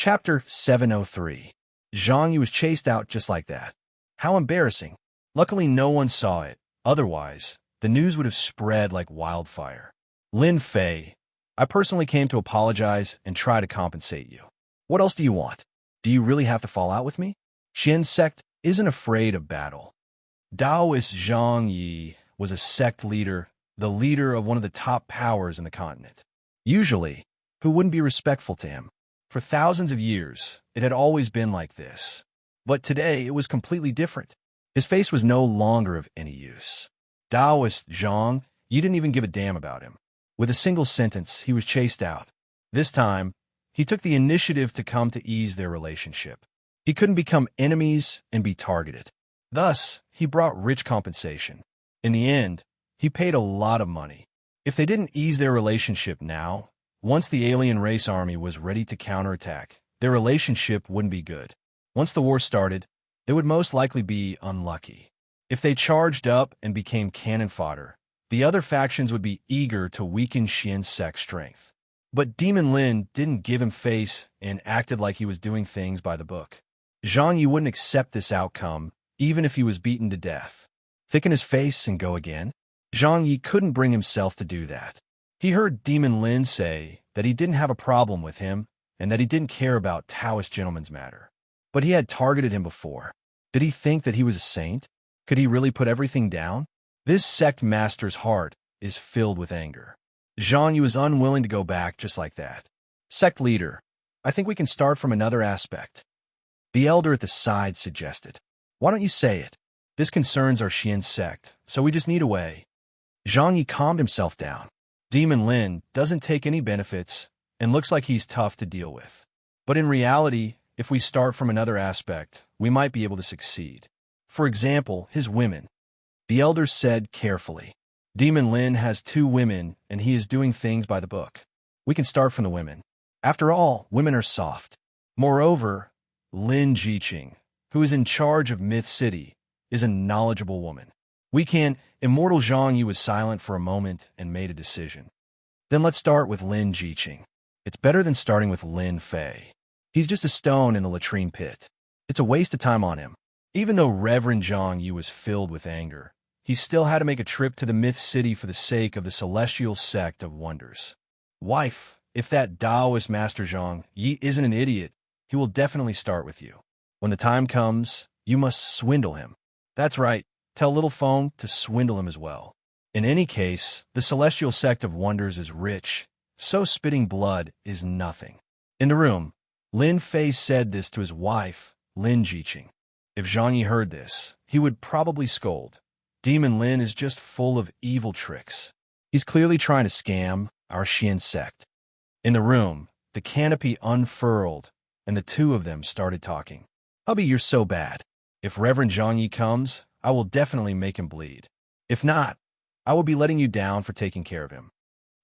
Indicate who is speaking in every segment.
Speaker 1: Chapter 703. Zhang Yu was chased out just like that. How embarrassing. Luckily, no one saw it. Otherwise, the news would have spread like wildfire. Lin Fei, I personally came to apologize and try to compensate you. What else do you want? Do you really have to fall out with me? Xian sect isn't afraid of battle. Taoist Zhang Yi was a sect leader, the leader of one of the top powers in the continent. Usually, who wouldn't be respectful to him? For thousands of years, it had always been like this. But today, it was completely different. His face was no longer of any use. Taoist Zhang Yi didn't even give a damn about him. With a single sentence, he was chased out. This time, he took the initiative to come to ease their relationship. He couldn't become enemies and be targeted. Thus, he brought rich compensation. In the end, he paid a lot of money. If they didn't ease their relationship now, once the alien race army was ready to counterattack, their relationship wouldn't be good. Once the war started, they would most likely be unlucky. If they charged up and became cannon fodder, the other factions would be eager to weaken Xian's sect's strength. But Demon Lin didn't give him face and acted like he was doing things by the book. Zhang Yi wouldn't accept this outcome, even if he was beaten to death. Thicken his face and go again? Zhang Yi couldn't bring himself to do that. He heard Demon Lin say that he didn't have a problem with him and that he didn't care about Taoist gentlemen's matter. But he had targeted him before. Did he think that he was a saint? Could he really put everything down? This sect master's heart is filled with anger. Zhang Yu was unwilling to go back just like that. Sect leader, I think we can start from another aspect. The elder at the side suggested. Why don't you say it? This concerns our Xian sect, so we just need a way. Zhang Yi calmed himself down. Demon Lin doesn't take any benefits and looks like he's tough to deal with. But in reality, if we start from another aspect, we might be able to succeed. For example, his women. The elder said carefully. Demon Lin has 2 women, and he is doing things by the book. We can start from the women. After all, women are soft. Moreover, Lin Jiqing, who is in charge of Myth City, is a knowledgeable woman. We can. Immortal Zhang Yu was silent for a moment and made a decision. Then let's start with Lin Jiqing. It's better than starting with Lin Fei. He's just a stone in the latrine pit. It's a waste of time on him. Even though Reverend Zhang Yu was filled with anger, he still had to make a trip to the Myth City for the sake of the celestial sect of wonders. Wife, if that Taoist Master Zhang Yi isn't an idiot, he will definitely start with you. When the time comes, you must swindle him. That's right, tell Little Phone to swindle him as well. In any case, the celestial sect of wonders is rich, so spitting blood is nothing. In the room, Lin Fei said this to his wife, Lin Jiqing. If Zhang Yi heard this, he would probably scold. Demon Lin is just full of evil tricks. He's clearly trying to scam our Xian sect. In the room, the canopy unfurled, and the 2 of them started talking. Hubby, you're so bad. If Reverend Zhang Yi comes, I will definitely make him bleed. If not, I will be letting you down for taking care of him.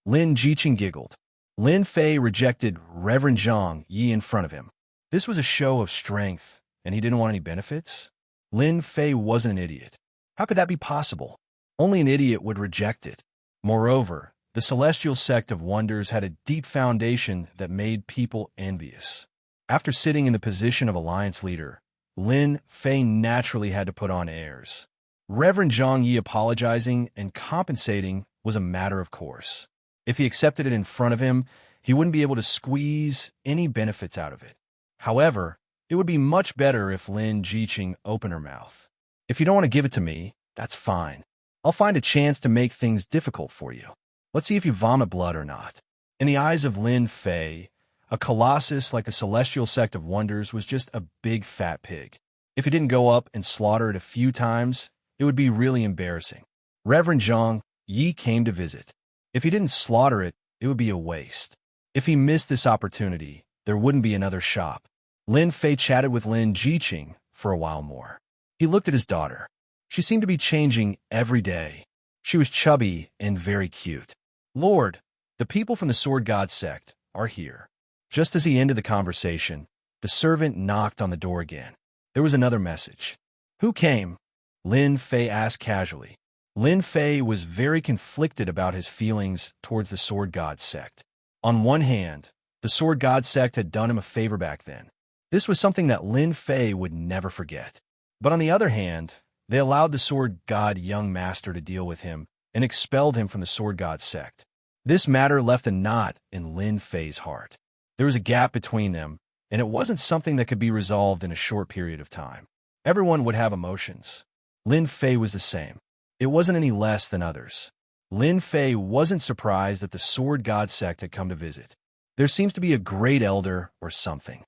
Speaker 1: Lin Jiqing giggled. Lin Fei rejected Reverend Zhang Yi in front of him. This was a show of strength, and he didn't want any benefits? Lin Fei wasn't an idiot. How could that be possible? Only an idiot would reject it. Moreover, the celestial sect of wonders had a deep foundation that made people envious. After sitting in the position of alliance leader, Lin Fei naturally had to put on airs. Reverend Zhang Yi apologizing and compensating was a matter of course. If he accepted it in front of him, he wouldn't be able to squeeze any benefits out of it. However, it would be much better if Lin Jiqing opened her mouth. If you don't want to give it to me, that's fine. I'll find a chance to make things difficult for you. Let's see if you vomit blood or not. In the eyes of Lin Fei, a colossus like the celestial sect of wonders was just a big fat pig. If he didn't go up and slaughter it a few times, it would be really embarrassing. Reverend Zhang Yi came to visit. If he didn't slaughter it, it would be a waste. If he missed this opportunity, there wouldn't be another shop. Lin Fei chatted with Lin Jiqing for a while more. He looked at his daughter. She seemed to be changing every day. She was chubby and very cute. Lord, the people from the Sword God sect are here. Just as he ended the conversation, the servant knocked on the door again. There was another message. Who came? Lin Fei asked casually. Lin Fei was very conflicted about his feelings towards the Sword God sect. On one hand, The Sword God sect had done him a favor back then. This was something that Lin Fei would never forget. But on the other hand, they allowed the Sword God young master to deal with him and expelled him from the Sword God sect. This matter left a knot in Lin Fei's heart. There was a gap between them, and it wasn't something that could be resolved in a short period of time. Everyone would have emotions. Lin Fei was the same. It wasn't any less than others. Lin Fei wasn't surprised that the Sword God sect had come to visit. There seems to be a great elder or something.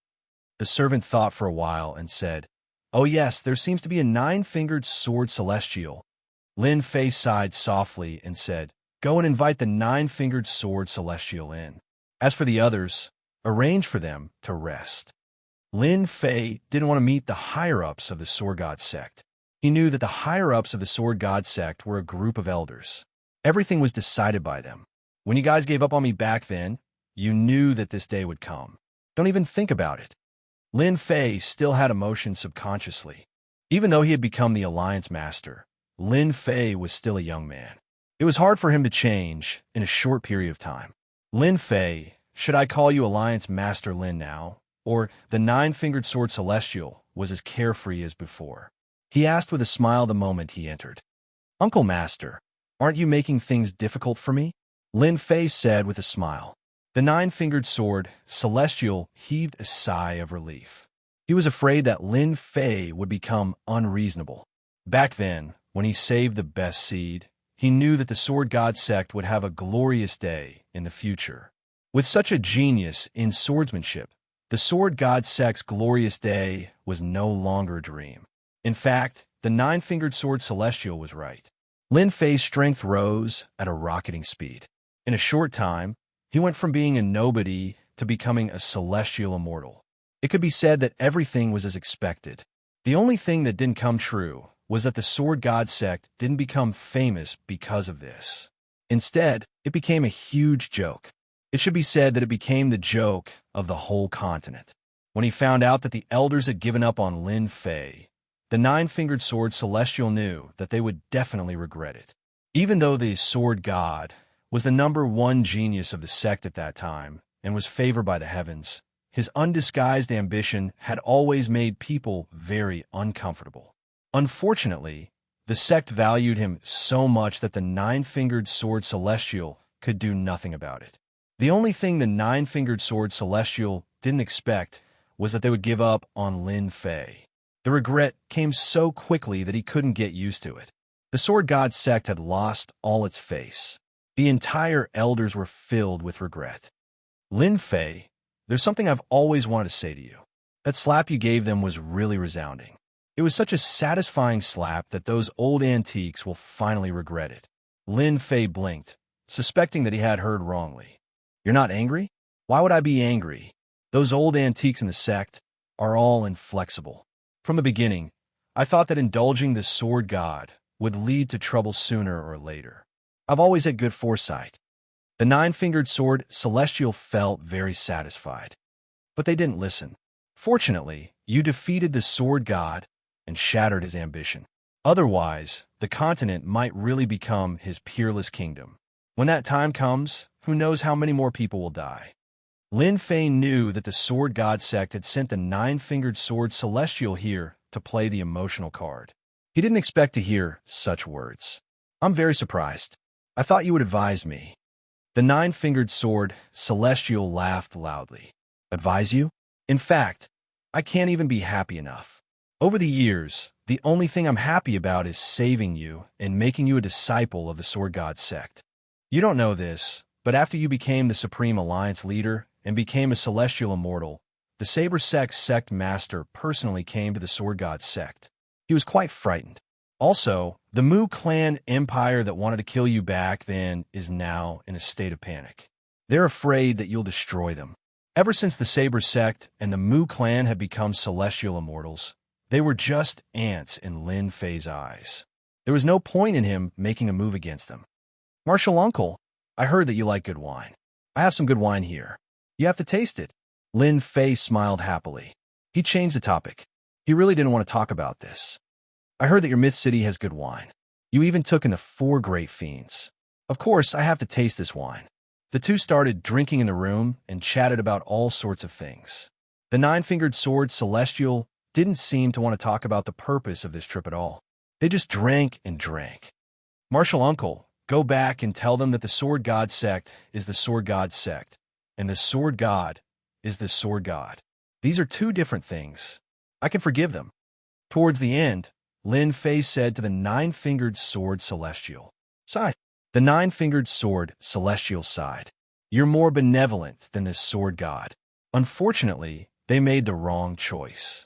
Speaker 1: The servant thought for a while and said, "Oh yes, there seems to be a 9-fingered sword celestial." Lin Fei sighed softly and said, "Go and invite the 9-fingered sword celestial in. As for the others, arrange for them to rest." Lin Fei didn't want to meet the higher-ups of the Sword God sect. He knew that the higher-ups of the Sword God sect were a group of elders. Everything was decided by them. When you guys gave up on me back then, you knew that this day would come. Don't even think about it. Lin Fei still had emotions subconsciously. Even though he had become the Alliance Master, Lin Fei was still a young man. It was hard for him to change in a short period of time. "Lin Fei, should I call you Alliance Master Lin now?" Or the 9-fingered sword celestial was as carefree as before. He asked with a smile the moment he entered. "Uncle Master, aren't you making things difficult for me?" Lin Fei said with a smile. The 9-fingered sword celestial heaved a sigh of relief. He was afraid that Lin Fei would become unreasonable. Back then, when he saved the best seed, he knew that the Sword God sect would have a glorious day in the future. With such a genius in swordsmanship, the Sword God sect's glorious day was no longer a dream. In fact, the 9-fingered sword celestial was right. Lin Fei's strength rose at a rocketing speed. In a short time, he went from being a nobody to becoming a celestial immortal. It could be said that everything was as expected. The only thing that didn't come true was that the Sword God sect didn't become famous because of this. Instead, it became a huge joke. It should be said that it became the joke of the whole continent. When he found out that the elders had given up on Lin Fei, the 9-fingered sword celestial knew that they would definitely regret it. Even though the Sword God was the #1 genius of the sect at that time and was favored by the heavens, his undisguised ambition had always made people very uncomfortable. Unfortunately, the sect valued him so much that the 9-fingered sword celestial could do nothing about it. The only thing the 9-fingered sword celestial didn't expect was that they would give up on Lin Fei. The regret came so quickly that he couldn't get used to it. The Sword God sect had lost all its face. The entire elders were filled with regret. "Lin Fei, there's something I've always wanted to say to you. That slap you gave them was really resounding. It was such a satisfying slap that those old antiques will finally regret it." Lin Fei blinked, suspecting that he had heard wrongly. "You're not angry? Why would I be angry? Those old antiques in the sect are all inflexible. From the beginning, I thought that indulging the Sword God would lead to trouble sooner or later. I've always had good foresight." The 9-fingered sword celestial felt very satisfied. But they didn't listen. "Fortunately, you defeated the Sword God and shattered his ambition. Otherwise, the continent might really become his peerless kingdom. When that time comes, who knows how many more people will die." Lin Fei knew that the Sword God sect had sent the 9-fingered sword celestial here to play the emotional card. He didn't expect to hear such words. "I'm very surprised. I thought you would advise me." The 9-fingered sword celestial laughed loudly. "Advise you? In fact, I can't even be happy enough. Over the years, the only thing I'm happy about is saving you and making you a disciple of the Sword God sect. You don't know this, but after you became the Supreme Alliance leader and became a celestial immortal, the Saber sect master personally came to the Sword God sect. He was quite frightened. Also, the Mu clan empire that wanted to kill you back then is now in a state of panic. They're afraid that you'll destroy them. Ever since the Saber sect and the Mu clan had become celestial immortals, they were just ants in Lin Fei's eyes. There was no point in him making a move against them. "Martial uncle, I heard that you like good wine. I have some good wine here. You have to taste it." Lin Fei smiled happily. He changed the topic. He really didn't want to talk about this. "I heard that your Myth City has good wine. You even took in the 4 great fiends. Of course, I have to taste this wine." The two started drinking in the room and chatted about all sorts of things. The nine-fingered sword Celestial didn't seem to want to talk about the purpose of this trip at all. They just drank and drank. Martial Uncle, go back and tell them that the Sword God sect is the Sword God sect, and the Sword God is the Sword God. These are two different things. I can forgive them. Towards the end, Lin Fei said to the nine-fingered sword Celestial, "Sigh." The nine-fingered sword Celestial sighed. "You're more benevolent than this Sword God. Unfortunately, they made the wrong choice.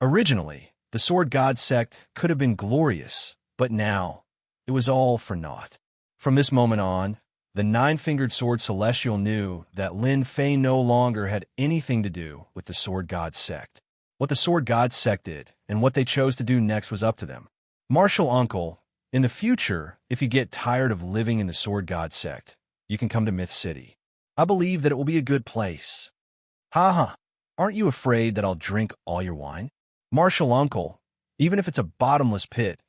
Speaker 1: Originally, the Sword God sect could have been glorious, but now, it was all for naught." From this moment on, the nine-fingered sword Celestial knew that Lin Fei no longer had anything to do with the Sword God sect. What the Sword God sect did and what they chose to do next was up to them. Martial Uncle, in the future, if you get tired of living in the Sword God sect, you can come to Myth City. I believe that it will be a good place. Ha ha, aren't you afraid that I'll drink all your wine? Martial Uncle, even if it's a bottomless pit,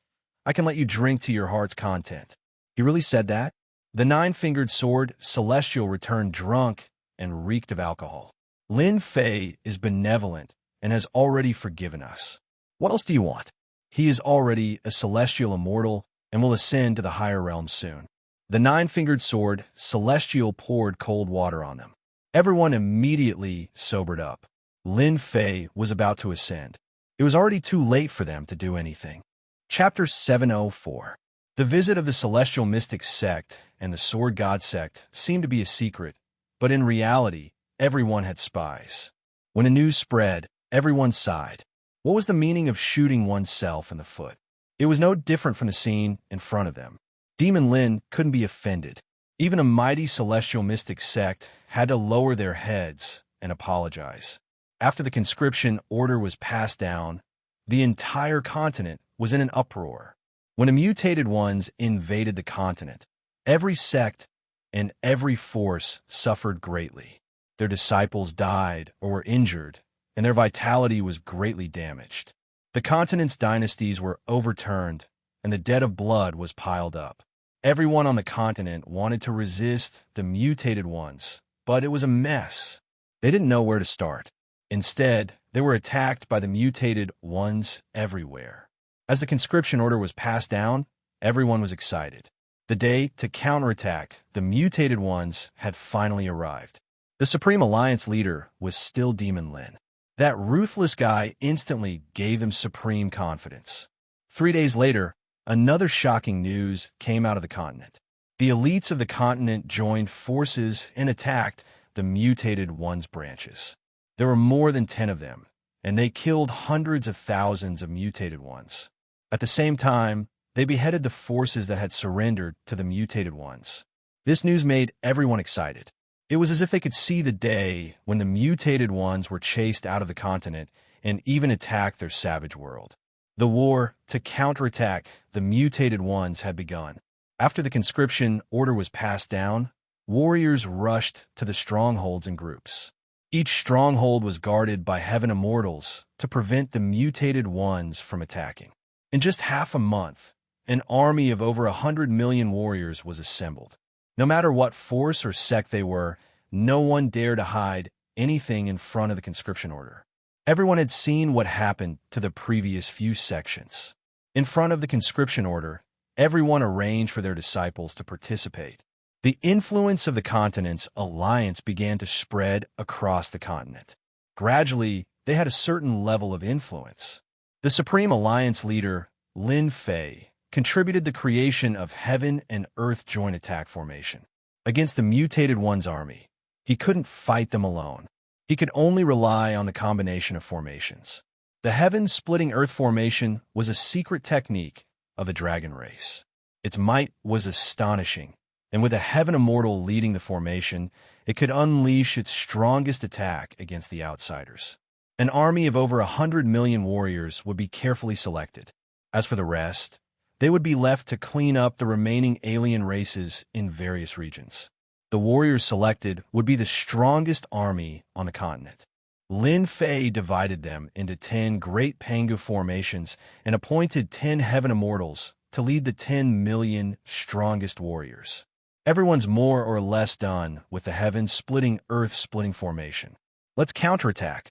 Speaker 1: I can let you drink to your heart's content. He really said that? The nine-fingered sword Celestial returned drunk and reeked of alcohol. Lin Fei is benevolent and has already forgiven us. What else do you want? He is already a celestial immortal and will ascend to the higher realms soon. The nine-fingered sword Celestial poured cold water on them. Everyone immediately sobered up. Lin Fei was about to ascend. It was already too late for them to do anything. Chapter 704. The visit of the Celestial Mystic sect and the Sword God sect seemed to be a secret, but in reality, everyone had spies. When the news spread, everyone sighed. What was the meaning of shooting oneself in the foot? It was no different from the scene in front of them. Demon Lin couldn't be offended. Even a mighty Celestial Mystic sect had to lower their heads and apologize. After the conscription order was passed down, the entire continent was in an uproar. When the mutated ones invaded the continent, every sect and every force suffered greatly. Their disciples died or were injured, and their vitality was greatly damaged. The continent's dynasties were overturned, and the debt of blood was piled up. Everyone on the continent wanted to resist the mutated ones, but it was a mess. They didn't know where to start. Instead, they were attacked by the mutated ones everywhere. As the conscription order was passed down, everyone was excited. The day to counterattack the mutated ones had finally arrived. The Supreme Alliance leader was still Demon Lin. That ruthless guy instantly gave them supreme confidence. 3 days later, another shocking news came out of the continent. The elites of the continent joined forces and attacked the mutated ones branches. There were more than 10 of them, and they killed hundreds of thousands of mutated ones. At the same time, they beheaded the forces that had surrendered to the mutated ones. This news made everyone excited. It was as if they could see the day when the mutated ones were chased out of the continent and even attacked their savage world. The war to counterattack the mutated ones had begun. After the conscription order was passed down, warriors rushed to the strongholds in groups. Each stronghold was guarded by heaven immortals to prevent the mutated ones from attacking. In just half a month, an army of over 100 million warriors was assembled. No matter what force or sect they were, no one dared to hide anything in front of the conscription order. Everyone had seen what happened to the previous few sections. In front of the conscription order, everyone arranged for their disciples to participate. The influence of the continent's alliance began to spread across the continent. Gradually, they had a certain level of influence. The Supreme Alliance leader, Lin Fei, contributed the creation of Heaven and Earth Joint Attack Formation against the mutated one's army. He couldn't fight them alone. He could only rely on the combination of formations. The Heaven-splitting Earth Formation was a secret technique of the dragon race. Its might was astonishing, and with a Heaven Immortal leading the formation, it could unleash its strongest attack against the outsiders. An army of over 100 million warriors would be carefully selected. As for the rest, they would be left to clean up the remaining alien races in various regions. The warriors selected would be the strongest army on the continent. Lin Fei divided them into 10 great Pangu formations and appointed 10 Heaven Immortals to lead the 10 million strongest warriors. Everyone's more or less done with the heaven-splitting, earth-splitting formation. Let's counterattack.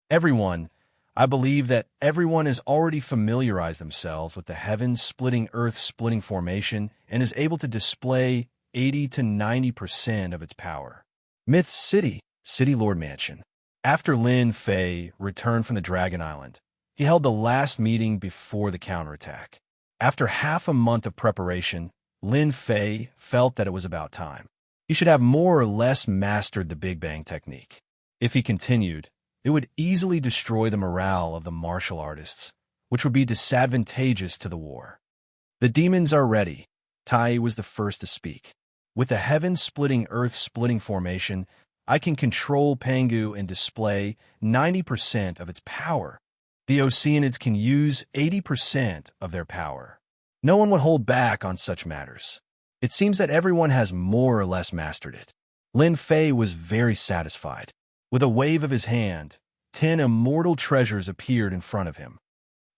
Speaker 1: Everyone, I believe that everyone has already familiarized themselves with the heaven-splitting, earth-splitting formation and is able to display 80 to 90% of its power. Myth City, City Lord Mansion. After Lin Fei returned from the Dragon Island, he held the last meeting before the counterattack. After half a month of preparation, Lin Fei felt that it was about time. He should have more or less mastered the Big Bang technique. If he continued, it would easily destroy the morale of the martial artists, which would be disadvantageous to the war. The demons are ready. Tai was the first to speak. With the heaven-splitting, earth-splitting formation, I can control Pangu and display 90% of its power. The Oceanids can use 80% of their power. No one would hold back on such matters. It seems that everyone has more or less mastered it. Lin Fei was very satisfied. With a wave of his hand, 10 immortal treasures appeared in front of him.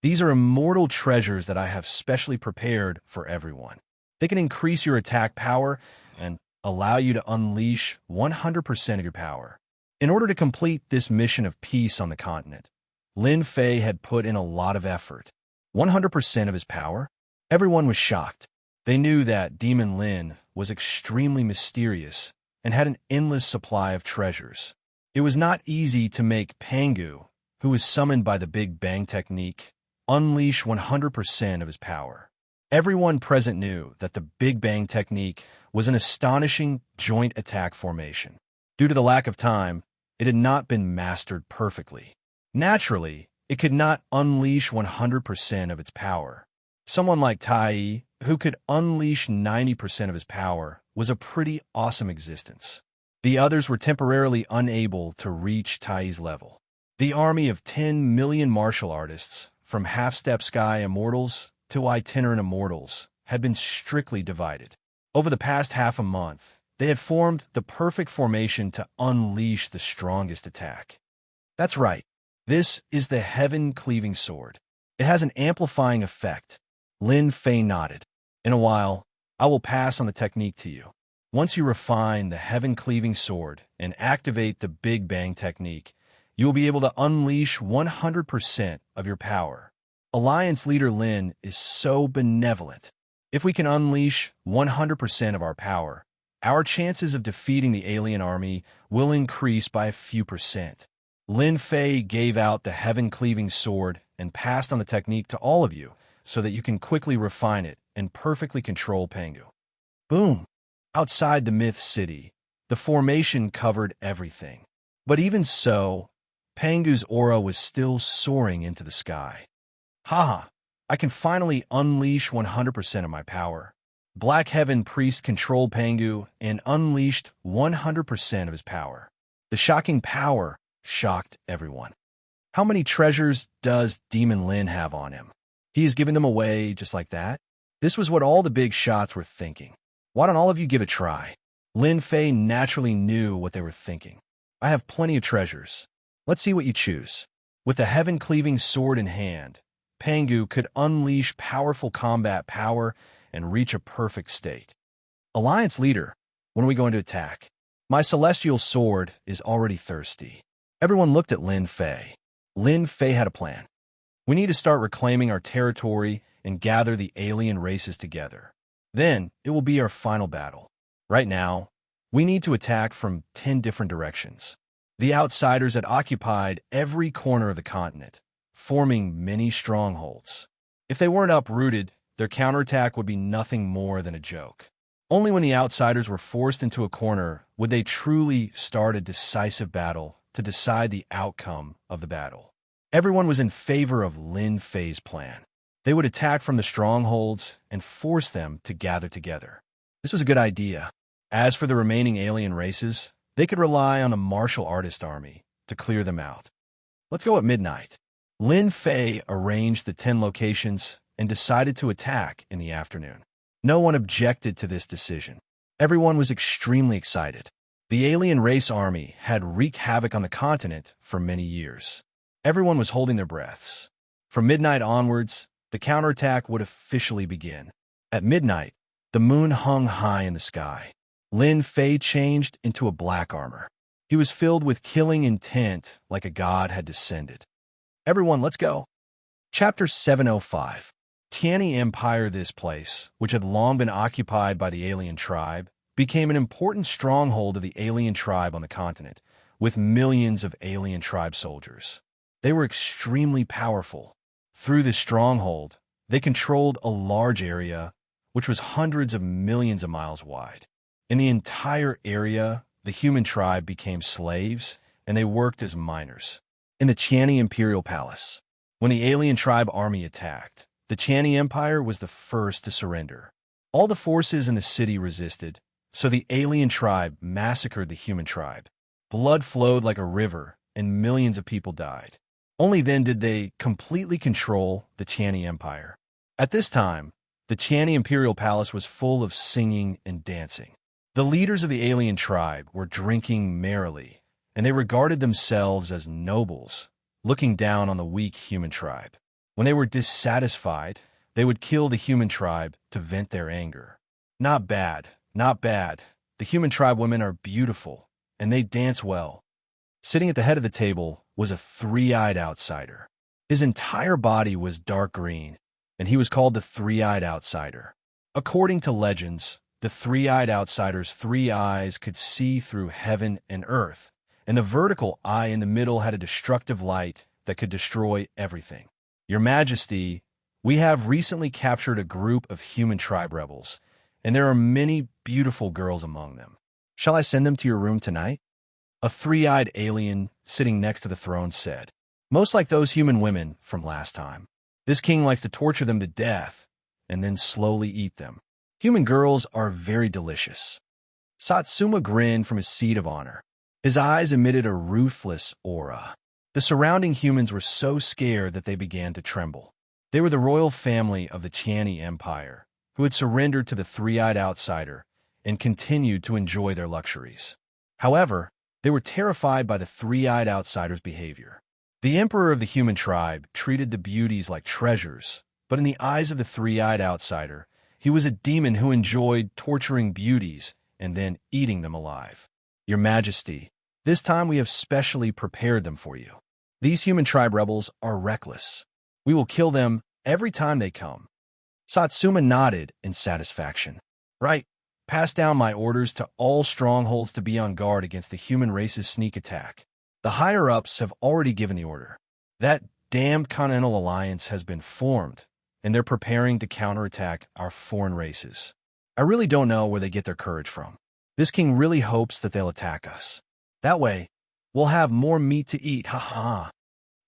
Speaker 1: These are immortal treasures that I have specially prepared for everyone. They can increase your attack power and allow you to unleash 100% of your power. In order to complete this mission of peace on the continent, Lin Fei had put in a lot of effort. 100% of his power? Everyone was shocked. They knew that Demon Lin was extremely mysterious and had an endless supply of treasures. It was not easy to make Pangu, who was summoned by the Big Bang technique, unleash 100% of his power. Everyone present knew that the Big Bang technique was an astonishing joint attack formation. Due to the lack of time, it had not been mastered perfectly. Naturally, it could not unleash 100% of its power. Someone like Tai, who could unleash 90% of his power, was a pretty awesome existence. The others were temporarily unable to reach Tai's level. The army of 10 million martial artists, from half-step sky immortals to itinerant immortals, had been strictly divided. Over the past half a month, they had formed the perfect formation to unleash the strongest attack. That's right. This is the heaven-cleaving sword. It has an amplifying effect. Lin Fei nodded. In a while, I will pass on the technique to you. Once you refine the heaven-cleaving sword and activate the Big Bang technique, you will be able to unleash 100% of your power. Alliance leader Lin is so benevolent. If we can unleash 100% of our power, our chances of defeating the alien army will increase by a few percent. Lin Fei gave out the heaven-cleaving sword and passed on the technique to all of you so that you can quickly refine it and perfectly control Pangu. Boom! Outside the Myth City, the formation covered everything. But even so, Pangu's aura was still soaring into the sky. Haha! I can finally unleash 100% of my power. Black Heaven Priest controlled Pangu and unleashed 100% of his power. The shocking power shocked everyone. How many treasures does Demon Lin have on him? He is giving them away just like that? This was what all the big shots were thinking. Why don't all of you give it a try? Lin Fei naturally knew what they were thinking. I have plenty of treasures. Let's see what you choose. With the heaven-cleaving sword in hand, Pangu could unleash powerful combat power and reach a perfect state. Alliance leader, when are we going to attack? My celestial sword is already thirsty. Everyone looked at Lin Fei. Lin Fei had a plan. We need to start reclaiming our territory and gather the alien races together. Then, it will be our final battle. Right now, we need to attack from 10 different directions. The outsiders had occupied every corner of the continent, forming many strongholds. If they weren't uprooted, their counterattack would be nothing more than a joke. Only when the outsiders were forced into a corner would they truly start a decisive battle to decide the outcome of the battle. Everyone was in favor of Lin Fei's plan. They would attack from the strongholds and force them to gather together. This was a good idea. As for the remaining alien races, they could rely on a martial artist army to clear them out. Let's go at midnight. Lin Fei arranged the 10 locations and decided to attack in the afternoon. No one objected to this decision. Everyone was extremely excited. The alien race army had wreaked havoc on the continent for many years. Everyone was holding their breaths. From midnight onwards, the counterattack would officially begin. At midnight, the moon hung high in the sky. Lin Fei changed into a black armor. He was filled with killing intent like a god had descended. Everyone, let's go. Chapter 705. Tianyi Empire. This place, which had long been occupied by the alien tribe, became an important stronghold of the alien tribe on the continent, with millions of alien tribe soldiers. They were extremely powerful. Through this stronghold, they controlled a large area, which was hundreds of millions of miles wide. In the entire area, the human tribe became slaves, and they worked as miners. In the Tianyi Imperial Palace, when the alien tribe army attacked, the Tianyi Empire was the first to surrender. All the forces in the city resisted, so the alien tribe massacred the human tribe. Blood flowed like a river, and millions of people died. Only then did they completely control the Tianyi Empire. At this time, the Tianyi Imperial Palace was full of singing and dancing. The leaders of the alien tribe were drinking merrily, and they regarded themselves as nobles, looking down on the weak human tribe. When they were dissatisfied, they would kill the human tribe to vent their anger. Not bad, not bad. The human tribe women are beautiful, and they dance well. Sitting at the head of the table was a three-eyed outsider. His entire body was dark green, and he was called the three-eyed outsider. According to legends, the three-eyed outsider's three eyes could see through heaven and earth, and the vertical eye in the middle had a destructive light that could destroy everything. Your Majesty, we have recently captured a group of human tribe rebels, and there are many beautiful girls among them. Shall I send them to your room tonight? A three-eyed alien sitting next to the throne said, most like those human women from last time. This king likes to torture them to death and then slowly eat them. Human girls are very delicious. Satsuma grinned from his seat of honor. His eyes emitted a ruthless aura. The surrounding humans were so scared that they began to tremble. They were the royal family of the Tianyi Empire, who had surrendered to the three-eyed outsider and continued to enjoy their luxuries. However, they were terrified by the three-eyed outsider's behavior. The emperor of the human tribe treated the beauties like treasures, but in the eyes of the three-eyed outsider, he was a demon who enjoyed torturing beauties and then eating them alive. Your Majesty, this time we have specially prepared them for you. These human tribe rebels are reckless. We will kill them every time they come. Satsuma nodded in satisfaction. Right. Pass down my orders to all strongholds to be on guard against the human race's sneak attack. The higher-ups have already given the order. That damned Continental Alliance has been formed, and they're preparing to counterattack our foreign races. I really don't know where they get their courage from. This king really hopes that they'll attack us. That way, we'll have more meat to eat, ha-ha.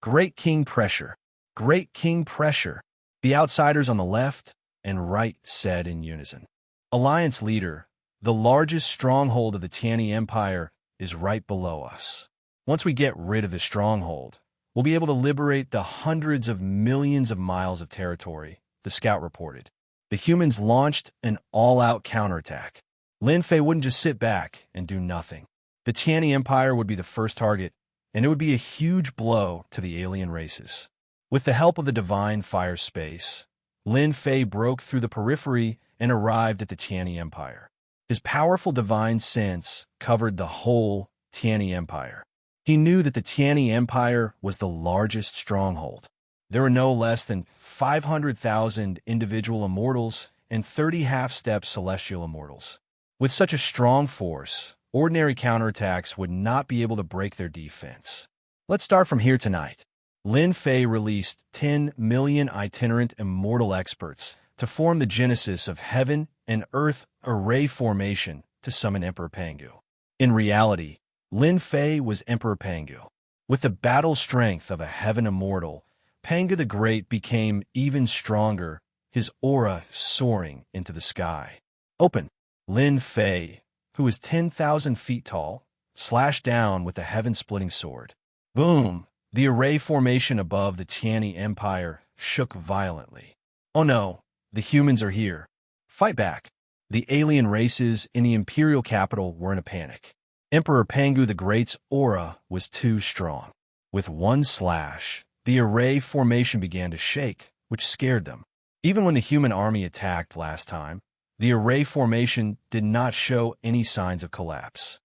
Speaker 1: Great king pressure. Great king pressure. The outsiders on the left and right said in unison. Alliance leader, the largest stronghold of the Tianyi Empire is right below us. Once we get rid of the stronghold, we'll be able to liberate the hundreds of millions of miles of territory, the scout reported. The humans launched an all-out counterattack. Lin Fei wouldn't just sit back and do nothing. The Tianyi Empire would be the first target, and it would be a huge blow to the alien races. With the help of the divine fire space, Lin Fei broke through the periphery and arrived at the Tianyi Empire. His powerful divine sense covered the whole Tianyi Empire. He knew that the Tianyi Empire was the largest stronghold. There were no less than 500,000 individual immortals and 30 half-step celestial immortals. With such a strong force, ordinary counterattacks would not be able to break their defense. Let's start from here tonight. Lin Fei released 10 million itinerant immortal experts to form the genesis of heaven and earth array formation to summon Emperor Pangu. In reality, Lin Fei was Emperor Pangu. With the battle strength of a heaven immortal, Pangu the Great became even stronger, his aura soaring into the sky. Open. Lin Fei, who was 10,000 feet tall, slashed down with a heaven-splitting sword. Boom! The array formation above the Tianyi Empire shook violently. Oh no, the humans are here. Fight back. The alien races in the imperial capital were in a panic. Emperor Pangu the Great's aura was too strong. With one slash, the array formation began to shake, which scared them. Even when the human army attacked last time, The array formation did not show any signs of collapse.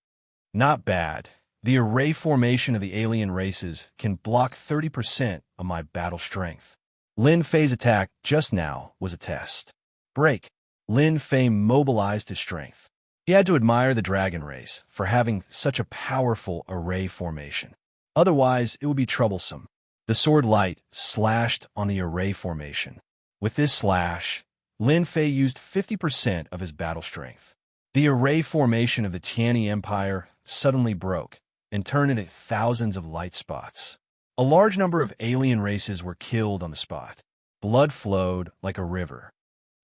Speaker 1: Not bad. The array formation of the alien races can block 30% of my battle strength. Lin Fei's attack just now was a test. Break. Lin Fei mobilized his strength. He had to admire the dragon race for having such a powerful array formation. Otherwise, it would be troublesome. The sword light slashed on the array formation. With this slash, Lin Fei used 50% of his battle strength. The array formation of the Tianyi Empire suddenly broke and turned into thousands of light spots. A large number of alien races were killed on the spot. Blood flowed like a river.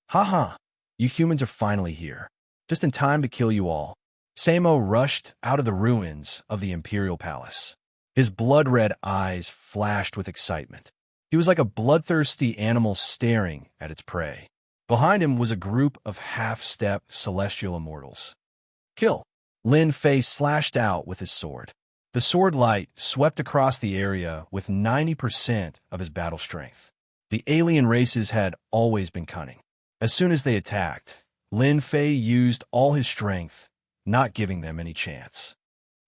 Speaker 1: "Ha! You humans are finally here. Just in time to kill you all." Samo rushed out of the ruins of the Imperial Palace. His blood-red eyes flashed with excitement. He was like a bloodthirsty animal staring at its prey. Behind him was a group of half-step celestial immortals. "Kill!" Lin Fei slashed out with his sword. The sword light swept across the area with 90% of his battle strength. The alien races had always been cunning. As soon as they attacked, Lin Fei used all his strength, not giving them any chance.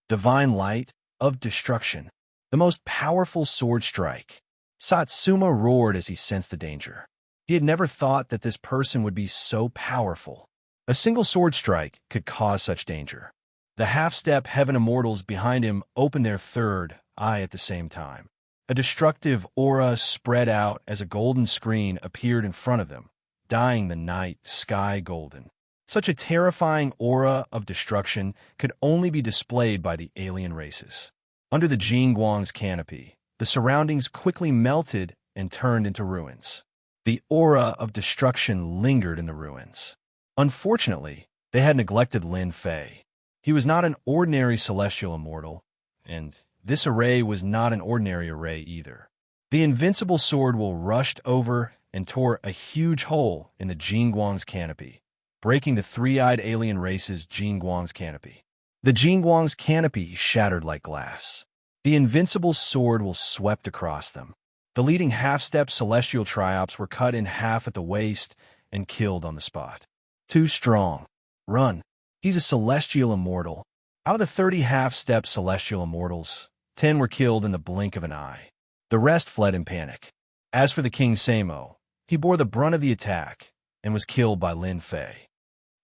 Speaker 1: Divine Light of Destruction, the most powerful sword strike. Satsuma roared as he sensed the danger. He had never thought that this person would be so powerful. A single sword strike could cause such danger. The half-step heaven immortals behind him opened their third eye at the same time. A destructive aura spread out as a golden screen appeared in front of them, dyeing the night sky golden. Such a terrifying aura of destruction could only be displayed by the alien races. Under the Jingguang's canopy, the surroundings quickly melted and turned into ruins. The aura of destruction lingered in the ruins. Unfortunately, they had neglected Lin Fei. He was not an ordinary celestial immortal, and this array was not an ordinary array either. The invincible sword will rushed over and tore a huge hole in the Jingguang's canopy, breaking the three-eyed alien race's Jingguang's canopy. The Jingguang's canopy shattered like glass. The invincible sword will swept across them. The leading half-step celestial triops were cut in half at the waist and killed on the spot. Too strong. Run. He's a celestial immortal. Out of the 30 half-step celestial immortals, 10 were killed in the blink of an eye. The rest fled in panic. As for the King Samo, he bore the brunt of the attack and was killed by Lin Fei.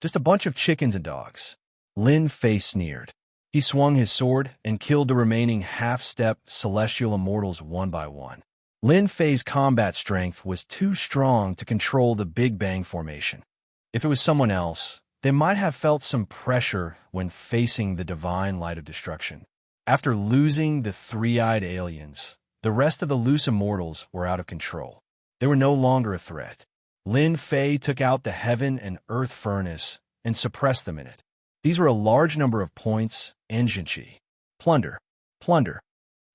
Speaker 1: "Just a bunch of chickens and dogs." Lin Fei sneered. He swung his sword and killed the remaining half-step celestial immortals one by one. Lin Fei's combat strength was too strong to control the Big Bang formation. If it was someone else, they might have felt some pressure when facing the divine light of destruction. After losing the three-eyed aliens, the rest of the loose immortals were out of control. They were no longer a threat. Lin Fei took out the heaven and earth furnace and suppressed them in it. These were a large number of points, enchantment. Plunder. Plunder.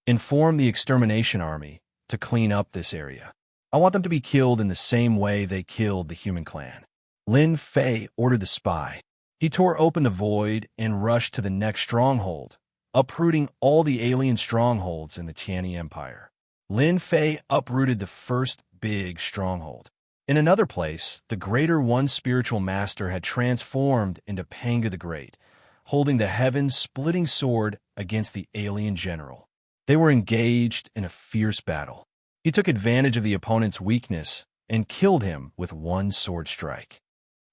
Speaker 1: Inform the extermination army to clean up this area. I want them to be killed in the same way they killed the human clan. Lin Fei ordered the spy. He tore open the void and rushed to the next stronghold, uprooting all the alien strongholds in the Tianyi Empire. Lin Fei uprooted the first big stronghold. In another place, the Greater One spiritual master had transformed into Panga the Great, holding the heaven-splitting sword against the alien general. They were engaged in a fierce battle. He took advantage of the opponent's weakness and killed him with one sword strike.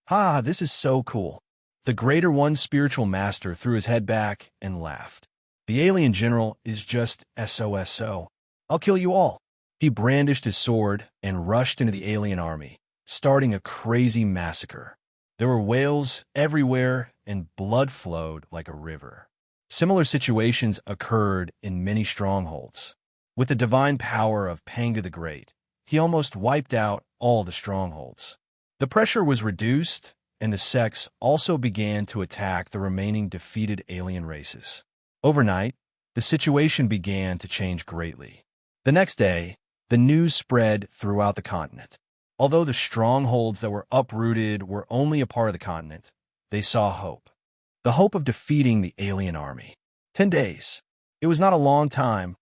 Speaker 1: "Ha, this is so cool." The Greater One spiritual master threw his head back and laughed. "The alien general is just SOSO. I'll kill you all." He brandished his sword and rushed into the alien army, starting a crazy massacre. There were whales everywhere and blood flowed like a river. Similar situations occurred in many strongholds. With the divine power of Panga the Great, he almost wiped out all the strongholds. The pressure was reduced, and the sects also began to attack the remaining defeated alien races. Overnight, the situation began to change greatly. The next day, the news spread throughout the continent. Although the strongholds that were uprooted were only a part of the continent, they saw hope. The hope of defeating the alien army. 10 days. It was not a long time,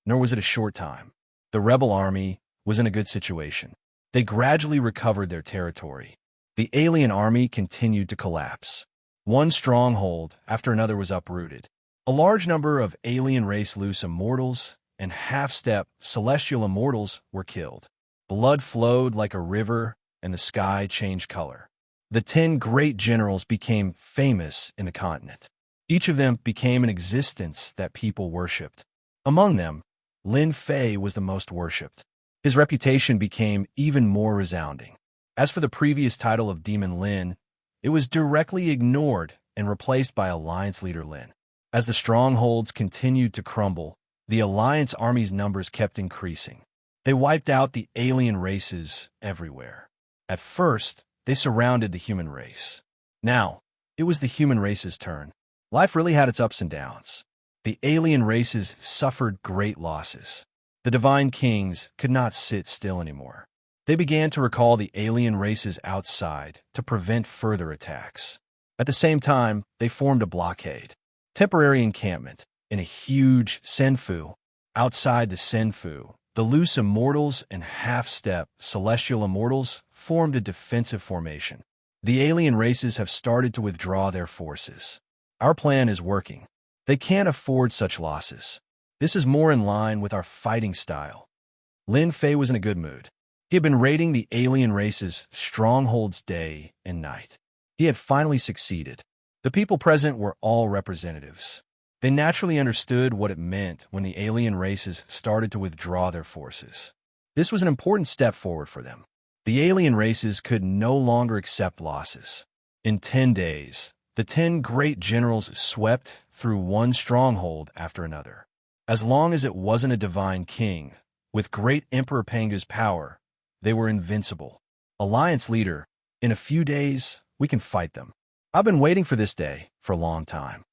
Speaker 1: nor was it a short time. The rebel army was in a good situation. They gradually recovered their territory. The alien army continued to collapse. One stronghold after another was uprooted. A large number of alien race loose immortals and half-step celestial immortals were killed. Blood flowed like a river, and the sky changed color. The 10 great generals became famous in the continent. Each of them became an existence that people worshipped. Among them, Lin Fei was the most worshipped. His reputation became even more resounding. As for the previous title of Demon Lin, it was directly ignored and replaced by Alliance Leader Lin. As the strongholds continued to crumble, the Alliance army's numbers kept increasing. They wiped out the alien races everywhere. At first, they surrounded the human race. Now, it was the human race's turn. Life really had its ups and downs. The alien races suffered great losses. The divine kings could not sit still anymore. They began to recall the alien races outside to prevent further attacks. At the same time, they formed a blockade. Temporary encampment in a huge senfu. Outside the senfu, the loose immortals and half-step celestial immortals formed a defensive formation. The alien races have started to withdraw their forces. Our plan is working. They can't afford such losses. This is more in line with our fighting style. Lin Fei was in a good mood. He had been raiding the alien race's strongholds day and night. He had finally succeeded. The people present were all representatives. They naturally understood what it meant when the alien races started to withdraw their forces. This was an important step forward for them. The alien races could no longer accept losses. In 10 days, the 10 great generals swept through one stronghold after another. As long as it wasn't a divine king, with great Emperor Pangu's power, they were invincible. Alliance leader, in a few days, we can fight them. I've been waiting for this day for a long time.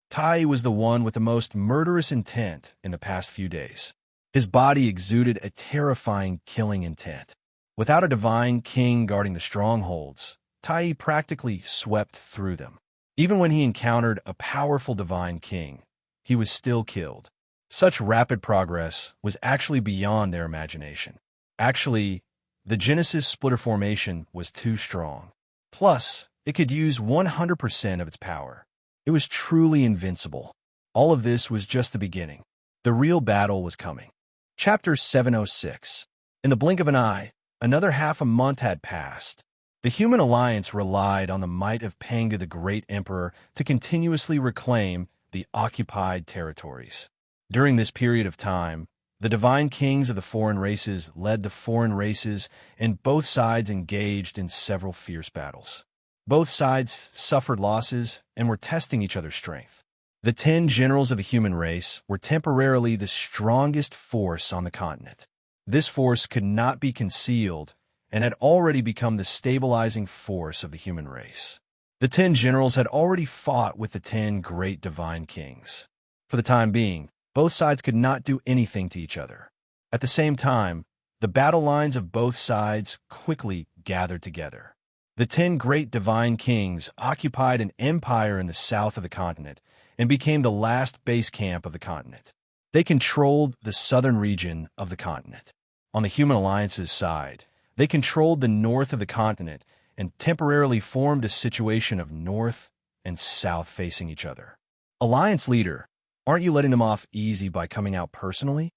Speaker 1: Tai was the one with the most murderous intent in the past few days. His body exuded a terrifying killing intent. Without a divine king guarding the strongholds, Tai practically swept through them. Even when he encountered a powerful divine king, he was still killed. Such rapid progress was actually beyond their imagination. Actually, the Genesis splitter formation was too strong. Plus, it could use 100% of its power. It was truly invincible. All of this was just the beginning. The real battle was coming. Chapter 706. In the blink of an eye, another half a month had passed. The human alliance relied on the might of Pangu the Great Emperor to continuously reclaim the occupied territories. During this period of time, the divine kings of the foreign races led the foreign races, and both sides engaged in several fierce battles. Both sides suffered losses and were testing each other's strength. The 10 generals of the human race were temporarily the strongest force on the continent. This force could not be concealed and had already become the stabilizing force of the human race. The 10 generals had already fought with the 10 great divine kings. For the time being, both sides could not do anything to each other. At the same time, the battle lines of both sides quickly gathered together. The 10 great divine kings occupied an empire in the south of the continent and became the last base camp of the continent. They controlled the southern region of the continent. On the Human Alliance's side, they controlled the north of the continent and temporarily formed a situation of north and south facing each other. Alliance leader, aren't you letting them off easy by coming out personally?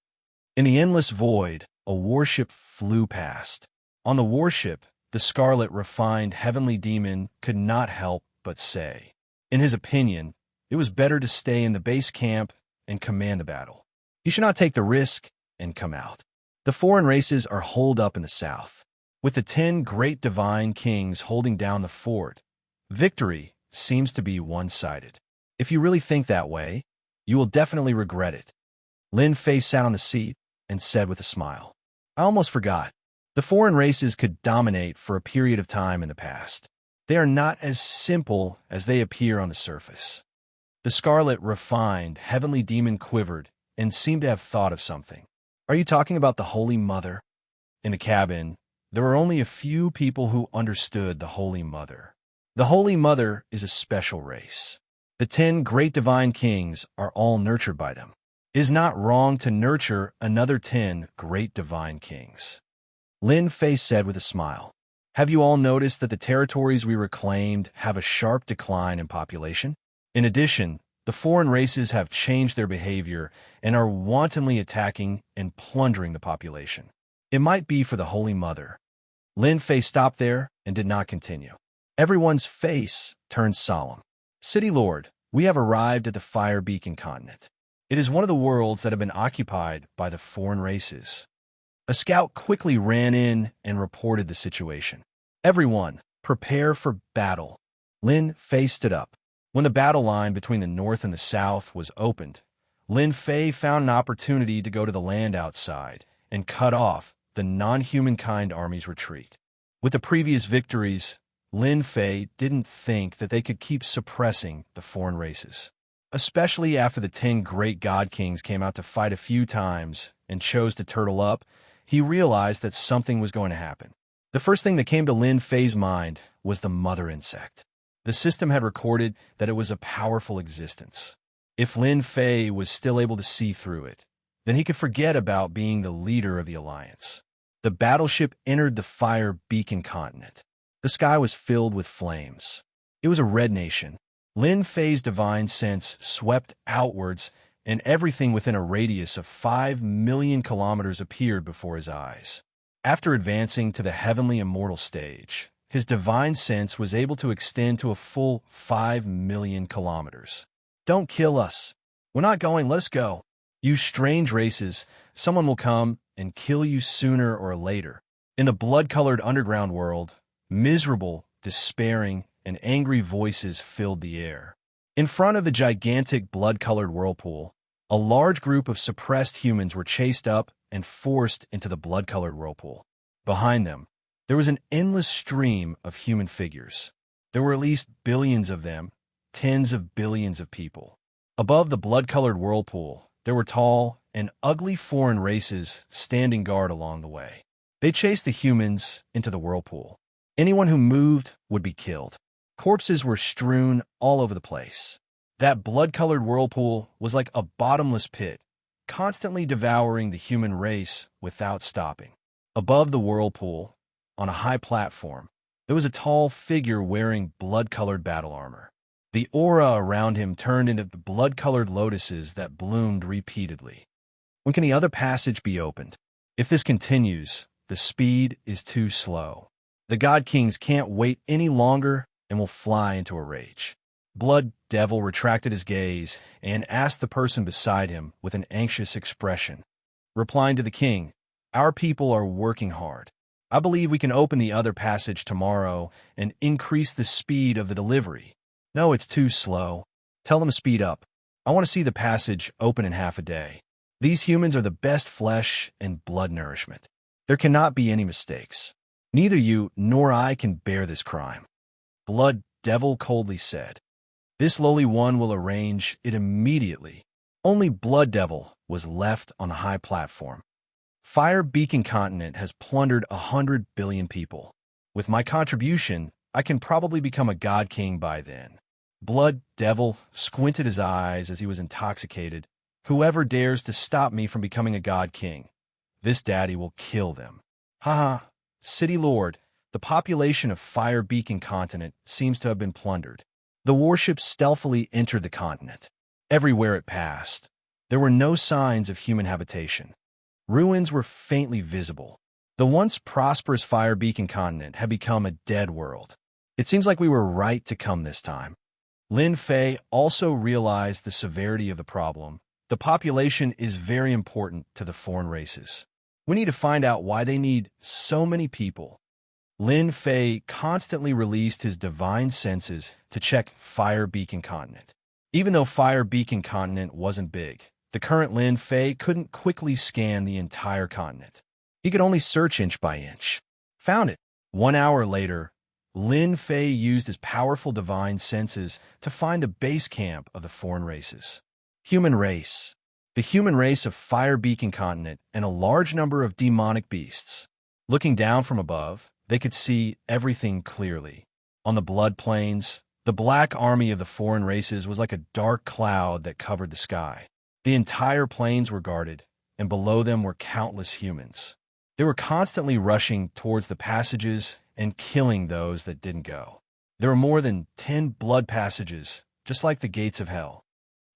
Speaker 1: In the endless void, a warship flew past. On the warship, the scarlet refined heavenly demon could not help but say, in his opinion, it was better to stay in the base camp and command the battle. He should not take the risk and come out. The foreign races are holed up in the south. With the 10 great divine kings holding down the fort, victory seems to be one-sided. If you really think that way, you will definitely regret it. Lin Fei sat on the seat and said with a smile, I almost forgot. The foreign races could dominate for a period of time in the past. They are not as simple as they appear on the surface. The scarlet, refined, heavenly demon quivered and seemed to have thought of something. Are you talking about the Holy Mother? In the cabin, there were only a few people who understood the Holy Mother. The Holy Mother is a special race. The 10 great divine kings are all nurtured by them. It is not wrong to nurture another 10 great divine kings. Lin Fei said with a smile. Have you all noticed that the territories we reclaimed have a sharp decline in population? In addition, the foreign races have changed their behavior and are wantonly attacking and plundering the population. It might be for the Holy Mother. Lin Fei stopped there and did not continue. Everyone's face turned solemn. City Lord, we have arrived at the Fire Beacon continent. It is one of the worlds that have been occupied by the foreign races. A scout quickly ran in and reported the situation. Everyone, prepare for battle. Lin Fei stood up. When the battle line between the north and the south was opened, Lin Fei found an opportunity to go to the land outside and cut off the non-humankind army's retreat. With the previous victories, Lin Fei didn't think that they could keep suppressing the foreign races. Especially after the 10 great god kings came out to fight a few times and chose to turtle up, he realized that something was going to happen. The first thing that came to Lin Fei's mind was the mother insect. The system had recorded that it was a powerful existence. If Lin Fei was still able to see through it, then he could forget about being the leader of the alliance. The battleship entered the Fire Beacon continent. The sky was filled with flames. It was a red nation. Lin Fei's divine sense swept outwards, and everything within a radius of 5 million kilometers appeared before his eyes. After advancing to the heavenly immortal stage, his divine sense was able to extend to a full 5 million kilometers. Don't kill us. We're not going, let's go. You strange races, someone will come and kill you sooner or later. In the blood-colored underground world, miserable, despairing, and angry voices filled the air. In front of the gigantic blood-colored whirlpool, a large group of suppressed humans were chased up and forced into the blood-colored whirlpool. Behind them, there was an endless stream of human figures. There were at least billions of them, tens of billions of people. Above the blood-colored whirlpool, there were tall and ugly foreign races standing guard along the way. They chased the humans into the whirlpool. Anyone who moved would be killed. Corpses were strewn all over the place. That blood-colored whirlpool was like a bottomless pit, constantly devouring the human race without stopping. Above the whirlpool, on a high platform, there was a tall figure wearing blood-colored battle armor. The aura around him turned into blood-colored lotuses that bloomed repeatedly. When can the other passage be opened? If this continues, the speed is too slow. The God Kings can't wait any longer and will fly into a rage. Blood Devil retracted his gaze and asked the person beside him with an anxious expression, replying to the king, "Our people are working hard. I believe we can open the other passage tomorrow and increase the speed of the delivery." "No, it's too slow. Tell them to speed up. I want to see the passage open in half a day. These humans are the best flesh and blood nourishment. There cannot be any mistakes. Neither you nor I can bear this crime." Blood Devil coldly said, "This lowly one will arrange it immediately." Only Blood Devil was left on the high platform. Fire Beacon Continent has plundered 100 billion people. With my contribution, I can probably become a god king by then. Blood Devil squinted his eyes as he was intoxicated. "Whoever dares to stop me from becoming a god king, this daddy will kill them." Haha, City Lord, the population of Fire Beacon Continent seems to have been plundered. The warship stealthily entered the continent. Everywhere it passed, there were no signs of human habitation. Ruins were faintly visible. The once prosperous Fire Beacon Continent had become a dead world. It seems like we were right to come this time. Lin Fei also realized the severity of the problem. The population is very important to the foreign races. We need to find out why they need so many people. Lin Fei constantly released his divine senses to check Fire Beacon Continent. Even though Fire Beacon Continent wasn't big, the current Lin Fei couldn't quickly scan the entire continent. He could only search inch by inch. Found it. 1 hour later, Lin Fei used his powerful divine senses to find the base camp of the foreign races. Human race. The human race of Fire Beacon Continent and a large number of demonic beasts. Looking down from above, they could see everything clearly. On the blood plains, the black army of the foreign races was like a dark cloud that covered the sky. The entire plains were guarded, and below them were countless humans. They were constantly rushing towards the passages and killing those that didn't go. There were more than 10 blood passages, just like the gates of hell.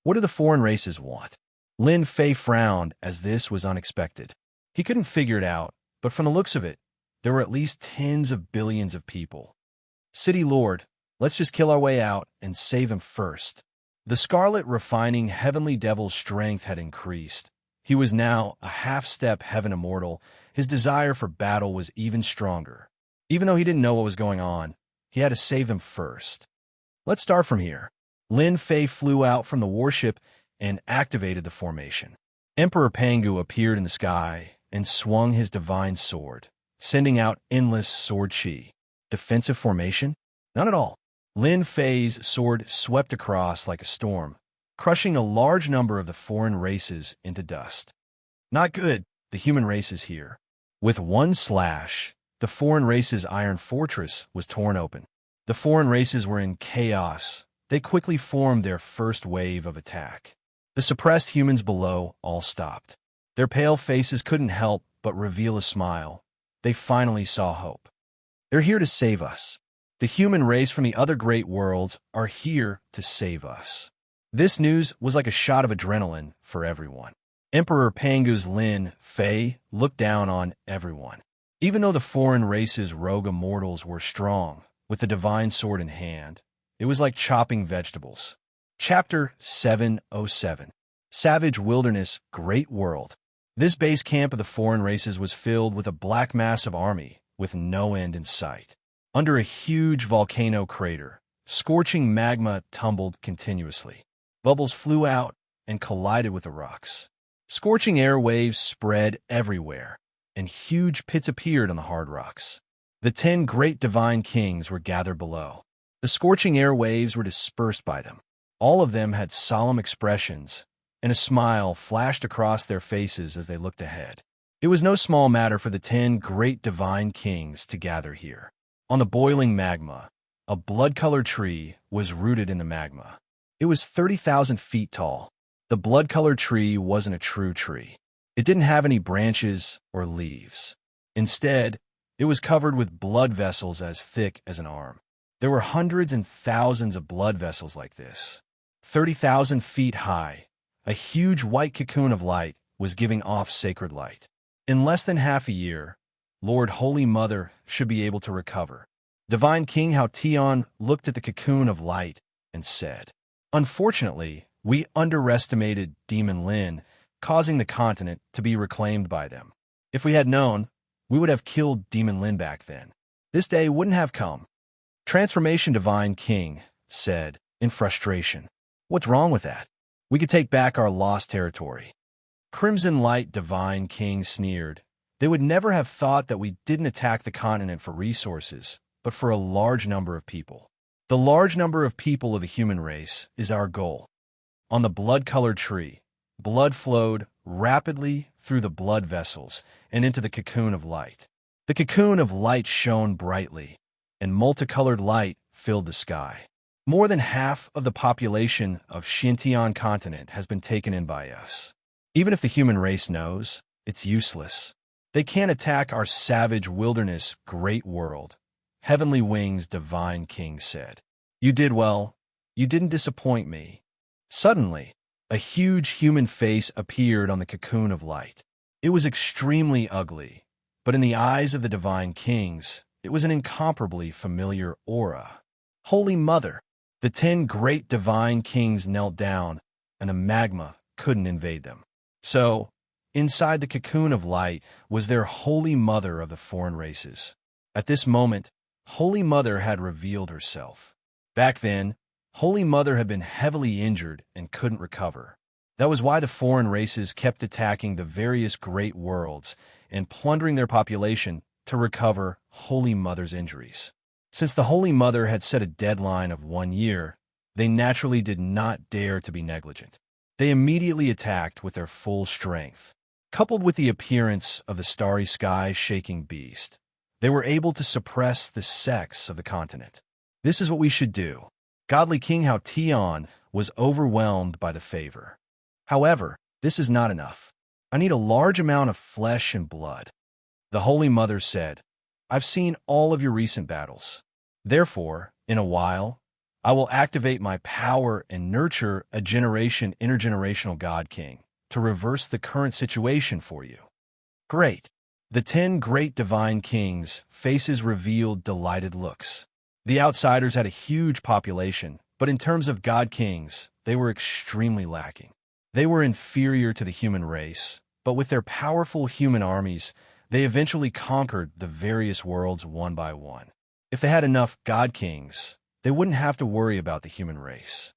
Speaker 1: What do the foreign races want? Lin Fei frowned as this was unexpected. He couldn't figure it out, but from the looks of it, there were at least tens of billions of people. City Lord, let's just kill our way out and save him first. The scarlet refining heavenly devil's strength had increased. He was now a half-step heaven immortal. His desire for battle was even stronger. Even though he didn't know what was going on, he had to save them first. Let's start from here. Lin Fei flew out from the warship and activated the formation. Emperor Pangu appeared in the sky and swung his divine sword, sending out endless sword chi. Defensive formation? Not at all. Lin Fei's sword swept across like a storm, crushing a large number of the foreign races into dust. Not good, the human race is here. With one slash, the foreign race's iron fortress was torn open. The foreign races were in chaos. They quickly formed their first wave of attack. The suppressed humans below all stopped. Their pale faces couldn't help but reveal a smile. They finally saw hope. They're here to save us. The human race from the other great worlds are here to save us. This news was like a shot of adrenaline for everyone. Emperor Pangu's Lin Fei looked down on everyone. Even though the foreign race's rogue immortals were strong, with the divine sword in hand, it was like chopping vegetables. Chapter 707. Savage Wilderness, Great World. This base camp of the foreign races was filled with a black mass of army with no end in sight. Under a huge volcano crater, scorching magma tumbled continuously. Bubbles flew out and collided with the rocks. Scorching air waves spread everywhere, and huge pits appeared on the hard rocks. The 10 great divine kings were gathered below. The scorching air waves were dispersed by them. All of them had solemn expressions, and a smile flashed across their faces as they looked ahead. It was no small matter for the 10 great divine kings to gather here. On the boiling magma, a blood-colored tree was rooted in the magma. It was 30,000 feet tall. The blood-colored tree wasn't a true tree. It didn't have any branches or leaves. Instead, it was covered with blood vessels as thick as an arm. There were hundreds and thousands of blood vessels like this. 30,000 feet high, a huge white cocoon of light was giving off sacred light. In less than half a year, Lord Holy Mother should be able to recover. Divine King Hao Tian looked at the cocoon of light and said, "Unfortunately, we underestimated Demon Lin, causing the continent to be reclaimed by them. If we had known, we would have killed Demon Lin back then. This day wouldn't have come." Transformation Divine King said, in frustration, "What's wrong with that? We could take back our lost territory." Crimson Light Divine King sneered. They would never have thought that we didn't attack the continent for resources, but for a large number of people. The large number of people of the human race is our goal. On the blood-colored tree, blood flowed rapidly through the blood vessels and into the cocoon of light. The cocoon of light shone brightly, and multicolored light filled the sky. More than half of the population of Xintian continent has been taken in by us. Even if the human race knows, it's useless. They can't attack our savage wilderness, great world. Heavenly Wings Divine King said, "You did well. You didn't disappoint me." Suddenly, a huge human face appeared on the cocoon of light. It was extremely ugly, but in the eyes of the divine kings, it was an incomparably familiar aura. Holy Mother! The 10 great divine kings knelt down, and the magma couldn't invade them. So, inside the cocoon of light was their Holy Mother of the foreign races. At this moment, Holy Mother had revealed herself. Back then, Holy Mother had been heavily injured and couldn't recover. That was why the foreign races kept attacking the various great worlds and plundering their population to recover Holy Mother's injuries. Since the Holy Mother had set a deadline of 1 year, they naturally did not dare to be negligent. They immediately attacked with their full strength. Coupled with the appearance of the starry sky shaking beast, they were able to suppress the sex of the continent. This is what we should do. Godly King Hao Tian was overwhelmed by the favor. However, this is not enough. I need a large amount of flesh and blood. The Holy Mother said, I've seen all of your recent battles. Therefore, in a while, I will activate my power and nurture a intergenerational God King to reverse the current situation for you. Great. The 10 great divine kings' faces revealed delighted looks. The outsiders had a huge population, but in terms of God Kings, they were extremely lacking. They were inferior to the human race, but with their powerful human armies, they eventually conquered the various worlds one by one. If they had enough God Kings, they wouldn't have to worry about the human race.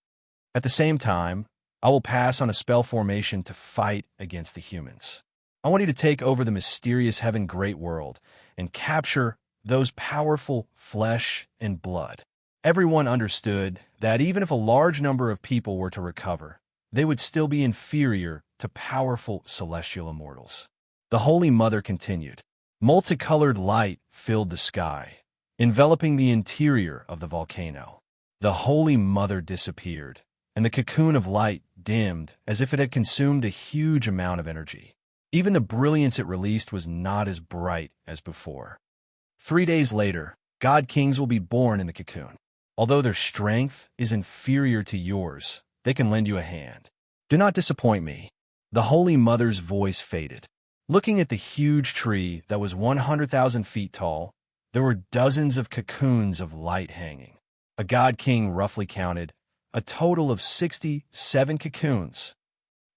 Speaker 1: At the same time, I will pass on a spell formation to fight against the humans. I want you to take over the mysterious heaven great world and capture those powerful flesh and blood. Everyone understood that even if a large number of people were to recover, they would still be inferior to powerful celestial immortals. The Holy Mother continued. Multicolored light filled the sky, enveloping the interior of the volcano. The Holy Mother disappeared, and the cocoon of light dimmed as if it had consumed a huge amount of energy. Even the brilliance it released was not as bright as before. 3 days later, God Kings will be born in the cocoon. Although their strength is inferior to yours, they can lend you a hand. Do not disappoint me. The Holy Mother's voice faded. Looking at the huge tree that was 100,000 feet tall, there were dozens of cocoons of light hanging. A God King roughly counted a total of 67 cocoons.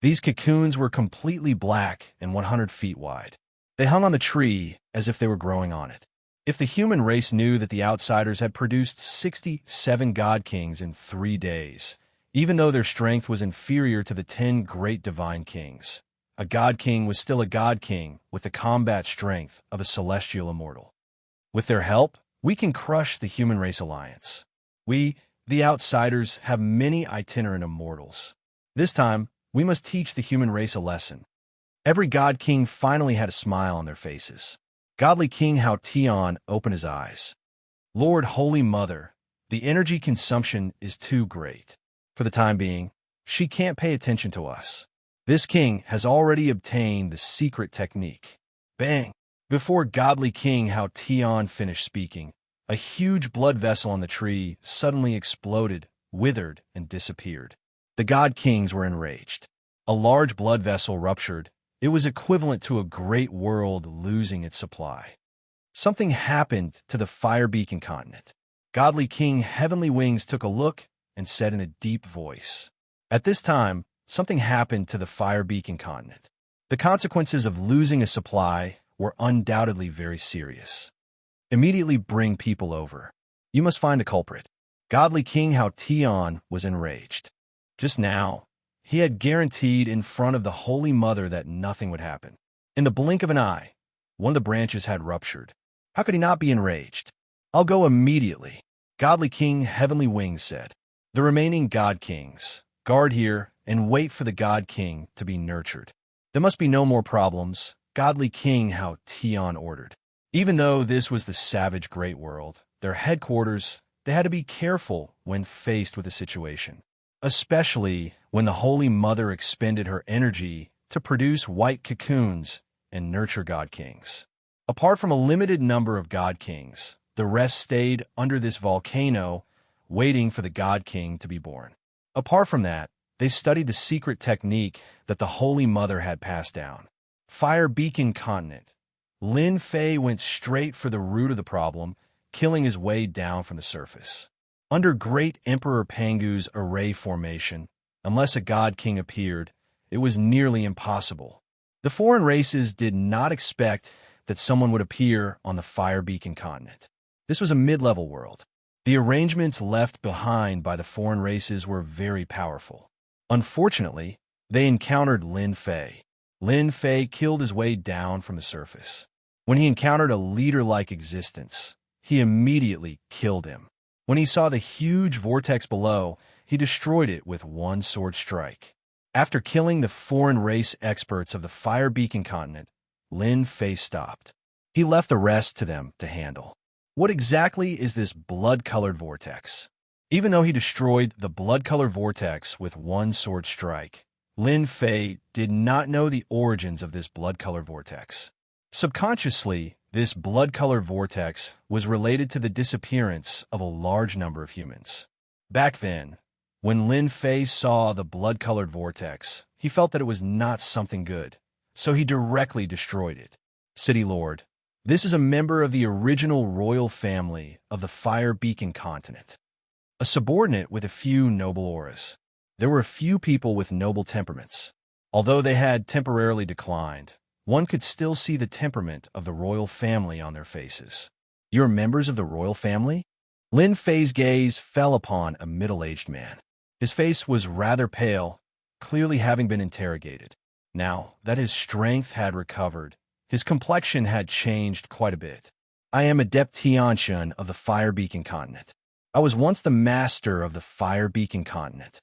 Speaker 1: These cocoons were completely black and 100 feet wide. They hung on the tree as if they were growing on it. If the human race knew that the outsiders had produced 67 God Kings in 3 days, even though their strength was inferior to the 10 great divine kings, a God King was still a God King with the combat strength of a celestial immortal. With their help, we can crush the human race alliance. We, the outsiders, have many itinerant immortals. This time, we must teach the human race a lesson. Every God King finally had a smile on their faces. Godly King Hao opened his eyes. Lord Holy Mother, the energy consumption is too great. For the time being, she can't pay attention to us. This king has already obtained the secret technique. Bang! Before Godly King Hao finished speaking, a huge blood vessel on the tree suddenly exploded, withered, and disappeared. The God Kings were enraged. A large blood vessel ruptured. It was equivalent to a great world losing its supply. Something happened to the fire beacon continent. Godly King Heavenly Wings took a look and said in a deep voice, "At this time, something happened to the fire beacon continent. The consequences of losing a supply were undoubtedly very serious. Immediately bring people over. You must find the culprit." Godly King Hao was enraged. Just now, he had guaranteed in front of the Holy Mother that nothing would happen. In the blink of an eye, one of the branches had ruptured. How could he not be enraged? "I'll go immediately," Godly King Heavenly Wings said. "The remaining God Kings, guard here and wait for the God King to be nurtured. There must be no more problems," Godly King Hao ordered. Even though this was the savage great world, their headquarters, they had to be careful when faced with a situation, especially when the Holy Mother expended her energy to produce white cocoons and nurture God Kings. Apart from a limited number of God Kings, the rest stayed under this volcano, waiting for the God King to be born. Apart from that, they studied the secret technique that the Holy Mother had passed down. Fire Beacon Continent. Lin Fei went straight for the root of the problem, killing his way down from the surface. Under Great Emperor Pangu's array formation, unless a God King appeared, it was nearly impossible. The foreign races did not expect that someone would appear on the Fire Beacon Continent. This was a mid-level world. The arrangements left behind by the foreign races were very powerful. Unfortunately, they encountered Lin Fei. Lin Fei killed his way down from the surface. When he encountered a leader-like existence, he immediately killed him. When he saw the huge vortex below, he destroyed it with one sword strike. After killing the foreign race experts of the Fire Beacon Continent, Lin Fei stopped. He left the rest to them to handle. What exactly is this blood-colored vortex? Even though he destroyed the blood-colored vortex with one sword strike, Lin Fei did not know the origins of this blood-colored vortex. Subconsciously, This blood-colored vortex was related to the disappearance of a large number of humans. Back then, when Lin Fei saw the blood-colored vortex, he felt that it was not something good, so he directly destroyed it. City Lord, this is a member of the original royal family of the Fire Beacon continent. A subordinate with a few noble auras. There were a few people with noble temperaments. Although they had temporarily declined, one could still see the temperament of the royal family on their faces. You're members of the royal family? Lin Fei's gaze fell upon a middle-aged man. His face was rather pale, clearly having been interrogated. Now that his strength had recovered, his complexion had changed quite a bit. I am Adept Tianxun of the Fire Beacon continent. I was once the master of the Fire Beacon continent.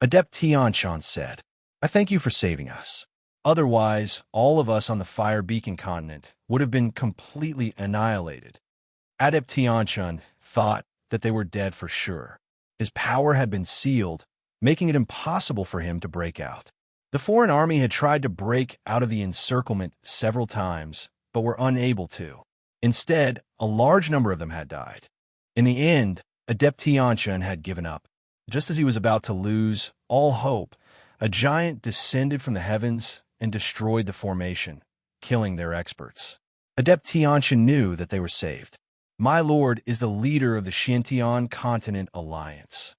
Speaker 1: Adept Tianxun said, I thank you for saving us. Otherwise, all of us on the Fire Beacon continent would have been completely annihilated. Adept Tianxun thought that they were dead for sure. His power had been sealed, making it impossible for him to break out. The foreign army had tried to break out of the encirclement several times, but were unable to. Instead, a large number of them had died. In the end, Adept Tianxun had given up. Just as he was about to lose all hope, a giant descended from the heavens and destroyed the formation, killing their experts. Adept Tianxun knew that they were saved. My lord is the leader of the Xintian Continent Alliance.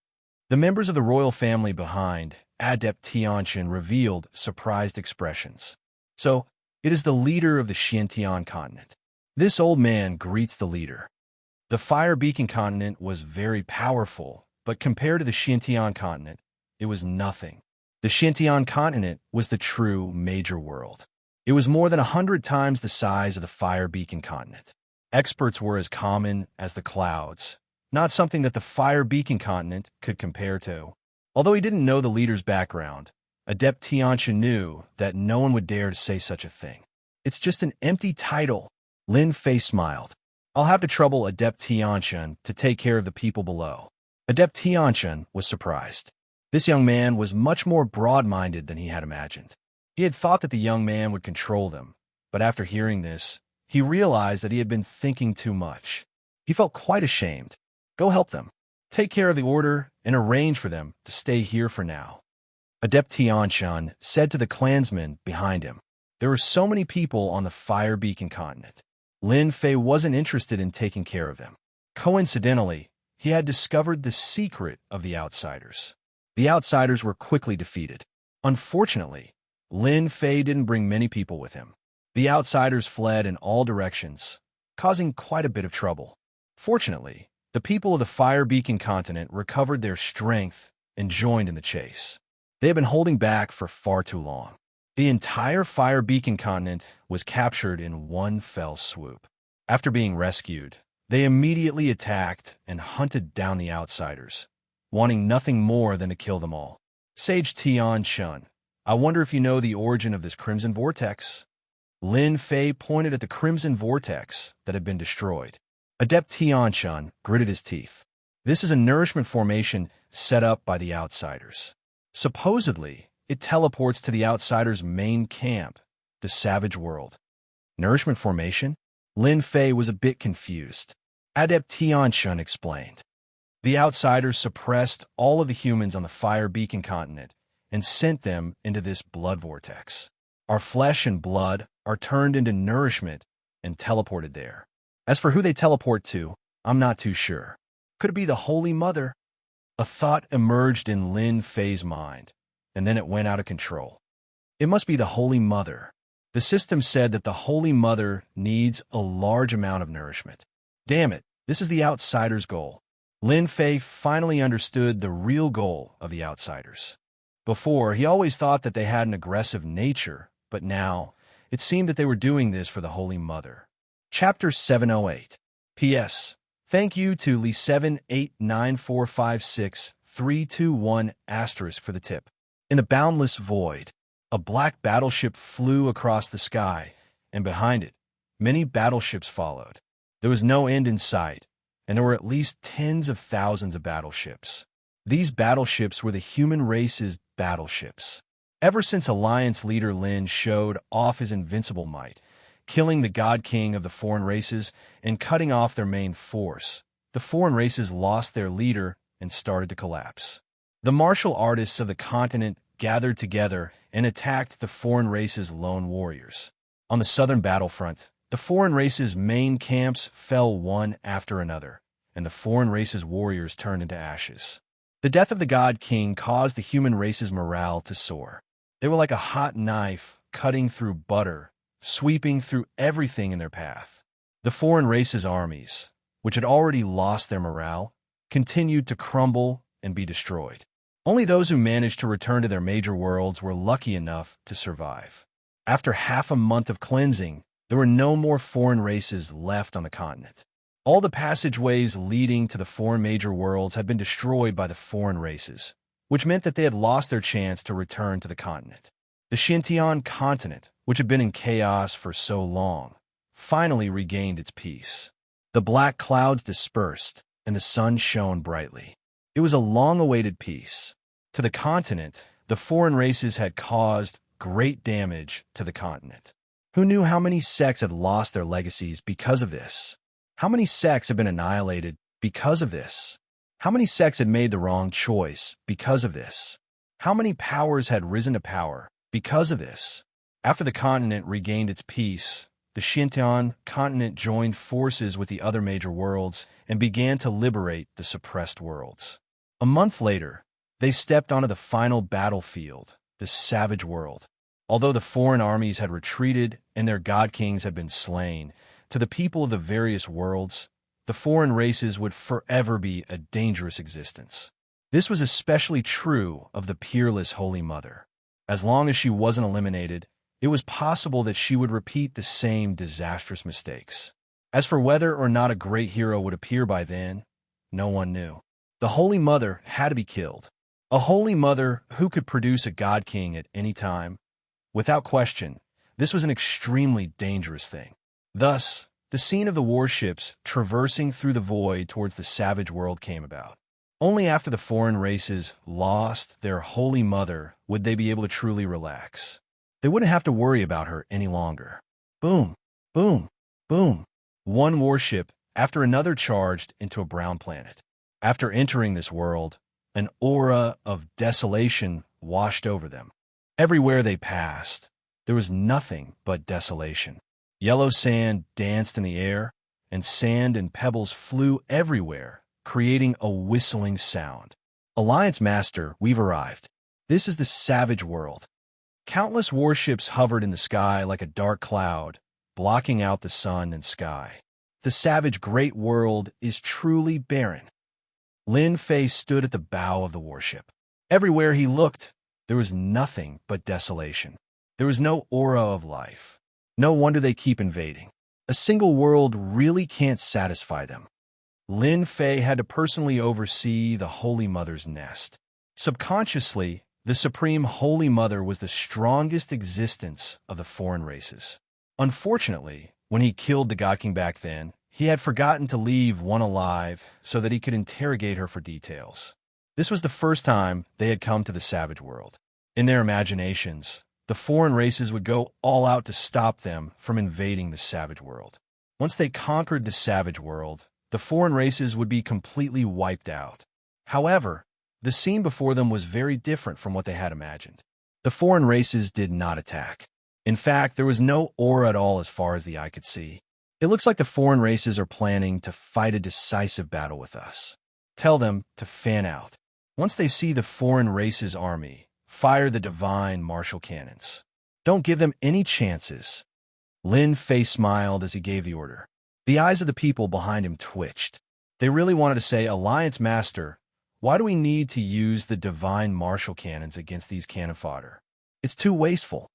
Speaker 1: The members of the royal family behind Adept Tianxun revealed surprised expressions. So, it is the leader of the Xintian Continent. This old man greets the leader. The Fire Beacon continent was very powerful, but compared to the Xintian continent, it was nothing. The Xintian continent was the true major world. It was more than 100 times the size of the Fire Beacon continent. Experts were as common as the clouds, not something that the Fire Beacon continent could compare to. Although he didn't know the leader's background, Adept Tianxun knew that no one would dare to say such a thing. It's just an empty title. Lin Fei smiled. I'll have to trouble Adept Tianxun to take care of the people below. Adept Tianxun was surprised. This young man was much more broad-minded than he had imagined. He had thought that the young man would control them, but after hearing this, he realized that he had been thinking too much. He felt quite ashamed. Go help them. Take care of the order and arrange for them to stay here for now. Adept Tianxun said to the clansmen behind him. There were so many people on the Fire Beacon continent. Lin Fei wasn't interested in taking care of them. Coincidentally, he had discovered the secret of the outsiders. The outsiders were quickly defeated. Unfortunately, Lin Fei didn't bring many people with him. The outsiders fled in all directions, causing quite a bit of trouble. Fortunately, the people of the Fire Beacon continent recovered their strength and joined in the chase. They had been holding back for far too long. The entire Fire Beacon continent was captured in one fell swoop. After being rescued, they immediately attacked and hunted down the outsiders, wanting nothing more than to kill them all. Sage Tianxun, I wonder if you know the origin of this crimson vortex? Lin Fei pointed at the crimson vortex that had been destroyed. Adept Tianxun gritted his teeth. This is a nourishment formation set up by the outsiders. Supposedly, it teleports to the outsiders' main camp, the Savage World. Nourishment formation? Lin Fei was a bit confused. Adept Tianxun explained. The outsiders suppressed all of the humans on the Fire Beacon continent and sent them into this blood vortex. Our flesh and blood are turned into nourishment and teleported there. As for who they teleport to, I'm not too sure. Could it be the Holy Mother? A thought emerged in Lin Fei's mind, and then it went out of control. It must be the Holy Mother. The system said that the Holy Mother needs a large amount of nourishment. Damn it, this is the outsider's goal. Lin Fei finally understood the real goal of the outsiders. Before, he always thought that they had an aggressive nature, but now, it seemed that they were doing this for the Holy Mother. Chapter 708. P.S. Thank you to Lee789456321 * for the tip. In the boundless void, a black battleship flew across the sky, and behind it, many battleships followed. There was no end in sight, and there were at least tens of thousands of battleships. These battleships were the human race's battleships. Ever since Alliance leader Lin showed off his invincible might, killing the god king of the foreign races and cutting off their main force. The foreign races lost their leader and started to collapse. The martial artists of the continent gathered together and attacked the foreign races' lone warriors. On the southern battlefront, the foreign races' main camps fell one after another, and the foreign races' warriors turned into ashes. The death of the god king caused the human race's morale to soar. They were like a hot knife cutting through butter, sweeping through everything in their path. The foreign races' armies, which had already lost their morale, continued to crumble and be destroyed. Only those who managed to return to their major worlds were lucky enough to survive. After half a month of cleansing, there were no more foreign races left on the continent. All the passageways leading to the four major worlds had been destroyed by the foreign races, which meant that they had lost their chance to return to the continent. The Xintian continent, which had been in chaos for so long, finally regained its peace. The black clouds dispersed, and the sun shone brightly. It was a long-awaited peace. To the continent, the foreign races had caused great damage to the continent. Who knew how many sects had lost their legacies because of this? How many sects had been annihilated because of this? How many sects had made the wrong choice because of this? How many powers had risen to power because of this? After the continent regained its peace, the Xintian continent joined forces with the other major worlds and began to liberate the suppressed worlds. A month later, they stepped onto the final battlefield, the savage world. Although the foreign armies had retreated and their god kings had been slain, to the people of the various worlds, the foreign races would forever be a dangerous existence. This was especially true of the peerless Holy Mother. As long as she wasn't eliminated, it was possible that she would repeat the same disastrous mistakes. As for whether or not a great hero would appear by then, no one knew. The Holy Mother had to be killed. A Holy Mother who could produce a God King at any time. Without question, this was an extremely dangerous thing. Thus, the scene of the warships traversing through the void towards the savage world came about. Only after the foreign races lost their Holy Mother would they be able to truly relax. They wouldn't have to worry about her any longer. Boom, boom, boom. One warship after another charged into a brown planet. After entering this world, an aura of desolation washed over them. Everywhere they passed, there was nothing but desolation. Yellow sand danced in the air, and sand and pebbles flew everywhere, creating a whistling sound. Alliance Master, we've arrived. This is the savage world. Countless warships hovered in the sky like a dark cloud, blocking out the sun and sky. The savage great world is truly barren. Lin Fei stood at the bow of the warship. Everywhere he looked, there was nothing but desolation. There was no aura of life. No wonder they keep invading. A single world really can't satisfy them. Lin Fei had to personally oversee the Holy Mother's nest. Subconsciously, the Supreme Holy Mother was the strongest existence of the foreign races. Unfortunately, when he killed the God King back then, he had forgotten to leave one alive so that he could interrogate her for details. This was the first time they had come to the savage world. In their imaginations, the foreign races would go all out to stop them from invading the savage world. Once they conquered the savage world, the foreign races would be completely wiped out. However, the scene before them was very different from what they had imagined. The foreign races did not attack. In fact, there was no aura at all as far as the eye could see. It looks like the foreign races are planning to fight a decisive battle with us. Tell them to fan out. Once they see the foreign races' army, fire the divine martial cannons. Don't give them any chances. Lin Fei smiled as he gave the order. The eyes of the people behind him twitched. They really wanted to say, Alliance Master, why do we need to use the divine martial cannons against these cannon fodder? It's too wasteful.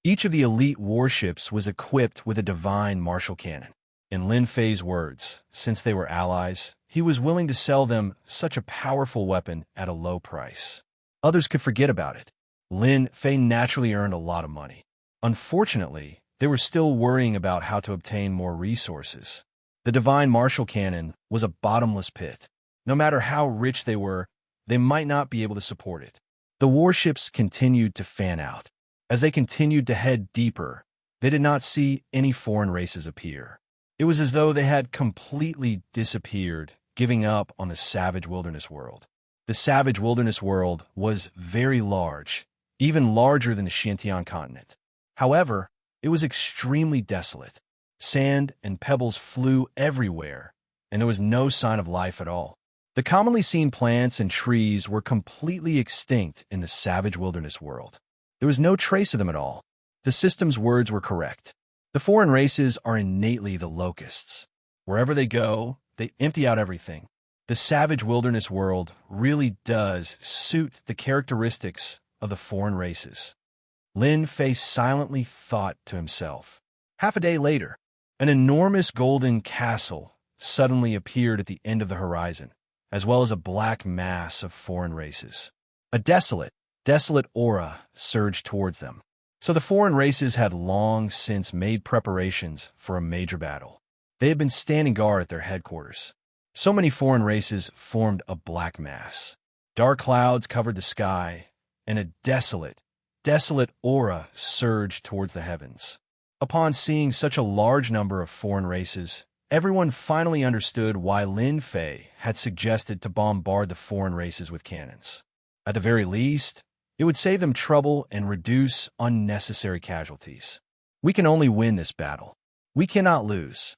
Speaker 1: Each of the elite warships was equipped with a divine martial cannon. In Lin Fei's words, since they were allies, he was willing to sell them such a powerful weapon at a low price. Others could forget about it. Lin Fei naturally earned a lot of money. Unfortunately, they were still worrying about how to obtain more resources. The divine martial cannon was a bottomless pit. No matter how rich they were, they might not be able to support it. The warships continued to fan out. As they continued to head deeper, They did not see any foreign races appear. It was as though they had completely disappeared, giving up on the savage wilderness world. The savage wilderness world was very large, even larger than the Shantian continent. However, it was extremely desolate. Sand and pebbles flew everywhere, and there was no sign of life at all. The commonly seen plants and trees were completely extinct in the savage wilderness world. There was no trace of them at all. The system's words were correct. The foreign races are innately the locusts. Wherever they go, they empty out everything. The savage wilderness world really does suit the characteristics of the foreign races. Lin Fei silently thought to himself. Half a day later, an enormous golden castle suddenly appeared at the end of the horizon, as well as a black mass of foreign races. A desolate aura surged towards them. So the foreign races had long since made preparations for a major battle. They had been standing guard at their headquarters. So many foreign races formed a black mass. Dark clouds covered the sky, and a desolate aura surged towards the heavens. Upon seeing such a large number of foreign races, everyone finally understood why Lin Fei had suggested to bombard the foreign races with cannons. At the very least, it would save them trouble and reduce unnecessary casualties. We can only win this battle. We cannot lose.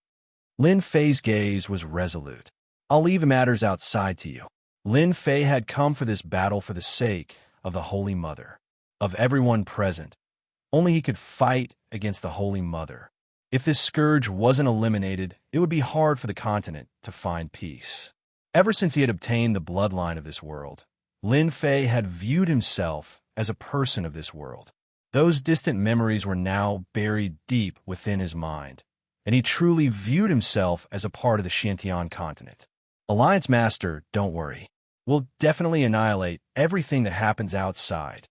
Speaker 1: Lin Fei's gaze was resolute. I'll leave the matters outside to you. Lin Fei had come for this battle for the sake of the Holy Mother, of everyone present. Only he could fight against the Holy Mother. If this scourge wasn't eliminated, it would be hard for the continent to find peace. Ever since he had obtained the bloodline of this world, Lin Fei had viewed himself as a person of this world. Those distant memories were now buried deep within his mind, and he truly viewed himself as a part of the Shantian continent. Alliance Master, don't worry. We'll definitely annihilate everything that happens outside.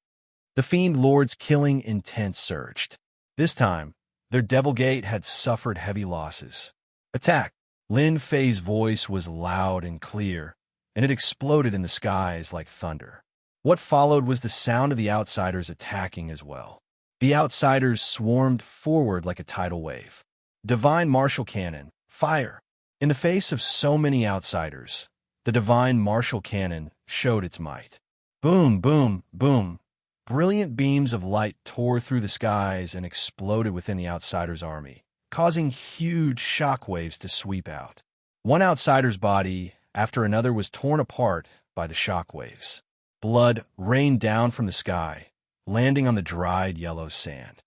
Speaker 1: The Fiend Lord's killing intent surged. This time, their Devil Gate had suffered heavy losses. Attack! Lin Fei's voice was loud and clear, and it exploded in the skies like thunder. What followed was the sound of the outsiders attacking as well. The outsiders swarmed forward like a tidal wave. Divine Martial Cannon, fire! In the face of so many outsiders, the Divine Martial Cannon showed its might. Boom, boom, boom. Brilliant beams of light tore through the skies and exploded within the outsider's army, causing huge shockwaves to sweep out. One outsider's body after another was torn apart by the shockwaves. Blood rained down from the sky, landing on the dried yellow sand.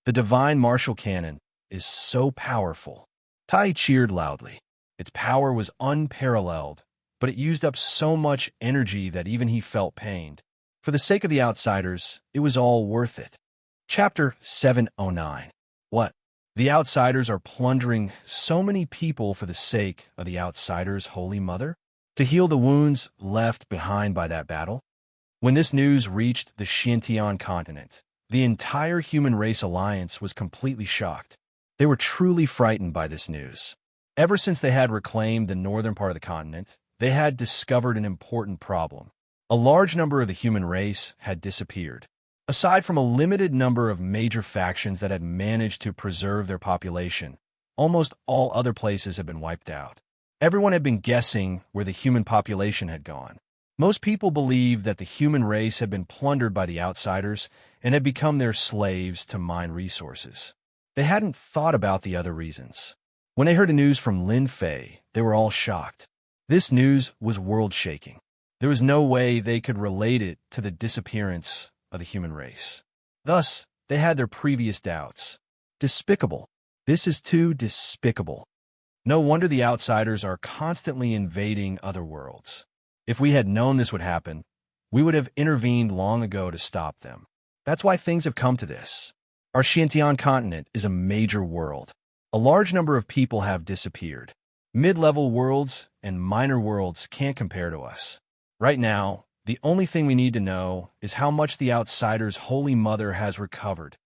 Speaker 1: The Divine Martial Cannon is so powerful. Tai cheered loudly. Its power was unparalleled, but it used up so much energy that even he felt pained. For the sake of the outsiders, it was all worth it. Chapter 709. What? The outsiders are plundering so many people for the sake of the outsiders' Holy Mother? To heal the wounds left behind by that battle? When this news reached the Shantian continent, the entire human race alliance was completely shocked. They were truly frightened by this news. Ever since they had reclaimed the northern part of the continent, they had discovered an important problem. A large number of the human race had disappeared. Aside from a limited number of major factions that had managed to preserve their population, almost all other places had been wiped out. Everyone had been guessing where the human population had gone. Most people believed that the human race had been plundered by the outsiders and had become their slaves to mine resources. They hadn't thought about the other reasons. When they heard the news from Lin Fei, they were all shocked. This news was world-shaking. There was no way they could relate it to the disappearance of the human race. Thus, they had their previous doubts. Despicable. This is too despicable. No wonder the outsiders are constantly invading other worlds. If we had known this would happen, we would have intervened long ago to stop them. That's why things have come to this. Our Shantian continent is a major world. A large number of people have disappeared. Mid-level worlds and minor worlds can't compare to us. Right now, the only thing we need to know is how much the outsider's Holy Mother has recovered.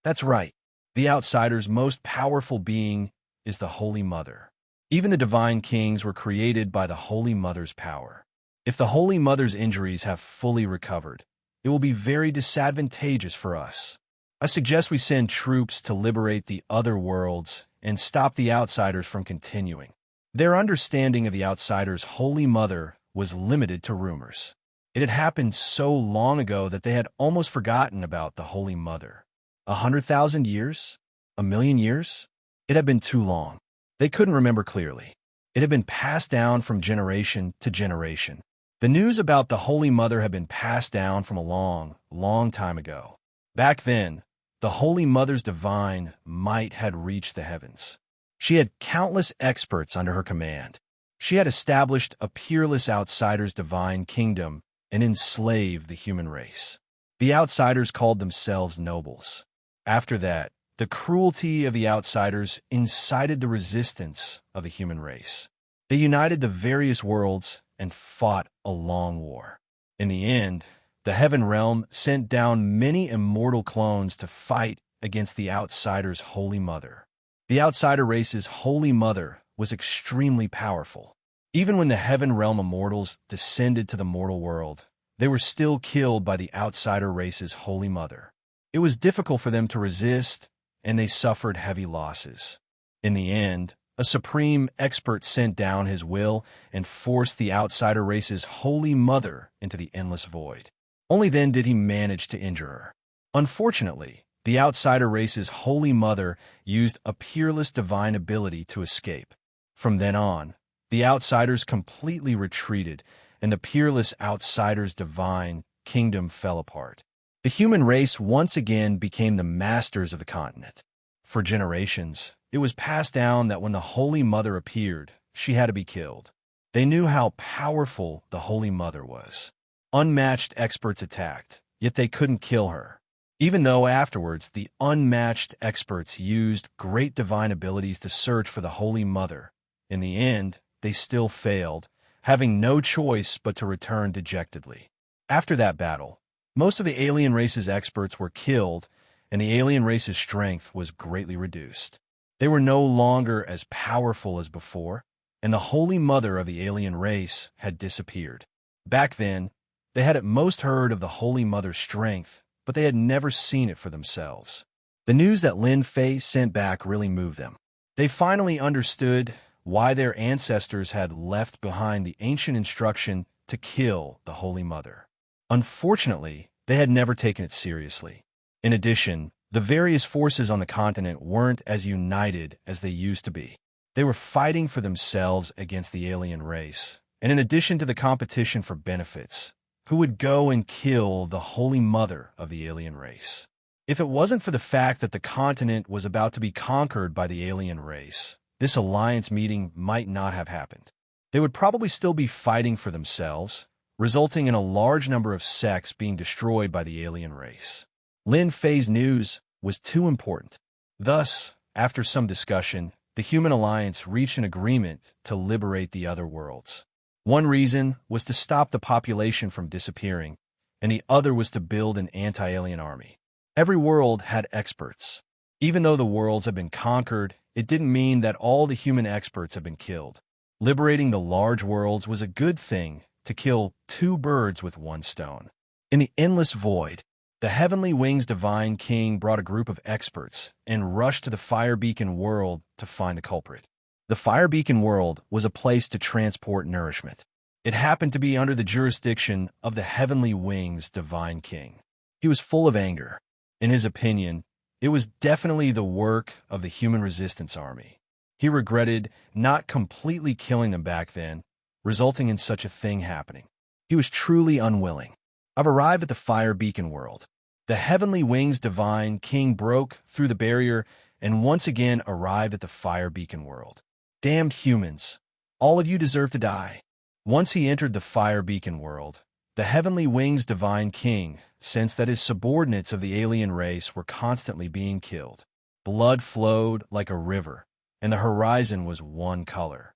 Speaker 1: That's right. The outsider's most powerful being is the Holy Mother. Even the divine kings were created by the Holy Mother's power. If the Holy Mother's injuries have fully recovered, it will be very disadvantageous for us. I suggest we send troops to liberate the other worlds and stop the outsiders from continuing. Their understanding of the outsiders' Holy Mother was limited to rumors. It had happened so long ago that they had almost forgotten about the Holy Mother. 100,000 years? A million years? It had been too long. They couldn't remember clearly. It had been passed down from generation to generation. The news about the Holy Mother had been passed down from a long, long time ago. Back then, the Holy Mother's divine might had reached the heavens. She had countless experts under her command. She had established a peerless outsider's divine kingdom and enslaved the human race. The outsiders called themselves nobles. After that, the cruelty of the outsiders incited the resistance of the human race. They united the various worlds and fought a long war. In the end, the Heaven Realm sent down many immortal clones to fight against the outsider's Holy Mother. The outsider race's Holy Mother was extremely powerful. Even when the Heaven Realm immortals descended to the mortal world, they were still killed by the outsider race's Holy Mother. It was difficult for them to resist, and they suffered heavy losses. In the end, a supreme expert sent down his will and forced the outsider race's Holy Mother into the endless void. Only then did he manage to injure her. Unfortunately, the outsider race's Holy Mother used a peerless divine ability to escape. From then on, the outsiders completely retreated, and the peerless outsider's divine kingdom fell apart. The human race once again became the masters of the continent. For generations, it was passed down that when the Holy Mother appeared, she had to be killed. They knew how powerful the Holy Mother was. Unmatched experts attacked, yet they couldn't kill her. Even though afterwards the unmatched experts used great divine abilities to search for the Holy Mother, in the end, they still failed, having no choice but to return dejectedly. After that battle, most of the alien race's experts were killed, and the alien race's strength was greatly reduced. They were no longer as powerful as before, and the Holy Mother of the alien race had disappeared. Back then, they had at most heard of the Holy Mother's strength, but they had never seen it for themselves. The news that Lin Fei sent back really moved them. They finally understood why their ancestors had left behind the ancient instruction to kill the Holy Mother. Unfortunately, they had never taken it seriously. In addition, the various forces on the continent weren't as united as they used to be. They were fighting for themselves against the alien race, and in addition to the competition for benefits, who would go and kill the Holy Mother of the alien race. If it wasn't for the fact that the continent was about to be conquered by the alien race, this alliance meeting might not have happened. They would probably still be fighting for themselves, resulting in a large number of sects being destroyed by the alien race. Lin Fei's news was too important. Thus, after some discussion, the human alliance reached an agreement to liberate the other worlds. One reason was to stop the population from disappearing, and the other was to build an anti-alien army. Every world had experts. Even though the worlds had been conquered, it didn't mean that all the human experts had been killed. Liberating the large worlds was a good thing to kill two birds with one stone. In the endless void, the Heavenly Wings Divine King brought a group of experts and rushed to the Fire Beacon world to find the culprit. The Fire Beacon world was a place to transport nourishment. It happened to be under the jurisdiction of the Heavenly Wings Divine King. He was full of anger. In his opinion, it was definitely the work of the Human Resistance Army. He regretted not completely killing them back then, resulting in such a thing happening. He was truly unwilling. I've arrived at the Fire Beacon world. The Heavenly Wings Divine King broke through the barrier and once again arrived at the Fire Beacon world. Damned humans, all of you deserve to die. Once he entered the Fire Beacon world, the Heavenly Wings Divine King sensed that his subordinates of the alien race were constantly being killed. Blood flowed like a river, and the horizon was one color.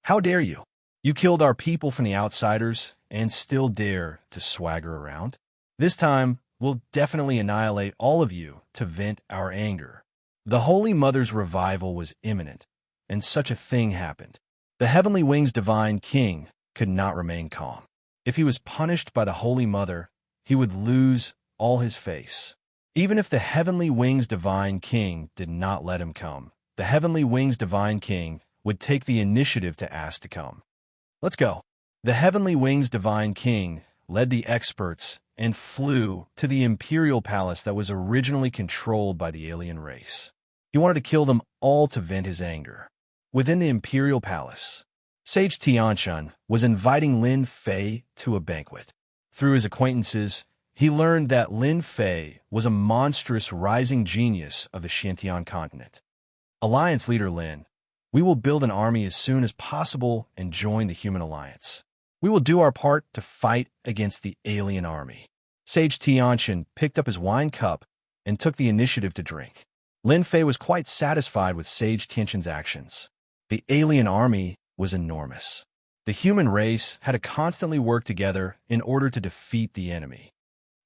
Speaker 1: How dare you? You killed our people from the outsiders and still dare to swagger around? This time, we'll definitely annihilate all of you to vent our anger. The Holy Mother's revival was imminent, and such a thing happened. The Heavenly Wings Divine King could not remain calm. If he was punished by the Holy Mother, he would lose all his face. Even if the Heavenly Wings Divine King did not let him come, the Heavenly Wings Divine King would take the initiative to ask to come. Let's go. The Heavenly Wings Divine King led the experts and flew to the Imperial Palace that was originally controlled by the alien race. He wanted to kill them all to vent his anger. Within the Imperial Palace, Sage Tianxun was inviting Lin Fei to a banquet. Through his acquaintances, he learned that Lin Fei was a monstrous rising genius of the Xiantian continent. Alliance leader Lin, we will build an army as soon as possible and join the human alliance. We will do our part to fight against the alien army. Sage Tianxun picked up his wine cup and took the initiative to drink. Lin Fei was quite satisfied with Sage Tianxun's actions. The alien army was enormous. The human race had to constantly work together in order to defeat the enemy.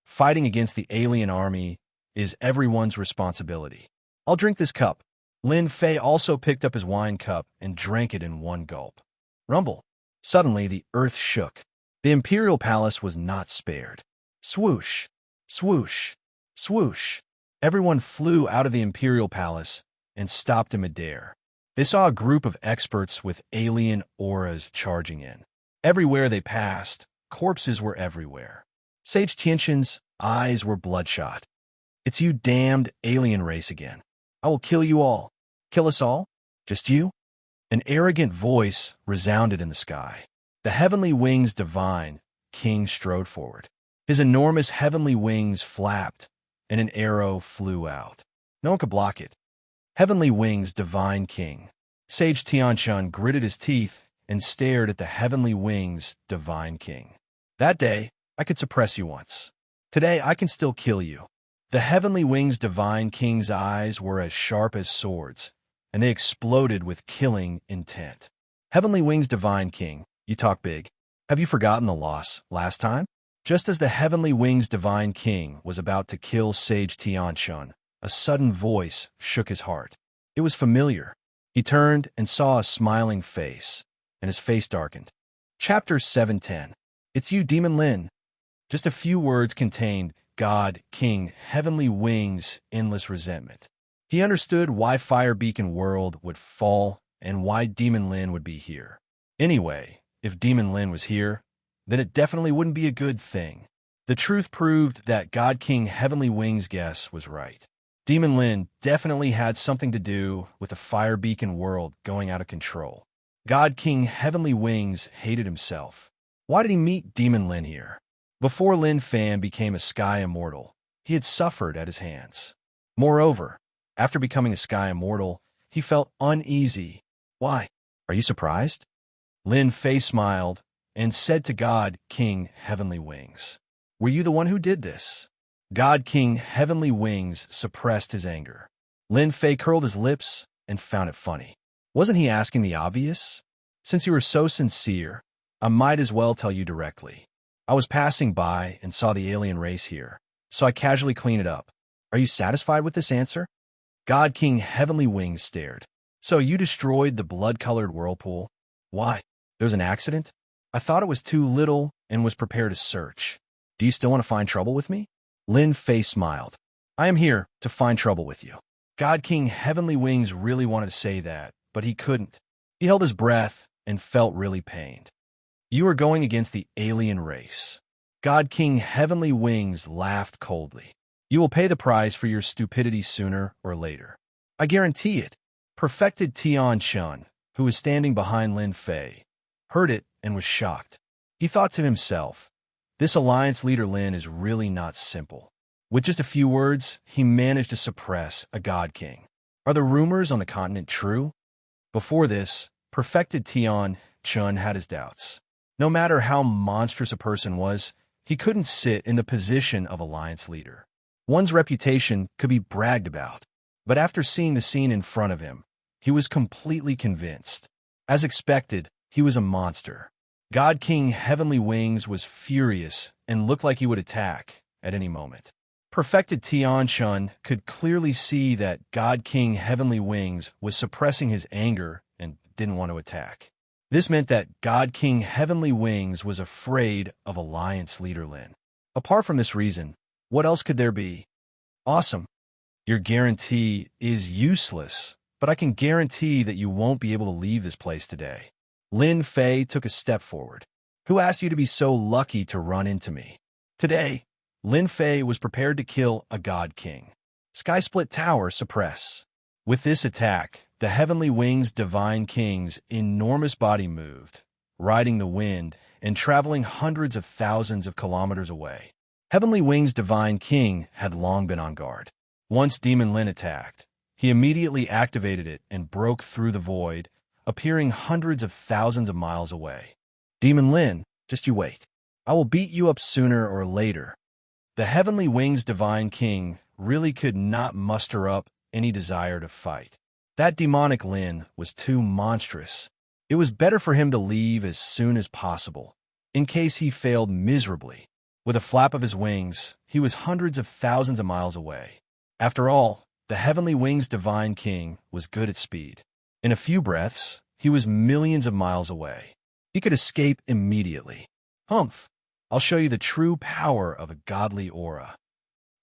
Speaker 1: Fighting against the alien army is everyone's responsibility. I'll drink this cup. Lin Fei also picked up his wine cup and drank it in one gulp. Rumble. Suddenly, the earth shook. The Imperial Palace was not spared. Swoosh, swoosh, swoosh. Everyone flew out of the Imperial Palace and stopped in midair. They saw a group of experts with alien auras charging in. Everywhere they passed, corpses were everywhere. Sage Tianxun's eyes were bloodshot. It's you damned alien race again. I will kill you all. Kill us all? Just you? An arrogant voice resounded in the sky. The Heavenly Wings Divine King strode forward. His enormous heavenly wings flapped, and an arrow flew out. No one could block it. Heavenly Wings Divine King. Sage Tianxun gritted his teeth and stared at the Heavenly Wings Divine King. That day, I could suppress you once. Today, I can still kill you. The Heavenly Wings Divine King's eyes were as sharp as swords, and they exploded with killing intent. Heavenly Wings Divine King, you talk big. Have you forgotten the loss last time? Just as the Heavenly Wings Divine King was about to kill Sage Tianxun, a sudden voice shook his heart. It was familiar. He turned and saw a smiling face, and his face darkened. Chapter 710. It's you, Demon Lin. Just a few words contained God, King, Heavenly Wings, endless resentment. He understood why Fire Beacon World would fall and why Demon Lin would be here. Anyway, if Demon Lin was here, then it definitely wouldn't be a good thing. The truth proved that God King Heavenly Wings' guess was right. Demon Lin definitely had something to do with the Fire Beacon World going out of control. God King Heavenly Wings hated himself. Why did he meet Demon Lin here? Before Lin Fan became a Sky Immortal, he had suffered at his hands. Moreover, after becoming a Sky Immortal, he felt uneasy. Why? Are you surprised? Lin Fei smiled and said to God King Heavenly Wings, "Were you the one who did this?" God King Heavenly Wings suppressed his anger. Lin Fei curled his lips and found it funny. Wasn't he asking the obvious? Since you were so sincere, I might as well tell you directly. I was passing by and saw the alien race here, so I casually cleaned it up. Are you satisfied with this answer? God King Heavenly Wings stared. So you destroyed the blood-colored whirlpool? Why? There was an accident? I thought it was too little and was prepared to search. Do you still want to find trouble with me? Lin Fei smiled. I am here to find trouble with you. God King Heavenly Wings really wanted to say that, but he couldn't. He held his breath and felt really pained. You are going against the alien race. God King Heavenly Wings laughed coldly. You will pay the price for your stupidity sooner or later. I guarantee it. Perfected Tianxun, who was standing behind Lin Fei, heard it and was shocked. He thought to himself, this alliance leader Lin is really not simple. With just a few words, he managed to suppress a God King. Are the rumors on the continent true? Before this, Perfected Tianxun had his doubts. No matter how monstrous a person was, he couldn't sit in the position of alliance leader. One's reputation could be bragged about. But after seeing the scene in front of him, he was completely convinced. As expected, he was a monster. God King Heavenly Wings was furious and looked like he would attack at any moment. Perfected Tianxun could clearly see that God King Heavenly Wings was suppressing his anger and didn't want to attack. This meant that God King Heavenly Wings was afraid of Alliance Leader Lin. Apart from this reason, what else could there be? Awesome. Your guarantee is useless, but I can guarantee that you won't be able to leave this place today. Lin Fei took a step forward. Who asked you to be so lucky to run into me? Today, Lin Fei was prepared to kill a god king. Sky Split Tower suppress. With this attack, the Heavenly Wings Divine King's enormous body moved, riding the wind and traveling hundreds of thousands of kilometers away. Heavenly Wings Divine King had long been on guard. Once Demon Lin attacked, he immediately activated it and broke through the void, appearing hundreds of thousands of miles away. Demon Lin, just you wait. I will beat you up sooner or later. The Heavenly Wings Divine King really could not muster up any desire to fight. That demonic Lin was too monstrous. It was better for him to leave as soon as possible, in case he failed miserably. With a flap of his wings, he was hundreds of thousands of miles away. After all, the Heavenly Wings Divine King was good at speed. In a few breaths, he was millions of miles away. He could escape immediately. Humph! I'll show you the true power of a godly aura.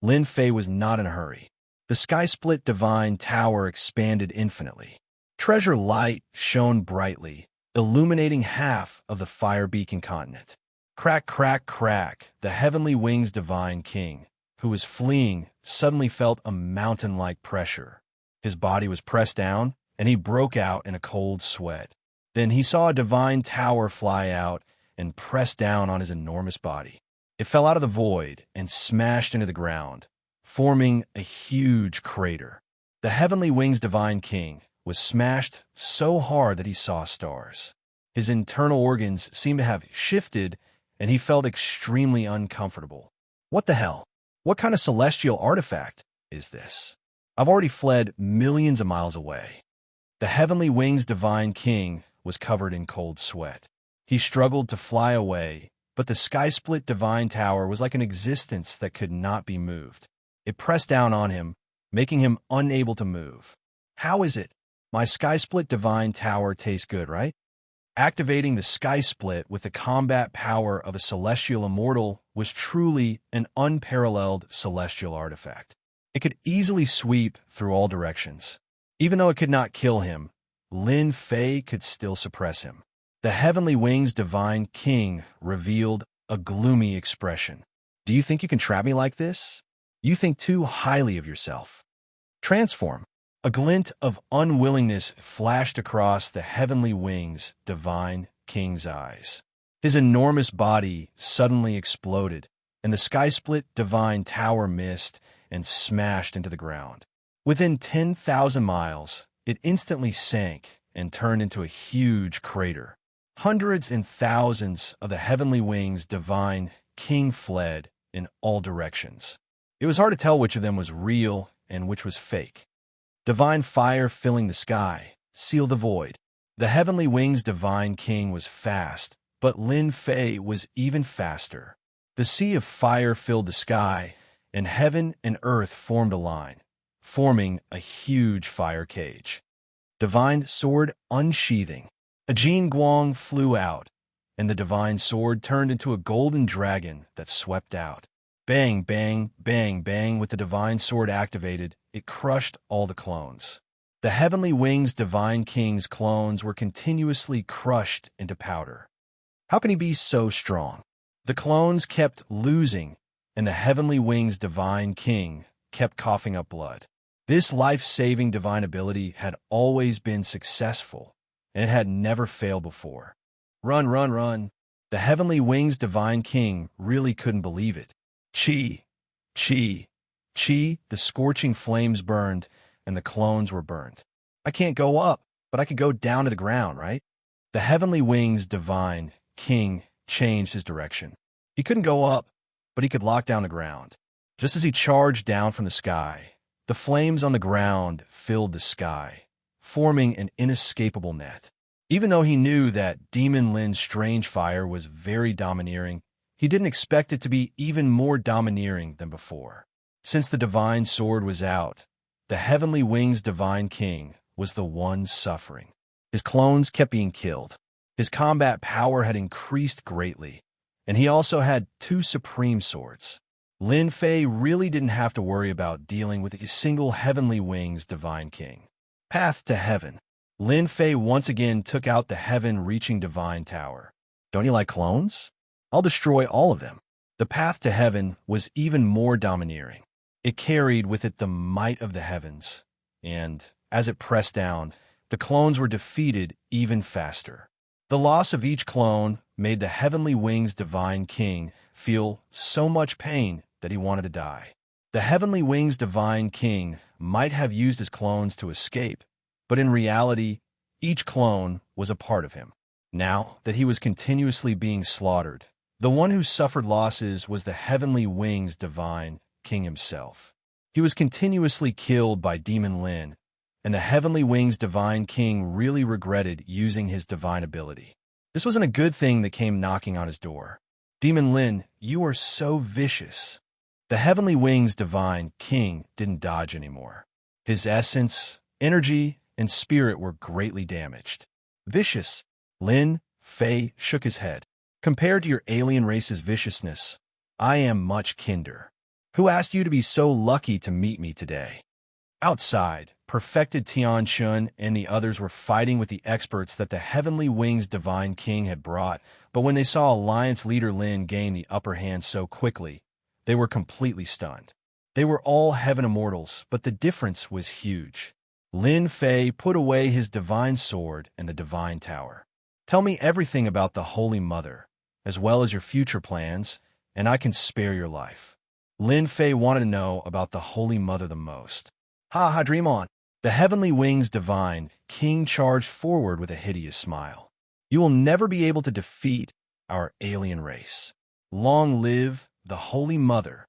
Speaker 1: Lin Fei was not in a hurry. The sky-split divine tower expanded infinitely. Treasure light shone brightly, illuminating half of the fire beacon continent. Crack, crack, crack, the Heavenly Wings Divine King, who was fleeing, suddenly felt a mountain-like pressure. His body was pressed down, and he broke out in a cold sweat. Then he saw a divine tower fly out and press down on his enormous body. It fell out of the void and smashed into the ground, forming a huge crater. The Heavenly Wings Divine King was smashed so hard that he saw stars. His internal organs seemed to have shifted, and he felt extremely uncomfortable. What the hell? What kind of celestial artifact is this? I've already fled millions of miles away. The Heavenly Wings Divine King was covered in cold sweat. He struggled to fly away, but the sky-split divine tower was like an existence that could not be moved. It pressed down on him, making him unable to move. How is it? My sky-split divine tower tastes good, right? Activating the sky split with the combat power of a celestial immortal was truly an unparalleled celestial artifact. It could easily sweep through all directions. Even though it could not kill him, Lin Fei could still suppress him. The Heavenly Wings Divine King revealed a gloomy expression. Do you think you can trap me like this? You think too highly of yourself. Transform. A glint of unwillingness flashed across the Heavenly Wings Divine King's eyes. His enormous body suddenly exploded, and the sky-split divine tower missed and smashed into the ground. Within 10,000 miles, it instantly sank and turned into a huge crater. Hundreds and thousands of the Heavenly Wings Divine King fled in all directions. It was hard to tell which of them was real and which was fake. Divine fire filling the sky, seal the void. The Heavenly Wings Divine King was fast, but Lin Fei was even faster. The sea of fire filled the sky, and heaven and earth formed a line, forming a huge fire cage. Divine sword unsheathing. A Jin Guang flew out, and the divine sword turned into a golden dragon that swept out. Bang, bang, bang, bang. With the divine sword activated, it crushed all the clones. The Heavenly Wings Divine King's clones were continuously crushed into powder. How can he be so strong? The clones kept losing, and the Heavenly Wings Divine King kept coughing up blood. This life-saving divine ability had always been successful, and it had never failed before. Run, run, run. The Heavenly Wings Divine King really couldn't believe it. Chi, chi, chi, the scorching flames burned, and the clones were burned. I can't go up, but I could go down to the ground, right? The Heavenly Wings Divine King changed his direction. He couldn't go up, but he could lock down the ground. Just as he charged down from the sky, the flames on the ground filled the sky, forming an inescapable net. Even though he knew that Demon Lin's strange fire was very domineering, he didn't expect it to be even more domineering than before. Since the divine sword was out, the Heavenly Wings Divine King was the one suffering. His clones kept being killed. His combat power had increased greatly, and he also had two supreme swords. Lin Fei really didn't have to worry about dealing with a single Heavenly Wings Divine King. Path to Heaven. Lin Fei once again took out the heaven-reaching Divine Tower. Don't you like clones? I'll destroy all of them. The path to heaven was even more domineering. It carried with it the might of the heavens, and, as it pressed down, the clones were defeated even faster. The loss of each clone made the Heavenly Wings Divine King feel so much pain that he wanted to die. The Heavenly Wings Divine King might have used his clones to escape, but in reality, each clone was a part of him. Now that he was continuously being slaughtered, the one who suffered losses was the Heavenly Wings Divine King himself. He was continuously killed by Demon Lin, and the Heavenly Wings Divine King really regretted using his divine ability. This wasn't a good thing that came knocking on his door. Demon Lin, you are so vicious. The Heavenly Wings Divine King didn't dodge anymore. His essence, energy, and spirit were greatly damaged. Vicious. Lin Fei shook his head. Compared to your alien race's viciousness, I am much kinder. Who asked you to be so lucky to meet me today? Outside, Perfected Tian Chun and the others were fighting with the experts that the Heavenly Wings Divine King had brought, but when they saw Alliance leader Lin gain the upper hand so quickly, they were completely stunned. They were all heaven immortals, but the difference was huge. Lin Fei put away his divine sword and the divine tower. Tell me everything about the Holy Mother, as well as your future plans, and I can spare your life. Lin Fei wanted to know about the Holy Mother the most. Ha ha, dream on. The Heavenly Wings Divine King charged forward with a hideous smile. You will never be able to defeat our alien race. Long live the Holy Mother.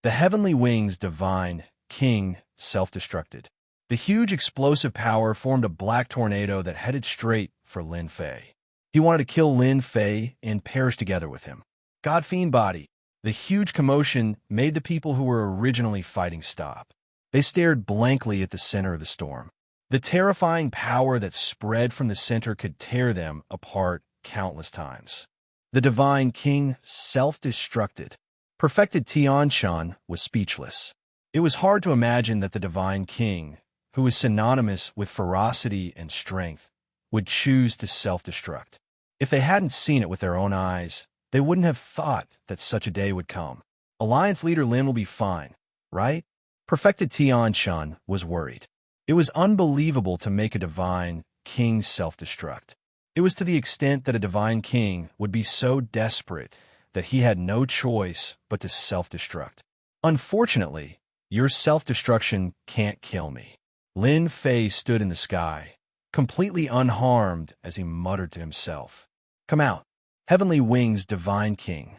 Speaker 1: The Heavenly Wings Divine King self-destructed. The huge explosive power formed a black tornado that headed straight for Lin Fei. He wanted to kill Lin Fei and perish together with him. God Fiend Body. The huge commotion made the people who were originally fighting stop. They stared blankly at the center of the storm. The terrifying power that spread from the center could tear them apart countless times. The Divine King self-destructed. Perfected Tian Chun was speechless. It was hard to imagine that the Divine King, who was synonymous with ferocity and strength, would choose to self-destruct. If they hadn't seen it with their own eyes, they wouldn't have thought that such a day would come. Alliance leader Lin will be fine, right? Perfected Tian Chun was worried. It was unbelievable to make a Divine King self-destruct. It was to the extent that a Divine King would be so desperate that he had no choice but to self-destruct. Unfortunately, your self-destruction can't kill me. Lin Fei stood in the sky, completely unharmed as he muttered to himself. Come out, Heavenly Wings Divine King.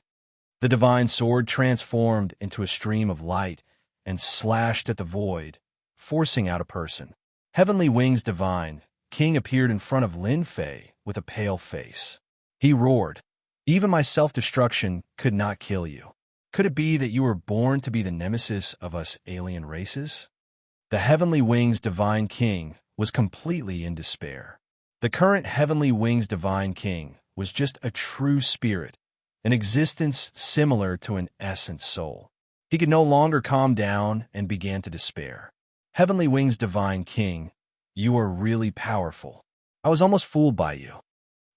Speaker 1: The divine sword transformed into a stream of light and slashed at the void, forcing out a person. Heavenly Wings Divine King appeared in front of Lin Fei with a pale face. He roared, "Even my self-destruction could not kill you. Could it be that you were born to be the nemesis of us alien races?" The Heavenly Wings Divine King was completely in despair. The current Heavenly Wings Divine King was just a true spirit, an existence similar to an essence soul. He could no longer calm down and began to despair. Heavenly Wings Divine King, you are really powerful. I was almost fooled by you.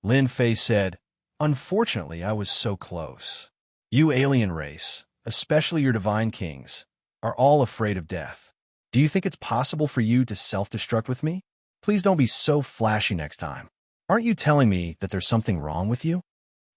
Speaker 1: Lin Fei said, unfortunately, I was so close. You alien race, especially your Divine Kings, are all afraid of death. Do you think it's possible for you to self-destruct with me? Please don't be so flashy next time. Aren't you telling me that there's something wrong with you?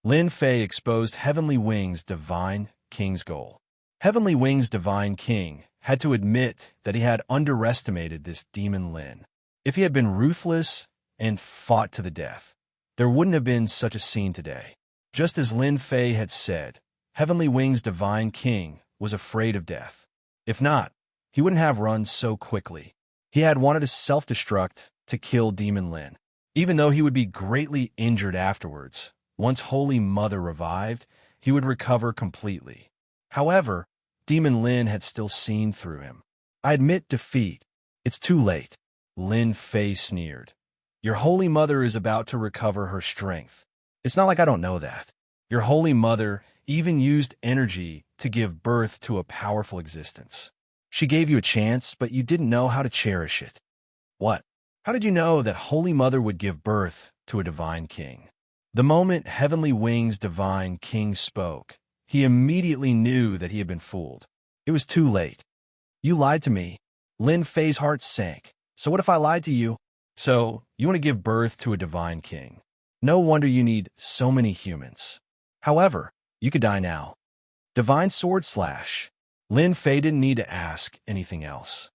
Speaker 1: Lin Fei exposed Heavenly Wings Divine King's goal. Heavenly Wings Divine King had to admit that he had underestimated this Demon Lin. If he had been ruthless and fought to the death, there wouldn't have been such a scene today. Just as Lin Fei had said, Heavenly Wings Divine King was afraid of death. If not, he wouldn't have run so quickly. He had wanted to self-destruct to kill Demon Lin. Even though he would be greatly injured afterwards, once Holy Mother revived, he would recover completely. However, Demon Lin had still seen through him. I admit defeat. It's too late. Lin Fei sneered. Your Holy Mother is about to recover her strength. It's not like I don't know that. Your Holy Mother even used energy to give birth to a powerful existence. She gave you a chance, but you didn't know how to cherish it. What? How did you know that Holy Mother would give birth to a divine king? The moment Heavenly Wings' divine king spoke, he immediately knew that he had been fooled. It was too late. You lied to me. Lin Fei's heart sank. So what if I lied to you? So, you want to give birth to a divine king. No wonder you need so many humans. However, you could die now. Divine sword slash. Lin Fei didn't need to ask anything else.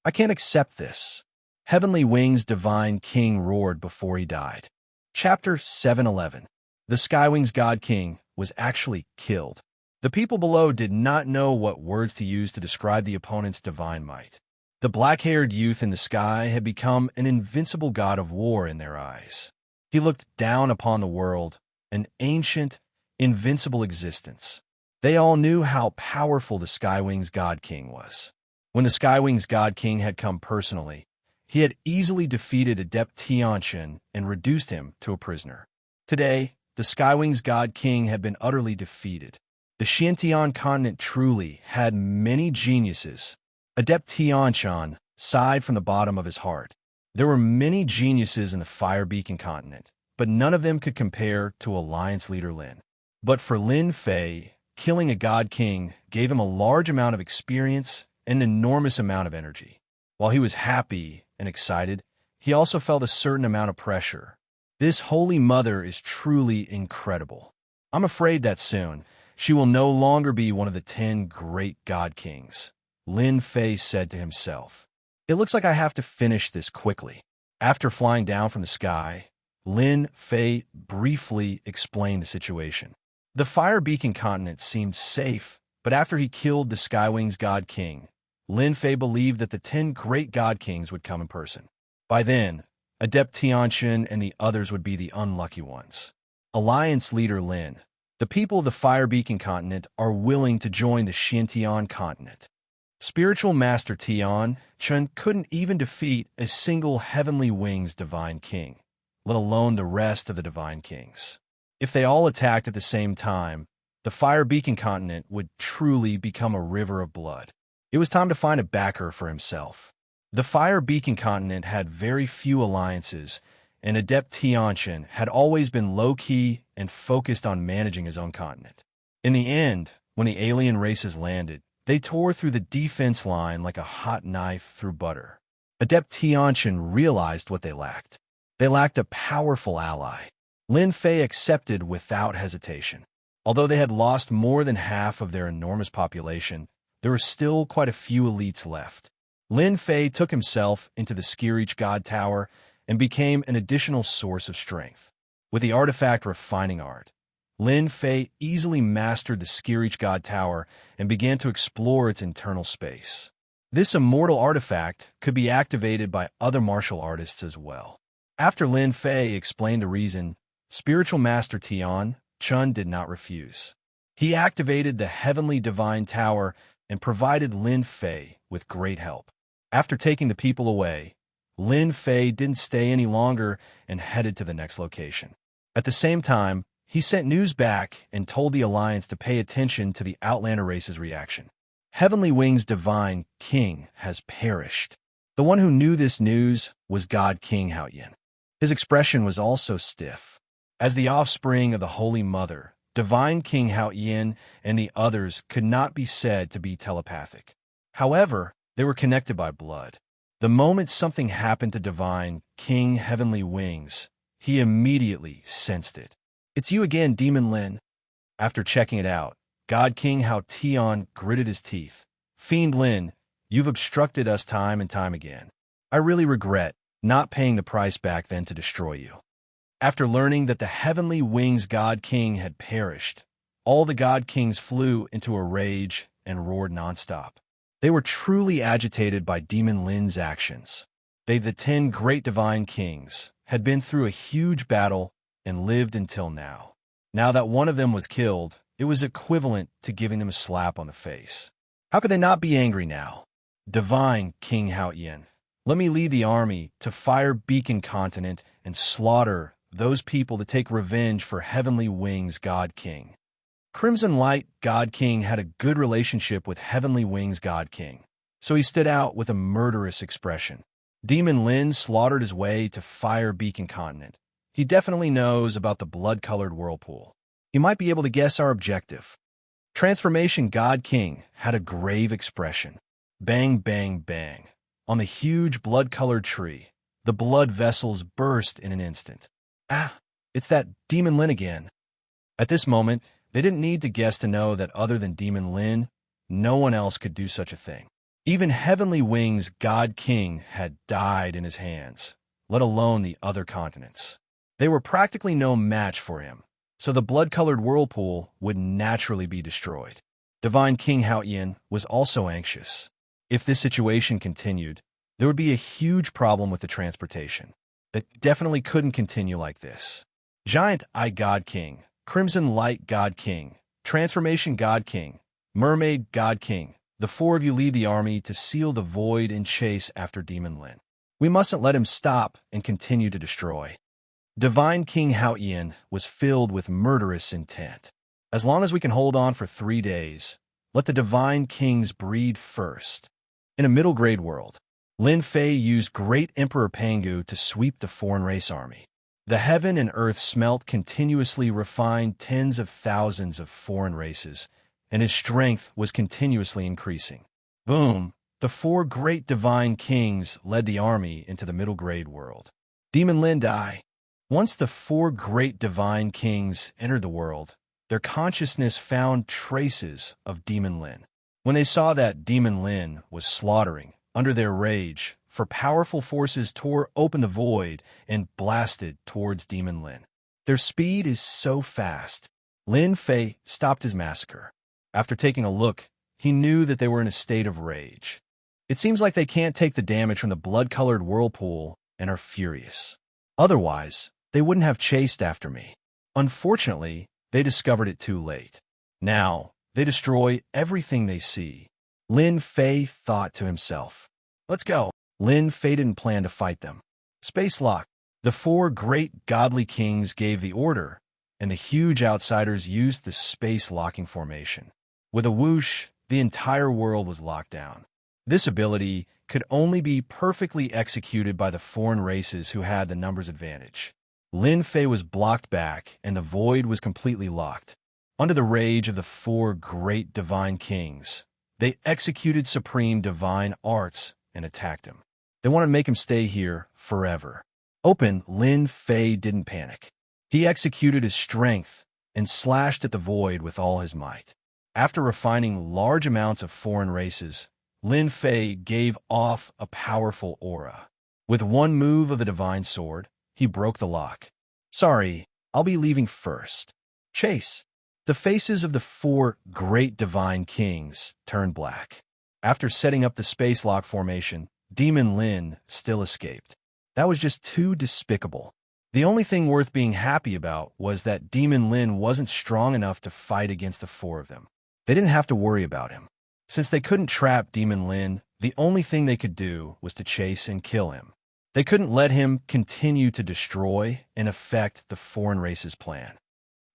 Speaker 1: I can't accept this. Heavenly Wings' divine king roared before he died. Chapter 711. The Skywings God King was actually killed. The people below did not know what words to use to describe the opponent's divine might. The black-haired youth in the sky had become an invincible god of war in their eyes. He looked down upon the world, an ancient, invincible existence. They all knew how powerful the Skywings God King was. When the Skywings God King had come personally, he had easily defeated Adept Tianchen and reduced him to a prisoner. Today, the Skywings God King had been utterly defeated. The Xiantian continent truly had many geniuses. Adept Tianchen sighed from the bottom of his heart. There were many geniuses in the Fire Beacon continent, but none of them could compare to Alliance leader Lin. But for Lin Fei, killing a God King gave him a large amount of experience and an enormous amount of energy. While he was happy and excited, he also felt a certain amount of pressure. This Holy Mother is truly incredible. I'm afraid that soon, she will no longer be one of the 10 great God Kings. Lin Fei said to himself. It looks like I have to finish this quickly. After flying down from the sky, Lin Fei briefly explained the situation. The Fire Beacon continent seemed safe, but after he killed the Skywings God King, Lin Fei believed that the 10 great God Kings would come in person. By then, Adept Tianchen and the others would be the unlucky ones. Alliance leader Lin. The people of the Fire Beacon continent are willing to join the Xiantian continent. Spiritual Master Tian Chen couldn't even defeat a single Heavenly Wings divine king, let alone the rest of the divine kings. If they all attacked at the same time, the Fire Beacon continent would truly become a river of blood. It was time to find a backer for himself. The Fire Beacon continent had very few alliances, and Adept Tianchen had always been low-key and focused on managing his own continent. In the end, when the alien races landed, they tore through the defense line like a hot knife through butter. Adept Tianchen realized what they lacked. They lacked a powerful ally. Lin Fei accepted without hesitation. Although they had lost more than half of their enormous population, there were still quite a few elites left. Lin Fei took himself into the Skirich God Tower and became an additional source of strength. With the artifact refining art, Lin Fei easily mastered the Skirich God Tower and began to explore its internal space. This immortal artifact could be activated by other martial artists as well. After Lin Fei explained the reason, Spiritual Master Tian Chen did not refuse. He activated the Heavenly Divine Tower and provided Lin Fei with great help. After taking the people away, Lin Fei didn't stay any longer and headed to the next location. At the same time, he sent news back and told the Alliance to pay attention to the Outlander race's reaction. Heavenly Wings' divine king has perished. The one who knew this news was God King Haoyan. His expression was also stiff. As the offspring of the Holy Mother, Divine King Haoyan and the others could not be said to be telepathic. However, they were connected by blood. The moment something happened to Divine King Heavenly Wings, he immediately sensed it. It's you again, Demon Lin. After checking it out, God King Hao Tian gritted his teeth. Fiend Lin, you've obstructed us time and time again. I really regret not paying the price back then to destroy you. After learning that the Heavenly Wings God King had perished, all the God Kings flew into a rage and roared nonstop. They were truly agitated by Demon Lin's actions. They, the 10 great divine kings, had been through a huge battle and lived until now. Now that one of them was killed, it was equivalent to giving them a slap on the face. How could they not be angry now? Divine King Haoyan, let me lead the army to Fire Beacon Continent and slaughter those people to take revenge for Heavenly Wings God King. Crimson Light God King had a good relationship with Heavenly Wings God King, so he stood out with a murderous expression. Demon Lin slaughtered his way to Fire Beacon Continent. He definitely knows about the blood-colored whirlpool. He might be able to guess our objective. Transformation God King had a grave expression. Bang, bang, bang. On the huge blood-colored tree, the blood vessels burst in an instant. Ah, it's that Demon Lin again. At this moment, they didn't need to guess to know that other than Demon Lin, no one else could do such a thing. Even Heavenly Wings God King had died in his hands, let alone the other continents. They were practically no match for him, so the blood-colored whirlpool would naturally be destroyed. Divine King Haoyan was also anxious. If this situation continued, there would be a huge problem with the transportation. That definitely couldn't continue like this. Giant Eye God King, Crimson Light God King, Transformation God King, Mermaid God King, the four of you lead the army to seal the void and chase after Demon Lin. We mustn't let him stop and continue to destroy. Divine King Haoyan was filled with murderous intent. As long as we can hold on for 3 days, let the Divine Kings breed first. In a middle-grade world, Lin Fei used Great Emperor Pangu to sweep the foreign race army. The heaven and earth smelt continuously refined tens of thousands of foreign races, and his strength was continuously increasing. Boom! The 4 great divine kings led the army into the middle-grade world. Demon Lin died. Once the 4 great divine kings entered the world, their consciousness found traces of Demon Lin. When they saw that Demon Lin was slaughtering, under their rage, for powerful forces tore open the void and blasted towards Demon Lin. Their speed is so fast. Lin Fei stopped his massacre. After taking a look, he knew that they were in a state of rage. It seems like they can't take the damage from the blood-colored whirlpool and are furious. Otherwise, they wouldn't have chased after me. Unfortunately, they discovered it too late. Now, they destroy everything they see. Lin Fei thought to himself, "Let's go." Lin Fei didn't plan to fight them. Space lock. The 4 great godly kings gave the order, and the huge outsiders used the space locking formation. With a whoosh, the entire world was locked down. This ability could only be perfectly executed by the foreign races who had the numbers advantage. Lin Fei was blocked back, and the void was completely locked. Under the rage of the 4 great divine kings, they executed supreme divine arts and attacked him. They want to make him stay here forever. Lin Fei didn't panic. He executed his strength and slashed at the void with all his might. After refining large amounts of foreign races, Lin Fei gave off a powerful aura. With one move of the divine sword, he broke the lock. "Sorry, I'll be leaving first." Chase. The faces of the 4 great divine kings turned black. After setting up the space lock formation, Demon Lin still escaped. That was just too despicable. The only thing worth being happy about was that Demon Lin wasn't strong enough to fight against the 4 of them. They didn't have to worry about him. Since they couldn't trap Demon Lin, the only thing they could do was to chase and kill him. They couldn't let him continue to destroy and affect the foreign race's plan.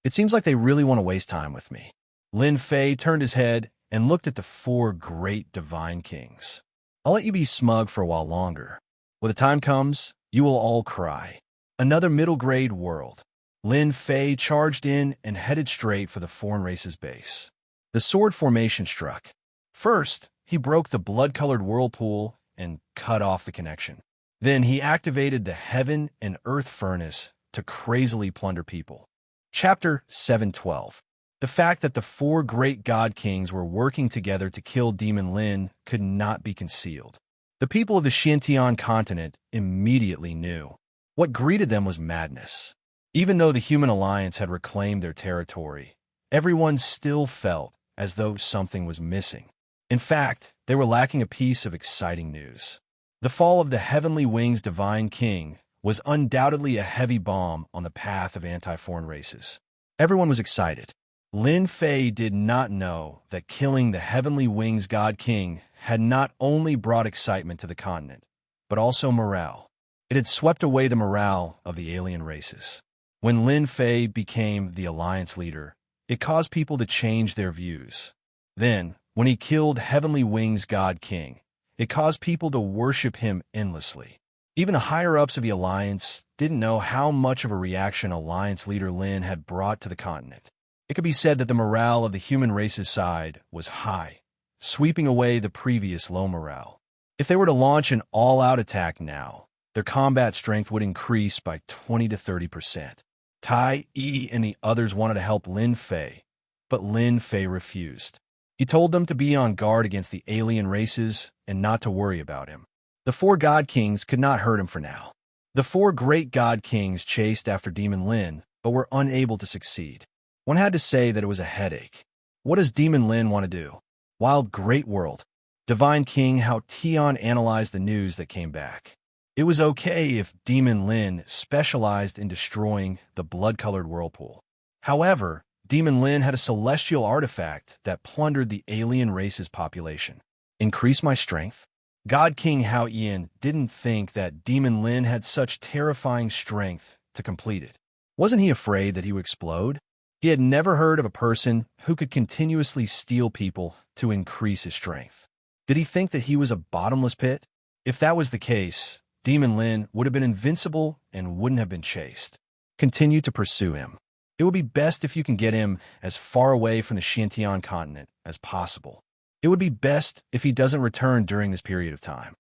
Speaker 1: It seems like they really want to waste time with me. Lin Fei turned his head and looked at the 4 great divine kings. "I'll let you be smug for a while longer. When the time comes, you will all cry." Another middle-grade world. Lin Fei charged in and headed straight for the foreign race's base. The sword formation struck. First, he broke the blood-colored whirlpool and cut off the connection. Then he activated the heaven and earth furnace to crazily plunder people. Chapter 712. The fact that the 4 great god kings were working together to kill Demon Lin could not be concealed. The people of the Xintian continent immediately knew. What greeted them was madness. Even though the human alliance had reclaimed their territory, everyone still felt as though something was missing. In fact, they were lacking a piece of exciting news. The fall of the Heavenly Wings Divine King was undoubtedly a heavy bomb on the path of anti-foreign races. Everyone was excited. Lin Fei did not know that killing the Heavenly Wings God King had not only brought excitement to the continent, but also morale. It had swept away the morale of the alien races. When Lin Fei became the alliance leader, it caused people to change their views. Then, when he killed Heavenly Wing's God King, it caused people to worship him endlessly. Even the higher-ups of the Alliance didn't know how much of a reaction Alliance leader Lin had brought to the continent. It could be said that the morale of the human race's side was high, sweeping away the previous low morale. If they were to launch an all-out attack now, their combat strength would increase by 20 to 30%. Tai Yi and the others wanted to help Lin Fei, but Lin Fei refused. He told them to be on guard against the alien races and not to worry about him. The 4 God Kings could not hurt him for now. The 4 great God Kings chased after Demon Lin, but were unable to succeed. One had to say that it was a headache. What does Demon Lin want to do? Wild Great World. Divine King Hao Tian analyzed the news that came back. It was okay if Demon Lin specialized in destroying the blood-colored whirlpool. However, Demon Lin had a celestial artifact that plundered the alien race's population. Increase my strength? God King Hao Tian didn't think that Demon Lin had such terrifying strength to complete it. Wasn't he afraid that he would explode? He had never heard of a person who could continuously steal people to increase his strength. Did he think that he was a bottomless pit? If that was the case, Demon Lin would have been invincible and wouldn't have been chased. Continue to pursue him. It would be best if you can get him as far away from the Xintian continent as possible. It would be best if he doesn't return during this period of time.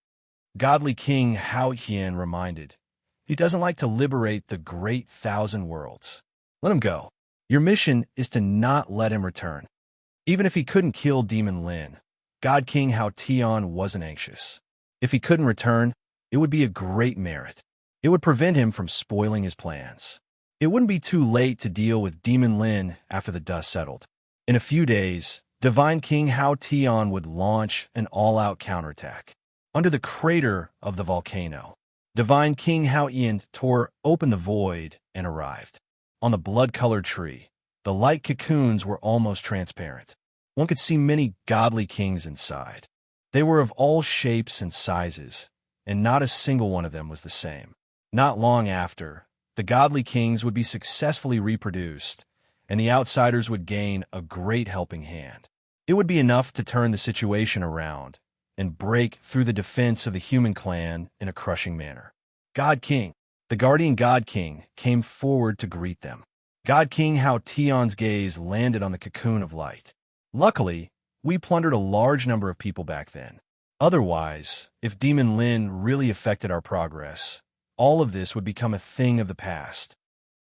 Speaker 1: Godly King Hao Tian reminded, he doesn't like to liberate the great 1,000 worlds. Let him go. Your mission is to not let him return. Even if he couldn't kill Demon Lin, God King Hao Tian wasn't anxious. If he couldn't return, it would be a great merit. It would prevent him from spoiling his plans. It wouldn't be too late to deal with Demon Lin after the dust settled. In a few days, Divine King Hao Tian would launch an all-out counterattack. Under the crater of the volcano, Divine King Hao Tian tore open the void and arrived. On the blood-colored tree, the light cocoons were almost transparent. One could see many godly kings inside. They were of all shapes and sizes, and not a single one of them was the same. Not long after, the godly kings would be successfully reproduced, and the outsiders would gain a great helping hand. It would be enough to turn the situation around and break through the defense of the human clan in a crushing manner. God King, the guardian God King, came forward to greet them. God King Hao Tian's gaze landed on the cocoon of light. Luckily, we plundered a large number of people back then. Otherwise, if Demon Lin really affected our progress, all of this would become a thing of the past.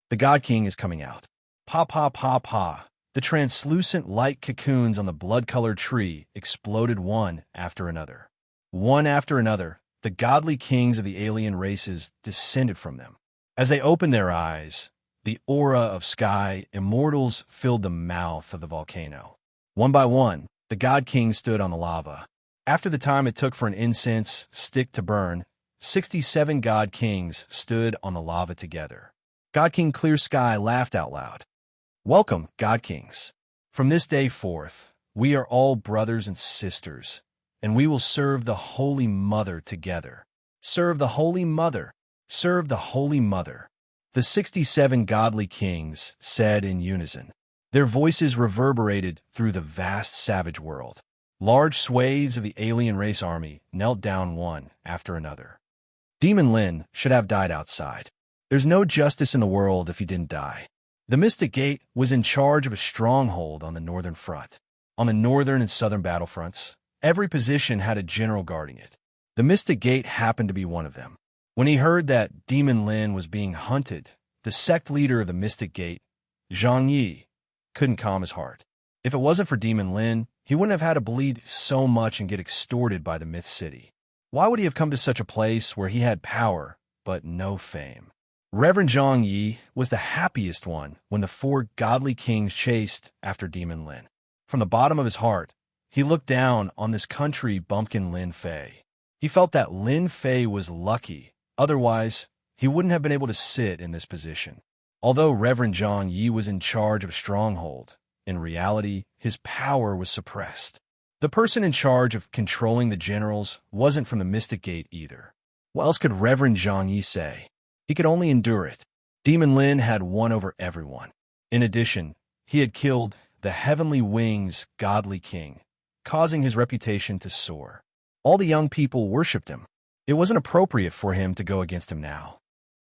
Speaker 1: The God King is coming out. Pa pa pa pa. The translucent light cocoons on the blood-colored tree exploded one after another. One after another, the godly kings of the alien races descended from them. As they opened their eyes, the aura of sky immortals filled the mouth of the volcano. One by one, the God Kings stood on the lava. After the time it took for an incense stick to burn, 67 God Kings stood on the lava together. God King Clear Sky laughed out loud. Welcome, God Kings. From this day forth, we are all brothers and sisters, and we will serve the Holy Mother together. Serve the Holy Mother. Serve the Holy Mother. The 67 godly kings said in unison. Their voices reverberated through the vast savage world. Large swathes of the alien race army knelt down one after another. Demon Lin should have died outside. There's no justice in the world if he didn't die. The Mystic Gate was in charge of a stronghold on the northern front. On the northern and southern battlefronts, every position had a general guarding it. The Mystic Gate happened to be one of them. When he heard that Demon Lin was being hunted, the sect leader of the Mystic Gate, Zhang Yi, couldn't calm his heart. If it wasn't for Demon Lin, he wouldn't have had to bleed so much and get extorted by the Myth City. Why would he have come to such a place where he had power, but no fame? Reverend Zhang Yi was the happiest one when the 4 godly kings chased after Demon Lin. From the bottom of his heart, he looked down on this country bumpkin Lin Fei. He felt that Lin Fei was lucky, otherwise he wouldn't have been able to sit in this position. Although Reverend Zhang Yi was in charge of a stronghold, in reality, his power was suppressed. The person in charge of controlling the generals wasn't from the Mystic Gate either. What else could Reverend Zhang Yi say? He could only endure it. Demon Lin had won over everyone. In addition, He had killed the heavenly wings' godly king, causing his reputation to soar. All the young people worshipped him. It wasn't appropriate for him to go against him now.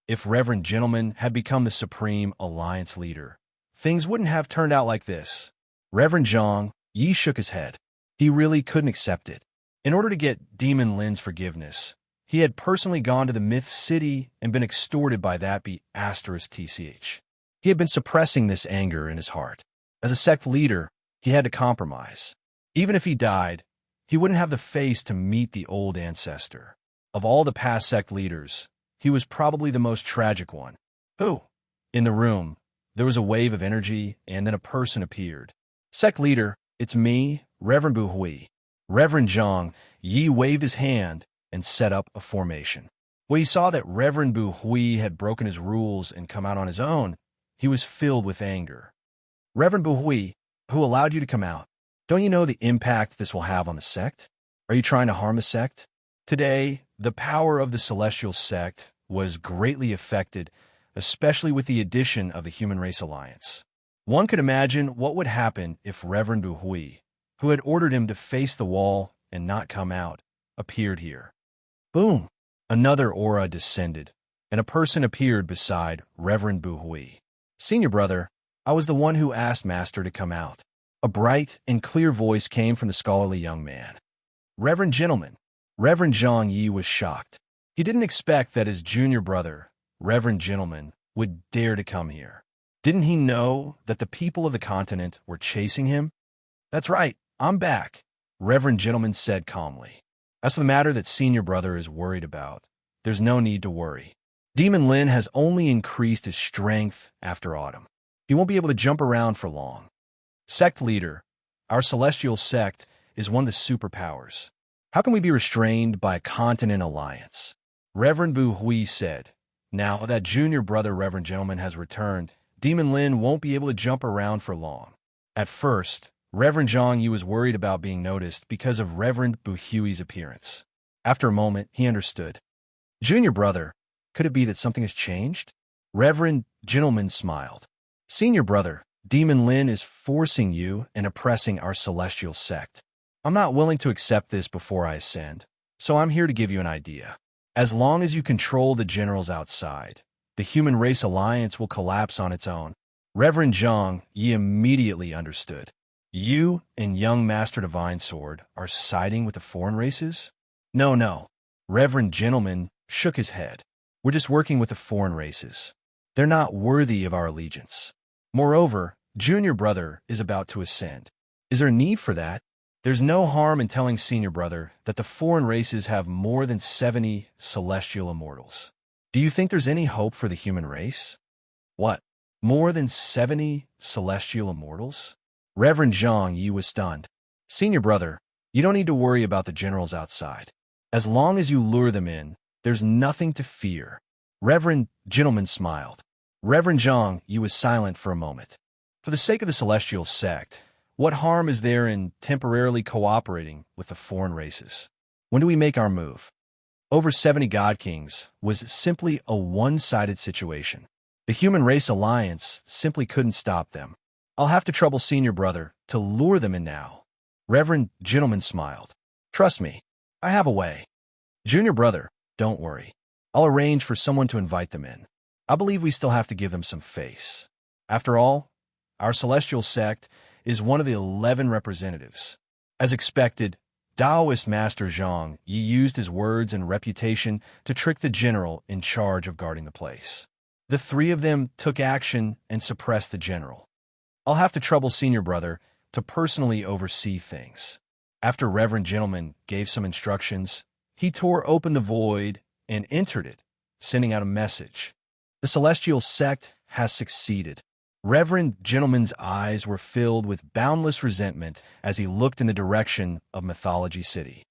Speaker 1: If Reverend Gentleman had become the supreme alliance leader, things wouldn't have turned out like this. Reverend Zhang Yi shook his head. He really couldn't accept it. In order to get Demon Lin's forgiveness, he had personally gone to the Myth City and been extorted by that be *tch. He had been suppressing this anger in his heart. As a sect leader, he had to compromise. Even if he died, he wouldn't have the face to meet the old ancestor. Of all the past sect leaders, he was probably the most tragic one. Who? In the room, there was a wave of energy, and then a person appeared. Sect leader, it's me, Reverend Bu Hui. Reverend Zhang Yi waved his hand and set up a formation. When he saw that Reverend Bu Hui had broken his rules and come out on his own, he was filled with anger. Reverend Bu Hui, who allowed you to come out? Don't you know the impact this will have on the sect? Are you trying to harm the sect? Today, the power of the celestial sect was greatly affected, especially with the addition of the Human Race Alliance. One could imagine what would happen if Reverend Bu Hui, who had ordered him to face the wall and not come out, appeared here. Boom! Another aura descended, and a person appeared beside Reverend Bu Hui. Senior brother, I was the one who asked Master to come out. A bright and clear voice came from the scholarly young man. Reverend Gentleman. Reverend Zhang Yi was shocked. He didn't expect that his junior brother, Reverend Gentleman, would dare to come here. Didn't he know that the people of the continent were chasing him? That's right, I'm back, Reverend Gentleman said calmly. As for the matter that senior brother is worried about, there's no need to worry. Demon Lin has only increased his strength after autumn. He won't be able to jump around for long. Sect leader, our celestial sect is one of the superpowers. How can we be restrained by a continent alliance? Reverend Bu Hui said. Now that junior brother Reverend Gentleman has returned, Demon Lin won't be able to jump around for long. At first, Reverend Zhang Yu was worried about being noticed because of Reverend Bu Hui's appearance. After a moment, he understood. Junior brother, could it be that something has changed? Reverend Gentleman smiled. Senior brother, Demon Lin is forcing you and oppressing our celestial sect. I'm not willing to accept this before I ascend, so I'm here to give you an idea. As long as you control the generals outside, the Human Race Alliance will collapse on its own. Reverend Zhang Yi immediately understood. You and young Master Divine Sword are siding with the foreign races? No. Reverend Gentleman shook his head. We're just working with the foreign races. They're not worthy of our allegiance. Moreover, junior brother is about to ascend. Is there a need for that? There's no harm in telling senior brother that the foreign races have more than 70 celestial immortals. Do you think there's any hope for the human race? What? More than 70 celestial immortals? Reverend Zhang Yi was stunned. Senior brother, you don't need to worry about the generals outside. As long as you lure them in, there's nothing to fear. Reverend Gentleman smiled. Reverend Zhang Yi was silent for a moment. For the sake of the celestial sect, what harm is there in temporarily cooperating with the foreign races? When do we make our move? Over 70 God Kings was simply a one-sided situation. The Human Race Alliance simply couldn't stop them. I'll have to trouble senior brother to lure them in now. Reverend Gentleman smiled. Trust me, I have a way. Junior brother, don't worry. I'll arrange for someone to invite them in. I believe we still have to give them some face. After all, our celestial sect is one of the 11 representatives. As expected, Taoist Master Zhang Yi used his words and reputation to trick the general in charge of guarding the place. The three of them took action and suppressed the general. I'll have to trouble senior brother to personally oversee things. After Reverend Gentleman gave some instructions, he tore open the void and entered it, sending out a message. The celestial sect has succeeded. Reverend Gentleman's eyes were filled with boundless resentment as he looked in the direction of Mythology City.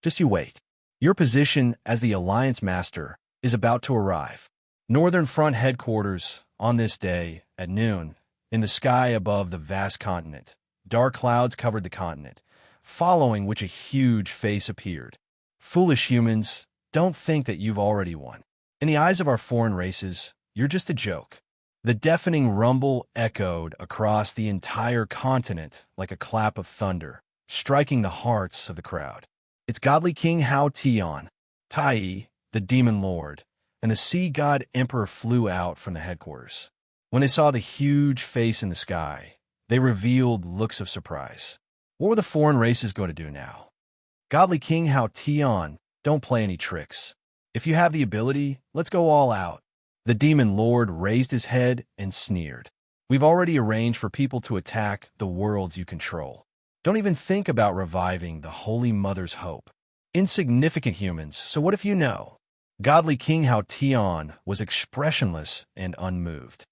Speaker 1: Just you wait. Your position as the Alliance Master is about to arrive. Northern Front Headquarters, on this day, at noon, in the sky above the vast continent. Dark clouds covered the continent, following which a huge face appeared. Foolish humans, don't think that you've already won. In the eyes of our foreign races, you're just a joke. The deafening rumble echoed across the entire continent like a clap of thunder, striking the hearts of the crowd. It's godly King Hao Tian, Tai, the demon lord, and the sea god emperor flew out from the headquarters. When they saw the huge face in the sky, they revealed looks of surprise. What were the foreign races going to do now? Godly King Hao Tian, don't play any tricks. If you have the ability, let's go all out. The demon lord raised his head and sneered. We've already arranged for people to attack the worlds you control. Don't even think about reviving the Holy Mother's hope. Insignificant humans, so what if you know? Godly King Hao Tian was expressionless and unmoved.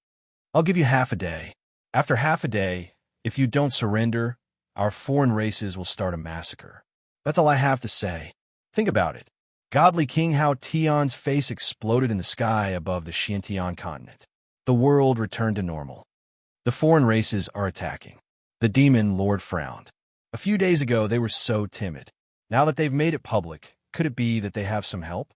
Speaker 1: I'll give you half a day. After half a day, if you don't surrender, our foreign races will start a massacre. That's all I have to say. Think about it. Godly King Hao Tian's face exploded in the sky above the Xintian continent. The world returned to normal. The foreign races are attacking. The demon lord frowned. A few days ago, they were so timid. Now that they've made it public, could it be that they have some help?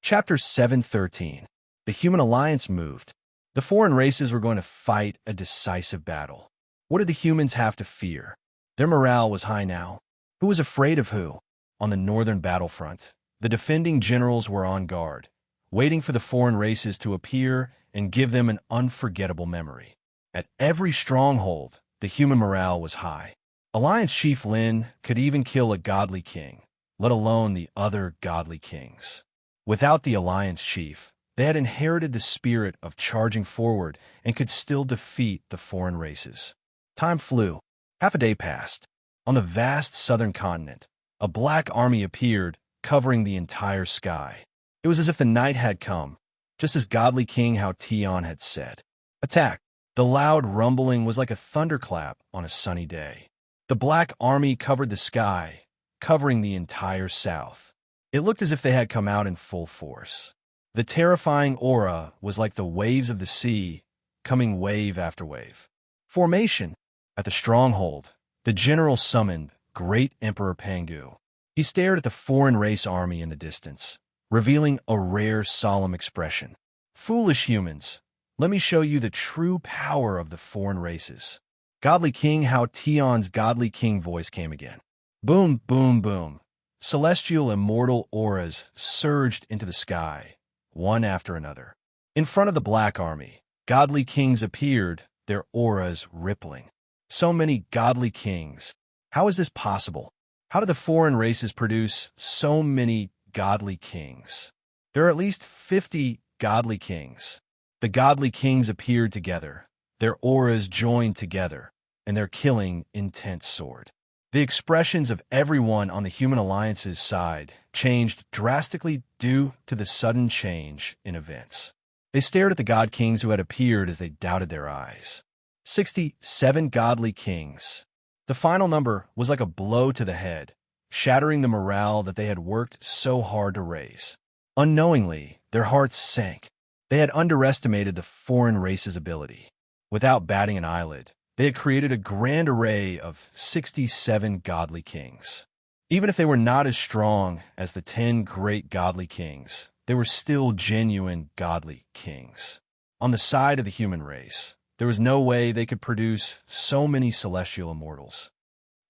Speaker 1: Chapter 7:13. The human alliance moved. The foreign races were going to fight a decisive battle. What did the humans have to fear? Their morale was high now. Who was afraid of who? On the northern battlefront, the defending generals were on guard, waiting for the foreign races to appear and give them an unforgettable memory. At every stronghold, the human morale was high. Alliance Chief Lin could even kill a godly king, let alone the other godly kings. Without the Alliance Chief, they had inherited the spirit of charging forward and could still defeat the foreign races. Time flew. Half a day passed. On the vast southern continent, a black army appeared, covering the entire sky. It was as if the night had come, just as godly King Hao Tian had said. Attack! The loud rumbling was like a thunderclap on a sunny day. The black army covered the sky, covering the entire south. It looked as if they had come out in full force. The terrifying aura was like the waves of the sea, coming wave after wave. Formation! At the stronghold, the general summoned Great Emperor Pangu. He stared at the foreign race army in the distance, revealing a rare, solemn expression. Foolish humans, let me show you the true power of the foreign races. Godly King Hao Tian's godly king voice came again. Boom, boom, boom. Celestial immortal auras surged into the sky, one after another. In front of the black army, godly kings appeared, their auras rippling. So many godly kings. How is this possible? How did the foreign races produce so many godly kings? There are at least 50 godly kings. The godly kings appeared together, their auras joined together, and their killing intense soared. The expressions of everyone on the human alliance's side changed drastically due to the sudden change in events. They stared at the god kings who had appeared as they doubted their eyes. 67 godly kings. The final number was like a blow to the head, shattering the morale that they had worked so hard to raise. Unknowingly, their hearts sank. They had underestimated the foreign race's ability. Without batting an eyelid, they had created a grand array of 67 godly kings. Even if they were not as strong as the 10 great godly kings, they were still genuine godly kings. On the side of the human race, there was no way they could produce so many celestial immortals.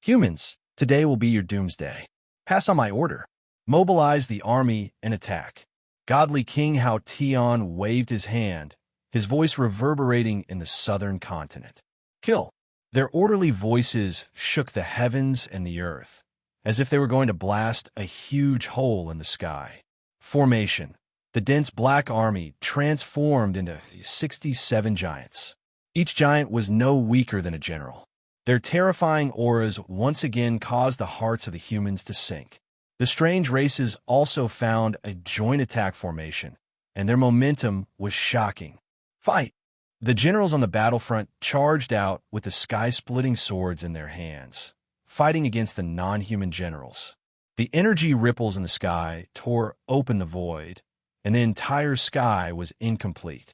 Speaker 1: Humans, today will be your doomsday. Pass on my order. Mobilize the army and attack. Godly King Hao Tian waved his hand, his voice reverberating in the southern continent. Kill! Their orderly voices shook the heavens and the earth, as if they were going to blast a huge hole in the sky. Formation. The dense black army transformed into 67 giants. Each giant was no weaker than a general. Their terrifying auras once again caused the hearts of the humans to sink. The strange races also found a joint attack formation, and their momentum was shocking. Fight! The generals on the battlefront charged out with the sky-splitting swords in their hands, fighting against the non-human generals. The energy ripples in the sky tore open the void, and the entire sky was incomplete.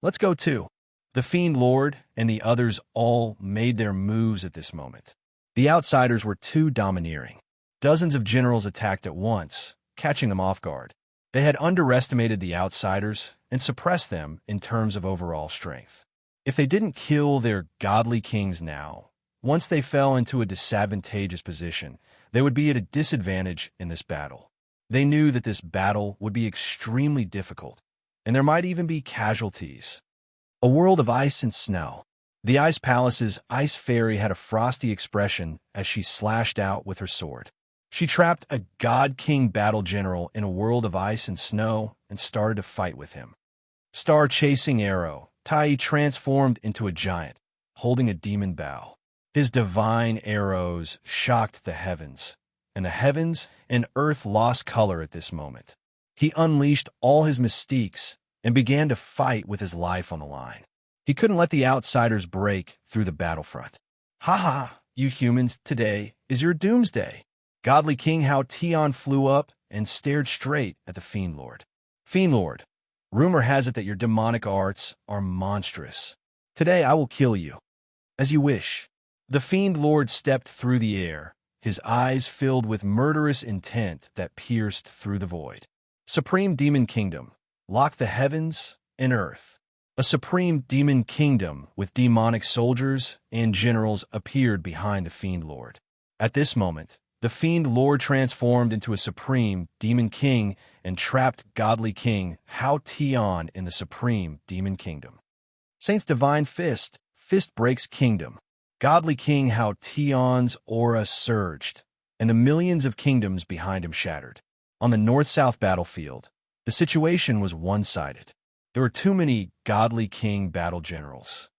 Speaker 1: Let's go too. The Fiend Lord and the others all made their moves at this moment. The outsiders were too domineering. Dozens of generals attacked at once, catching them off guard. They had underestimated the outsiders and suppressed them in terms of overall strength. If they didn't kill their godly kings now, once they fell into a disadvantageous position, they would be at a disadvantage in this battle. They knew that this battle would be extremely difficult, and there might even be casualties. A world of ice and snow. The Ice Palace's ice fairy had a frosty expression as she slashed out with her sword. She trapped a god-king battle general in a world of ice and snow and started to fight with him. Star-chasing arrow, Tai transformed into a giant, holding a demon bow. His divine arrows shocked the heavens, and the heavens and earth lost color at this moment. He unleashed all his mystiques and began to fight with his life on the line. He couldn't let the outsiders break through the battlefront. Ha ha, you humans, today is your doomsday. Godly King Hao Tian flew up and stared straight at the Fiend Lord. Fiend Lord, rumor has it that your demonic arts are monstrous. Today I will kill you. As you wish. The Fiend Lord stepped through the air, his eyes filled with murderous intent that pierced through the void. Supreme Demon Kingdom, lock the heavens and earth. A supreme demon kingdom with demonic soldiers and generals appeared behind the Fiend Lord. At this moment, the Fiend Lord transformed into a supreme demon king and trapped godly king Hao Tian in the supreme demon kingdom. Saint's divine fist breaks kingdom. Godly king Hao Tian's aura surged, and the millions of kingdoms behind him shattered. On the north-south battlefield, the situation was one-sided. There were too many godly king battle generals.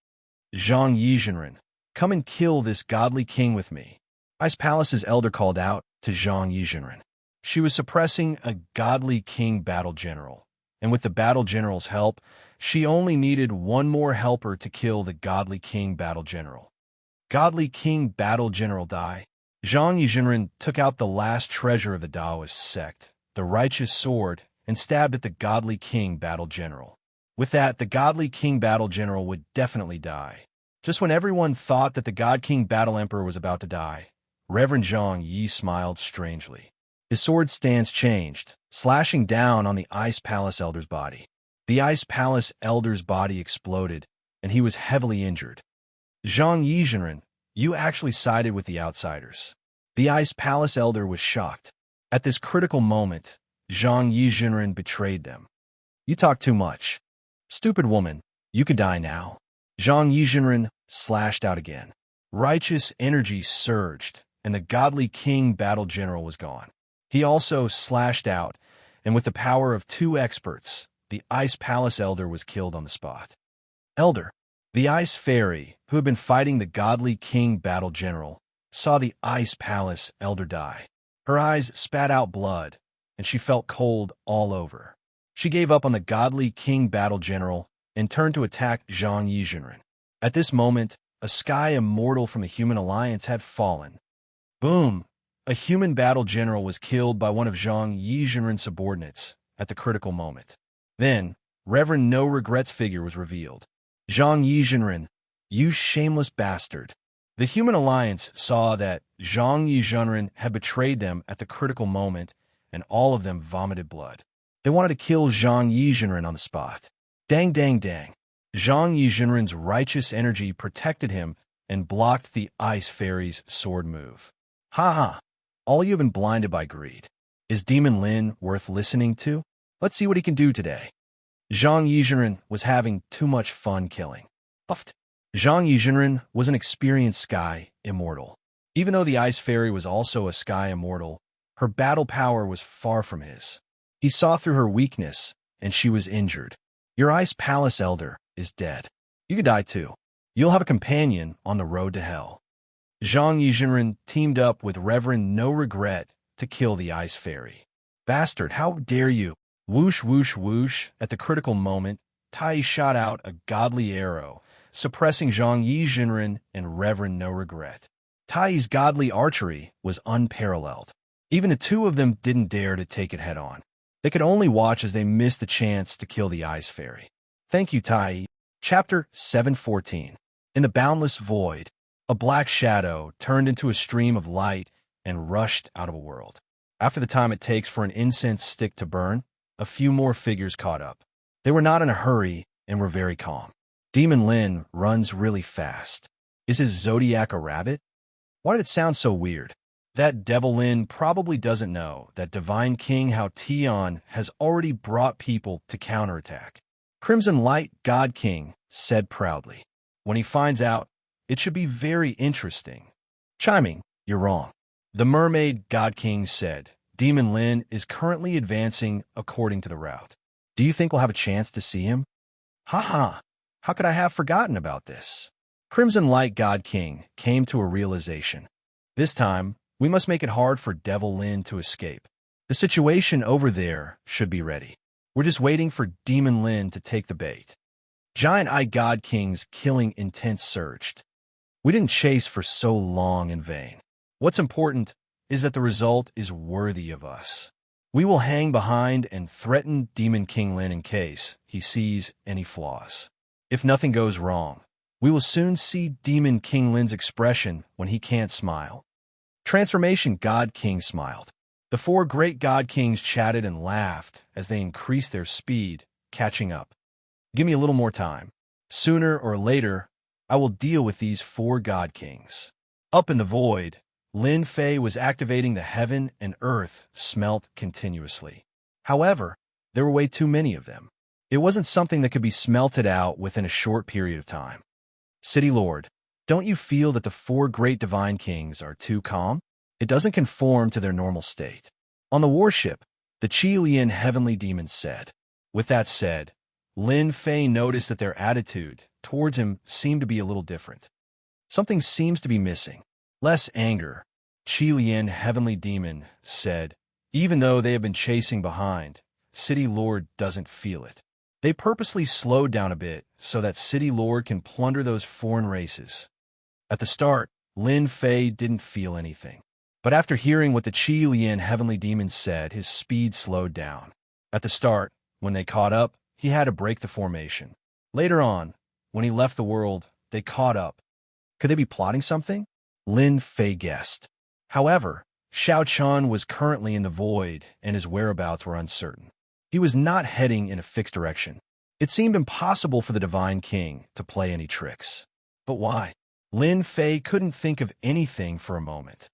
Speaker 1: Zhang Yizhenren, come and kill this godly king with me. Ice Palace's elder called out to Zhang Yizhenren. She was suppressing a godly king battle general, and with the battle general's help, she only needed one more helper to kill the godly king battle general. Godly king battle general die. Zhang Yizhenren took out the last treasure of the Taoist sect, the righteous sword, and stabbed at the godly king battle general. With that, the godly king battle general would definitely die. Just when everyone thought that the god king battle emperor was about to die, Reverend Zhang Yi smiled strangely. His sword stance changed, slashing down on the Ice Palace elder's body. The Ice Palace elder's body exploded, and he was heavily injured. Zhang Yizhenren, you actually sided with the outsiders. The Ice Palace elder was shocked. At this critical moment, Zhang Yizhenren betrayed them. You talk too much. Stupid woman, you could die now. Zhang Yizhenren slashed out again. Righteous energy surged, and the godly king battle general was gone. He also slashed out, and with the power of two experts, the Ice Palace elder was killed on the spot. Elder, the Ice Fairy, who had been fighting the godly king battle general, saw the Ice Palace elder die. Her eyes spat out blood, and she felt cold all over. She gave up on the godly king battle general and turned to attack Zhang Yizhenren. At this moment, a sky immortal from the Human Alliance had fallen. Boom! A human battle general was killed by one of Zhang Yizhenren's subordinates at the critical moment. Then, Reverend No Regrets figure was revealed. Zhang Yizhenren, you shameless bastard. The Human Alliance saw that Zhang Yizhenren had betrayed them at the critical moment, and all of them vomited blood. They wanted to kill Zhang Yizhenren on the spot. Dang, dang, dang. Zhang Yizhenren's righteous energy protected him and blocked the Ice Fairy's sword move. Ha ha. All you have been blinded by greed. Is Demon Lin worth listening to? Let's see what he can do today. Zhang Yizhenren was having too much fun killing. Puffed. Zhang Yizhenren was an experienced sky immortal. Even though the Ice Fairy was also a sky immortal, her battle power was far from his. He saw through her weakness, and she was injured. Your Ice Palace elder is dead. You could die too. You'll have a companion on the road to hell. Zhang Yizhenren teamed up with Reverend No Regret to kill the Ice Fairy. Bastard, how dare you? Whoosh, whoosh, whoosh. At the critical moment, Tai shot out a godly arrow, suppressing Zhang Yizhenren and Reverend No Regret. Tai's godly archery was unparalleled. Even the two of them didn't dare to take it head-on. They could only watch as they missed the chance to kill the Ice Fairy. Thank you, Tai. Chapter 714. In the boundless void, a black shadow turned into a stream of light and rushed out of a world. After the time it takes for an incense stick to burn, a few more figures caught up. They were not in a hurry and were very calm. Demon Lin runs really fast. Is his zodiac a rabbit? Why did it sound so weird? That Devil Lin probably doesn't know that Divine King Hao Tian has already brought people to counterattack. Crimson Light God King said proudly. When he finds out, it should be very interesting. Chiming, you're wrong. The Mermaid God King said, Demon Lin is currently advancing according to the route. Do you think we'll have a chance to see him? Ha! How could I have forgotten about this? Crimson Light God King came to a realization. This time, we must make it hard for Devil Lin to escape. The situation over there should be ready. We're just waiting for Demon Lin to take the bait. Giant Eye God King's killing intent surged. We didn't chase for so long in vain. What's important is that the result is worthy of us. We will hang behind and threaten Demon King Lin in case he sees any flaws. If nothing goes wrong, we will soon see Demon King Lin's expression when he can't smile. Transformation God King smiled. The four great God Kings chatted and laughed as they increased their speed, catching up. Give me a little more time. Sooner or later, I will deal with these four God Kings. Up in the void, Lin Fei was activating the heaven and earth smelt continuously. However, there were way too many of them. It wasn't something that could be smelted out within a short period of time. City Lord, don't you feel that the four great divine kings are too calm? It doesn't conform to their normal state. On the warship, the Qilian heavenly demon said. With that said, Lin Fei noticed that their attitude towards him seemed to be a little different. Something seems to be missing. Less anger, Qilian heavenly demon said. Even though they have been chasing behind, City Lord doesn't feel it. They purposely slowed down a bit so that City Lord can plunder those foreign races. At the start, Lin Fei didn't feel anything. But after hearing what the Qilian heavenly demon said, his speed slowed down. At the start, when they caught up, he had to break the formation. Later on, when he left the world, they caught up. Could they be plotting something? Lin Fei guessed. However, Xiao Chun was currently in the void and his whereabouts were uncertain. He was not heading in a fixed direction. It seemed impossible for the Divine King to play any tricks. But why? Lin Fei couldn't think of anything for a moment.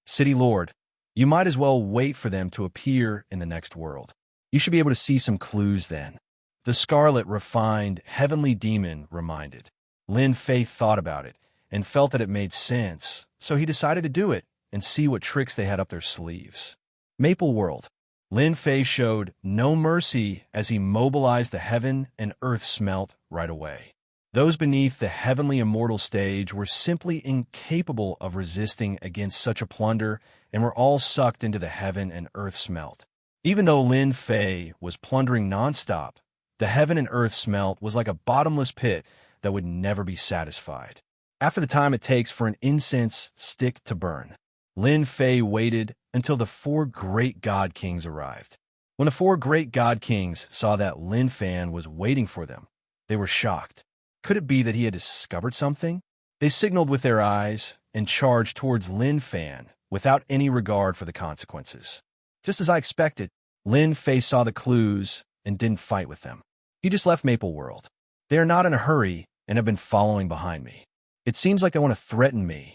Speaker 1: City Lord, you might as well wait for them to appear in the next world. You should be able to see some clues then. The Scarlet Refined Heavenly Demon reminded. Lin Fei thought about it and felt that it made sense, so he decided to do it and see what tricks they had up their sleeves. Maple World. Lin Fei showed no mercy as he mobilized the heaven and earth smelt right away. Those beneath the heavenly immortal stage were simply incapable of resisting against such a plunder and were all sucked into the heaven and earth smelt. Even though Lin Fei was plundering nonstop, the heaven and earth smelt was like a bottomless pit that would never be satisfied. After the time it takes for an incense stick to burn, Lin Fei waited until the four great God Kings arrived. When the four great God Kings saw that Lin Fan was waiting for them, they were shocked. Could it be that he had discovered something? They signaled with their eyes and charged towards Lin Fan without any regard for the consequences. Just as I expected, Lin Fei saw the clues and didn't fight with them. He just left Maple World. They are not in a hurry and have been following behind me. It seems like they want to threaten me.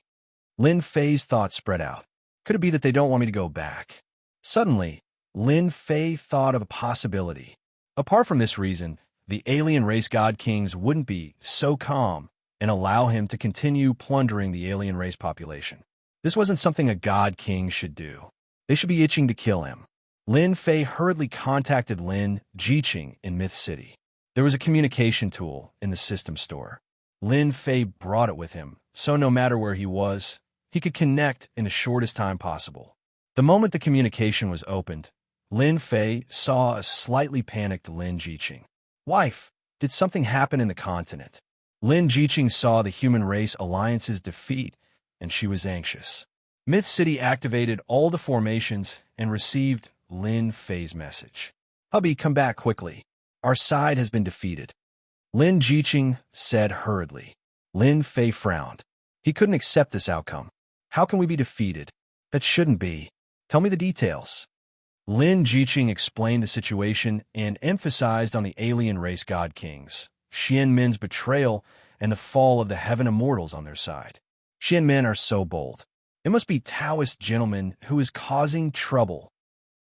Speaker 1: Lin Fei's thoughts spread out. Could it be that they don't want me to go back? Suddenly, Lin Fei thought of a possibility. Apart from this reason, the alien race God Kings wouldn't be so calm and allow him to continue plundering the alien race population. This wasn't something a God King should do. They should be itching to kill him. Lin Fei hurriedly contacted Lin Jiqing in Myth City. There was a communication tool in the system store. Lin Fei brought it with him, so no matter where he was, he could connect in the shortest time possible. The moment the communication was opened, Lin Fei saw a slightly panicked Lin Jiqing. Wife, did something happen in the continent? Lin Jiqing saw the human race alliance's defeat, and she was anxious. Myth City activated all the formations and received Lin Fei's message. Hubby, come back quickly. Our side has been defeated. Lin Jiqing said hurriedly. Lin Fei frowned. He couldn't accept this outcome. How can we be defeated? That shouldn't be. Tell me the details. Lin Jiqing explained the situation and emphasized on the alien race god kings, Xianmen's betrayal, and the fall of the heaven immortals on their side. Xianmen are so bold. It must be Taoist gentleman who is causing trouble.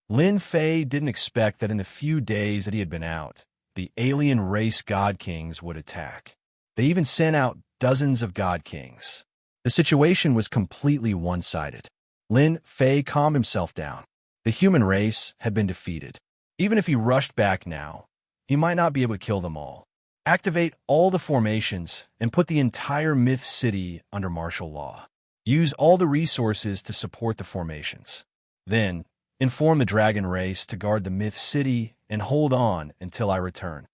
Speaker 1: Lin Fei didn't expect that in the few days that he had been out, the alien race god kings would attack. They even sent out dozens of god kings. The situation was completely one-sided. Lin Fei calmed himself down. The human race had been defeated. Even if he rushed back now, he might not be able to kill them all. Activate all the formations and put the entire myth city under martial law. Use all the resources to support the formations. Then, inform the dragon race to guard the myth city and hold on until I return.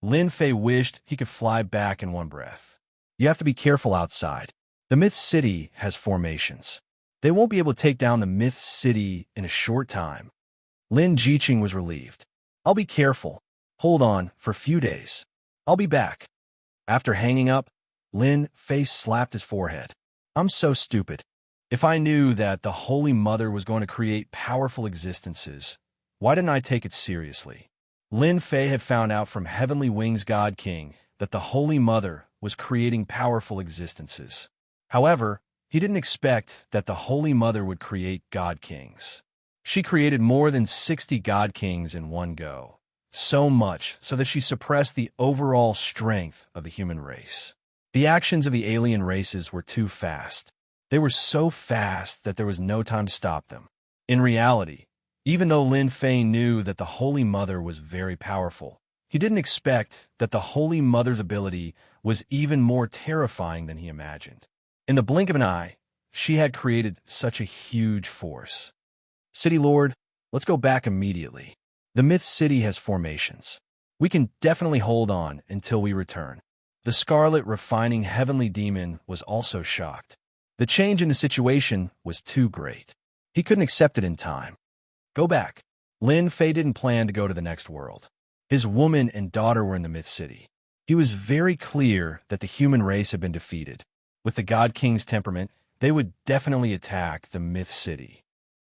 Speaker 1: Lin Fei wished he could fly back in one breath. You have to be careful outside. The myth city has formations. They won't be able to take down the myth city in a short time. Lin Jiqing was relieved. I'll be careful. Hold on for a few days. I'll be back. After hanging up, Lin Fei slapped his forehead. I'm so stupid. If I knew that the Holy Mother was going to create powerful existences, why didn't I take it seriously? Lin Fei had found out from Heavenly Wings God King that the Holy Mother was creating powerful existences. However, he didn't expect that the Holy Mother would create God Kings. She created more than 60 God Kings in one go, so much so that she suppressed the overall strength of the human race. The actions of the alien races were too fast. They were so fast that there was no time to stop them. In reality, even though Lin Fei knew that the Holy Mother was very powerful, he didn't expect that the Holy Mother's ability was even more terrifying than he imagined. In the blink of an eye, she had created such a huge force. City Lord, let's go back immediately. The Myth City has formations. We can definitely hold on until we return. The Scarlet Refining Heavenly Demon was also shocked. The change in the situation was too great. He couldn't accept it in time. Go back. Lin Fei didn't plan to go to the next world. His woman and daughter were in the Myth City. He was very clear that the human race had been defeated. With the God King's temperament, they would definitely attack the Myth City.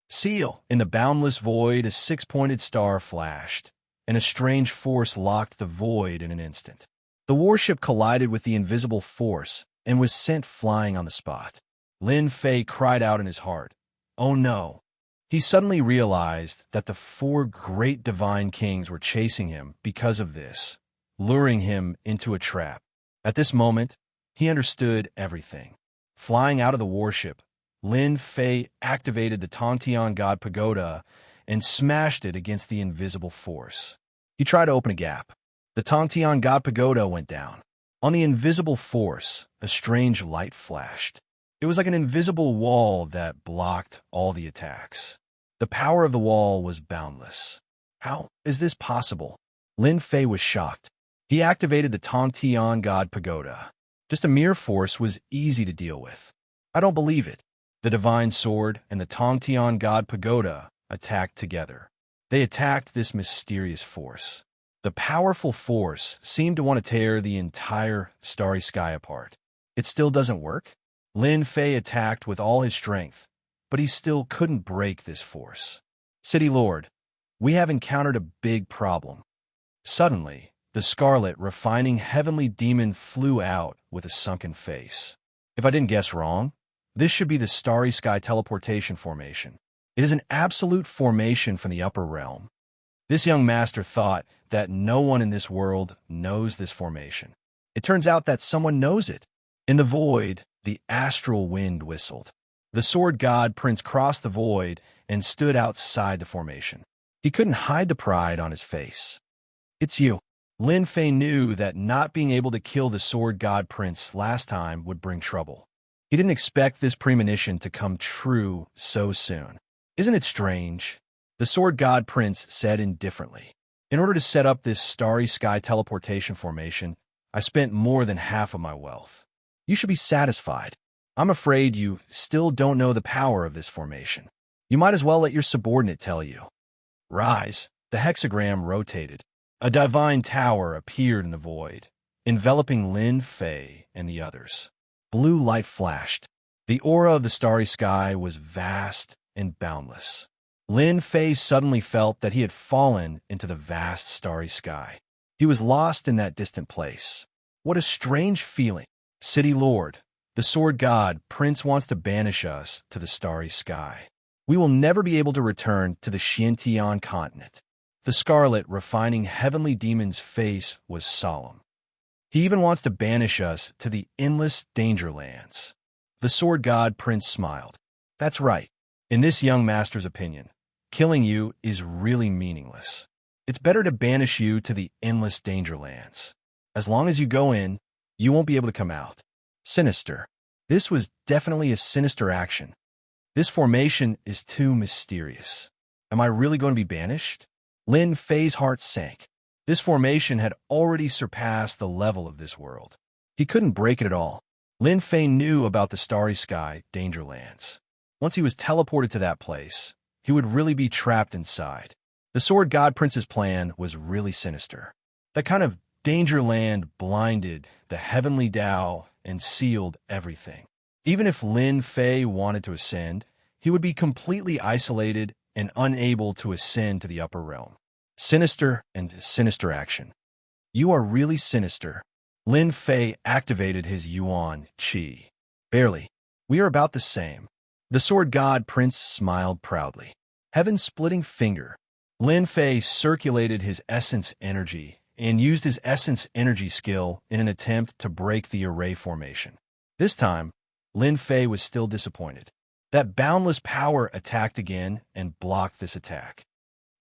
Speaker 1: Seal! In the boundless void, a six-pointed star flashed, and a strange force locked the void in an instant. The warship collided with the invisible force and was sent flying on the spot. Lin Fei cried out in his heart, "Oh no!" He suddenly realized that the four great divine kings were chasing him because of this, luring him into a trap. At this moment, he understood everything. Flying out of the warship, Lin Fei activated the Tongtian God Pagoda and smashed it against the invisible force. He tried to open a gap. The Tongtian God Pagoda went down. On the invisible force, a strange light flashed. It was like an invisible wall that blocked all the attacks. The power of the wall was boundless. How is this possible? Lin Fei was shocked. He activated the Tongtian God Pagoda. Just a mere force was easy to deal with. I don't believe it. The Divine Sword and the Tongtian God Pagoda attacked together. They attacked this mysterious force. The powerful force seemed to want to tear the entire starry sky apart. It still doesn't work? Lin Fei attacked with all his strength, but he still couldn't break this force. City Lord, we have encountered a big problem. Suddenly, the Scarlet Refining Heavenly Demon flew out with a sunken face. If I didn't guess wrong, this should be the Starry Sky Teleportation Formation. It is an absolute formation from the upper realm. This young master thought that no one in this world knows this formation. It turns out that someone knows it. In the void, the astral wind whistled. The sword god Prince crossed the void and stood outside the formation. He couldn't hide the pride on his face. It's you. Lin Fei knew that not being able to kill the sword god Prince last time would bring trouble. He didn't expect this premonition to come true so soon. Isn't it strange? The sword god Prince said indifferently. In order to set up this starry sky teleportation formation, I spent more than half of my wealth. You should be satisfied. I'm afraid you still don't know the power of this formation. You might as well let your subordinate tell you. Rise. The hexagram rotated. A divine tower appeared in the void, enveloping Lin Fei and the others. Blue light flashed. The aura of the starry sky was vast and boundless. Lin Fei suddenly felt that he had fallen into the vast starry sky. He was lost in that distant place. What a strange feeling. City Lord, the sword god, Prince wants to banish us to the starry sky. We will never be able to return to the Xiantian continent. The scarlet, refining heavenly demon's face was solemn. He even wants to banish us to the endless Dangerlands. The sword god Prince smiled. That's right. In this young master's opinion, killing you is really meaningless. It's better to banish you to the endless Dangerlands. As long as you go in, you won't be able to come out. Sinister. This was definitely a sinister action. This formation is too mysterious. Am I really going to be banished? Lin Fei's heart sank. This formation had already surpassed the level of this world. He couldn't break it at all. Lin Fei knew about the starry sky, Dangerlands. Once he was teleported to that place, he would really be trapped inside. The Sword God Prince's plan was really sinister. That kind of Dangerland blinded the heavenly Tao and sealed everything. Even if Lin Fei wanted to ascend, he would be completely isolated and unable to ascend to the upper realm. Sinister and sinister action. You are really sinister. Lin Fei activated his Yuan Qi. Barely. We are about the same. The Sword God Prince smiled proudly. Heaven-splitting finger. Lin Fei circulated his essence energy and used his essence energy skill in an attempt to break the array formation. This time, Lin Fei was still disappointed. That boundless power attacked again and blocked this attack.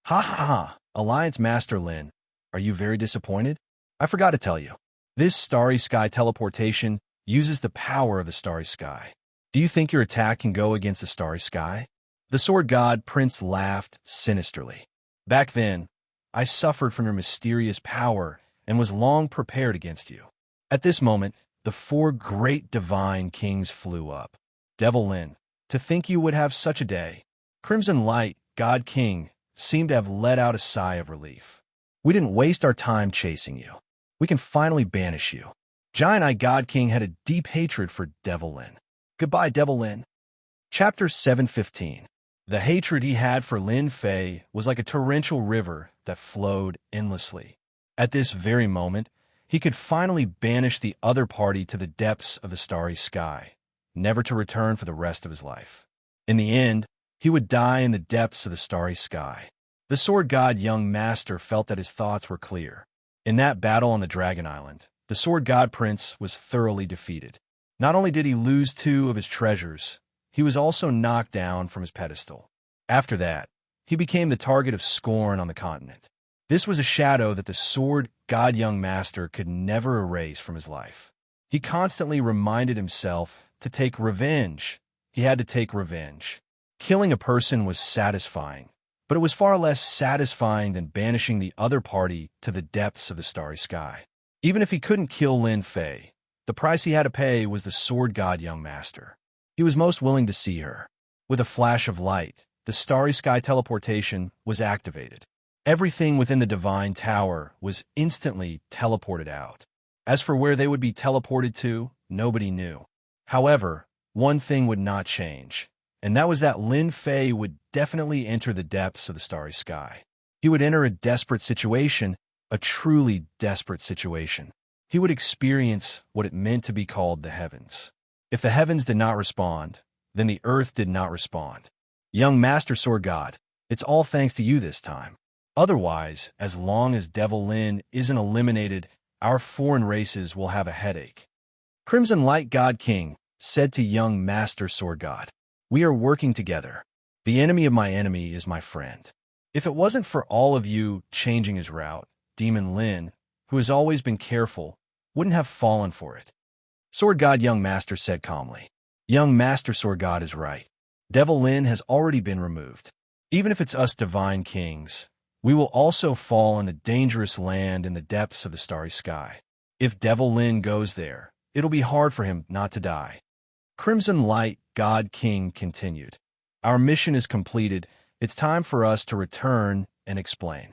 Speaker 1: Ha ha ha, Alliance Master Lin, are you very disappointed? I forgot to tell you. This starry sky teleportation uses the power of the starry sky. Do you think your attack can go against the starry sky? The Sword God Prince laughed sinisterly. Back then, I suffered from your mysterious power and was long prepared against you. At this moment, the four great divine kings flew up. Devil Lin, to think you would have such a day. Crimson Light, God King, seemed to have let out a sigh of relief. We didn't waste our time chasing you. We can finally banish you. Giant Eye God King had a deep hatred for Devil Lin. Goodbye, Devil Lin. Chapter 715. The hatred he had for Lin Fei was like a torrential river that flowed endlessly. At this very moment, he could finally banish the other party to the depths of the starry sky, never to return for the rest of his life. In the end, he would die in the depths of the starry sky. The Sword God young master felt that his thoughts were clear. In that battle on the Dragon Island, the Sword God Prince was thoroughly defeated. Not only did he lose 2 of his treasures, he was also knocked down from his pedestal. After that, he became the target of scorn on the continent. This was a shadow that the Sword God young master could never erase from his life. He constantly reminded himself to take revenge. He had to take revenge. Killing a person was satisfying, but it was far less satisfying than banishing the other party to the depths of the starry sky. Even if he couldn't kill Lin Fei, the price he had to pay was the Sword God young master. He was most willing to see her. With a flash of light, the starry sky teleportation was activated. Everything within the divine tower was instantly teleported out. As for where they would be teleported to, nobody knew. However, one thing would not change, and that was that Lin Fei would definitely enter the depths of the starry sky. He would enter a desperate situation, a truly desperate situation. He would experience what it meant to be called the heavens. If the heavens did not respond, then the earth did not respond. Young Master Sword God, it's all thanks to you this time. Otherwise, as long as Devil Lin isn't eliminated, our foreign races will have a headache. Crimson Light God King said to young Master Sword God, we are working together. The enemy of my enemy is my friend. If it wasn't for all of you changing his route, Demon Lin, who has always been careful, wouldn't have fallen for it. Sword God Young Master said calmly. Young Master Sword God is right. Devil Lin has already been removed. Even if it's us divine kings, we will also fall in the dangerous land in the depths of the starry sky. If Devil Lin goes there, it'll be hard for him not to die. Crimson Light God King continued. Our mission is completed. It's time for us to return and explain.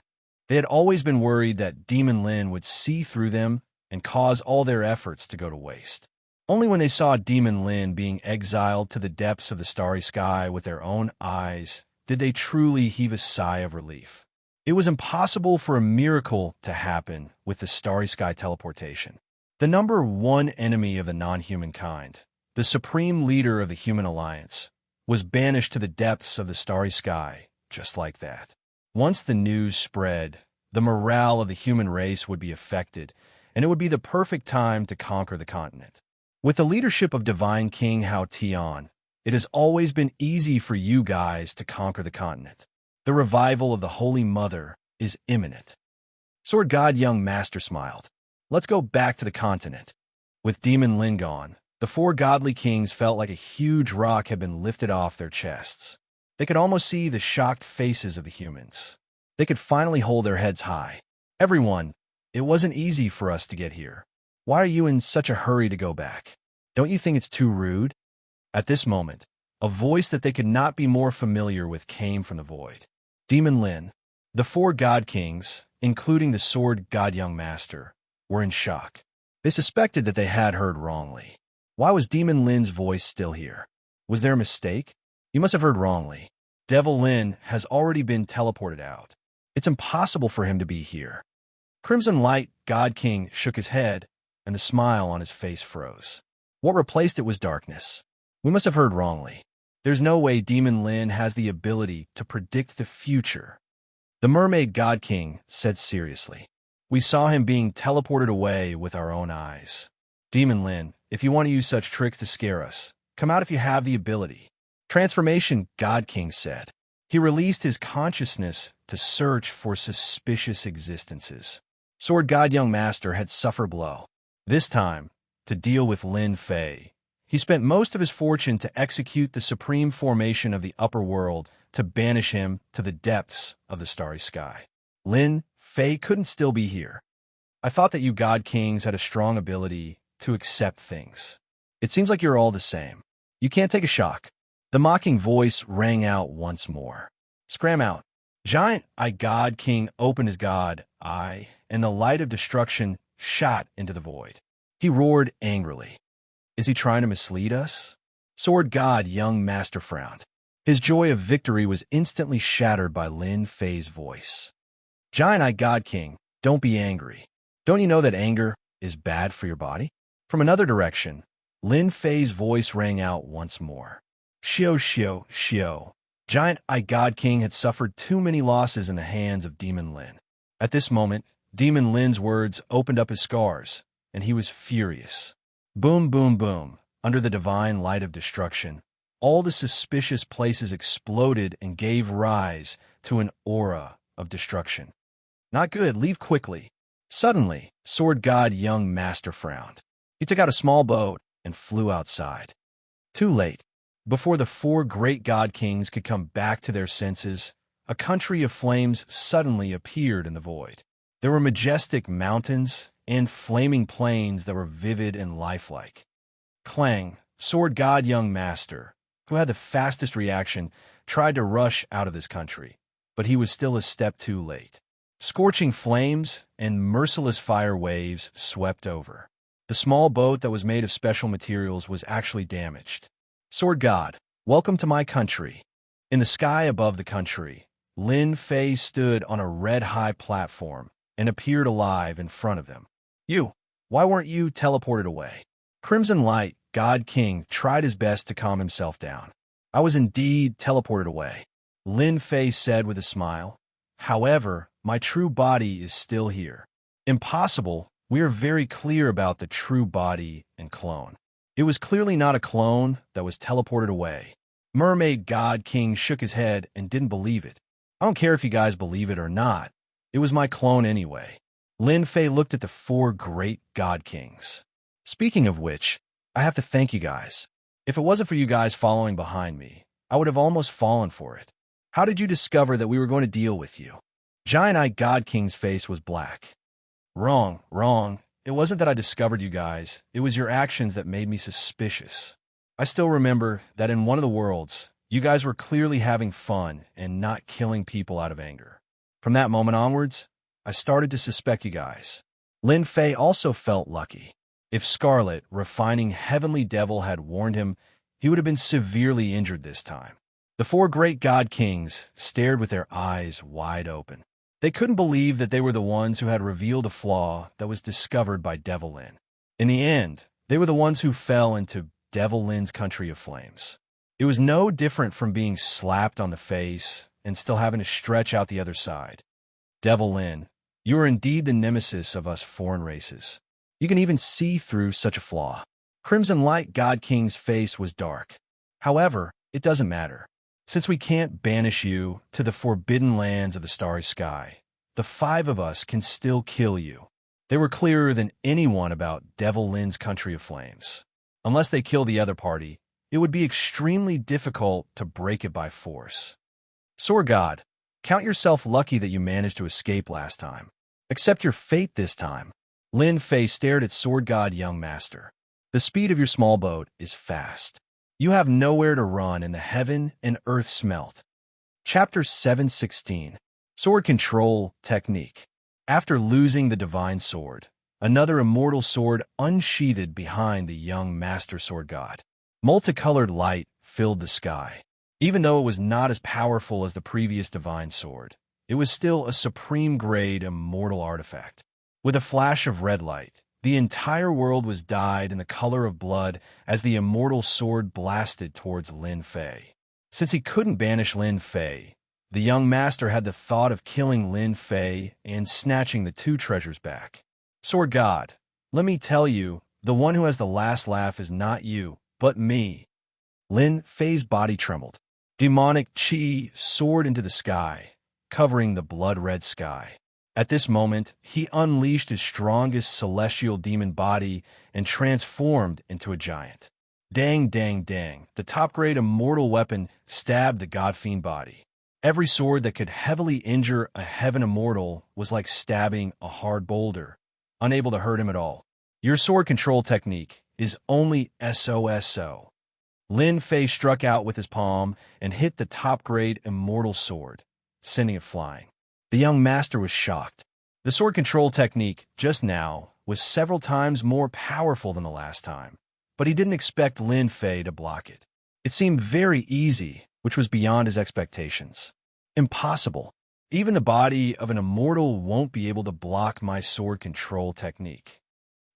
Speaker 1: They had always been worried that Demon Lin would see through them and cause all their efforts to go to waste. Only when they saw Demon Lin being exiled to the depths of the starry sky with their own eyes did they truly heave a sigh of relief. It was impossible for a miracle to happen with the starry sky teleportation. The number one enemy of the non-human kind, the supreme leader of the human alliance, was banished to the depths of the starry sky, just like that. Once the news spread, the morale of the human race would be affected, and it would be the perfect time to conquer the continent. With the leadership of Divine King Hao Tian, it has always been easy for you guys to conquer the continent. The revival of the Holy Mother is imminent. Sword God Young Master smiled. Let's go back to the continent. With Demon Lin gone, the four godly kings felt like a huge rock had been lifted off their chests. They could almost see the shocked faces of the humans. They could finally hold their heads high. Everyone, it wasn't easy for us to get here. Why are you in such a hurry to go back? Don't you think it's too rude? At this moment, a voice that they could not be more familiar with came from the void. Demon Lin. The four god kings, including the sword god young master, were in shock. They suspected that they had heard wrongly. Why was Demon Lin's voice still here? Was there a mistake? You must have heard wrongly. Devil Lin has already been teleported out. It's impossible for him to be here. Crimson Light God King shook his head, and the smile on his face froze. What replaced it was darkness. We must have heard wrongly. There's no way Demon Lin has the ability to predict the future. The Mermaid God King said seriously. We saw him being teleported away with our own eyes. Demon Lin, if you want to use such tricks to scare us, come out if you have the ability. Transformation God King said. He released his consciousness to search for suspicious existences. Sword God Young Master had suffered a blow. This time, to deal with Lin Fei, he spent most of his fortune to execute the supreme formation of the upper world to banish him to the depths of the starry sky. Lin Fei couldn't still be here. I thought that you God Kings had a strong ability to accept things. It seems like you're all the same. You can't take a shock. The mocking voice rang out once more. Scram out. Giant Eye God King opened his god eye, and the light of destruction shot into the void. He roared angrily. Is he trying to mislead us? Sword God Young Master frowned. His joy of victory was instantly shattered by Lin Fei's voice. Giant Eye God King, don't be angry. Don't you know that anger is bad for your body? From another direction, Lin Fei's voice rang out once more. Shio, shio, shio. Giant Eye God King had suffered too many losses in the hands of Demon Lin. At this moment, Demon Lin's words opened up his scars, and he was furious. Boom, boom, boom. Under the divine light of destruction, all the suspicious places exploded and gave rise to an aura of destruction. Not good, leave quickly. Suddenly, Sword God Young Master frowned. He took out a small boat and flew outside. Too late. Before the four great god kings could come back to their senses, a country of flames suddenly appeared in the void. There were majestic mountains and flaming plains that were vivid and lifelike. Clang, Sword God Young Master, who had the fastest reaction, tried to rush out of this country, but he was still a step too late. Scorching flames and merciless fire waves swept over. The small boat that was made of special materials was actually damaged. Sword God, welcome to my country. In the sky above the country, Lin Fei stood on a red-high platform and appeared alive in front of them. You, why weren't you teleported away? Crimson Light, God King, tried his best to calm himself down. I was indeed teleported away, Lin Fei said with a smile. However, my true body is still here. Impossible. We are very clear about the true body and clone. It was clearly not a clone that was teleported away. Mermaid God King shook his head and didn't believe it. I don't care if you guys believe it or not. It was my clone anyway. Lin Fei looked at the four great God Kings. Speaking of which, I have to thank you guys. If it wasn't for you guys following behind me, I would have almost fallen for it. How did you discover that we were going to deal with you? Giant Eye God King's face was black. Wrong. It wasn't that I discovered you guys. It was your actions that made me suspicious. I still remember that in one of the worlds, you guys were clearly having fun and not killing people out of anger. From that moment onwards, I started to suspect you guys. Lin Fei also felt lucky. If Scarlet, refining heavenly devil, had warned him, he would have been severely injured this time. The four great god kings stared with their eyes wide open. They couldn't believe that they were the ones who had revealed a flaw that was discovered by Devil Lin. In the end, they were the ones who fell into Devil Lin's country of flames. It was no different from being slapped on the face and still having to stretch out the other side. Devil Lin, you are indeed the nemesis of us foreign races. You can even see through such a flaw. Crimson Light God King's face was dark. However, it doesn't matter. Since we can't banish you to the forbidden lands of the starry sky, the five of us can still kill you. They were clearer than anyone about Devil Lin's country of flames. Unless they kill the other party, it would be extremely difficult to break it by force. Sword God, count yourself lucky that you managed to escape last time. Accept your fate this time. Lin Fei stared at Sword God Young Master. The speed of your small boat is fast. You have nowhere to run and the heaven and earth smelt. Chapter 716. Sword Control Technique. After losing the divine sword, another immortal sword unsheathed behind the young master sword god. Multicolored light filled the sky. Even though it was not as powerful as the previous divine sword, it was still a supreme-grade immortal artifact. With a flash of red light, the entire world was dyed in the color of blood as the immortal sword blasted towards Lin Fei. Since he couldn't banish Lin Fei, the young master had the thought of killing Lin Fei and snatching the two treasures back. Sword God, let me tell you, the one who has the last laugh is not you, but me. Lin Fei's body trembled. Demonic chi soared into the sky, covering the blood-red sky. At this moment, he unleashed his strongest celestial demon body and transformed into a giant. Dang, dang, dang, the top-grade immortal weapon stabbed the god-fiend body. Every sword that could heavily injure a heaven immortal was like stabbing a hard boulder, unable to hurt him at all. Your sword control technique is only SOSO. Lin Fei struck out with his palm and hit the top-grade immortal sword, sending it flying. The young master was shocked. The sword control technique, just now, was several times more powerful than the last time, but he didn't expect Lin Fei to block it. It seemed very easy, which was beyond his expectations. Impossible. Even the body of an immortal won't be able to block my sword control technique.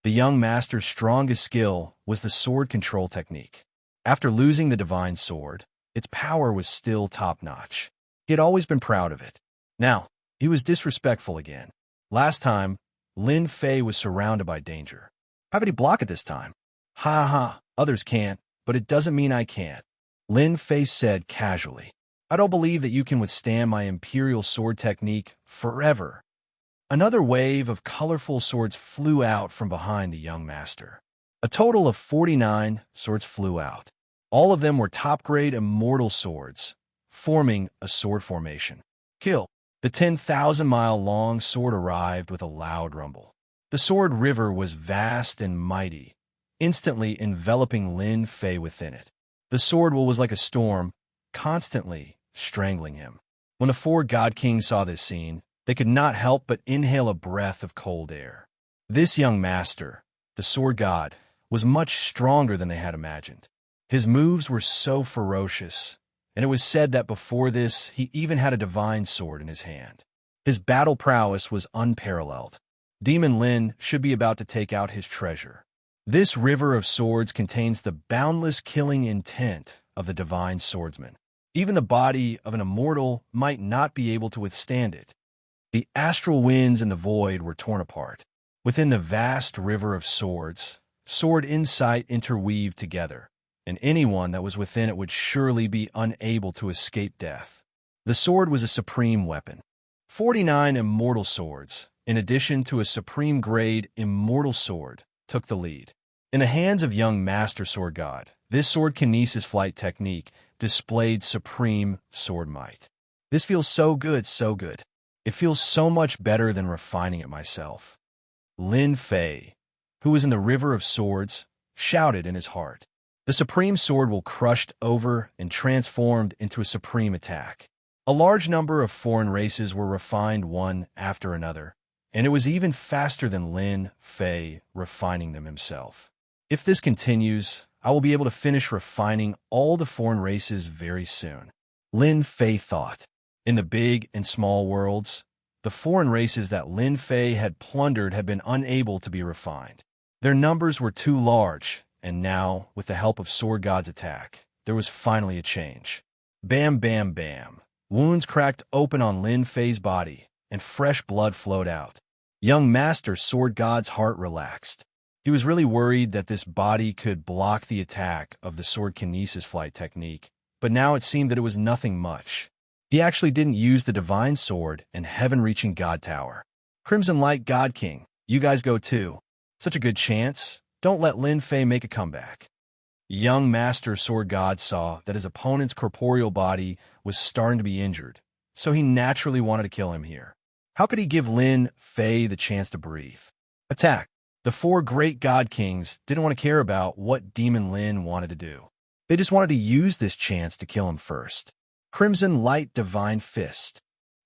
Speaker 1: The young master's strongest skill was the sword control technique. After losing the divine sword, its power was still top-notch. He had always been proud of it. Now, he was disrespectful again. Last time, Lin Fei was surrounded by danger. How could he block it this time? Ha ha, others can't, but it doesn't mean I can't. Lin Fei said casually. I don't believe that you can withstand my imperial sword technique forever. Another wave of colorful swords flew out from behind the young master. A total of 49 swords flew out. All of them were top-grade immortal swords, forming a sword formation. Kill. The 10,000-mile-long sword arrived with a loud rumble. The sword river was vast and mighty, instantly enveloping Lin Fei within it. The sword was like a storm, constantly strangling him. When the four god kings saw this scene, they could not help but inhale a breath of cold air. This young master, the sword god, was much stronger than they had imagined. His moves were so ferocious, and it was said that before this, he even had a divine sword in his hand. His battle prowess was unparalleled. Demon Lin should be about to take out his treasure. This river of swords contains the boundless killing intent of the divine swordsman. Even the body of an immortal might not be able to withstand it. The astral winds in the void were torn apart. Within the vast river of swords, sword insight interweaved together, and anyone that was within it would surely be unable to escape death. The sword was a supreme weapon. 49 immortal swords, in addition to a supreme-grade immortal sword, took the lead. In the hands of young Master Sword God, this sword kinesis flight technique displayed supreme sword might. This feels so good, so good. It feels so much better than refining it myself. Lin Fei, who was in the river of swords, shouted in his heart. The supreme sword will crushed over and transformed into a supreme attack. A large number of foreign races were refined one after another, and it was even faster than Lin Fei refining them himself. If this continues, I will be able to finish refining all the foreign races very soon. Lin Fei thought. In the big and small worlds, the foreign races that Lin Fei had plundered had been unable to be refined. Their numbers were too large, and now, with the help of Sword God's attack, there was finally a change. Bam, bam, bam. Wounds cracked open on Lin Fei's body, and fresh blood flowed out. Young Master Sword God's heart relaxed. He was really worried that this body could block the attack of the sword kinesis flight technique, but now it seemed that it was nothing much. He actually didn't use the divine sword and heaven-reaching God Tower. Crimson Light God King, you guys go too. Such a good chance. Don't let Lin Fei make a comeback. Young Master Sword God saw that his opponent's corporeal body was starting to be injured, so he naturally wanted to kill him here. How could he give Lin Fei the chance to breathe? Attack! The four great God Kings didn't want to care about what Demon Lin wanted to do. They just wanted to use this chance to kill him first. Crimson Light Divine Fist.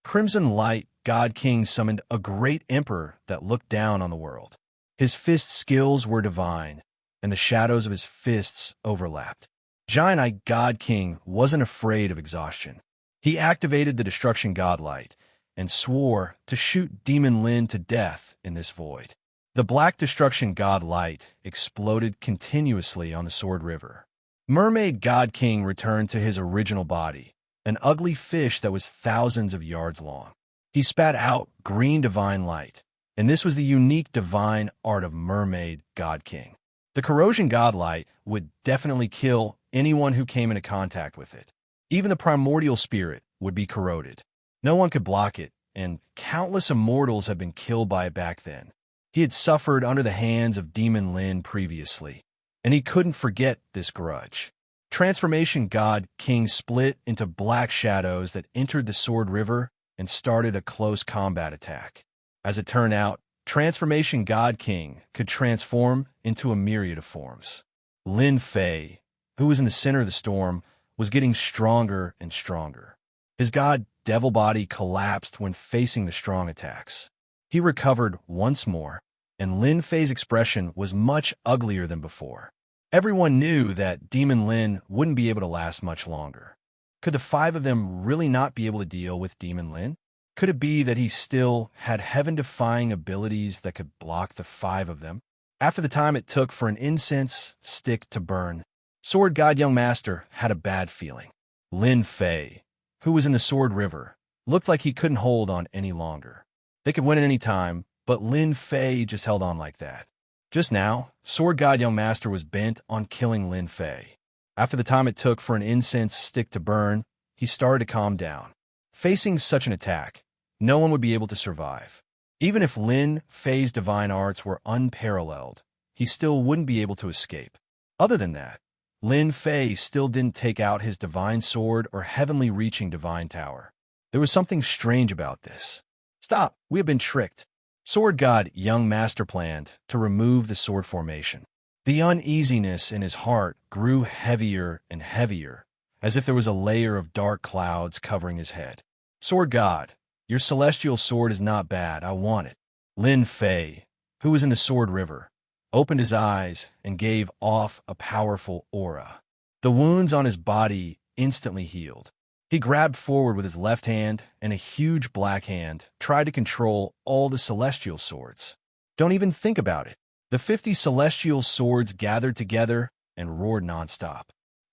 Speaker 1: Crimson Light God King summoned a great emperor that looked down on the world. His fist skills were divine, and the shadows of his fists overlapped. Giant Eye God King wasn't afraid of exhaustion. He activated the Destruction God Light and swore to shoot Demon Lin to death in this void. The Black Destruction God Light exploded continuously on the Sword River. Mermaid God King returned to his original body, an ugly fish that was thousands of yards long. He spat out green divine light, and this was the unique divine art of Mermaid God King. The Corrosion God Light would definitely kill anyone who came into contact with it. Even the primordial spirit would be corroded. No one could block it, and countless immortals had been killed by it back then. He had suffered under the hands of Demon Lin previously, and he couldn't forget this grudge. Transformation God King split into black shadows that entered the Sword River and started a close combat attack. As it turned out, Transformation God King could transform into a myriad of forms. Lin Fei, who was in the center of the storm, was getting stronger and stronger. His god devil body collapsed when facing the strong attacks. He recovered once more, and Lin Fei's expression was much uglier than before. Everyone knew that Demon Lin wouldn't be able to last much longer. Could the five of them really not be able to deal with Demon Lin? Could it be that he still had heaven-defying abilities that could block the five of them? After the time it took for an incense stick to burn, Sword God Young Master had a bad feeling. Lin Fei, who was in the Sword River, looked like he couldn't hold on any longer. They could win at any time, but Lin Fei just held on like that. Just now, Sword God Young Master was bent on killing Lin Fei. After the time it took for an incense stick to burn, he started to calm down. Facing such an attack, no one would be able to survive. Even if Lin Fei's divine arts were unparalleled, he still wouldn't be able to escape. Other than that, Lin Fei still didn't take out his divine sword or heavenly reaching divine tower. There was something strange about this. Stop, we have been tricked. Sword God Young Master planned to remove the sword formation. The uneasiness in his heart grew heavier and heavier, as if there was a layer of dark clouds covering his head. Sword God, your celestial sword is not bad, I want it. Lin Fei, who was in the Sword River, opened his eyes and gave off a powerful aura. The wounds on his body instantly healed. He grabbed forward with his left hand, and a huge black hand tried to control all the celestial swords. Don't even think about it. The 50 celestial swords gathered together and roared nonstop.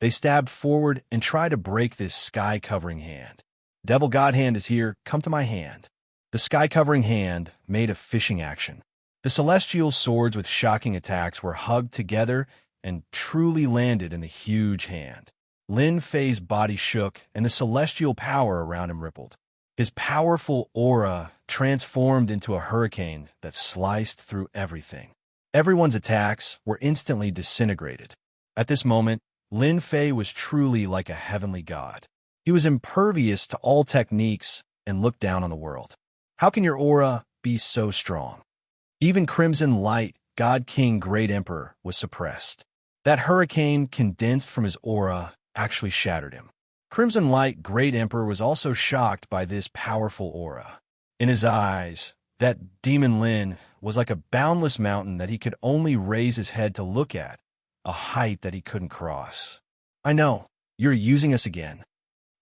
Speaker 1: They stabbed forward and tried to break this sky-covering hand. Devil God Hand is here, come to my hand. The sky-covering hand made a fishing action. The celestial swords with shocking attacks were hugged together and truly landed in the huge hand. Lin Fei's body shook, and the celestial power around him rippled. His powerful aura transformed into a hurricane that sliced through everything. Everyone's attacks were instantly disintegrated. At this moment, Lin Fei was truly like a heavenly god. He was impervious to all techniques and looked down on the world. How can your aura be so strong? Even Crimson Light, God King Great Emperor, was suppressed. That hurricane condensed from his aura actually shattered him. Crimson Light Great Emperor was also shocked by this powerful aura. In his eyes, that Demon Lin was like a boundless mountain that he could only raise his head to look at, a height that he couldn't cross. I know, you're using us again.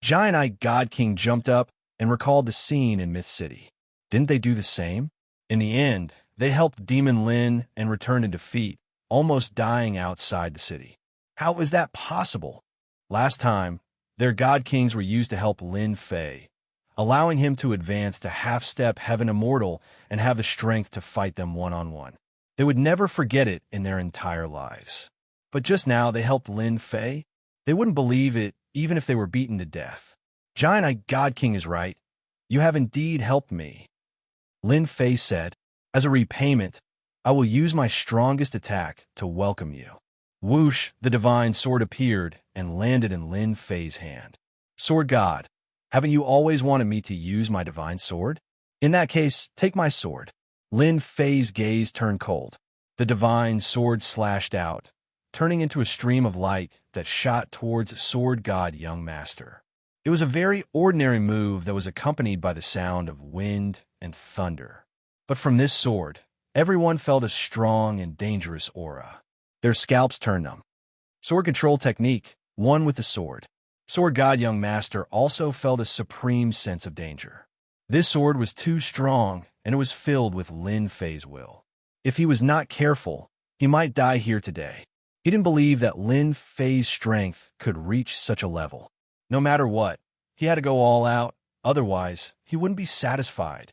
Speaker 1: Giant-Eye God King jumped up and recalled the scene in Myth City. Didn't they do the same? In the end, they helped Demon Lin and returned in defeat, almost dying outside the city. How was that possible? Last time, their God Kings were used to help Lin Fei, allowing him to advance to half-step Heaven Immortal and have the strength to fight them one-on-one. They would never forget it in their entire lives. But just now they helped Lin Fei? They wouldn't believe it even if they were beaten to death. Giant-Eye God King is right. You have indeed helped me. Lin Fei said, as a repayment, I will use my strongest attack to welcome you. Whoosh, the divine sword appeared and landed in Lin Fei's hand. Sword God, haven't you always wanted me to use my divine sword? In that case, take my sword. Lin Fei's gaze turned cold. The divine sword slashed out, turning into a stream of light that shot towards Sword God Young Master. It was a very ordinary move that was accompanied by the sound of wind and thunder. But from this sword, everyone felt a strong and dangerous aura. Their scalps turned numb. Sword control technique, one with the sword. Sword God Young Master also felt a supreme sense of danger. This sword was too strong, and it was filled with Lin Fei's will. If he was not careful, he might die here today. He didn't believe that Lin Fei's strength could reach such a level. No matter what, he had to go all out, otherwise he wouldn't be satisfied.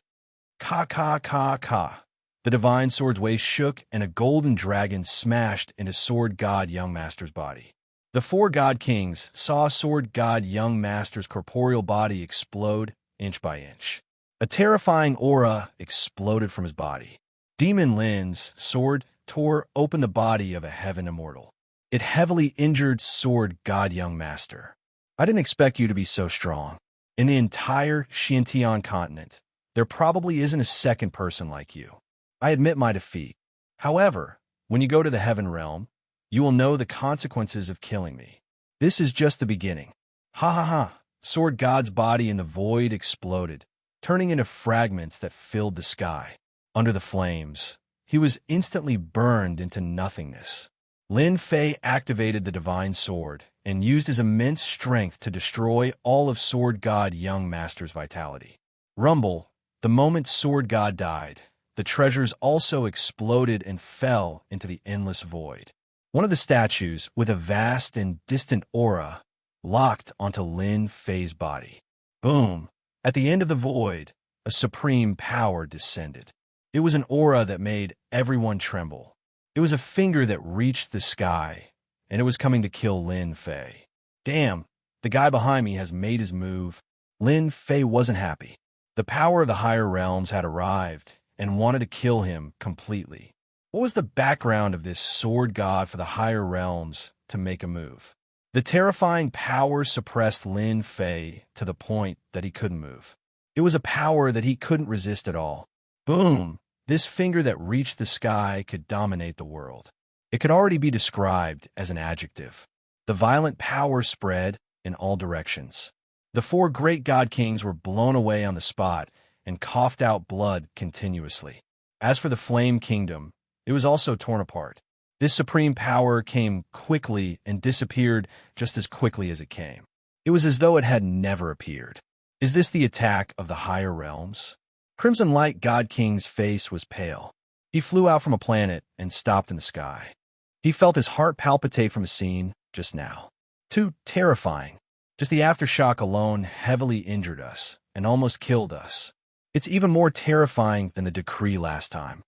Speaker 1: Ka ka ka ka. The divine sword's waist shook and a golden dragon smashed into Sword God Young Master's body. The four God Kings saw Sword God Young Master's corporeal body explode inch by inch. A terrifying aura exploded from his body. Demon Lin's sword tore open the body of a Heaven Immortal. It heavily injured Sword God Young Master. I didn't expect you to be so strong. In the entire Xintian continent, there probably isn't a second person like you. I admit my defeat. However, when you go to the Heaven Realm, you will know the consequences of killing me. This is just the beginning. Ha ha ha. Sword God's body in the void exploded, turning into fragments that filled the sky. Under the flames, he was instantly burned into nothingness. Lin Fei activated the divine sword and used his immense strength to destroy all of Sword God Young Master's vitality. Rumble, the moment Sword God died, the treasures also exploded and fell into the endless void. One of the statues, with a vast and distant aura, locked onto Lin Fei's body. Boom! At the end of the void, a supreme power descended. It was an aura that made everyone tremble. It was a finger that reached the sky, and it was coming to kill Lin Fei. Damn, the guy behind me has made his move. Lin Fei wasn't happy. The power of the higher realms had arrived and wanted to kill him completely. What was the background of this sword god for the higher realms to make a move? The terrifying power suppressed Lin Fei to the point that he couldn't move. It was a power that he couldn't resist at all. Boom! This finger that reached the sky could dominate the world. It could already be described as an adjective. The violent power spread in all directions. The four great god kings were blown away on the spot and coughed out blood continuously. As for the Flame Kingdom, it was also torn apart. This supreme power came quickly and disappeared just as quickly as it came. It was as though it had never appeared. Is this the attack of the higher realms? Crimson Light God King's face was pale. He flew out from a planet and stopped in the sky. He felt his heart palpitate from a scene just now. Too terrifying. Just the aftershock alone heavily injured us and almost killed us. It's even more terrifying than the decree last time.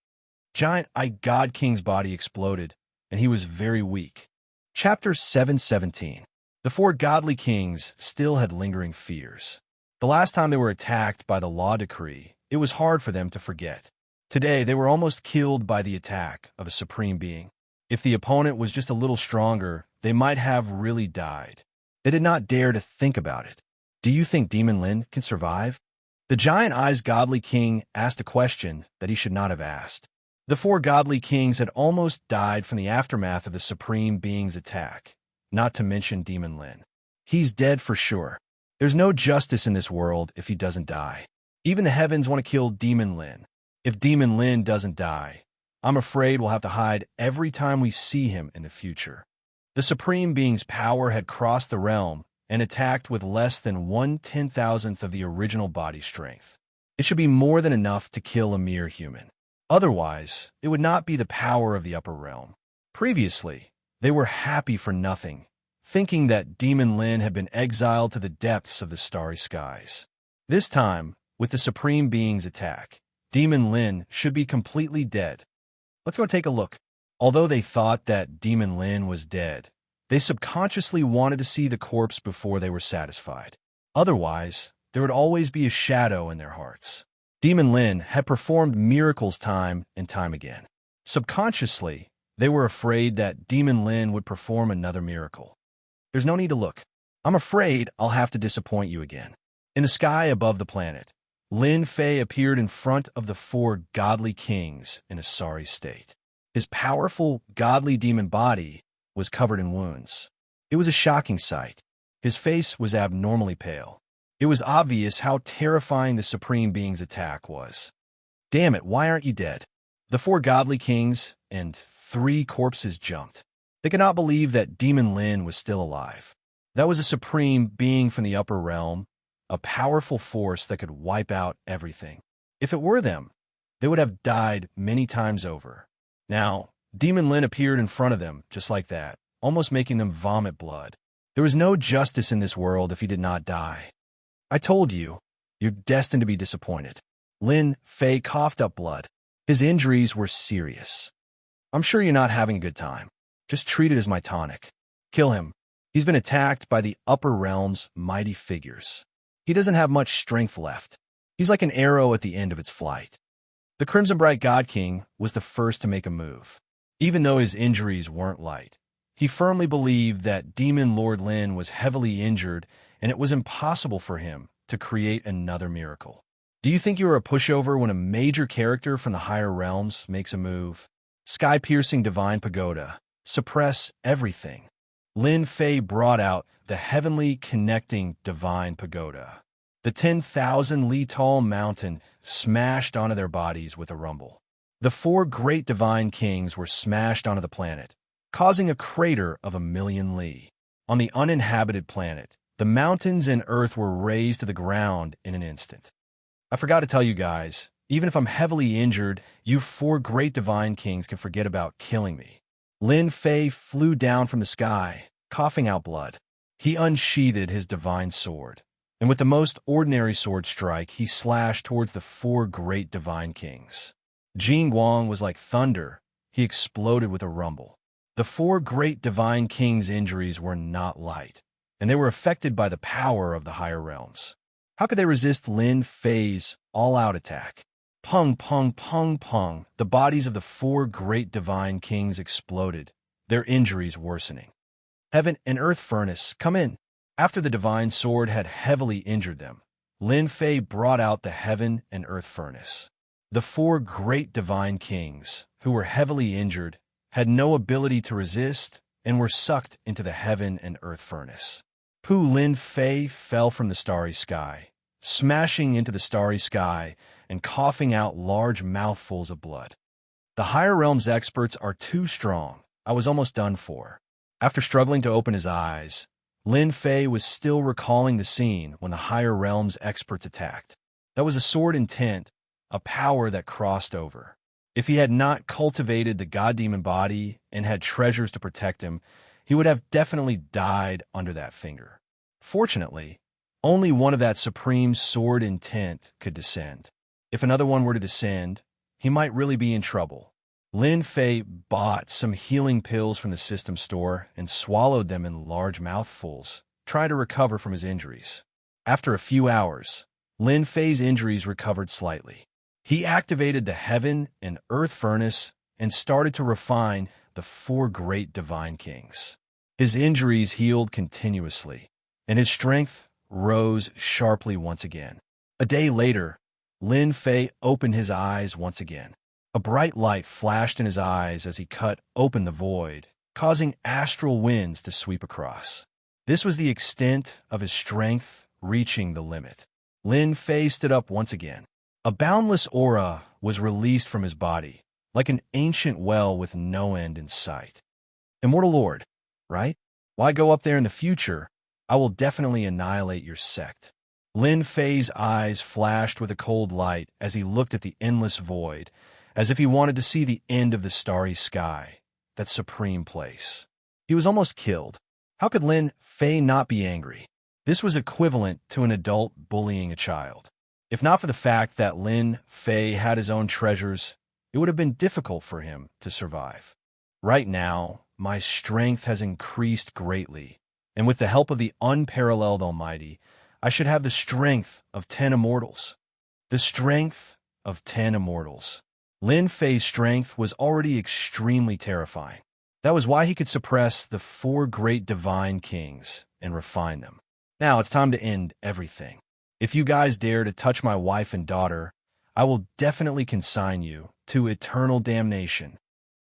Speaker 1: Giant-Eye God King's body exploded, and he was very weak. Chapter 717. The four godly kings still had lingering fears. The last time they were attacked by the law decree, it was hard for them to forget. Today, they were almost killed by the attack of a supreme being. If the opponent was just a little stronger, they might have really died. They did not dare to think about it. Do you think Demon Lin can survive? The Giant-Eye's godly king asked a question that he should not have asked. The four godly kings had almost died from the aftermath of the supreme being's attack, not to mention Demon Lin. He's dead for sure. There's no justice in this world if he doesn't die. Even the heavens want to kill Demon Lin. If Demon Lin doesn't die, I'm afraid we'll have to hide every time we see him in the future. The supreme being's power had crossed the realm and attacked with less than 1/10,000th of the original body strength. It should be more than enough to kill a mere human. Otherwise, it would not be the power of the upper realm. Previously, they were happy for nothing, thinking that Demon Lin had been exiled to the depths of the starry skies. This time, with the Supreme Being's attack, Demon Lin should be completely dead. Let's go take a look. Although they thought that Demon Lin was dead, they subconsciously wanted to see the corpse before they were satisfied. Otherwise, there would always be a shadow in their hearts. Demon Lin had performed miracles time and time again. Subconsciously, they were afraid that Demon Lin would perform another miracle. There's no need to look. I'm afraid I'll have to disappoint you again. In the sky above the planet, Lin Fei appeared in front of the 4 godly kings in a sorry state. His powerful, godly demon body was covered in wounds. It was a shocking sight. His face was abnormally pale. It was obvious how terrifying the Supreme Being's attack was. Damn it, why aren't you dead? The 4 godly kings and 3 corpses jumped. They could not believe that Demon Lin was still alive. That was a Supreme Being from the upper realm, a powerful force that could wipe out everything. If it were them, they would have died many times over. Now, Demon Lin appeared in front of them, just like that, almost making them vomit blood. There was no justice in this world if he did not die. I told you, you're destined to be disappointed. Lin Fei coughed up blood. His injuries were serious. I'm sure you're not having a good time. Just treat it as my tonic. Kill him. He's been attacked by the upper realm's mighty figures. He doesn't have much strength left. He's like an arrow at the end of its flight. The Crimson Bright God King was the first to make a move. Even though his injuries weren't light, he firmly believed that Demon Lord Lin was heavily injured and it was impossible for him to create another miracle. Do you think you are a pushover when a major character from the higher realms makes a move? Sky-piercing divine pagoda. Suppress everything. Lin Fei brought out the heavenly connecting divine pagoda. The 10,000 li tall mountain smashed onto their bodies with a rumble. The 4 great divine kings were smashed onto the planet, causing a crater of 1,000,000 li. On the uninhabited planet, the mountains and earth were razed to the ground in an instant. I forgot to tell you guys, even if I'm heavily injured, you 4 great divine kings can forget about killing me. Lin Fei flew down from the sky, coughing out blood. He unsheathed his divine sword, and with the most ordinary sword strike, he slashed towards the 4 great divine kings. Jing Guang was like thunder. He exploded with a rumble. The 4 great divine kings' injuries were not light, and they were affected by the power of the higher realms. How could they resist Lin Fei's all-out attack? Pung, pung, pung, pung. The bodies of the 4 great divine kings exploded, their injuries worsening. Heaven and earth furnace, come in. After the divine sword had heavily injured them, Lin Fei brought out the heaven and earth furnace. The 4 great divine kings, who were heavily injured, had no ability to resist and were sucked into the heaven and earth furnace. Pu Lin Fei fell from the starry sky, smashing into the starry sky and coughing out large mouthfuls of blood. The higher realms experts are too strong. I was almost done for. After struggling to open his eyes, Lin Fei was still recalling the scene when the higher realms experts attacked. That was a sword intent, a power that crossed over. If he had not cultivated the god demon body and had treasures to protect him, he would have definitely died under that finger. Fortunately, only one of that supreme sword intent could descend. If another one were to descend, he might really be in trouble. Lin Fei bought some healing pills from the system store and swallowed them in large mouthfuls, trying to recover from his injuries. After a few hours, Lin Fei's injuries recovered slightly. He activated the heaven and earth furnace and started to refine the 4 great divine kings. His injuries healed continuously, and his strength rose sharply once again. A day later, Lin Fei opened his eyes once again. A bright light flashed in his eyes as he cut open the void, causing astral winds to sweep across. This was the extent of his strength reaching the limit. Lin Fei stood up once again. A boundless aura was released from his body, like an ancient well with no end in sight. Immortal Lord, right? Why go up there in the future I will definitely annihilate your sect. Lin Fei's eyes flashed with a cold light as he looked at the endless void, as if he wanted to see the end of the starry sky, that supreme place. He was almost killed. How could Lin Fei not be angry? This was equivalent to an adult bullying a child. If not for the fact that Lin Fei had his own treasures, it would have been difficult for him to survive. Right now, my strength has increased greatly, and with the help of the unparalleled Almighty, I should have the strength of 10 immortals. The strength of 10 immortals. Lin Fei's strength was already extremely terrifying. That was why he could suppress the 4 great divine kings and refine them. Now it's time to end everything. If you guys dare to touch my wife and daughter, I will definitely consign you to eternal damnation.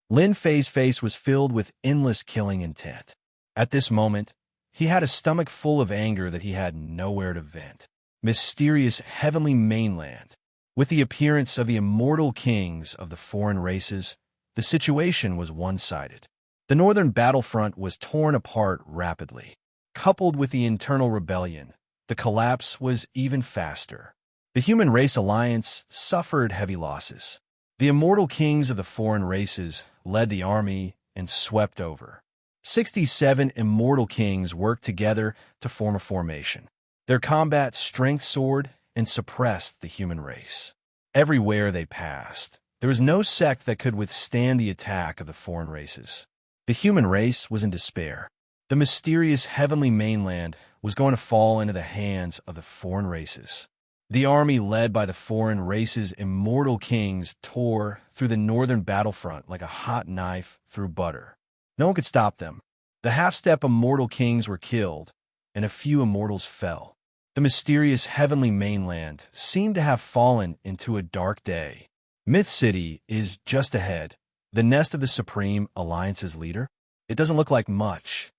Speaker 1: Lin Fei's face was filled with endless killing intent. At this moment, he had a stomach full of anger that he had nowhere to vent. Mysterious heavenly mainland. With the appearance of the immortal kings of the foreign races, the situation was one-sided. The northern battlefront was torn apart rapidly. Coupled with the internal rebellion, the collapse was even faster. The human race alliance suffered heavy losses. The immortal kings of the foreign races led the army and swept over. 67 immortal kings worked together to form a formation. Their combat strength soared and suppressed the human race. Everywhere they passed, there was no sect that could withstand the attack of the foreign races. The human race was in despair. The mysterious heavenly mainland was going to fall into the hands of the foreign races. The army led by the foreign races' immortal kings tore through the northern battlefront like a hot knife through butter. No one could stop them. The half-step immortal kings were killed, and a few immortals fell. The mysterious heavenly mainland seemed to have fallen into a dark day. Myth City is just ahead, the nest of the Supreme Alliance's leader. It doesn't look like much.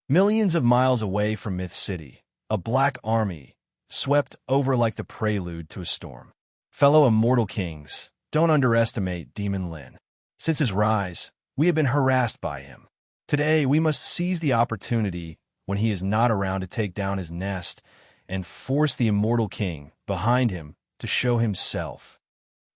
Speaker 1: Millions of miles away from Myth City, a black army swept over like the prelude to a storm. Fellow immortal kings, don't underestimate Demon Lin. Since his rise, we have been harassed by him. Today, we must seize the opportunity when he is not around to take down his nest and force the immortal king behind him to show himself.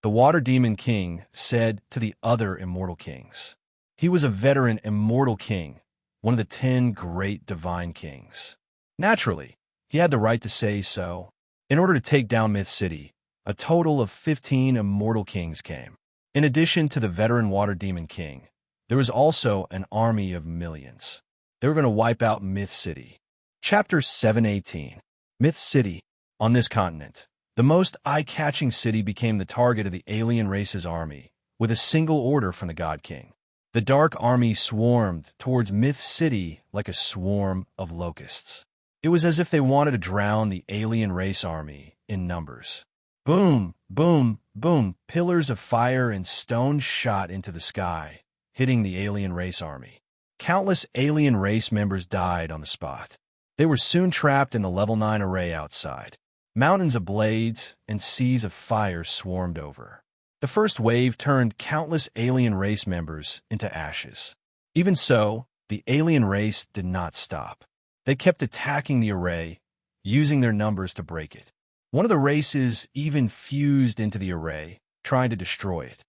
Speaker 1: The Water Demon King said to the other immortal kings. He was a veteran immortal king, one of the 10 great divine kings. Naturally, he had the right to say so. In order to take down Myth City, a total of 15 immortal kings came. In addition to the veteran Water Demon King, there was also an army of millions. They were going to wipe out Myth City. Chapter 718. Myth City. On this continent, the most eye-catching city became the target of the alien race's army, with a single order from the God King. The Dark Army swarmed towards Myth City like a swarm of locusts. It was as if they wanted to drown the alien race army in numbers. Boom, boom, boom, pillars of fire and stone shot into the sky, hitting the alien race army. Countless alien race members died on the spot. They were soon trapped in the level 9 array outside. Mountains of blades and seas of fire swarmed over. The first wave turned countless alien race members into ashes. Even so, the alien race did not stop. They kept attacking the array, using their numbers to break it. One of the races even fused into the array, trying to destroy it.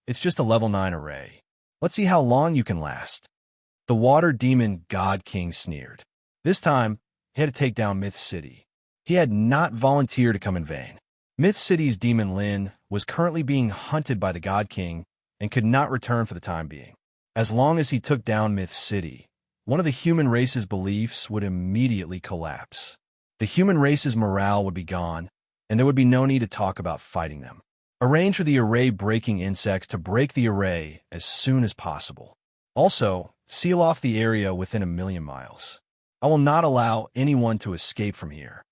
Speaker 1: It's just a level 9 array. Let's see how long you can last. The Water Demon God King sneered. This time, he had to take down Myth City. He had not volunteered to come in vain. Myth City's Demon Lin was currently being hunted by the God King and could not return for the time being. As long as he took down Myth City, one of the human race's beliefs would immediately collapse. The human race's morale would be gone, and there would be no need to talk about fighting them. Arrange for the array-breaking insects to break the array as soon as possible. Also, seal off the area within 1,000,000 miles. I will not allow anyone to escape from here.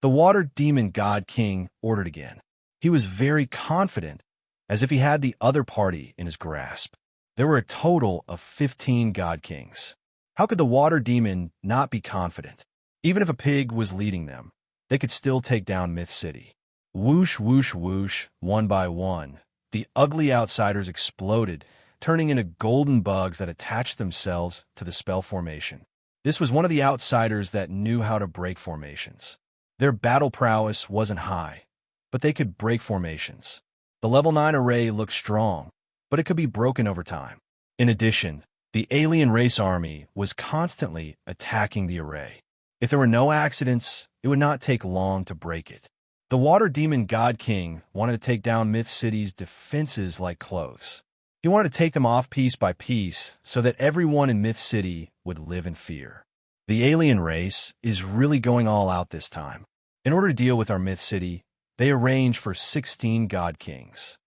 Speaker 1: The Water Demon God King ordered again. He was very confident, as if he had the other party in his grasp. There were a total of 15 God Kings. How could the Water Demon not be confident? Even if a pig was leading them, they could still take down Myth City. Whoosh, whoosh, whoosh, one by one, the ugly outsiders exploded, turning into golden bugs that attached themselves to the spell formation. This was one of the outsiders that knew how to break formations. Their battle prowess wasn't high, but they could break formations. The level 9 array looked strong, but it could be broken over time. In addition, the alien race army was constantly attacking the array. If there were no accidents, it would not take long to break it. The water demon God King wanted to take down Myth City's defenses like clothes. He wanted to take them off piece by piece so that everyone in Myth City would live in fear. The alien race is really going all out this time. In order to deal with our Myth City, they arranged for 16 God Kings.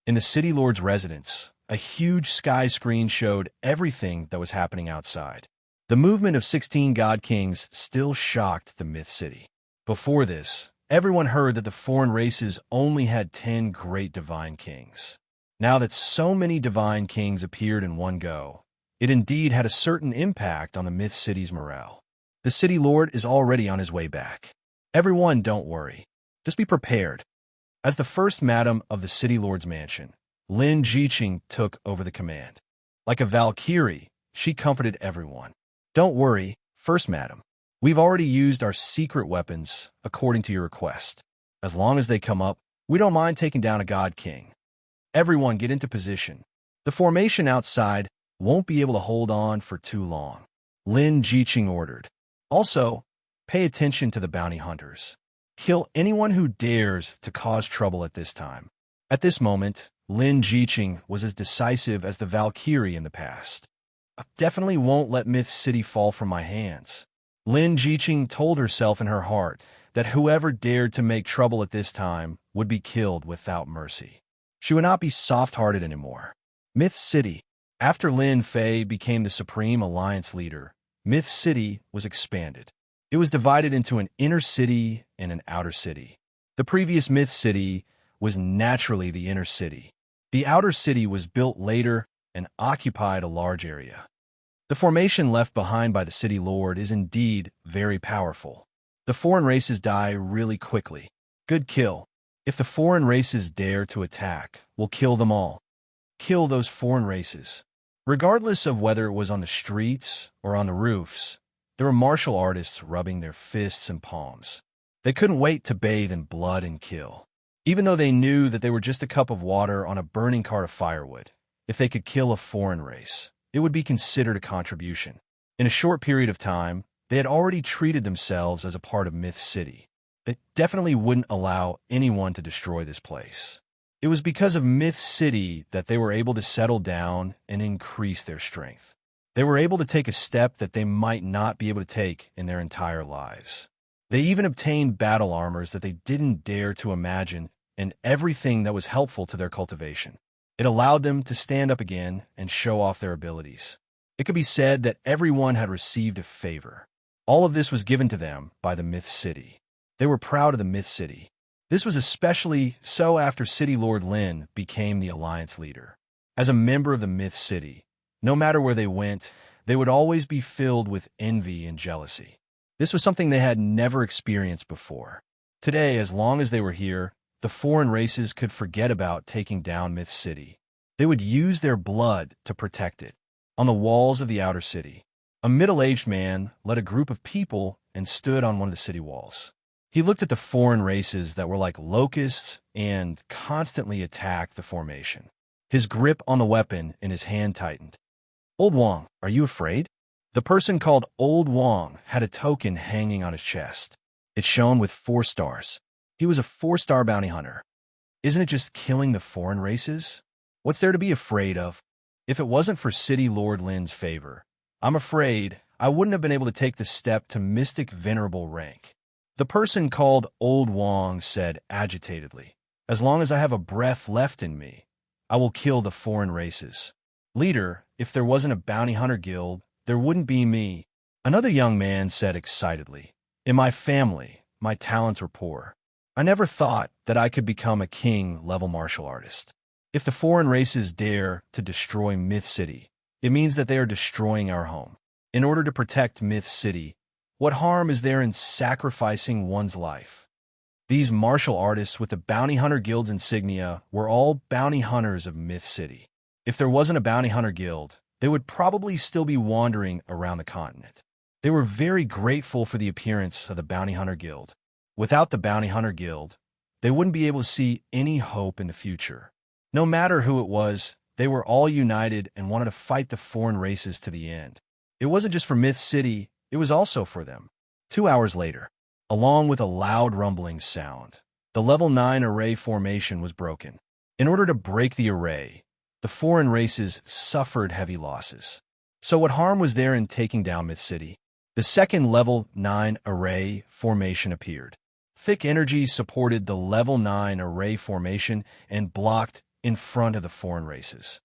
Speaker 1: In the City Lord's residence, a huge sky screen showed everything that was happening outside. The movement of 16 God Kings still shocked the Myth City. Before this, everyone heard that the foreign races only had 10 great divine kings. Now that so many divine kings appeared in one go, it indeed had a certain impact on the Myth City's morale. The City Lord is already on his way back. Everyone, don't worry. Just be prepared. As the first madam of the City Lord's mansion, Lin Jiqing took over the command. Like a Valkyrie, she comforted everyone. Don't worry, First Madam. We've already used our secret weapons according to your request. As long as they come up, we don't mind taking down a God King. Everyone get into position. The formation outside won't be able to hold on for too long. Lin Jiqing ordered. Also, pay attention to the bounty hunters. Kill anyone who dares to cause trouble at this time. At this moment, Lin Jiqing was as decisive as the Valkyrie in the past. I definitely won't let Myth City fall from my hands. Lin Jiqing told herself in her heart that whoever dared to make trouble at this time would be killed without mercy. She would not be soft-hearted anymore. Myth City. After Lin Fei became the Supreme Alliance leader, Myth City was expanded. It was divided into an inner city and an outer city. The previous Myth City was naturally the inner city. The outer city was built later and occupied a large area. The formation left behind by the City Lord is indeed very powerful. The foreign races die really quickly. Good kill. If the foreign races dare to attack, we'll kill them all. Kill those foreign races. Regardless of whether it was on the streets or on the roofs, there were martial artists rubbing their fists and palms. They couldn't wait to bathe in blood and kill. Even though they knew that they were just a cup of water on a burning cart of firewood, if they could kill a foreign race, it would be considered a contribution. In a short period of time, they had already treated themselves as a part of Myth City. They definitely wouldn't allow anyone to destroy this place. It was because of Myth City that they were able to settle down and increase their strength. They were able to take a step that they might not be able to take in their entire lives. They even obtained battle armors that they didn't dare to imagine and everything that was helpful to their cultivation. It allowed them to stand up again and show off their abilities. It could be said that everyone had received a favor. All of this was given to them by the Myth City. They were proud of the Myth City. This was especially so after City Lord Lin became the Alliance leader. As a member of the Myth City, no matter where they went, they would always be filled with envy and jealousy. This was something they had never experienced before. Today, as long as they were here, the foreign races could forget about taking down Myth City. They would use their blood to protect it. On the walls of the outer city, a middle-aged man led a group of people and stood on one of the city walls. He looked at the foreign races that were like locusts and constantly attacked the formation. His grip on the weapon in his hand tightened. Old Wong, are you afraid? The person called Old Wong had a token hanging on his chest. It shone with 4 stars. He was a 4-star bounty hunter. Isn't it just killing the foreign races? What's there to be afraid of? If it wasn't for City Lord Lin's favor, I'm afraid I wouldn't have been able to take the step to Mystic Venerable rank. The person called Old Wong said agitatedly, as long as I have a breath left in me, I will kill the foreign races. Leader, if there wasn't a bounty hunter guild, there wouldn't be me. Another young man said excitedly, in my family, my talents were poor. I never thought that I could become a king-level martial artist. If the foreign races dare to destroy Myth City, it means that they are destroying our home. In order to protect Myth City, what harm is there in sacrificing one's life? These martial artists with the Bounty Hunter Guild's insignia were all bounty hunters of Myth City. If there wasn't a bounty hunter guild, they would probably still be wandering around the continent. They were very grateful for the appearance of the Bounty Hunter Guild. Without the Bounty Hunter Guild, they wouldn't be able to see any hope in the future. No matter who it was, they were all united and wanted to fight the foreign races to the end. It wasn't just for Myth City, it was also for them. 2 hours later, along with a loud rumbling sound, the level 9 array formation was broken. In order to break the array, the foreign races suffered heavy losses. So what harm was there in taking down Myth City? The second level 9 array formation appeared. Thick energy supported the level 9 array formation and blocked in front of the foreign races.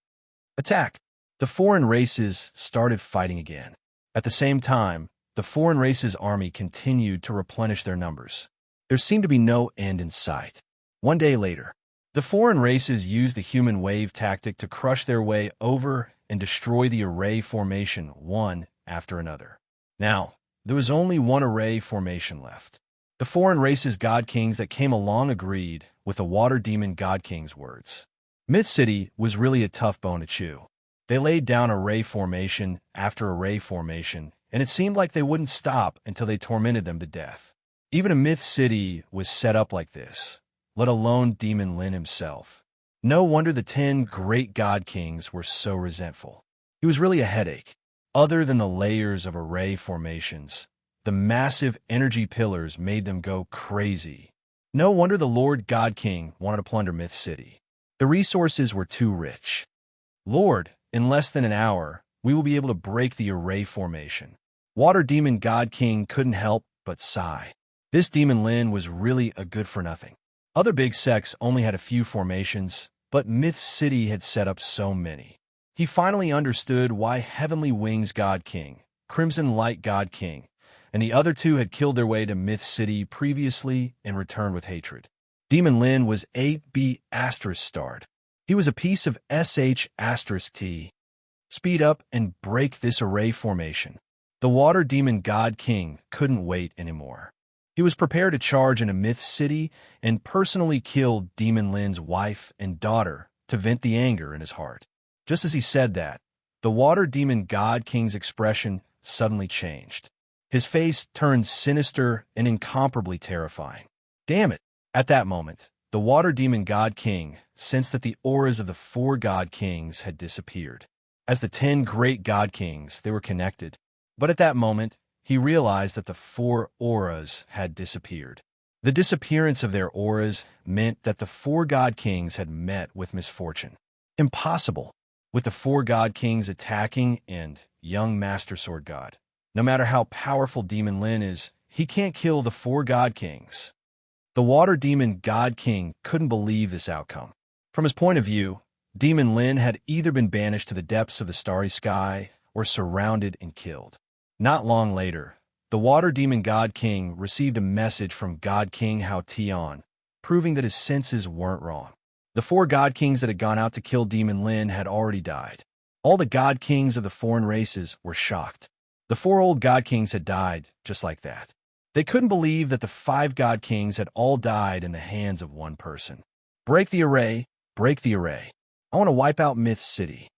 Speaker 1: Attack! The foreign races started fighting again. At the same time, the foreign races' army continued to replenish their numbers. There seemed to be no end in sight. 1 day later, the foreign races used the human wave tactic to crush their way over and destroy the array formation one after another. Now, there was only one array formation left. The foreign races' god kings that came along agreed with the water demon god king's words. Myth City was really a tough bone to chew. They laid down array formation after array formation, and it seemed like they wouldn't stop until they tormented them to death. Even a Myth City was set up like this, let alone Demon Lin himself. No wonder the 10 great god kings were so resentful. He was really a headache. Other than the layers of array formations, the massive energy pillars made them go crazy. No wonder the Lord God King wanted to plunder Myth City. The resources were too rich. Lord, in less than an hour, we will be able to break the array formation. Water Demon God King couldn't help but sigh. This Demon Lin was really a good-for-nothing. Other big sects only had a few formations, but Myth City had set up so many. He finally understood why Heavenly Wings God King, Crimson Light God King, and the other two had killed their way to Myth City previously and returned with hatred. Demon Lin was 8B * starred. He was a piece of *T. Speed up and break this array formation. The Water Demon God King couldn't wait anymore. He was prepared to charge into Myth City and personally kill Demon Lin's wife and daughter to vent the anger in his heart. Just as he said that, the Water Demon God King's expression suddenly changed. His face turned sinister and incomparably terrifying. Damn it! At that moment, the Water Demon God King sensed that the auras of the 4 God Kings had disappeared. As the 10 great God Kings, they were connected. But at that moment, he realized that the 4 auras had disappeared. The disappearance of their auras meant that the 4 God Kings had met with misfortune. Impossible! With the 4 God Kings attacking and young Master Sword God. No matter how powerful Demon Lin is, he can't kill the 4 God Kings. The Water Demon God King couldn't believe this outcome. From his point of view, Demon Lin had either been banished to the depths of the starry sky or surrounded and killed. Not long later, the Water Demon God King received a message from God King Hao Tian, proving that his senses weren't wrong. The 4 God Kings that had gone out to kill Demon Lin had already died. All the God Kings of the foreign races were shocked. The 4 old God Kings had died just like that. They couldn't believe that the 5 God Kings had all died in the hands of one person. Break the array, break the array. I want to wipe out Myth City.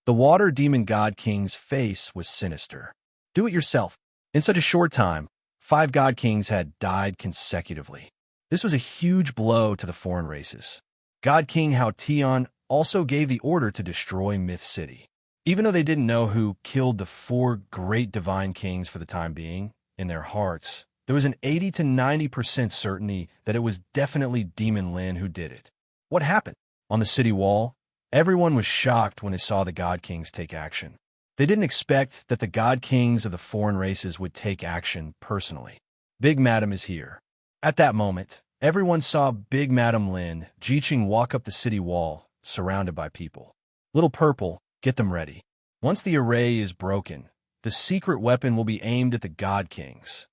Speaker 1: The Water Demon God King's face was sinister. Do it yourself. In such a short time, 5 God Kings had died consecutively. This was a huge blow to the foreign races. God King Hao Tian also gave the order to destroy Myth City. Even though they didn't know who killed the 4 great divine kings for the time being, in their hearts, there was an 80 to 90% certainty that it was definitely Demon Lin who did it. What happened? On the city wall, everyone was shocked when they saw the God Kings take action. They didn't expect that the God Kings of the foreign races would take action personally. Big Madam is here. At that moment, everyone saw Big Madam Lin Jiqing walk up the city wall, surrounded by people. Little Purple, get them ready. Once the array is broken, the secret weapon will be aimed at the God Kings.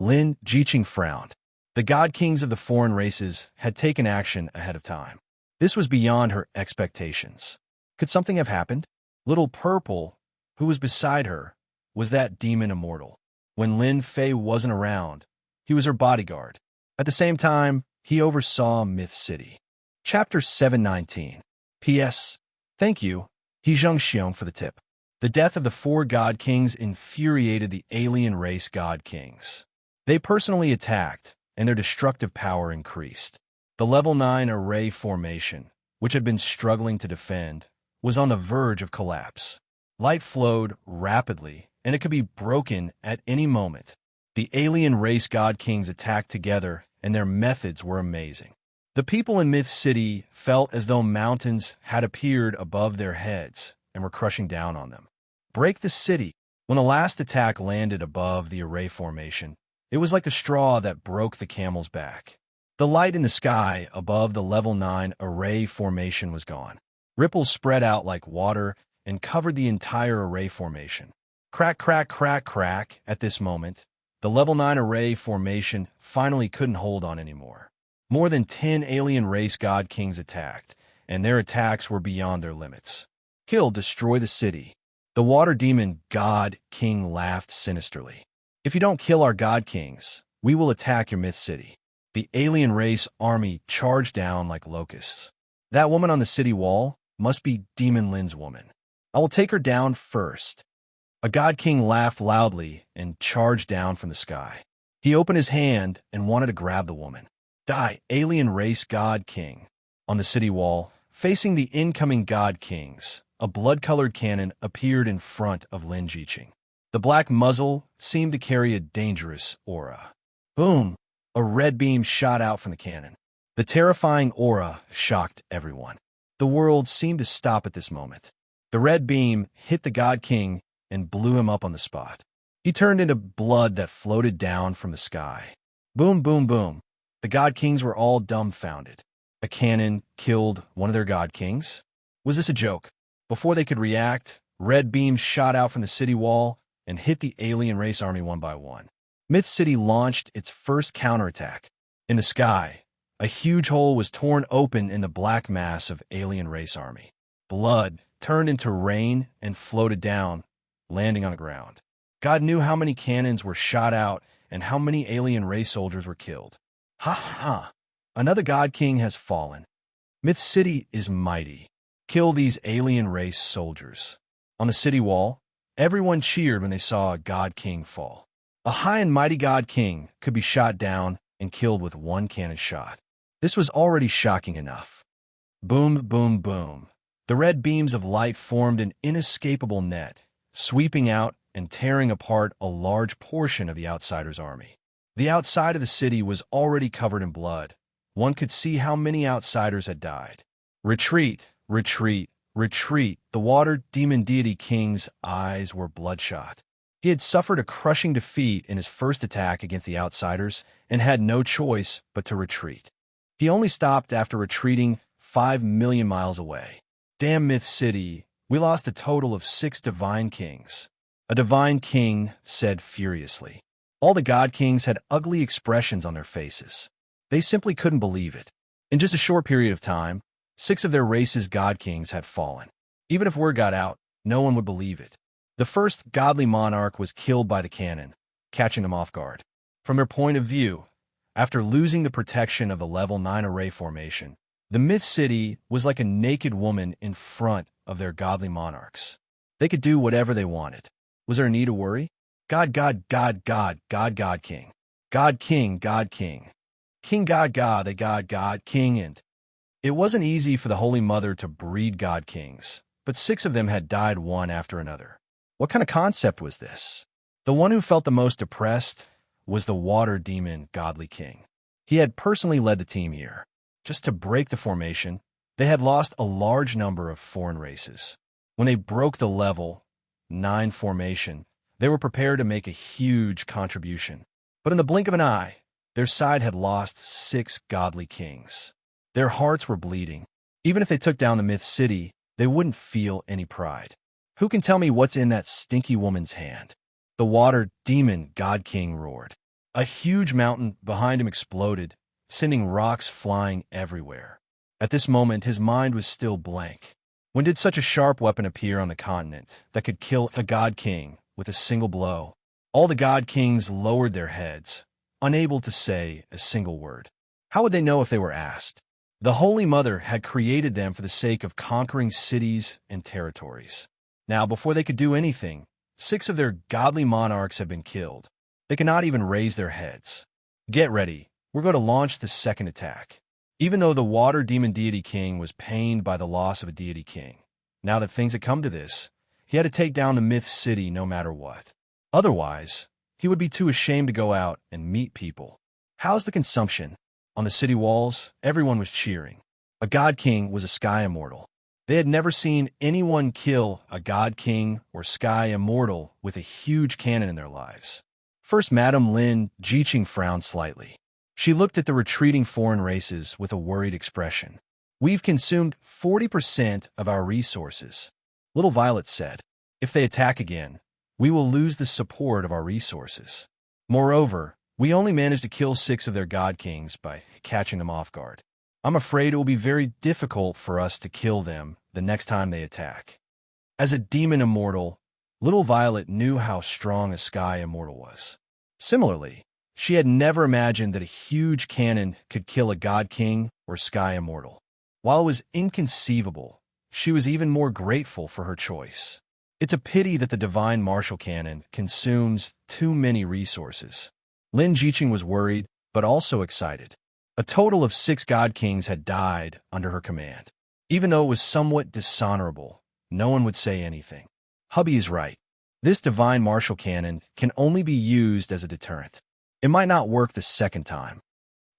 Speaker 1: Lin Jiqing frowned. The God Kings of the foreign races had taken action ahead of time. This was beyond her expectations. Could something have happened? Little Purple, who was beside her, was that demon immortal. When Lin Fei wasn't around, he was her bodyguard. At the same time, he oversaw Myth City. Chapter 719. P.S. Thank you, He Zheng Xiong, for the tip. The death of the 4 god kings infuriated the alien race god kings. They personally attacked, and their destructive power increased. The level 9 array formation, which had been struggling to defend, was on the verge of collapse. Light flowed rapidly, and it could be broken at any moment. The alien race god kings attacked together, and their methods were amazing. The people in Myth City felt as though mountains had appeared above their heads and were crushing down on them. Break the city. When the last attack landed above the array formation, it was like the straw that broke the camel's back. The light in the sky above the level 9 array formation was gone. Ripples spread out like water and covered the entire array formation. Crack, crack, crack, crack. At this moment, the level 9 array formation finally couldn't hold on anymore. More than 10 alien race god kings attacked, and their attacks were beyond their limits. Kill, destroy the city. The water demon god king laughed sinisterly. If you don't kill our god kings, we will attack your myth city. The alien race army charged down like locusts. That woman on the city wall must be Demon Lin's woman. I will take her down first. A god king laughed loudly and charged down from the sky. He opened his hand and wanted to grab the woman. Die, alien race god king. On the city wall, facing the incoming god kings, a blood-colored cannon appeared in front of Lin Jiqing. The black muzzle seemed to carry a dangerous aura. Boom! A red beam shot out from the cannon. The terrifying aura shocked everyone. The world seemed to stop at this moment. The red beam hit the god king and blew him up on the spot. He turned into blood that floated down from the sky. Boom, boom, boom. The god kings were all dumbfounded. A cannon killed one of their god kings? Was this a joke? Before they could react, red beams shot out from the city wall and hit the alien race army one by one. Myth City launched its first counterattack. In the sky, a huge hole was torn open in the black mass of alien race army. Blood turned into rain and floated down, landing on the ground. God knew how many cannons were shot out and how many alien race soldiers were killed. Ha ha! Another god king has fallen. Myth City is mighty. Kill these alien race soldiers. On the city wall, everyone cheered when they saw a god king fall. A high and mighty god king could be shot down and killed with one cannon shot. This was already shocking enough. Boom, boom, boom. The red beams of light formed an inescapable net, sweeping out and tearing apart a large portion of the outsider's army. The outside of the city was already covered in blood. One could see how many outsiders had died. Retreat, retreat, retreat. The water demon deity king's eyes were bloodshot. He had suffered a crushing defeat in his first attack against the outsiders and had no choice but to retreat. He only stopped after retreating 5 million miles away. Damn Myth City, we lost a total of 6 divine kings. A divine king said furiously. All the god kings had ugly expressions on their faces. They simply couldn't believe it. In just a short period of time, 6 of their race's god kings had fallen. Even if word got out, no one would believe it. The first godly monarch was killed by the cannon, catching them off guard. From their point of view, after losing the protection of the level 9 array formation, the Myth City was like a naked woman in front of their godly monarchs. They could do whatever they wanted. Was there a need to worry? God, God, God, God, God, God, King. God, King, God, King. King, God, God, they God, God, King, and it wasn't easy for the Holy Mother to breed god kings, but 6 of them had died one after another. What kind of concept was this? The one who felt the most depressed was the water demon godly king. He had personally led the team here. Just to break the formation, they had lost a large number of foreign races. When they broke the level 9 formation, they were prepared to make a huge contribution. But in the blink of an eye, their side had lost 6 godly kings. Their hearts were bleeding. Even if they took down the Myth City, they wouldn't feel any pride. Who can tell me what's in that stinky woman's hand? The water demon god king roared. A huge mountain behind him exploded, sending rocks flying everywhere. At this moment, his mind was still blank. When did such a sharp weapon appear on the continent that could kill a god king with a single blow? All the god kings lowered their heads, unable to say a single word. How would they know if they were asked? The Holy Mother had created them for the sake of conquering cities and territories. Now, before they could do anything, 6 of their godly monarchs had been killed. They could not even raise their heads. Get ready, we're going to launch the second attack. Even though the water demon deity king was pained by the loss of a deity king, now that things had come to this, he had to take down the myth city no matter what. Otherwise, he would be too ashamed to go out and meet people. How's the consumption? On the city walls, everyone was cheering. A god king was a sky immortal. They had never seen anyone kill a god king or sky immortal with a huge cannon in their lives. First, Madame Lin Jiqing frowned slightly. She looked at the retreating foreign races with a worried expression. We've consumed 40% of our resources. Little Violet said, if they attack again, we will lose the support of our resources. Moreover, we only managed to kill 6 of their god kings by catching them off guard. I'm afraid it will be very difficult for us to kill them the next time they attack. As a demon immortal, Little Violet knew how strong a sky immortal was. Similarly, she had never imagined that a huge cannon could kill a god king or sky immortal. While it was inconceivable, she was even more grateful for her choice. It's a pity that the divine martial cannon consumes too many resources. Lin Jiqing was worried, but also excited. A total of 6 god kings had died under her command. Even though it was somewhat dishonorable, no one would say anything. Hubby is right. This divine martial cannon can only be used as a deterrent. It might not work the second time.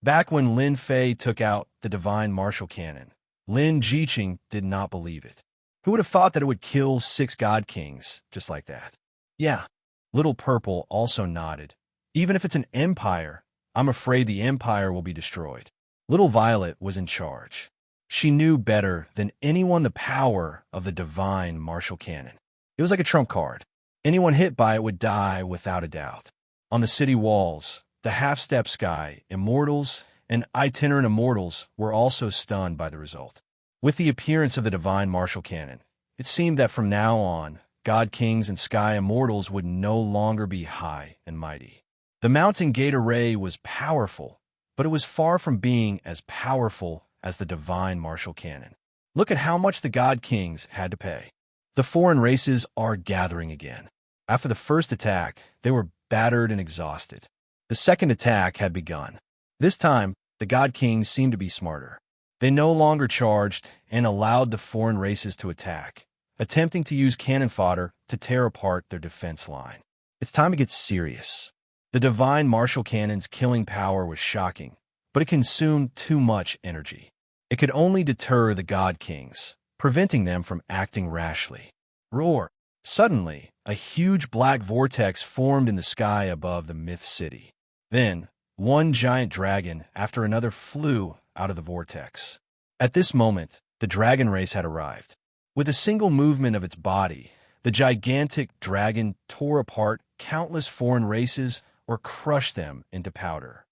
Speaker 1: Back when Lin Fei took out the divine martial cannon, Lin Jiqing did not believe it. Who would have thought that it would kill 6 god kings just like that? Yeah. Little Purple also nodded. Even if it's an empire, I'm afraid the empire will be destroyed. Little Violet was in charge. She knew better than anyone the power of the divine martial cannon. It was like a trump card. Anyone hit by it would die without a doubt. On the city walls, the half-step sky immortals and itinerant immortals were also stunned by the result. With the appearance of the divine martial cannon, it seemed that from now on, god kings and sky immortals would no longer be high and mighty. The mountain gate array was powerful, but it was far from being as powerful as the divine martial cannon. Look at how much the god kings had to pay. The foreign races are gathering again. After the first attack, they were battered and exhausted. The second attack had begun. This time, the god kings seemed to be smarter. They no longer charged and allowed the foreign races to attack, attempting to use cannon fodder to tear apart their defense line. It's time to get serious. The divine martial cannon's killing power was shocking, but it consumed too much energy. It could only deter the god kings, preventing them from acting rashly. Roar! Suddenly, a huge black vortex formed in the sky above the myth city. Then, one giant dragon after another flew out of the vortex. At this moment, the dragon race had arrived. With a single movement of its body, the gigantic dragon tore apart countless foreign races or crushed them into powder.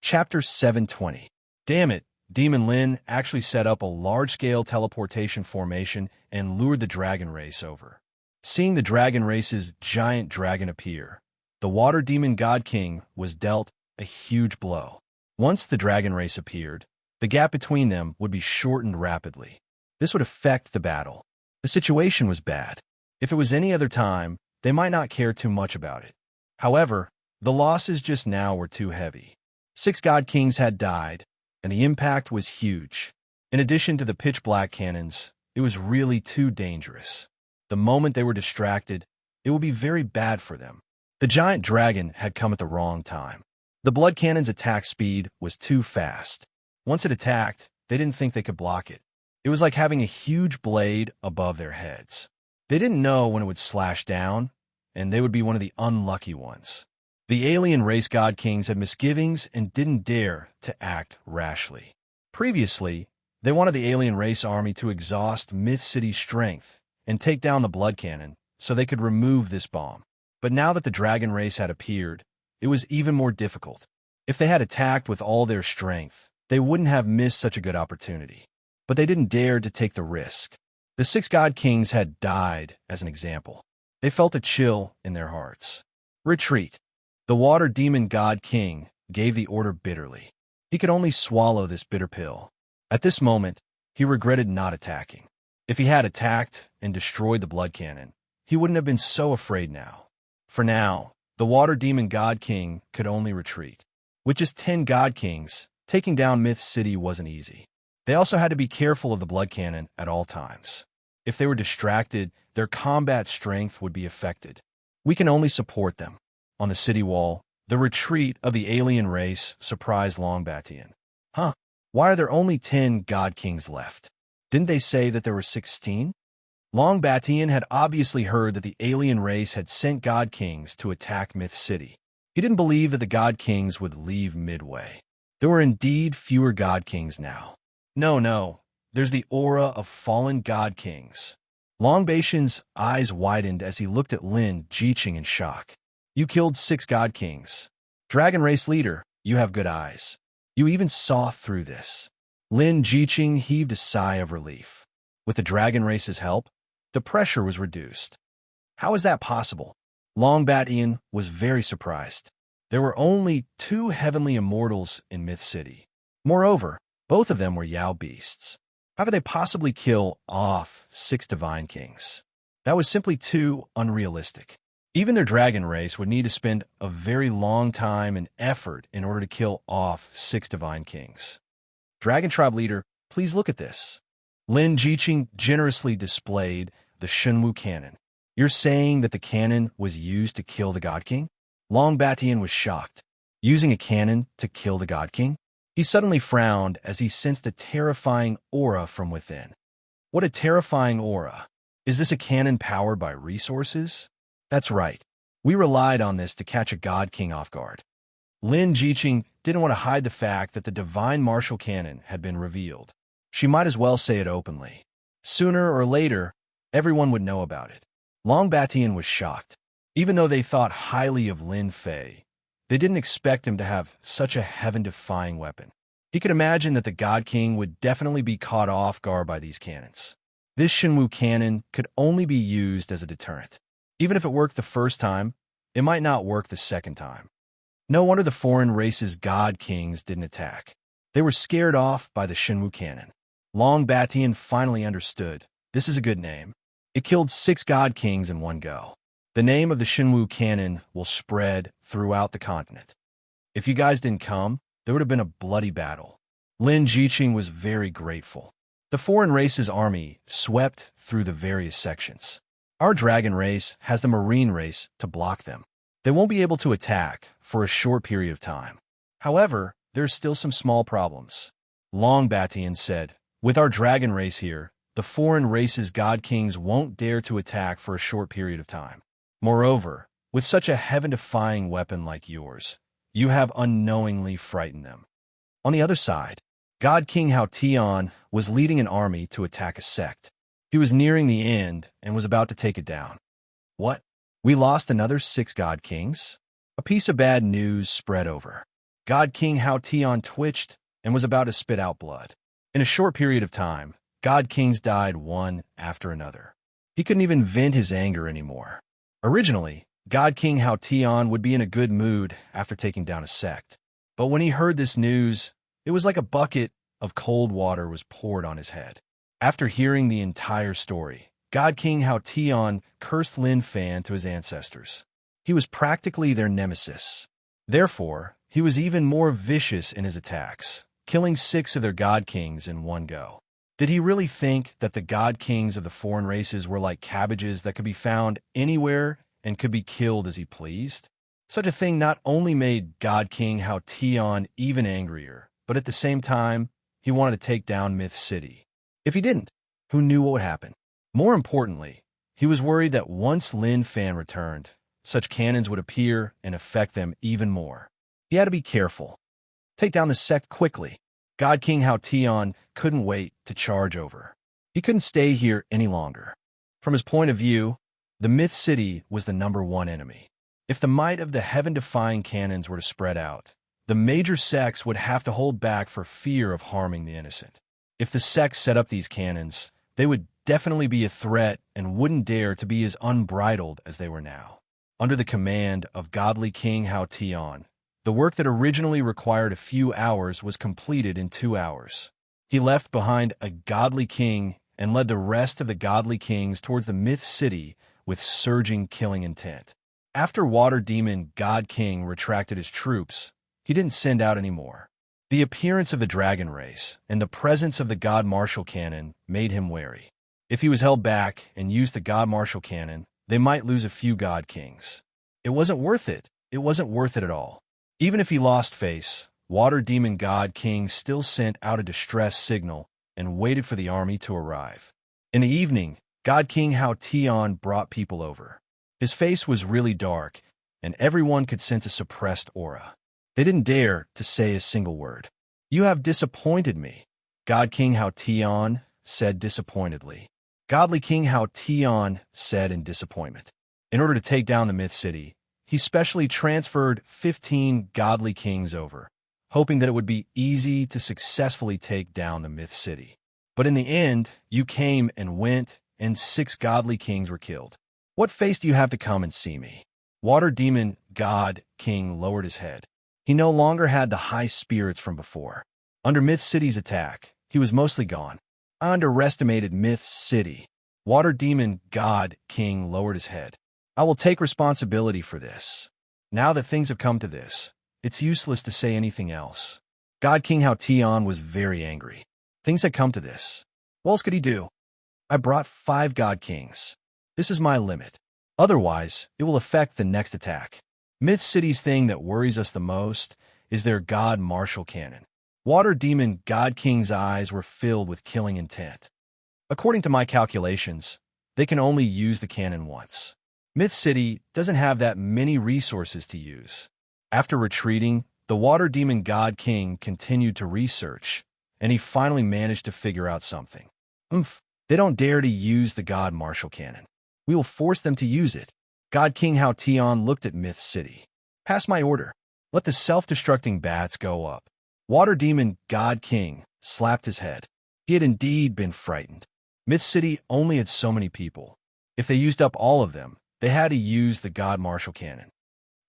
Speaker 1: Chapter 720. Damn it, Demon Lin actually set up a large-scale teleportation formation and lured the dragon race over. Seeing the dragon race's giant dragon appear, the water demon god king was dealt a huge blow. Once the dragon race appeared, the gap between them would be shortened rapidly. This would affect the battle. The situation was bad. If it was any other time, they might not care too much about it. However, the losses just now were too heavy. 6 god kings had died, and the impact was huge. In addition to the pitch-black cannons, it was really too dangerous. The moment they were distracted, it would be very bad for them. The giant dragon had come at the wrong time. The blood cannon's attack speed was too fast. Once it attacked, they didn't think they could block it. It was like having a huge blade above their heads. They didn't know when it would slash down, and they would be one of the unlucky ones. The alien race god kings had misgivings and didn't dare to act rashly. Previously, they wanted the alien race army to exhaust Myth City's strength and take down the blood cannon so they could remove this bomb. But now that the dragon race had appeared, it was even more difficult. If they had attacked with all their strength, they wouldn't have missed such a good opportunity. But they didn't dare to take the risk. The 6 god kings had died as an example. They felt a chill in their hearts. Retreat. The water demon god king gave the order bitterly. He could only swallow this bitter pill. At this moment, he regretted not attacking. If he had attacked and destroyed the blood cannon, he wouldn't have been so afraid now. For now, the water demon God King could only retreat. With just 10 God Kings, taking down Myth City wasn't easy. They also had to be careful of the blood cannon at all times. If they were distracted, their combat strength would be affected. We can only support them. On the city wall, the retreat of the alien race surprised Longbatian. Huh? Why are there only 10 God Kings left? Didn't they say that there were 16? Longbatian had obviously heard that the alien race had sent God Kings to attack Myth City. He didn't believe that the God Kings would leave midway. There were indeed fewer God Kings now. No, there's the aura of fallen God Kings. Longbatian's eyes widened as he looked at Lin Jiqing in shock. You killed 6 God Kings. Dragon Race Leader, you have good eyes. You even saw through this. Lin Jiqing heaved a sigh of relief. With the Dragon Race's help, the pressure was reduced. How is that possible? Longbatian was very surprised. There were only 2 heavenly immortals in Myth City. Moreover, both of them were Yao beasts. How could they possibly kill off 6 divine kings? That was simply too unrealistic. Even their dragon race would need to spend a very long time and effort in order to kill off 6 divine kings. Dragon Tribe Leader, please look at this. Lin Jiqing generously displayed the Shenwu cannon. You're saying that the cannon was used to kill the God King? Longbatian was shocked. Using a cannon to kill the God King? He suddenly frowned as he sensed a terrifying aura from within. What a terrifying aura. Is this a cannon powered by resources? That's right. We relied on this to catch a God King off guard. Lin Jiqing didn't want to hide the fact that the divine martial cannon had been revealed. She might as well say it openly. Sooner or later, everyone would know about it. Longbatian was shocked. Even though they thought highly of Lin Fei, they didn't expect him to have such a heaven-defying weapon. He could imagine that the God King would definitely be caught off guard by these cannons. This Shenwu cannon could only be used as a deterrent. Even if it worked the first time, it might not work the second time. No wonder the foreign race's God Kings didn't attack. They were scared off by the Shenwu cannon. Longbatian finally understood. This is a good name. It killed 6 God Kings in one go. The name of the Shenwu cannon will spread throughout the continent. If you guys didn't come, there would have been a bloody battle. Lin Jiqing was very grateful. The foreign race's army swept through the various sections. Our dragon race has the marine race to block them. They won't be able to attack for a short period of time. However, there's still some small problems. Longbatian said, with our dragon race here, the foreign race's God Kings won't dare to attack for a short period of time. Moreover, with such a heaven-defying weapon like yours, you have unknowingly frightened them. On the other side, God King Hao Tian was leading an army to attack a sect. He was nearing the end and was about to take it down. What? We lost another 6 God Kings? A piece of bad news spread over. God King Hao Tian twitched and was about to spit out blood. In a short period of time, God Kings died one after another. He couldn't even vent his anger anymore. Originally, God King Hao Tian would be in a good mood after taking down a sect. But when he heard this news, it was like a bucket of cold water was poured on his head. After hearing the entire story, God King Hao Tian cursed Lin Fan to his ancestors. He was practically their nemesis. Therefore, he was even more vicious in his attacks, killing 6 of their God Kings in one go. Did he really think that the God Kings of the foreign races were like cabbages that could be found anywhere and could be killed as he pleased? Such a thing not only made God King Hao Tian even angrier, but at the same time, he wanted to take down Myth City. If he didn't, who knew what would happen? More importantly, he was worried that once Lin Fan returned, such cannons would appear and affect them even more. He had to be careful. Take down the sect quickly. God King Hao Tian couldn't wait to charge over. He couldn't stay here any longer. From his point of view, the Myth City was the #1 enemy. If the might of the heaven-defying cannons were to spread out, the major sects would have to hold back for fear of harming the innocent. If the sects set up these cannons, they would definitely be a threat and wouldn't dare to be as unbridled as they were now. Under the command of Godly King Hao Tian, the work that originally required a few hours was completed in 2 hours. He left behind a godly king and led the rest of the godly kings towards the Myth City with surging killing intent. After Water Demon God King retracted his troops, he didn't send out any more. The appearance of the dragon race and the presence of the God Martial Cannon made him wary. If he was held back and used the God Martial Cannon, they might lose a few God Kings. It wasn't worth it. It wasn't worth it at all. Even if he lost face, Water Demon God King still sent out a distress signal and waited for the army to arrive. In the evening, God King Hao Tian brought people over. His face was really dark, and everyone could sense a suppressed aura. They didn't dare to say a single word. "You have disappointed me," God King Hao Tian said disappointedly. Godly King Hao Tian said in disappointment. In order to take down the Myth City, he specially transferred 15 godly kings over, hoping that it would be easy to successfully take down the Myth City. But in the end, you came and went, and 6 godly kings were killed. What face do you have to come and see me? Water Demon God King lowered his head. He no longer had the high spirits from before. Under Myth City's attack, he was mostly gone. I underestimated Myth City. Water Demon God King lowered his head. I will take responsibility for this. Now that things have come to this, it's useless to say anything else. God King Hao Tian was very angry. Things had come to this. What else could he do? I brought 5 God Kings. This is my limit. Otherwise, it will affect the next attack. Myth City's thing that worries us the most is their God Martial Cannon. Water Demon God King's eyes were filled with killing intent. According to my calculations, they can only use the cannon once. Myth City doesn't have that many resources to use. After retreating, the Water Demon God King continued to research, and he finally managed to figure out something. They don't dare to use the God Martial Cannon. We will force them to use it. God King Hao Tian looked at Myth City. Pass my order. Let the self-destructing bats go up. Water Demon God King slapped his head. He had indeed been frightened. Myth City only had so many people. If they used up all of them, they had to use the God Martial Cannon.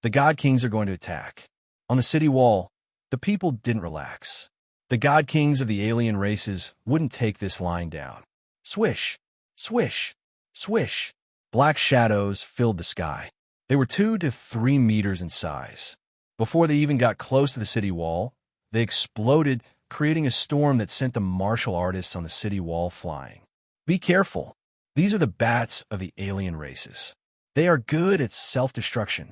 Speaker 1: The God Kings are going to attack. On the city wall, the people didn't relax. The God Kings of the alien races wouldn't take this lying down. Swish, swish, swish. Black shadows filled the sky. They were 2 to 3 meters in size. Before they even got close to the city wall, they exploded, creating a storm that sent the martial artists on the city wall flying. Be careful. These are the bats of the alien races. They are good at self-destruction.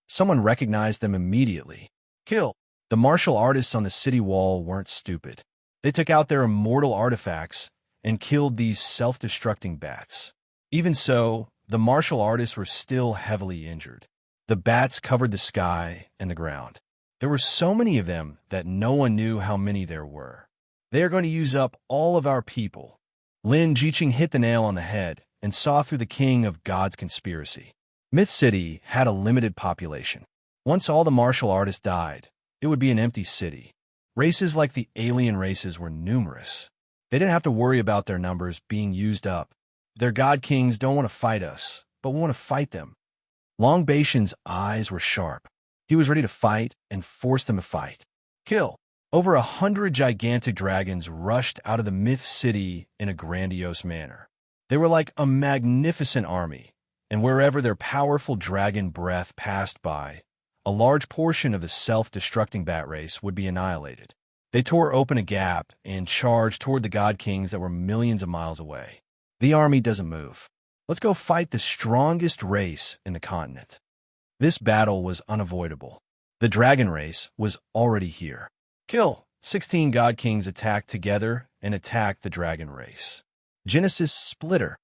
Speaker 1: Someone recognized them immediately. Kill. The martial artists on the city wall weren't stupid. They took out their immortal artifacts and killed these self-destructing bats. Even so, the martial artists were still heavily injured. The bats covered the sky and the ground. There were so many of them that no one knew how many there were. They are going to use up all of our people. Lin Jiqing hit the nail on the head and saw through the king of God's conspiracy. Myth City had a limited population. Once all the martial artists died, it would be an empty city. Races like the alien races were numerous. They didn't have to worry about their numbers being used up. Their God Kings don't want to fight us, but we want to fight them. Long Baishan's eyes were sharp. He was ready to fight and force them to fight. Kill. Over 100 gigantic dragons rushed out of the Myth City in a grandiose manner. They were like a magnificent army, and wherever their powerful dragon breath passed by, a large portion of the self-destructing bat race would be annihilated. They tore open a gap and charged toward the God Kings that were millions of miles away. The army doesn't move. Let's go fight the strongest race in the continent. This battle was unavoidable. The dragon race was already here. Kill. 16 God Kings attacked together and attacked the dragon race. Genesis Splitter.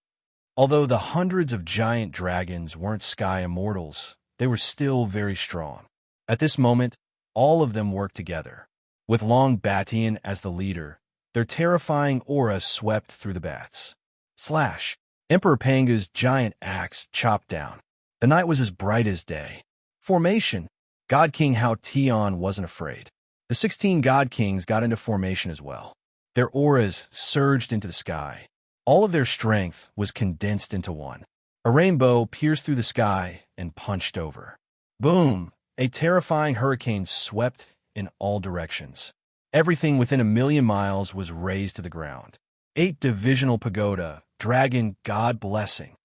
Speaker 1: Although the hundreds of giant dragons weren't sky immortals, they were still very strong. At this moment, all of them worked together. With Long Batian as the leader, their terrifying aura swept through the bats. Slash. Emperor Panga's giant axe chopped down. The night was as bright as day. Formation. God King Hao Tian wasn't afraid. The 16 God Kings got into formation as well. Their auras surged into the sky. All of their strength was condensed into one. A rainbow pierced through the sky and punched over. Boom! A terrifying hurricane swept in all directions. Everything within 1,000,000 miles was razed to the ground. 8 divisional pagoda, dragon god blessing.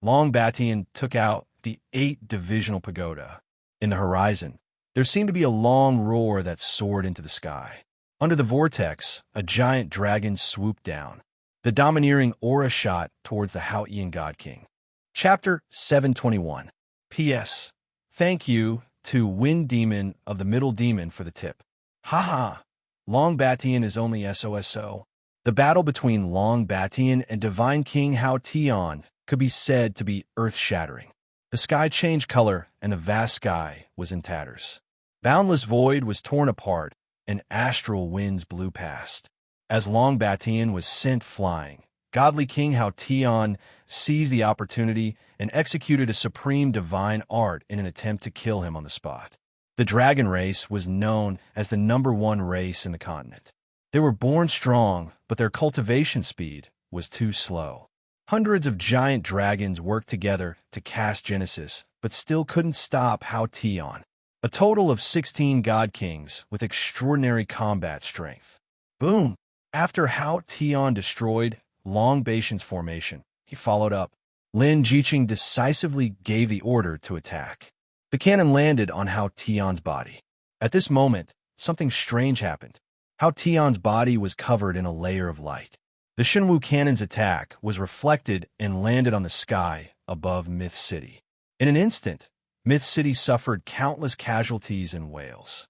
Speaker 1: Long Batian took out the 8-divisional pagoda. In the horizon, there seemed to be a long roar that soared into the sky. Under the vortex, a giant dragon swooped down. The domineering aura shot towards the Haotian God King. Chapter 721. P.S. Thank you to Wind Demon of the Middle Demon for the tip. Haha. Long Batian is only SOSO. The battle between Long Batian and Divine King Hao Tian could be said to be earth-shattering. The sky changed color, and the vast sky was in tatters. Boundless void was torn apart, and astral winds blew past. As Long Batian was sent flying, godly King Hao Tian seized the opportunity and executed a supreme divine art in an attempt to kill him on the spot. The dragon race was known as the #1 race in the continent. They were born strong, but their cultivation speed was too slow. Hundreds of giant dragons worked together to cast Genesis, but still couldn't stop Hao Tian. A total of 16 god kings with extraordinary combat strength. Boom! After Hao Tian destroyed Long Batian's formation, he followed up. Lin Jiqing decisively gave the order to attack. The cannon landed on Hao Tian's body. At this moment, something strange happened. Hao Tian's body was covered in a layer of light. The Shenwu cannon's attack was reflected and landed on the sky above Myth City. In an instant, Myth City suffered countless casualties and wails.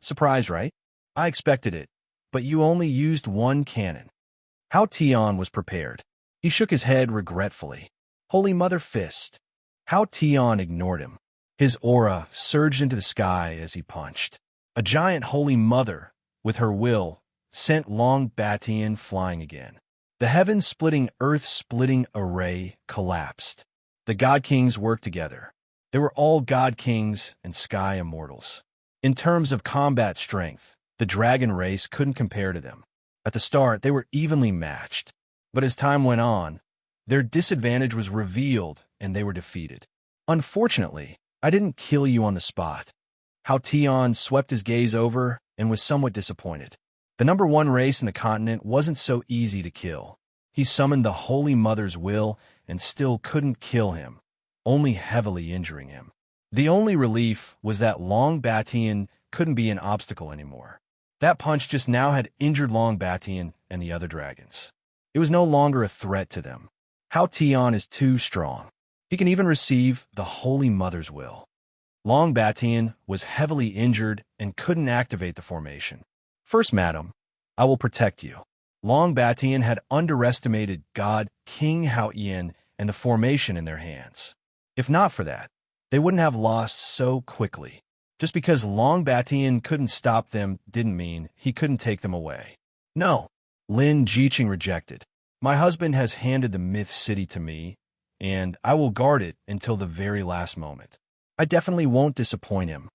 Speaker 1: Surprise, right? I expected it, but you only used one cannon. Hao Tian was prepared. He shook his head regretfully. Holy Mother Fist. Hao Tian ignored him. His aura surged into the sky as he punched. A giant Holy Mother, with her will, sent Long Batian flying again. The heaven-splitting, earth-splitting array collapsed. The God Kings worked together. They were all God Kings and Sky Immortals. In terms of combat strength, the dragon race couldn't compare to them. At the start, they were evenly matched. But as time went on, their disadvantage was revealed and they were defeated. Unfortunately, I didn't kill you on the spot. Hao Tian swept his gaze over and was somewhat disappointed. The #1 race in the continent wasn't so easy to kill. He summoned the Holy Mother's will and still couldn't kill him, only heavily injuring him. The only relief was that Long Batian couldn't be an obstacle anymore. That punch just now had injured Long Batian and the other dragons. It was no longer a threat to them. Hao Tian is too strong. He can even receive the Holy Mother's will. Long Batian was heavily injured and couldn't activate the formation. First, madam, I will protect you. Long Batian had underestimated God King Haotian and the formation in their hands. If not for that, they wouldn't have lost so quickly. Just because Long Batian couldn't stop them didn't mean he couldn't take them away. No, Lin Jiqing rejected. My husband has handed the Myth City to me, and I will guard it until the very last moment. I definitely won't disappoint him.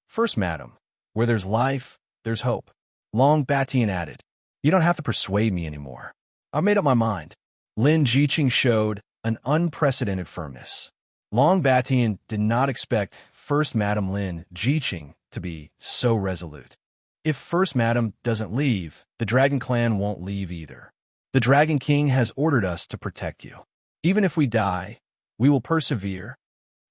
Speaker 1: First, madam, where there's life, there's hope. Long Batian added. You don't have to persuade me anymore. I've made up my mind. Lin Jiqing showed an unprecedented firmness. Long Batian did not expect First Madam Lin Jiqing to be so resolute. If First Madam doesn't leave, the Dragon Clan won't leave either. The Dragon King has ordered us to protect you. Even if we die, we will persevere.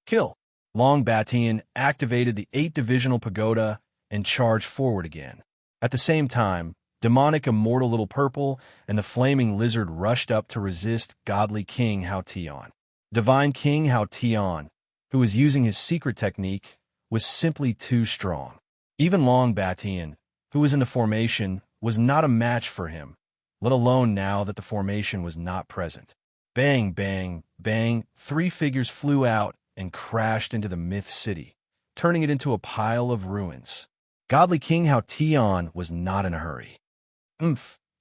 Speaker 1: Kill. Long Batian activated the 8-divisional pagoda and charged forward again. At the same time, demonic immortal Little Purple and the flaming lizard rushed up to resist godly King Hao Tian. Divine King Hao Tian, who was using his secret technique, was simply too strong. Even Long Batian, who was in the formation, was not a match for him, let alone now that the formation was not present. Bang, bang, bang, 3 figures flew out and crashed into the Myth City, turning it into a pile of ruins. Godly King Hao Tian was not in a hurry.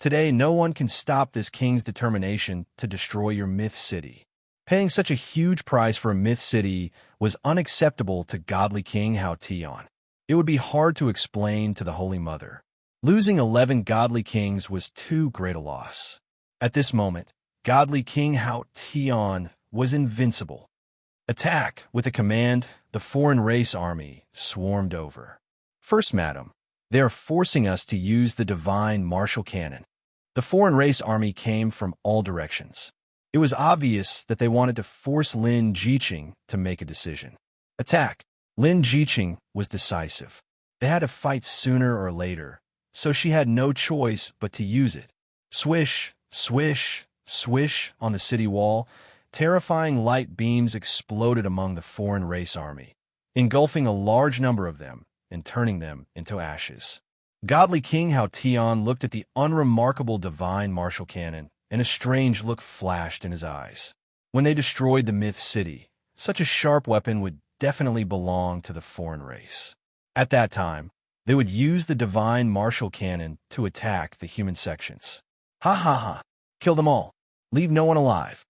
Speaker 1: Today no one can stop this king's determination to destroy your Myth City. Paying such a huge price for a Myth City was unacceptable to godly King Hao Tian. It would be hard to explain to the Holy Mother. Losing 11 godly kings was too great a loss. At this moment, godly King Hao Tian was invincible. Attack! With a command, the foreign race army swarmed over. First, madam, they are forcing us to use the divine martial cannon. The foreign race army came from all directions. It was obvious that they wanted to force Lin Jiqing to make a decision. Attack. Lin Jiqing was decisive. They had to fight sooner or later, so she had no choice but to use it. Swish, swish, swish on the city wall, terrifying light beams exploded among the foreign race army, engulfing a large number of them and turning them into ashes. Godly King Hao Tian looked at the unremarkable divine martial cannon, and a strange look flashed in his eyes. When they destroyed the myth city, such a sharp weapon would definitely belong to the foreign race. At that time, they would use the divine martial cannon to attack the human sections. Ha ha ha! Kill them all. Leave no one alive.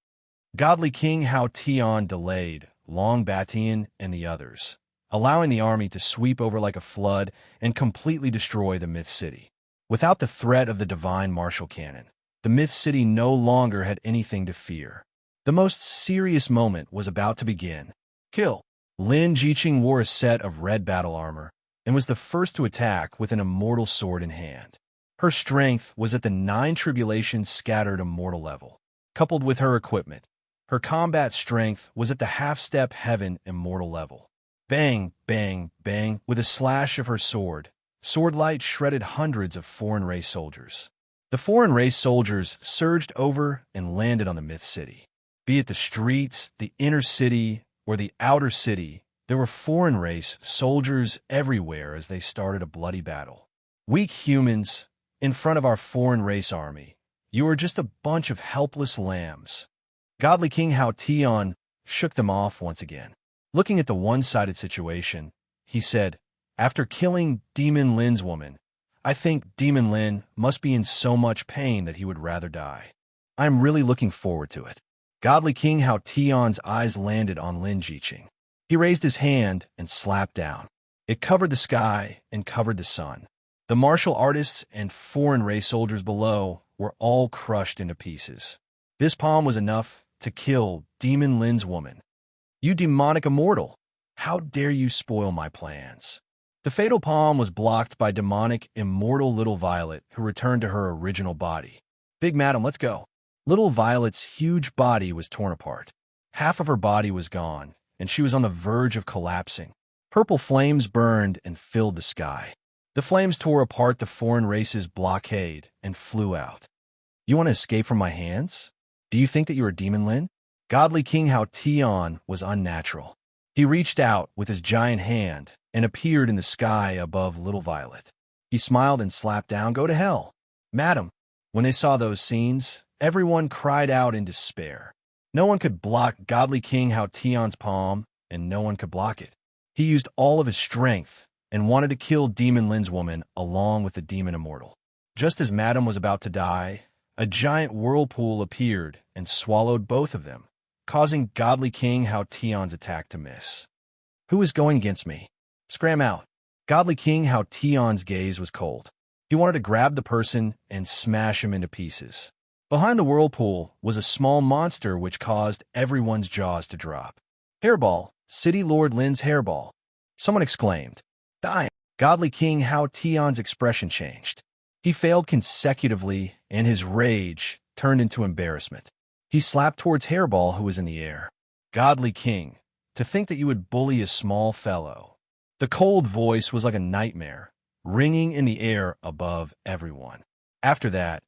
Speaker 1: Godly King Hao Tian delayed Long Batian and the others, allowing the army to sweep over like a flood and completely destroy the myth city. Without the threat of the divine martial cannon, the myth city no longer had anything to fear. The most serious moment was about to begin. Kill. Lin Jiqing wore a set of red battle armor and was the first to attack with an immortal sword in hand. Her strength was at the 9 tribulations scattered immortal level. Coupled with her equipment, her combat strength was at the half-step heaven immortal level. Bang, bang, bang, with a slash of her sword, swordlight shredded hundreds of foreign race soldiers. The foreign race soldiers surged over and landed on the myth city. Be it the streets, the inner city, or the outer city, there were foreign race soldiers everywhere as they started a bloody battle. Weak humans, in front of our foreign race army, you are just a bunch of helpless lambs. Godly King Hao Tian shook them off once again. Looking at the one-sided situation, he said, after killing Demon Lin's woman, I think Demon Lin must be in so much pain that he would rather die. I am really looking forward to it. Godly King Hao Tian's eyes landed on Lin Jiqing. He raised his hand and slapped down. It covered the sky and covered the sun. The martial artists and foreign race soldiers below were all crushed into pieces. This palm was enough to kill Demon Lin's woman. You demonic immortal! How dare you spoil my plans? The fatal palm was blocked by demonic immortal Little Violet, who returned to her original body. Big Madam, let's go. Little Violet's huge body was torn apart. Half of her body was gone, and she was on the verge of collapsing. Purple flames burned and filled the sky. The flames tore apart the foreign race's blockade and flew out. You want to escape from my hands? Do you think that you are Demon Lin? Godly King Hao Tian was unnatural. He reached out with his giant hand and appeared in the sky above Little Violet. He smiled and slapped down, "Go to hell." Madam, when they saw those scenes, everyone cried out in despair. No one could block Godly King Hao Tian's palm, and no one could block it. He used all of his strength and wanted to kill Demon Lin's woman along with the demon immortal. Just as Madam was about to die, a giant whirlpool appeared and swallowed both of them, causing Godly King Hao Tian's attack to miss. Who is going against me? Scram out. Godly King Hao Tian's gaze was cold. He wanted to grab the person and smash him into pieces. Behind the whirlpool was a small monster which caused everyone's jaws to drop. Hairball, City Lord Lin's hairball. Someone exclaimed. Die. Godly King Hao Tian's expression changed. He failed consecutively, and his rage turned into embarrassment. He slapped towards Hairball, who was in the air. Godly King, to think that you would bully a small fellow. The cold voice was like a nightmare, ringing in the air above everyone. After that,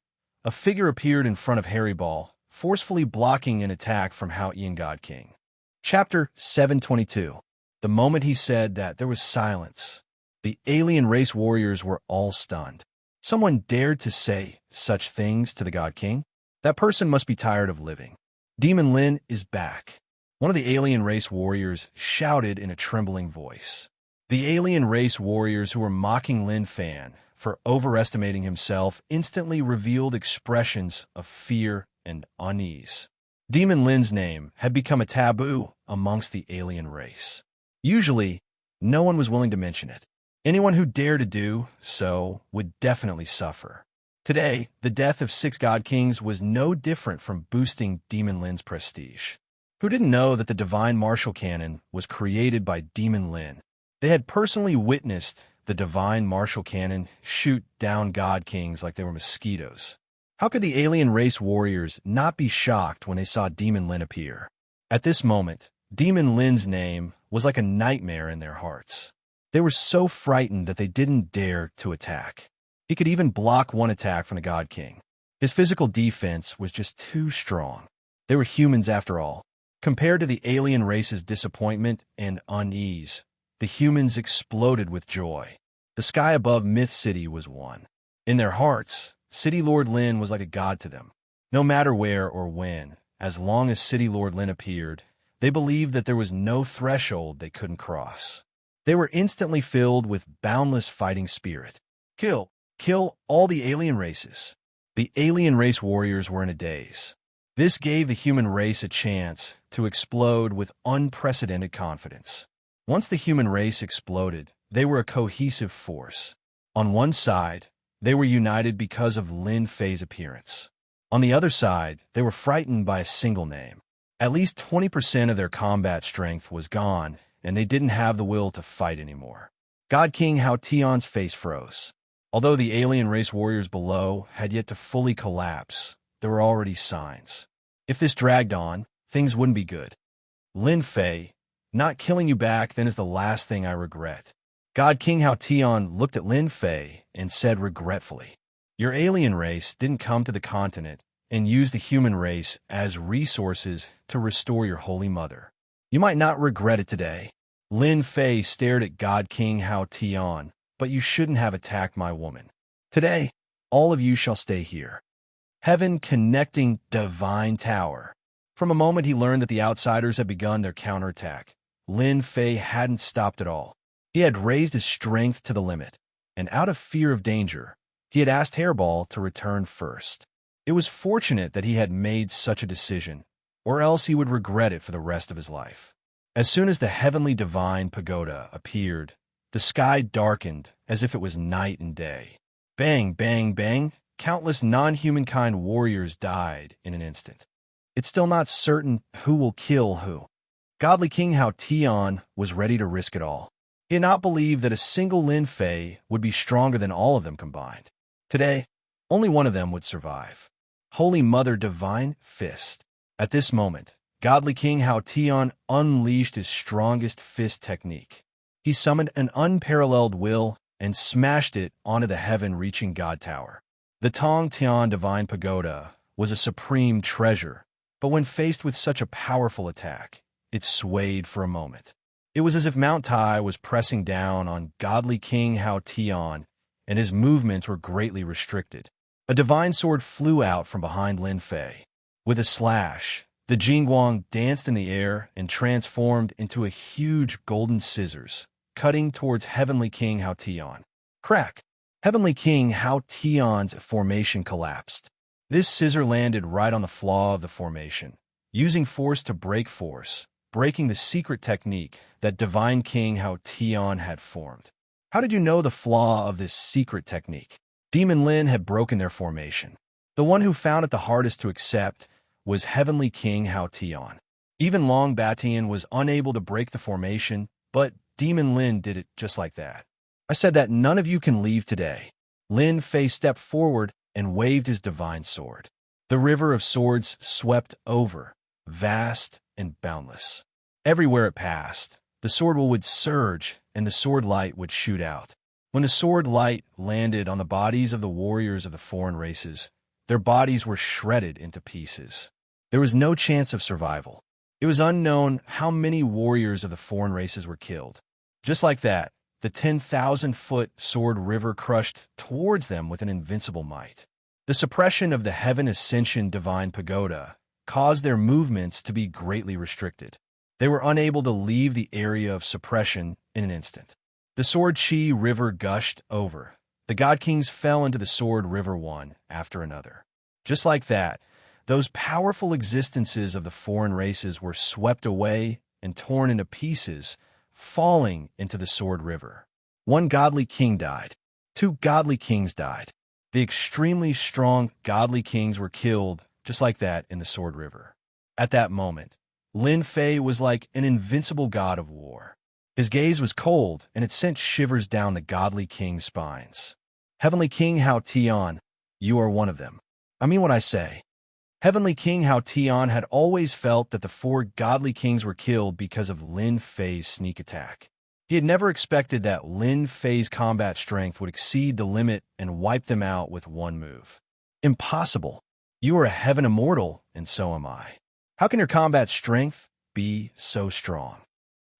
Speaker 1: a figure appeared in front of Hairball, forcefully blocking an attack from Hao Ian God King. Chapter 722. The moment he said that, there was silence. The alien race warriors were all stunned. Someone dared to say such things to the God King? That person must be tired of living. Demon Lin is back. One of the alien race warriors shouted in a trembling voice. The alien race warriors who were mocking Lin Fan for overestimating himself instantly revealed expressions of fear and unease. Demon Lin's name had become a taboo amongst the alien race. Usually, no one was willing to mention it. Anyone who dared to do so would definitely suffer. Today, the death of 6 God Kings was no different from boosting Demon Lin's prestige. Who didn't know that the Divine Martial Cannon was created by Demon Lin? They had personally witnessed the Divine Martial Cannon shoot down God Kings like they were mosquitoes. How could the alien race warriors not be shocked when they saw Demon Lin appear? At this moment, Demon Lin's name was like a nightmare in their hearts. They were so frightened that they didn't dare to attack. He could even block one attack from the God King. His physical defense was just too strong. They were humans after all. Compared to the alien race's disappointment and unease, the humans exploded with joy. The sky above Myth City was one. In their hearts, City Lord Lin was like a god to them. No matter where or when, as long as City Lord Lin appeared, they believed that there was no threshold they couldn't cross. They were instantly filled with boundless fighting spirit. Kill all the alien races. The alien race warriors were in a daze. This gave the human race a chance to explode with unprecedented confidence. Once the human race exploded, they were a cohesive force. On one side, they were united because of Lin Fei's appearance. On the other side, they were frightened by a single name. At least 20% of their combat strength was gone, and they didn't have the will to fight anymore. God King Hao Tian's face froze. Although the alien race warriors below had yet to fully collapse, there were already signs. If this dragged on, things wouldn't be good. Lin Fei, not killing you back then is the last thing I regret. God King Hao Tian looked at Lin Fei and said regretfully, your alien race didn't come to the continent and use the human race as resources to restore your holy mother. You might not regret it today. Lin Fei stared at God King Hao Tian, but you shouldn't have attacked my woman. Today, all of you shall stay here. Heaven connecting divine tower. From a moment he learned that the outsiders had begun their counterattack, Lin Fei hadn't stopped at all. He had raised his strength to the limit, and out of fear of danger, he had asked Hairball to return first. It was fortunate that he had made such a decision, or else he would regret it for the rest of his life. As soon as the heavenly divine pagoda appeared, the sky darkened as if it was night and day. Bang, bang, bang, countless non-humankind warriors died in an instant. It's still not certain who will kill who. Godly King Hao Tian was ready to risk it all. He had not believed that a single Lin Fei would be stronger than all of them combined. Today, only one of them would survive. Holy Mother Divine Fist. At this moment, Godly King Hao Tian unleashed his strongest fist technique. He summoned an unparalleled will and smashed it onto the heaven-reaching God Tower. The Tong Tian Divine Pagoda was a supreme treasure, but when faced with such a powerful attack, it swayed for a moment. It was as if Mount Tai was pressing down on Godly King Hao Tian, and his movements were greatly restricted. A divine sword flew out from behind Lin Fei. With a slash, the Jingguang danced in the air and transformed into a huge golden scissors, cutting towards Heavenly King Hao Tian. Crack! Heavenly King Hao Tian's formation collapsed. This scissor landed right on the flaw of the formation, using force to break force, breaking the secret technique that Divine King Hao Tian had formed. How did you know the flaw of this secret technique? Demon Lin had broken their formation. The one who found it the hardest to accept was Heavenly King Hao Tian. Even Long Batian was unable to break the formation, but Demon Lin did it just like that. I said that none of you can leave today. Lin Fei stepped forward and waved his divine sword. The river of swords swept over, vast and boundless. Everywhere it passed, the sword would surge and the sword light would shoot out. When the sword light landed on the bodies of the warriors of the foreign races, their bodies were shredded into pieces. There was no chance of survival. It was unknown how many warriors of the foreign races were killed. Just like that, the 10,000-foot sword river crushed towards them with an invincible might. The suppression of the Heaven Ascension Divine Pagoda caused their movements to be greatly restricted. They were unable to leave the area of suppression in an instant. The Sword Chi River gushed over. The God Kings fell into the Sword River one after another. Just like that, those powerful existences of the foreign races were swept away and torn into pieces, falling into the Sword River. One godly king died. 2 godly kings died. The extremely strong godly kings were killed just like that in the Sword River. At that moment, Lin Fei was like an invincible god of war. His gaze was cold, and it sent shivers down the godly king's spines. Heavenly King Hao Tian, you are one of them. I mean what I say. Heavenly King Hao Tian had always felt that the four godly kings were killed because of Lin Fei's sneak attack. He had never expected that Lin Fei's combat strength would exceed the limit and wipe them out with one move. Impossible. You are a heaven immortal, and so am I. How can your combat strength be so strong?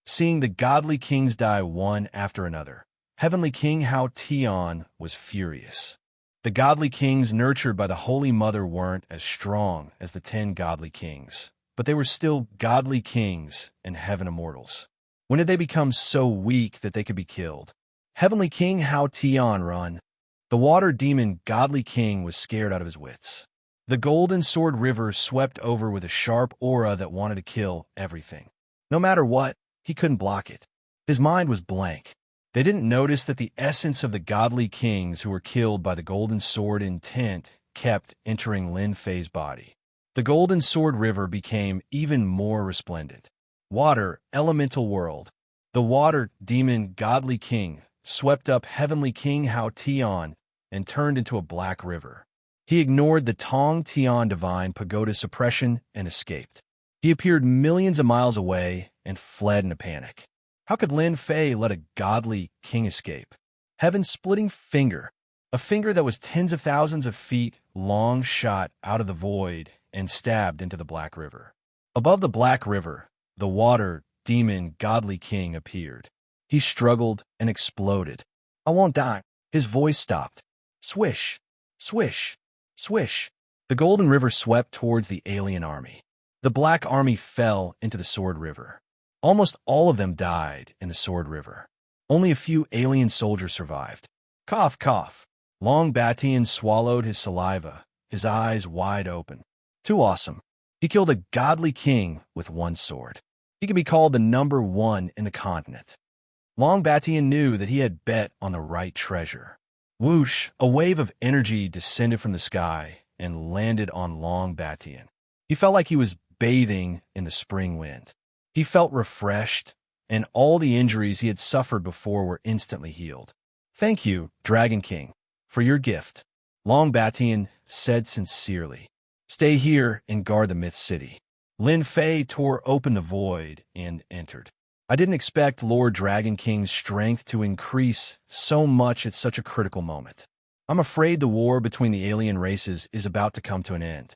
Speaker 1: Seeing the godly kings die one after another, Heavenly King Hao Tian was furious. The godly kings nurtured by the Holy Mother weren't as strong as the 10 godly kings, but they were still godly kings and heaven immortals. When did they become so weak that they could be killed? Heavenly King Hao Tian run. The water demon godly king was scared out of his wits. The golden sword river swept over with a sharp aura that wanted to kill everything. No matter what, he couldn't block it. His mind was blank. They didn't notice that the essence of the godly kings who were killed by the golden sword intent kept entering Lin Fei's body. The golden sword river became even more resplendent. Water, elemental world. The water demon godly king swept up Heavenly King Hao Tian and turned into a black river. He ignored the Tong Tian divine pagoda suppression and escaped. He appeared millions of miles away and fled in a panic. How could Lin Fei let a godly king escape? Heaven-splitting finger, a finger that was tens of thousands of feet long, shot out of the void and stabbed into the Black River. Above the Black River, the water demon godly king appeared. He struggled and exploded. I won't die. His voice stopped. Swish, swish, swish. The golden river swept towards the alien army. The black army fell into the sword river. Almost all of them died in the sword river. Only a few alien soldiers survived. Cough, cough. Long Batian swallowed his saliva, his eyes wide open. Too awesome. He killed a godly king with one sword. He could be called the number one in the continent. Long Batian knew that he had bet on the right treasure. Whoosh, a wave of energy descended from the sky and landed on Long Batian. He felt like he was bathing in the spring wind. He felt refreshed, and all the injuries he had suffered before were instantly healed. Thank you, Dragon King, for your gift, Long Batian said sincerely. Stay here and guard the Myth City. Lin Fei tore open the void and entered. I didn't expect Lord Dragon King's strength to increase so much at such a critical moment. I'm afraid the war between the alien races is about to come to an end.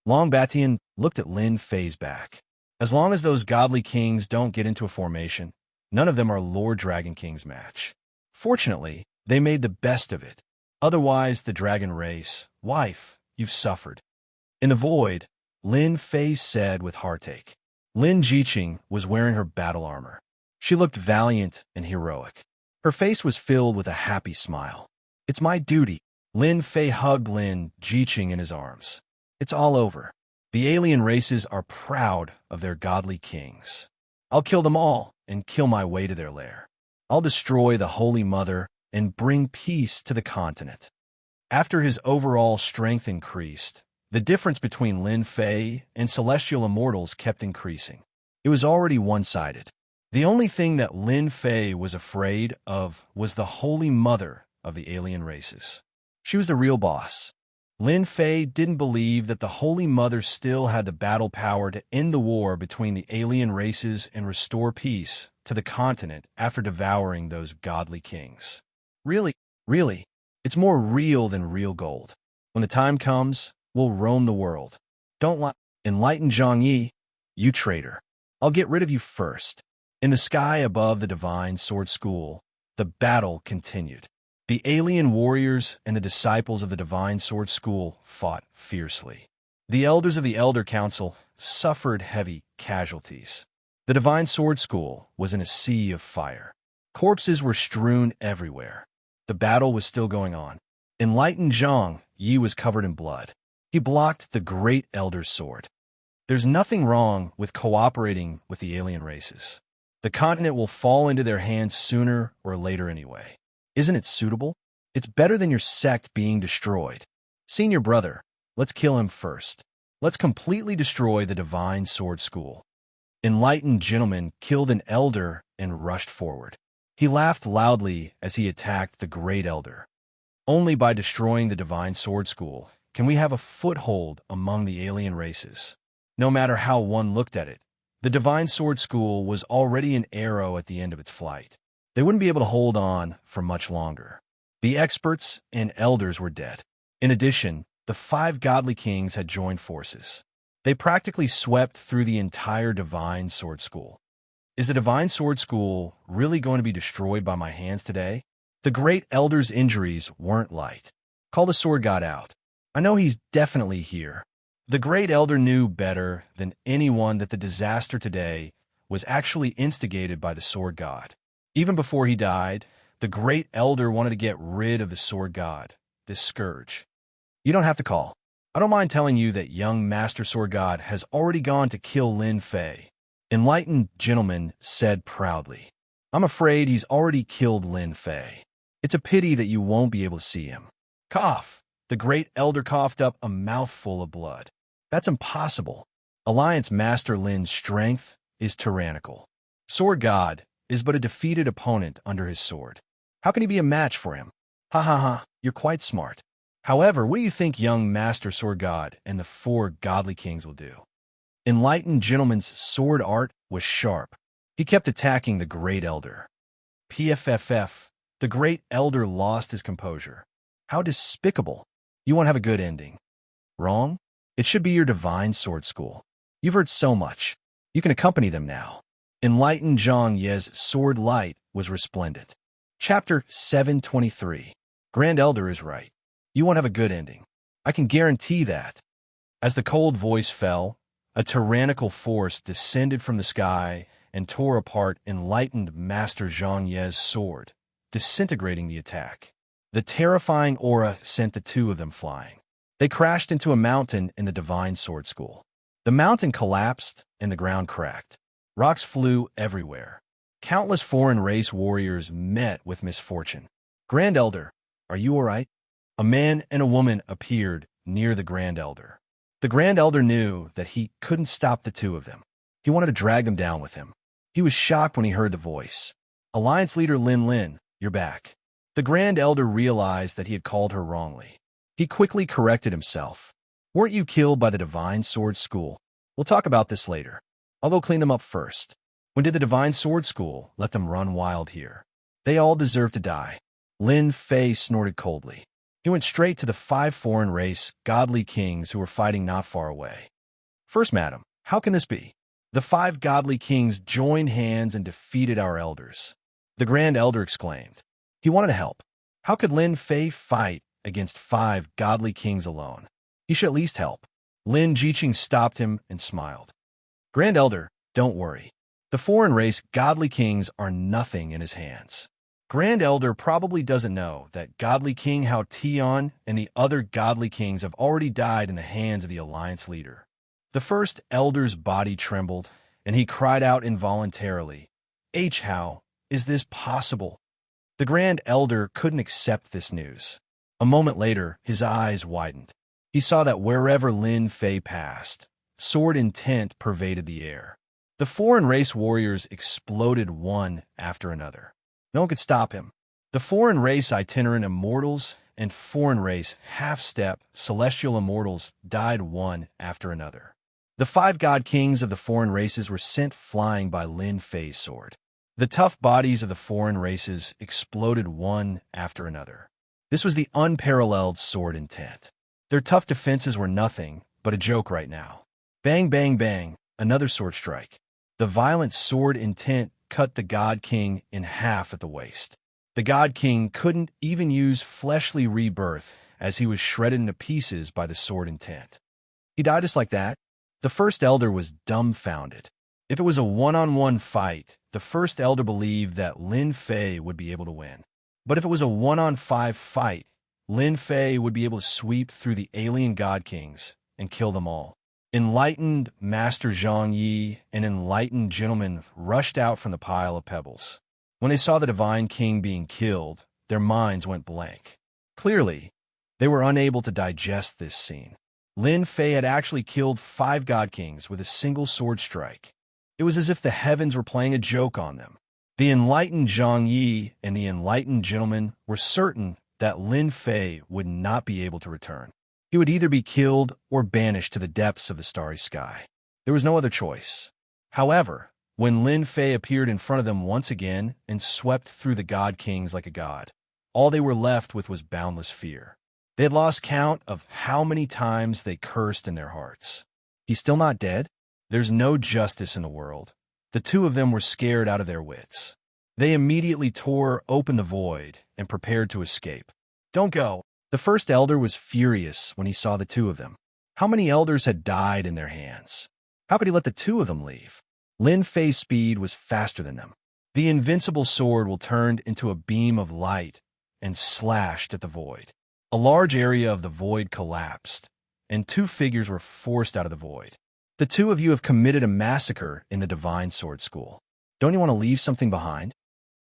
Speaker 1: Long Batian looked at Lin Fei's back. As long as those godly kings don't get into a formation, none of them are Lord Dragon King's match. Fortunately, they made the best of it. Otherwise, the dragon race, wife, you've suffered. In the void, Lin Fei said with heartache. Lin Jiqing was wearing her battle armor. She looked valiant and heroic. Her face was filled with a happy smile. It's my duty. Lin Fei hugged Lin Jiqing in his arms. It's all over. The alien races are proud of their godly kings. I'll kill them all and kill my way to their lair. I'll destroy the Holy Mother and bring peace to the continent. After his overall strength increased, the difference between Lin Fei and celestial immortals kept increasing. It was already one-sided. The only thing that Lin Fei was afraid of was the Holy Mother of the alien races. She was the real boss. Lin Fei didn't believe that the Holy Mother still had the battle power to end the war between the alien races and restore peace to the continent after devouring those godly kings. Really, it's more real than real gold. When the time comes, we'll roam the world. Don't enlighten Zhang Yi, you traitor. I'll get rid of you first. In the sky above the Divine Sword School, the battle continued. The alien warriors and the disciples of the Divine Sword School fought fiercely. The elders of the Elder Council suffered heavy casualties. The Divine Sword School was in a sea of fire. Corpses were strewn everywhere. The battle was still going on. Enlightened Zhang Yi was covered in blood. He blocked the Great Elder's sword. There's nothing wrong with cooperating with the alien races. The continent will fall into their hands sooner or later anyway. Isn't it suitable? It's better than your sect being destroyed. Senior brother, let's kill him first. Let's completely destroy the Divine Sword School. Enlightened gentleman killed an elder and rushed forward. He laughed loudly as he attacked the Great Elder. Only by destroying the Divine Sword School Can we have a foothold among the alien races? No matter how one looked at it, the Divine Sword School was already an arrow at the end of its flight. They wouldn't be able to hold on for much longer. The experts and elders were dead. In addition, the 5 godly kings had joined forces. They practically swept through the entire Divine Sword School. Is the Divine Sword School really going to be destroyed by my hands today? The great elder's injuries weren't light. Call the sword god out. I know he's definitely here. The great elder knew better than anyone that the disaster today was actually instigated by the sword god. Even before he died, the great elder wanted to get rid of the sword god, this scourge. You don't have to call. I don't mind telling you that young Master Sword God has already gone to kill Lin Fei. Enlightened Gentleman said proudly. I'm afraid he's already killed Lin Fei. It's a pity that you won't be able to see him. Cough! The great elder coughed up a mouthful of blood. That's impossible. Alliance Master Lin's strength is tyrannical. Sword God is but a defeated opponent under his sword. How can he be a match for him? Ha ha ha, you're quite smart. However, what do you think young Master Sword God and the 4 godly kings will do? Enlightened Gentleman's sword art was sharp. He kept attacking the great elder. PFFF, the great elder lost his composure. How despicable. You won't have a good ending. Wrong? It should be your Divine Sword School. You've heard so much. You can accompany them now. Enlightened Zhang Ye's sword light was resplendent. Chapter 723. Grand Elder is right. You won't have a good ending. I can guarantee that. As the cold voice fell, a tyrannical force descended from the sky and tore apart Enlightened Master Zhang Ye's sword, disintegrating the attack. The terrifying aura sent the 2 of them flying. They crashed into a mountain in the Divine Sword School. The mountain collapsed and the ground cracked. Rocks flew everywhere. Countless foreign race warriors met with misfortune. Grand Elder, are you all right? A man and a woman appeared near the Grand Elder. The Grand Elder knew that he couldn't stop the 2 of them. He wanted to drag them down with him. He was shocked when he heard the voice. Alliance Leader Lin, you're back. The Grand Elder realized that he had called her wrongly. He quickly corrected himself. Weren't you killed by the Divine Sword School? We'll talk about this later. I'll go clean them up first. When did the Divine Sword School let them run wild here? They all deserve to die. Lin Fei snorted coldly. He went straight to the 5 foreign race godly kings who were fighting not far away. First, madam, how can this be? The 5 godly kings joined hands and defeated our elders. The Grand Elder exclaimed. He wanted to help. How could Lin Fei fight against 5 godly kings alone? He should at least help. Lin Jiqing stopped him and smiled. Grand Elder, don't worry. The foreign race godly kings are nothing in his hands. Grand Elder probably doesn't know that Godly King Hao Tian and the other godly kings have already died in the hands of the Alliance leader. The first elder's body trembled, and he cried out involuntarily, How is this possible? The Grand Elder couldn't accept this news. A moment later, his eyes widened. He saw that wherever Lin Fei passed, sword intent pervaded the air. The foreign race warriors exploded one after another. No one could stop him. The foreign race itinerant immortals and foreign race half-step celestial immortals died one after another. The 5 god kings of the foreign races were sent flying by Lin Fei's sword. The tough bodies of the foreign races exploded one after another. This was the unparalleled sword intent. Their tough defenses were nothing but a joke right now. Bang, bang, bang, another sword strike. The violent sword intent cut the God King in half at the waist. The God King couldn't even use fleshly rebirth as he was shredded into pieces by the sword intent. He died just like that. The first elder was dumbfounded. If it was a one-on-one fight, the first elder believed that Lin Fei would be able to win. But if it was a 1-on-5 fight, Lin Fei would be able to sweep through the alien God Kings and kill them all. Enlightened Master Zhang Yi and Enlightened Gentleman rushed out from the pile of pebbles. When they saw the Divine King being killed, their minds went blank. Clearly, they were unable to digest this scene. Lin Fei had actually killed 5 God Kings with a single sword strike. It was as if the heavens were playing a joke on them. The Enlightened Zhang Yi and the Enlightened Gentleman were certain that Lin Fei would not be able to return. He would either be killed or banished to the depths of the starry sky. There was no other choice. However, when Lin Fei appeared in front of them once again and swept through the god kings like a god, all they were left with was boundless fear. They had lost count of how many times they cursed in their hearts. He's still not dead? There's no justice in the world. The two of them were scared out of their wits. They immediately tore open the void and prepared to escape. Don't go. The first elder was furious when he saw the two of them. How many elders had died in their hands? How could he let the two of them leave? Lin Fei's speed was faster than them. The invincible sword will turned into a beam of light and slashed at the void. A large area of the void collapsed, and two figures were forced out of the void. The two of you have committed a massacre in the Divine Sword School. Don't you want to leave something behind?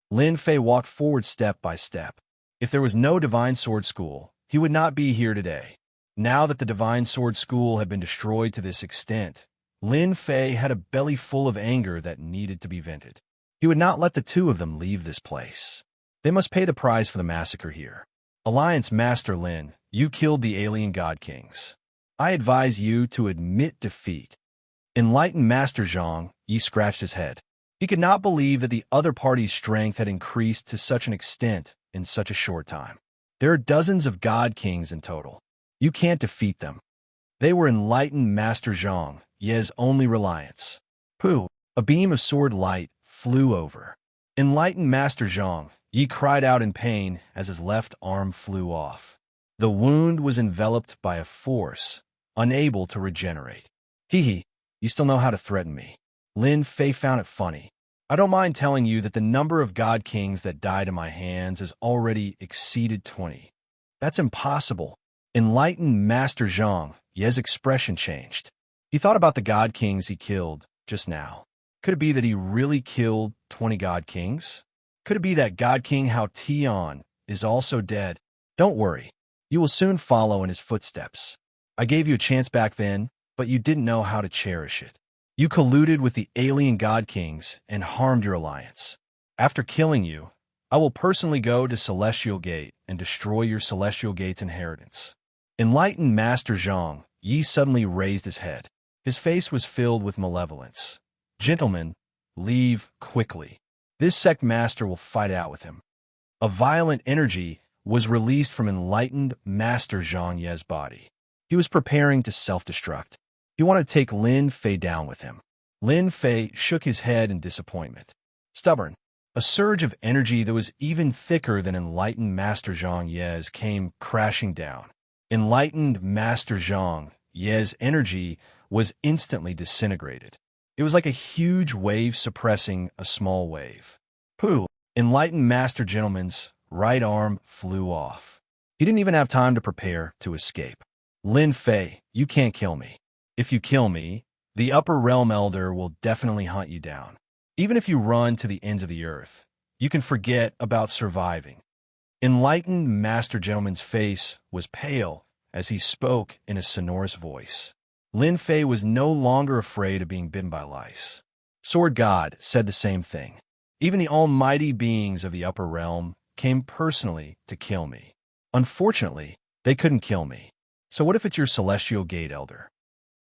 Speaker 1: Lin Fei walked forward step by step. If there was no Divine Sword School, he would not be here today. Now that the Divine Sword School had been destroyed to this extent, Lin Fei had a belly full of anger that needed to be vented. He would not let the two of them leave this place. They must pay the price for the massacre here. Alliance Master Lin, you killed the alien god kings. I advise you to admit defeat. Enlightened Master Zhang, Yi scratched his head. He could not believe that the other party's strength had increased to such an extent in such a short time. There are dozens of god kings in total. You can't defeat them. They were Enlightened Master Zhang, Ye's only reliance. Pooh! A beam of sword light flew over. Enlightened Master Zhang, Yi cried out in pain as his left arm flew off. The wound was enveloped by a force, unable to regenerate. Hee, you still know how to threaten me. Lin Fei found it funny. I don't mind telling you that the number of god kings that died in my hands has already exceeded 20. That's impossible. Enlightened Master Zhang, Ye's expression changed. He thought about the god kings he killed just now. Could it be that he really killed 20 god kings? Could it be that God King Hao Tian is also dead? Don't worry. You will soon follow in his footsteps. I gave you a chance back then, but you didn't know how to cherish it. You colluded with the alien god kings and harmed your alliance. After killing you, I will personally go to Celestial Gate and destroy your Celestial Gate's inheritance. Enlightened Master Zhang, Yi suddenly raised his head. His face was filled with malevolence. Gentlemen, leave quickly. This sect master will fight out with him. A violent energy was released from Enlightened Master Zhang Ye's body. He was preparing to self-destruct. He wanted to take Lin Fei down with him. Lin Fei shook his head in disappointment. Stubborn. A surge of energy that was even thicker than Enlightened Master Zhang Ye's came crashing down. Enlightened Master Zhang Ye's energy was instantly disintegrated. It was like a huge wave suppressing a small wave. Pooh! Enlightened Master Gentleman's right arm flew off. He didn't even have time to prepare to escape. Lin Fei, you can't kill me. If you kill me, the Upper Realm Elder will definitely hunt you down. Even if you run to the ends of the earth, you can forget about surviving. Enlightened Master Gentleman's face was pale as he spoke in a sonorous voice. Lin Fei was no longer afraid of being bitten by lice. Sword God said the same thing. Even the almighty beings of the upper realm came personally to kill me. Unfortunately, they couldn't kill me. So what if it's your Celestial Gate Elder?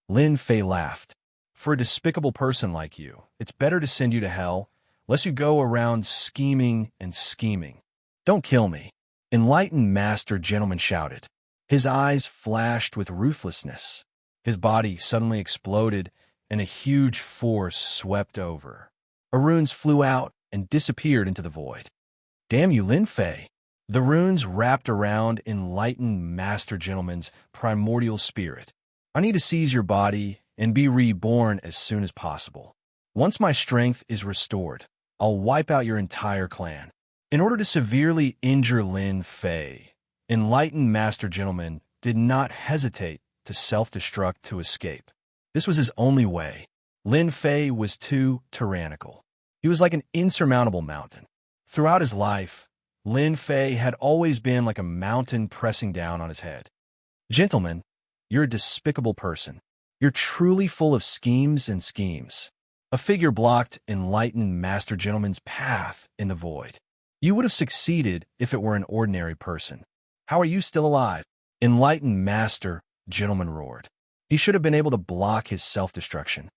Speaker 1: Lin Fei laughed. For a despicable person like you, it's better to send you to hell, lest you go around scheming and scheming. Don't kill me. Enlightened Master Gentleman shouted. His eyes flashed with ruthlessness. His body suddenly exploded, and a huge force swept over. Runes flew out and disappeared into the void. Damn you, Lin Fei! The runes wrapped around Enlightened Master Gentleman's primordial spirit. I need to seize your body and be reborn as soon as possible. Once my strength is restored, I'll wipe out your entire clan. In order to severely injure Lin Fei, Enlightened Master Gentleman did not hesitate to self-destruct to escape. This was his only way. Lin Fei was too tyrannical. He was like an insurmountable mountain. Throughout his life, Lin Fei had always been like a mountain pressing down on his head. Gentlemen, you're a despicable person. You're truly full of schemes and schemes. A figure blocked Enlightened Master Gentleman's path in the void. You would have succeeded if it were an ordinary person. How are you still alive? Enlightened Master gentleman roared. He should have been able to block his self-destruction.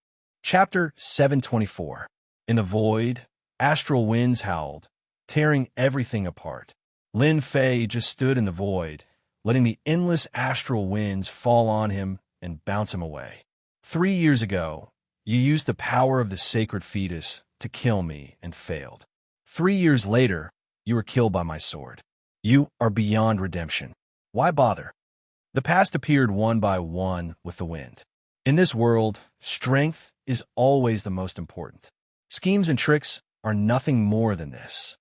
Speaker 1: Chapter 724. In the void, astral winds howled, tearing everything apart. Lin Fei just stood in the void, letting the endless astral winds fall on him and bounce him away. 3 years ago, you used the power of the sacred fetus to kill me and failed. 3 years later, you were killed by my sword. You are beyond redemption. Why bother? The past appeared one by one with the wind. In this world, strength is always the most important. Schemes and tricks are nothing more than this.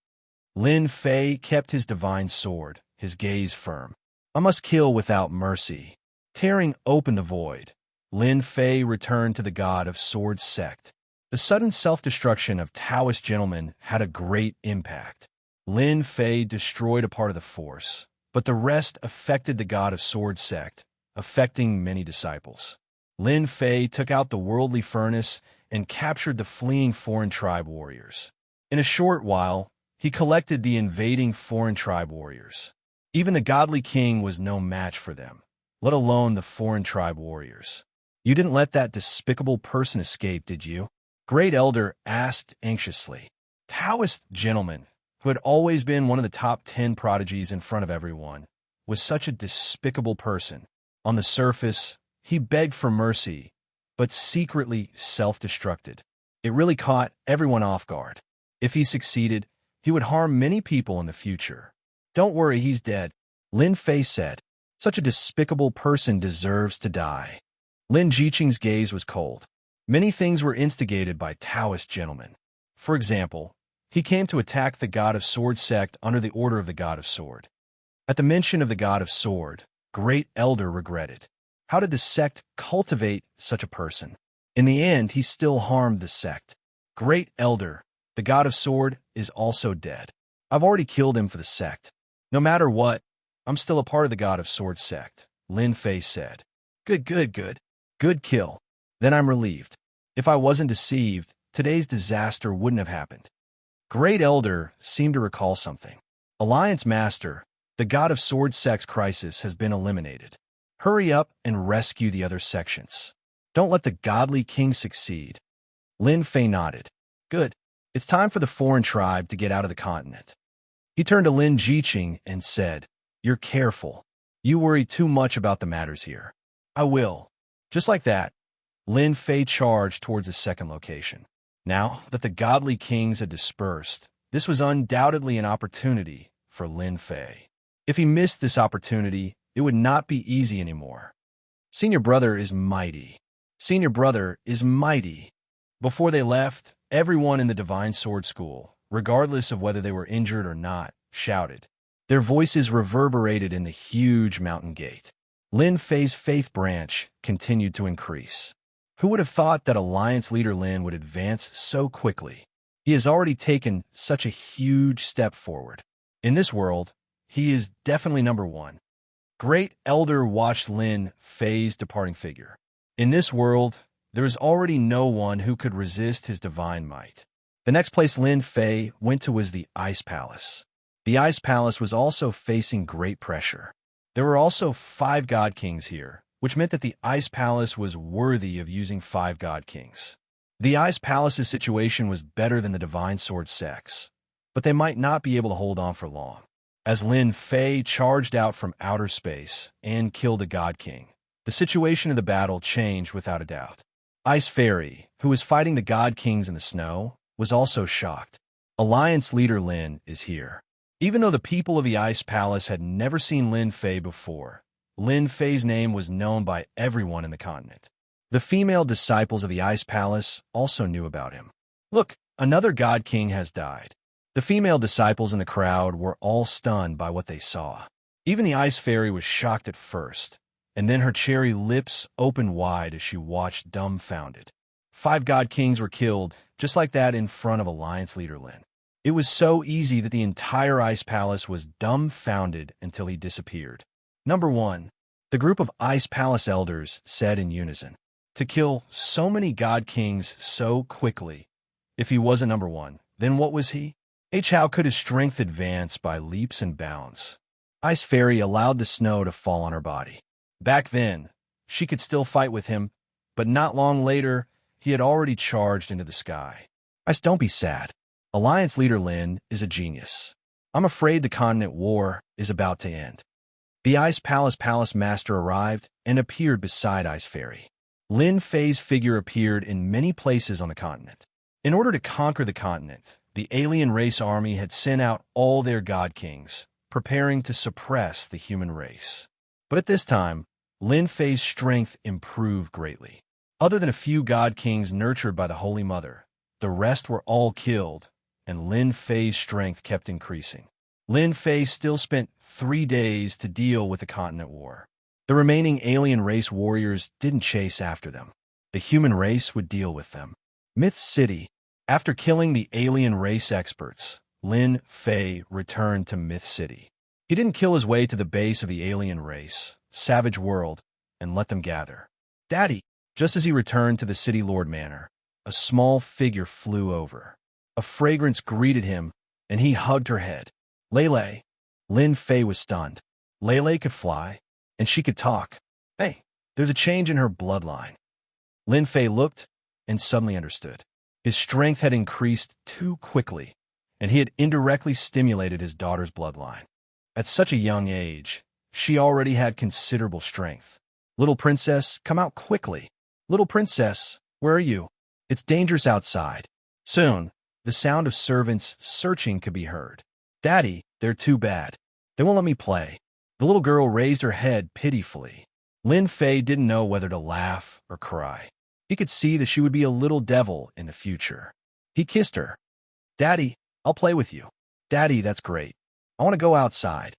Speaker 1: Lin Fei kept his divine sword, his gaze firm. I must kill without mercy. Tearing open the void, Lin Fei returned to the god of swords sect. The sudden self-destruction of Taoist gentlemen had a great impact. Lin Fei destroyed a part of the force, but the rest affected the god of swords sect, affecting many disciples. Lin Fei took out the worldly furnace and captured the fleeing foreign tribe warriors. In a short while, he collected the invading foreign tribe warriors. Even the godly king was no match for them, let alone the foreign tribe warriors. You didn't let that despicable person escape, did you? Great Elder asked anxiously. Taoist gentleman, who had always been one of the top 10 prodigies in front of everyone, was such a despicable person. On the surface, he begged for mercy, but secretly self-destructed. It really caught everyone off guard. If he succeeded, he would harm many people in the future. Don't worry, he's dead, Lin Fei said. Such a despicable person deserves to die. Lin Jiqing's gaze was cold. Many things were instigated by Taoist gentlemen. For example, he came to attack the God of Sword sect under the order of the God of Sword. At the mention of the God of Sword, Great Elder regretted. How did the sect cultivate such a person? In the end, he still harmed the sect. Great Elder, the God of Sword, is also dead. I've already killed him for the sect. No matter what, I'm still a part of the God of Sword sect, Lin Fei said. Good. Good kill. Then I'm relieved. If I wasn't deceived, today's disaster wouldn't have happened. Great Elder seemed to recall something. Alliance Master, the God of Sword sect's crisis has been eliminated. Hurry up and rescue the other sections. Don't let the godly king succeed. Lin Fei nodded. Good. It's time for the foreign tribe to get out of the continent. He turned to Lin Jiqing and said, You're careful. You worry too much about the matters here. I will. Just like that, Lin Fei charged towards the second location. Now that the godly kings had dispersed, this was undoubtedly an opportunity for Lin Fei. If he missed this opportunity, it would not be easy anymore. Senior brother is mighty. Senior brother is mighty. Before they left, everyone in the Divine Sword School, regardless of whether they were injured or not, shouted. Their voices reverberated in the huge mountain gate. Lin Fei's faith branch continued to increase. Who would have thought that Alliance Leader Lin would advance so quickly? He has already taken such a huge step forward. In this world, he is definitely number one. Great Elder watched Lin Fei's departing figure. In this world, there is already no one who could resist his divine might. The next place Lin Fei went to was the Ice Palace. The Ice Palace was also facing great pressure. There were also 5 God Kings here, which meant that the Ice Palace was worthy of using 5 God Kings. The Ice Palace's situation was better than the Divine Sword sects, but they might not be able to hold on for long. As Lin Fei charged out from outer space and killed a God King, the situation of the battle changed without a doubt. Ice Fairy, who was fighting the God Kings in the snow, was also shocked. Alliance Leader Lin is here. Even though the people of the Ice Palace had never seen Lin Fei before, Lin Fei's name was known by everyone in the continent. The female disciples of the Ice Palace also knew about him. Look, another God King has died. The female disciples in the crowd were all stunned by what they saw. Even the Ice Fairy was shocked at first, and then her cherry lips opened wide as she watched dumbfounded. 5 God Kings were killed, just like that, in front of Alliance Leader Lin. It was so easy that the entire Ice Palace was dumbfounded until he disappeared. Number 1. The group of Ice Palace elders said in unison. To kill so many God Kings so quickly, if he wasn't number 1, then what was he? How could his strength advance by leaps and bounds? Ice Fairy allowed the snow to fall on her body. Back then, she could still fight with him, but not long later, he had already charged into the sky. Ice, don't be sad. Alliance leader Lin is a genius. I'm afraid the continent war is about to end. The Ice Palace master arrived and appeared beside Ice Fairy. Lin Fei's figure appeared in many places on the continent. In order to conquer the continent, the alien race army had sent out all their god kings, preparing to suppress the human race. But at this time, Lin Fei's strength improved greatly. Other than a few god kings nurtured by the Holy Mother, the rest were all killed, and Lin Fei's strength kept increasing. Lin Fei still spent 3 days to deal with the continent war. The remaining alien race warriors didn't chase after them. The human race would deal with them. Myth City. After killing the alien race experts, Lin Fei returned to Myth City. He didn't kill his way to the base of the alien race, Savage World, and let them gather. Daddy! Just as he returned to the City Lord Manor, a small figure flew over. A fragrance greeted him, and he hugged her head. Lele. Lin Fei was stunned. Lele could fly, and she could talk. Hey, there's a change in her bloodline. Lin Fei looked and suddenly understood. His strength had increased too quickly, and he had indirectly stimulated his daughter's bloodline. At such a young age, she already had considerable strength. Little princess, come out quickly. Little princess, where are you? It's dangerous outside. Soon, the sound of servants searching could be heard. Daddy, they're too bad. They won't let me play. The little girl raised her head pitifully. Lin Fei didn't know whether to laugh or cry. He could see that she would be a little devil in the future. He kissed her. Daddy, I'll play with you. Daddy, that's great. I want to go outside.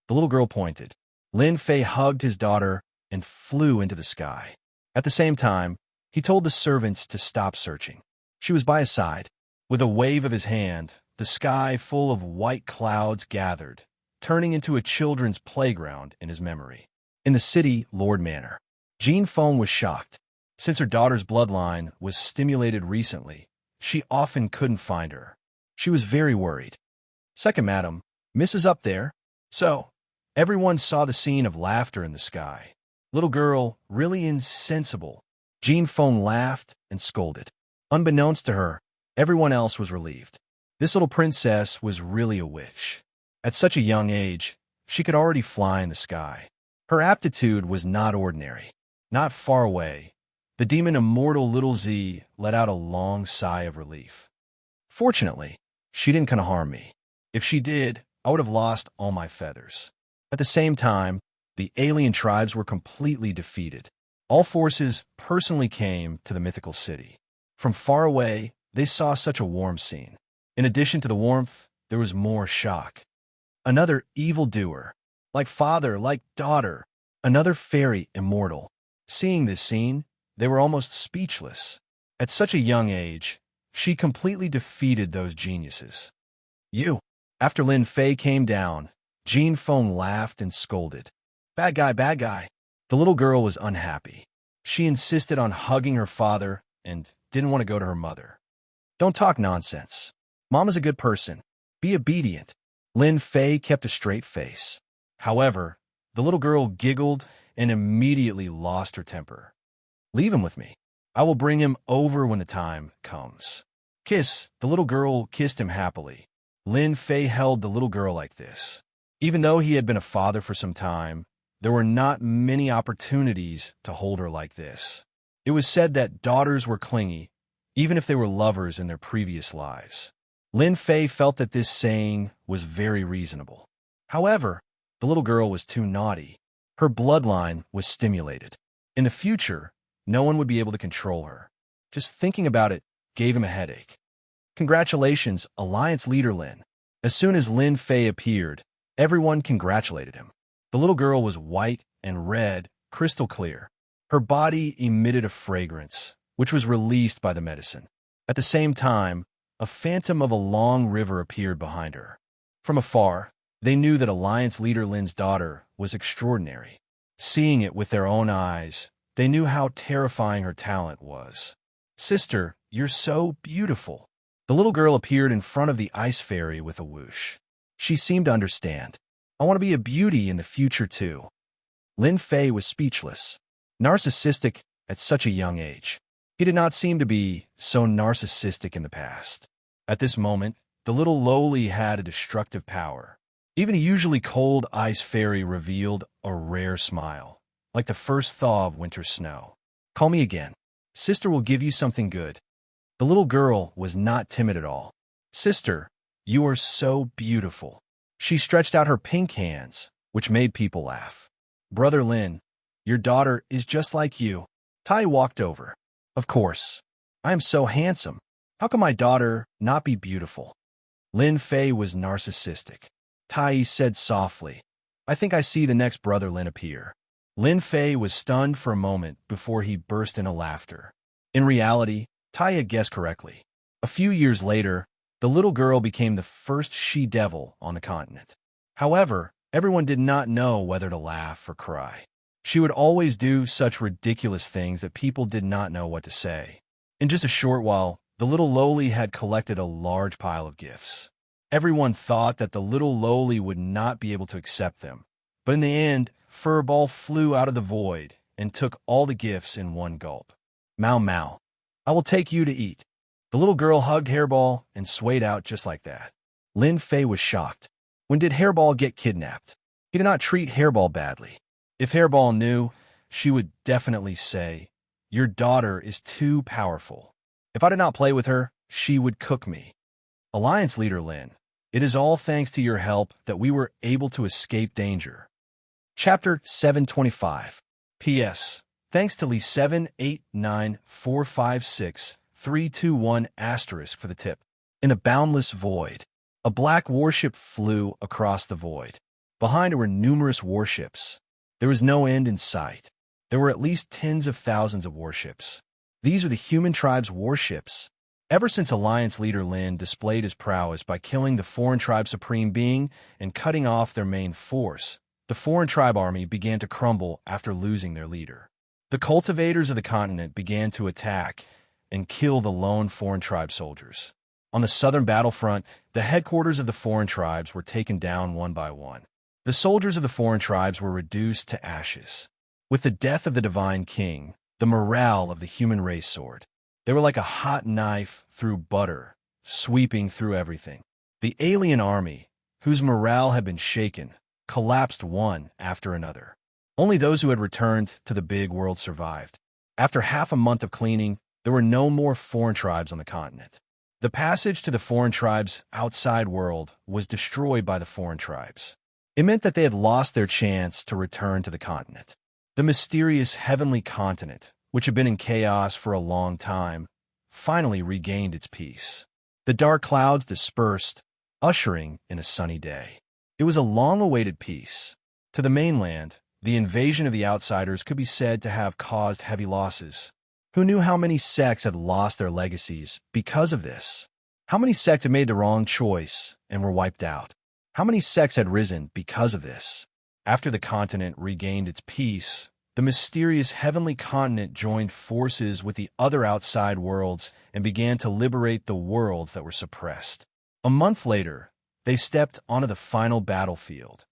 Speaker 1: The little girl pointed. Lin Fei hugged his daughter and flew into the sky. At the same time, he told the servants to stop searching. She was by his side. With a wave of his hand, the sky full of white clouds gathered, turning into a children's playground in his memory. In the City Lord Manor, Jean Feng was shocked. Since her daughter's bloodline was stimulated recently, she often couldn't find her. She was very worried. Second madam, Mrs. Up there. So, everyone saw the scene of laughter in the sky. Little girl, really insensible. Jean Feng laughed and scolded. Unbeknownst to her, everyone else was relieved. This little princess was really a witch. At such a young age, she could already fly in the sky. Her aptitude was not ordinary. Not far away, the demon immortal Little Z let out a long sigh of relief. Fortunately, she didn't kind of harm me. If she did, I would have lost all my feathers. At the same time, the alien tribes were completely defeated. All forces personally came to the mythical city. From far away, they saw such a warm scene. In addition to the warmth, there was more shock. Another evildoer, like father, like daughter, another fairy immortal. Seeing this scene, they were almost speechless. At such a young age, she completely defeated those geniuses. You. After Lin Fei came down, Jean Feng laughed and scolded. Bad guy, bad guy. The little girl was unhappy. She insisted on hugging her father and didn't want to go to her mother. Don't talk nonsense. Mom is a good person. Be obedient. Lin Fei kept a straight face. However, the little girl giggled and immediately lost her temper. Leave him with me. I will bring him over when the time comes. Kiss. The little girl kissed him happily. Lin Fei held the little girl like this. Even though he had been a father for some time, there were not many opportunities to hold her like this. It was said that daughters were clingy, even if they were lovers in their previous lives. Lin Fei felt that this saying was very reasonable. However, the little girl was too naughty. Her bloodline was stimulated. In the future, no one would be able to control her. Just thinking about it gave him a headache. Congratulations, Alliance Leader Lin. As soon as Lin Fei appeared, everyone congratulated him. The little girl was white and red, crystal clear. Her body emitted a fragrance, which was released by the medicine. At the same time, a phantom of a long river appeared behind her. From afar, they knew that Alliance Leader Lin's daughter was extraordinary. Seeing it with their own eyes, they knew how terrifying her talent was. Sister, you're so beautiful. The little girl appeared in front of the ice fairy with a whoosh. She seemed to understand. I want to be a beauty in the future too. Lin Fei was speechless. Narcissistic at such a young age. He did not seem to be so narcissistic in the past. At this moment, the little lowly had a destructive power. Even the usually cold ice fairy revealed a rare smile, like the first thaw of winter snow. Call me again. Sister will give you something good. The little girl was not timid at all. Sister, you are so beautiful. She stretched out her pink hands, which made people laugh. Brother Lin, your daughter is just like you. Tai walked over. Of course. I am so handsome. How can my daughter not be beautiful? Lin Fei was narcissistic. Tai said softly, I think I see the next Brother Lin appear. Lin Fei was stunned for a moment before he burst into laughter. In reality, Tai had guessed correctly. A few years later, the little girl became the first she-devil on the continent. However, everyone did not know whether to laugh or cry. She would always do such ridiculous things that people did not know what to say. In just a short while, the little lowly had collected a large pile of gifts. Everyone thought that the little lowly would not be able to accept them. But in the end, Furball flew out of the void and took all the gifts in one gulp. Mau Mau, I will take you to eat. The little girl hugged Hairball and swayed out just like that. Lin Fei was shocked. When did Hairball get kidnapped? He did not treat Hairball badly. If Hairball knew, she would definitely say, Your daughter is too powerful. If I did not play with her, she would cook me. Alliance Leader Lin, it is all thanks to your help that we were able to escape danger. Chapter 725. P.S. Thanks to Lee789456321 * for the tip. In a boundless void, a black warship flew across the void. Behind it were numerous warships. There was no end in sight. There were at least tens of thousands of warships. These are the human tribe's warships. Ever since Alliance Leader Lin displayed his prowess by killing the foreign tribe supreme being and cutting off their main force, the foreign tribe army began to crumble after losing their leader. The cultivators of the continent began to attack and kill the lone foreign tribe soldiers. On the southern battlefront, the headquarters of the foreign tribes were taken down one by one. The soldiers of the foreign tribes were reduced to ashes. With the death of the divine king, the morale of the human race soared. They were like a hot knife through butter, sweeping through everything. The alien army, whose morale had been shaken, collapsed one after another. Only those who had returned to the big world survived. After half a month of cleaning, there were no more foreign tribes on the continent. The passage to the foreign tribes' outside world was destroyed by the foreign tribes. It meant that they had lost their chance to return to the continent. The mysterious heavenly continent, which had been in chaos for a long time, finally regained its peace. The dark clouds dispersed, ushering in a sunny day. It was a long-awaited peace. To the mainland, the invasion of the outsiders could be said to have caused heavy losses. Who knew how many sects had lost their legacies because of this? How many sects had made the wrong choice and were wiped out? How many sects had risen because of this? After the continent regained its peace, the mysterious heavenly continent joined forces with the other outside worlds and began to liberate the worlds that were suppressed. A month later, they stepped onto the final battlefield,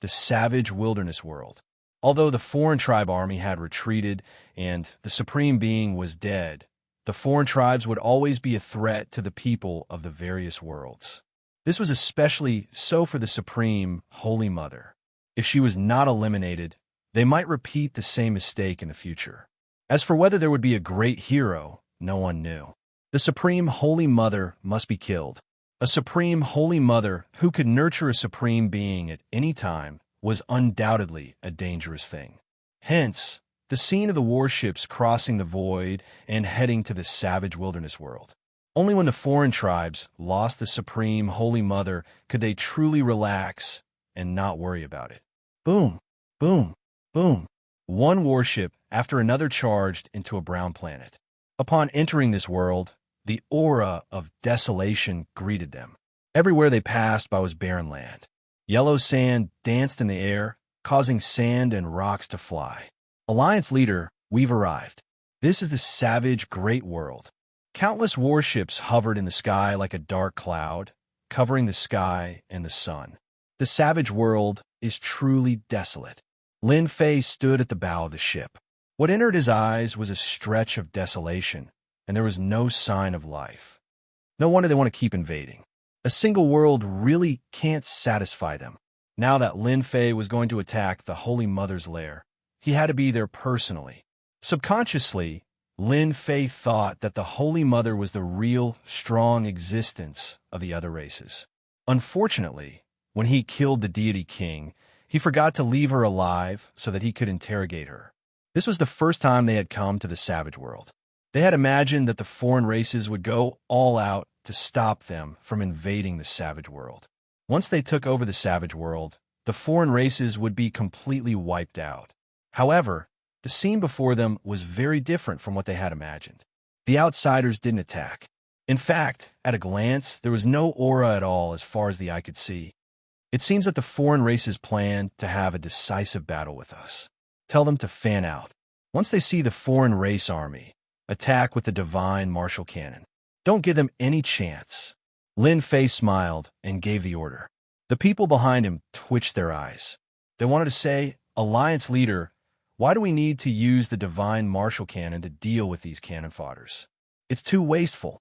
Speaker 1: the savage wilderness world. Although the foreign tribe army had retreated and the supreme being was dead, the foreign tribes would always be a threat to the people of the various worlds. This was especially so for the Supreme Holy Mother. If she was not eliminated, they might repeat the same mistake in the future. As for whether there would be a great hero, no one knew. The Supreme Holy Mother must be killed. A Supreme Holy Mother who could nurture a Supreme Being at any time was undoubtedly a dangerous thing. Hence, the scene of the warships crossing the void and heading to the savage wilderness world. Only when the foreign tribes lost the Supreme Holy Mother could they truly relax and not worry about it. Boom, boom, boom. One warship after another charged into a brown planet. Upon entering this world, the aura of desolation greeted them. Everywhere they passed by was barren land. Yellow sand danced in the air, causing sand and rocks to fly. Alliance Leader, we've arrived. This is the savage great world. Countless warships hovered in the sky like a dark cloud, covering the sky and the sun. The savage world is truly desolate. Lin Fei stood at the bow of the ship. What entered his eyes was a stretch of desolation, and there was no sign of life. No wonder they want to keep invading. A single world really can't satisfy them. Now that Lin Fei was going to attack the Holy Mother's lair, he had to be there personally. Subconsciously, Lin Fei thought that the Holy Mother was the real, strong existence of the other races. Unfortunately, when he killed the deity king, he forgot to leave her alive so that he could interrogate her. This was the first time they had come to the savage world. They had imagined that the foreign races would go all out to stop them from invading the savage world. Once they took over the savage world, the foreign races would be completely wiped out. However, the scene before them was very different from what they had imagined. The outsiders didn't attack. In fact, at a glance, there was no aura at all as far as the eye could see. It seems that the foreign races plan to have a decisive battle with us. Tell them to fan out. Once they see the foreign race army, attack with the divine martial cannon. Don't give them any chance. Lin Fei smiled and gave the order. The people behind him twitched their eyes. They wanted to say, Alliance leader, why do we need to use the divine martial cannon to deal with these cannon fodders? It's too wasteful.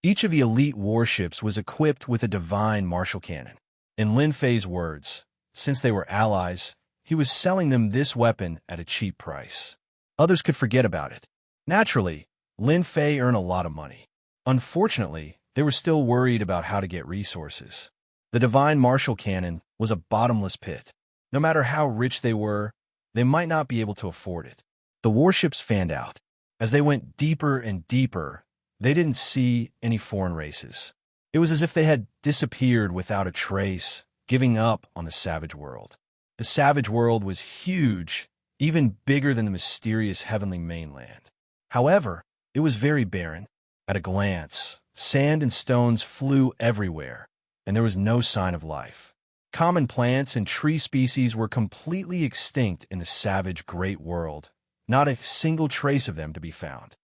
Speaker 1: Each of the elite warships was equipped with a divine martial cannon. In Lin Fei's words, since they were allies, he was selling them this weapon at a cheap price. Others could forget about it. Naturally, Lin Fei earned a lot of money. Unfortunately, they were still worried about how to get resources. The divine martial cannon was a bottomless pit. No matter how rich they were, they might not be able to afford it. The warships fanned out. As they went deeper and deeper, they didn't see any foreign races. It was as if they had disappeared without a trace, giving up on the savage world. The savage world was huge, even bigger than the mysterious heavenly mainland. However, it was very barren. At a glance, sand and stones flew everywhere, and there was no sign of life. Common plants and tree species were completely extinct in the savage great world, not a single trace of them to be found.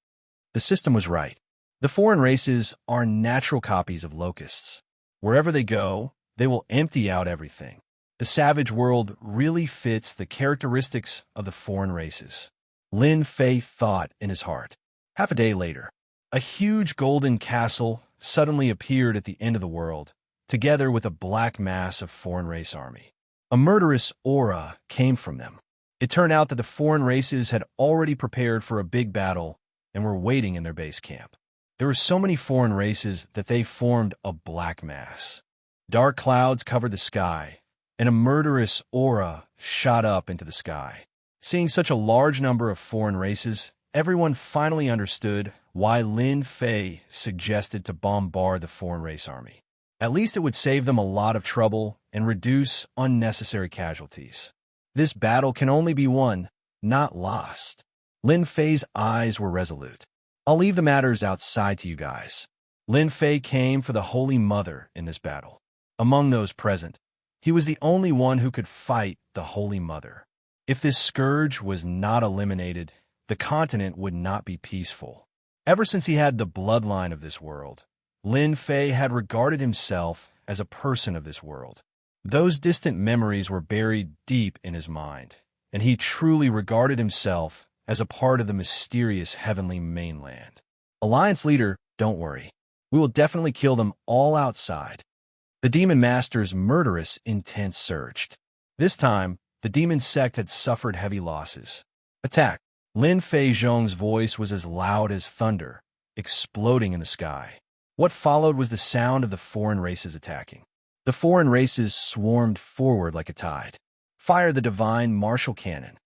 Speaker 1: The system was right. The foreign races are natural copies of locusts. Wherever they go, they will empty out everything. The savage world really fits the characteristics of the foreign races. Lin Fei thought in his heart. Half a day later, a huge golden castle suddenly appeared at the end of the world, together with a black mass of foreign race army. A murderous aura came from them. It turned out that the foreign races had already prepared for a big battle and were waiting in their base camp. There were so many foreign races that they formed a black mass. Dark clouds covered the sky, and a murderous aura shot up into the sky. Seeing such a large number of foreign races, everyone finally understood why Lin Fei suggested to bombard the foreign race army. At least it would save them a lot of trouble and reduce unnecessary casualties. This battle can only be won, not lost. Lin Fei's eyes were resolute. I'll leave the matters outside to you guys. Lin Fei came for the Holy Mother in this battle. Among those present, he was the only one who could fight the Holy Mother. If this scourge was not eliminated, the continent would not be peaceful. Ever since he had the bloodline of this world, Lin Fei had regarded himself as a person of this world. Those distant memories were buried deep in his mind, and he truly regarded himself as a part of the mysterious heavenly mainland. Alliance leader, don't worry. We will definitely kill them all outside. The demon master's murderous intent surged. This time, the demon sect had suffered heavy losses. Attack! Lin Fei Zhong's voice was as loud as thunder, exploding in the sky. What followed was the sound of the foreign races attacking. The foreign races swarmed forward like a tide. Fire the divine martial cannon.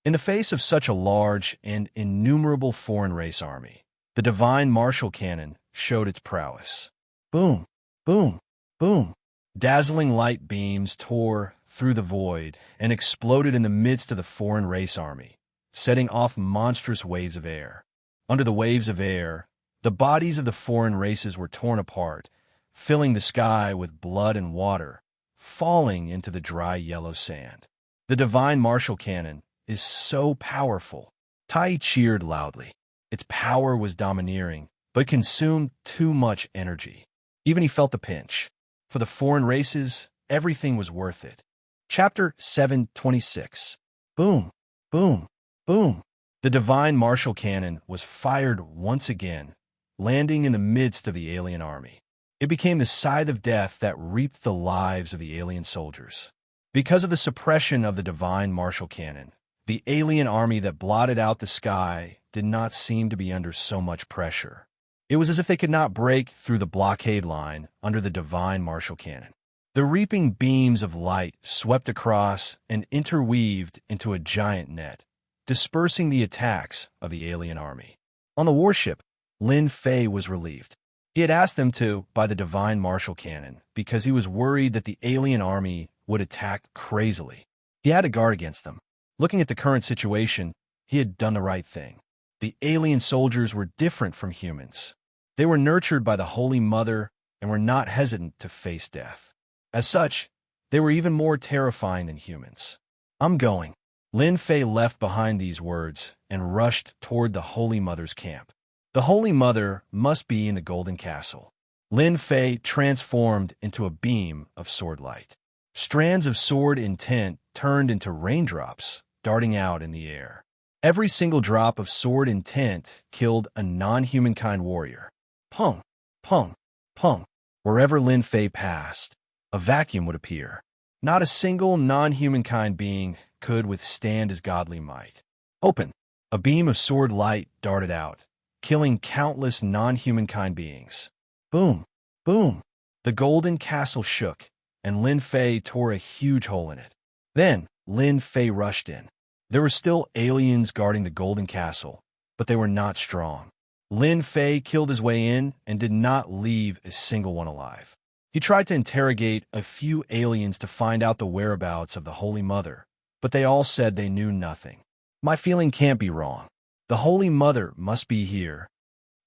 Speaker 1: In the face of such a large and innumerable foreign race army, the divine martial cannon showed its prowess. Boom, boom, boom. Dazzling light beams tore through the void and exploded in the midst of the foreign race army, setting off monstrous waves of air. Under the waves of air, the bodies of the foreign races were torn apart, filling the sky with blood and water, falling into the dry yellow sand. The divine martial cannon is so powerful. Tai cheered loudly. Its power was domineering, but consumed too much energy. Even he felt the pinch. For the foreign races, everything was worth it. Chapter 726. Boom, boom, boom. The divine martial cannon was fired once again, landing in the midst of the alien army. It became the scythe of death that reaped the lives of the alien soldiers. Because of the suppression of the divine martial cannon, the alien army that blotted out the sky did not seem to be under so much pressure. It was as if they could not break through the blockade line under the divine martial cannon. The reaping beams of light swept across and interweaved into a giant net, dispersing the attacks of the alien army. On the warship, Lin Fei was relieved. He had asked them to buy the divine martial cannon because he was worried that the alien army would attack crazily. He had to guard against them. Looking at the current situation, he had done the right thing. The alien soldiers were different from humans. They were nurtured by the Holy Mother and were not hesitant to face death. As such, they were even more terrifying than humans. I'm going. Lin Fei left behind these words and rushed toward the Holy Mother's camp. The Holy Mother must be in the Golden Castle. Lin Fei transformed into a beam of sword light. Strands of sword intent turned into raindrops, darting out in the air. Every single drop of sword intent killed a non-humankind warrior. Pung, pung, pung. Wherever Lin Fei passed, a vacuum would appear. Not a single non-humankind being could withstand his godly might. Open. A beam of sword light darted out, killing countless non-humankind beings. Boom, boom. The golden castle shook, and Lin Fei tore a huge hole in it. Then, Lin Fei rushed in. There were still aliens guarding the golden castle, but they were not strong. Lin Fei killed his way in and did not leave a single one alive. He tried to interrogate a few aliens to find out the whereabouts of the Holy Mother, but they all said they knew nothing. My feeling can't be wrong. The Holy Mother must be here.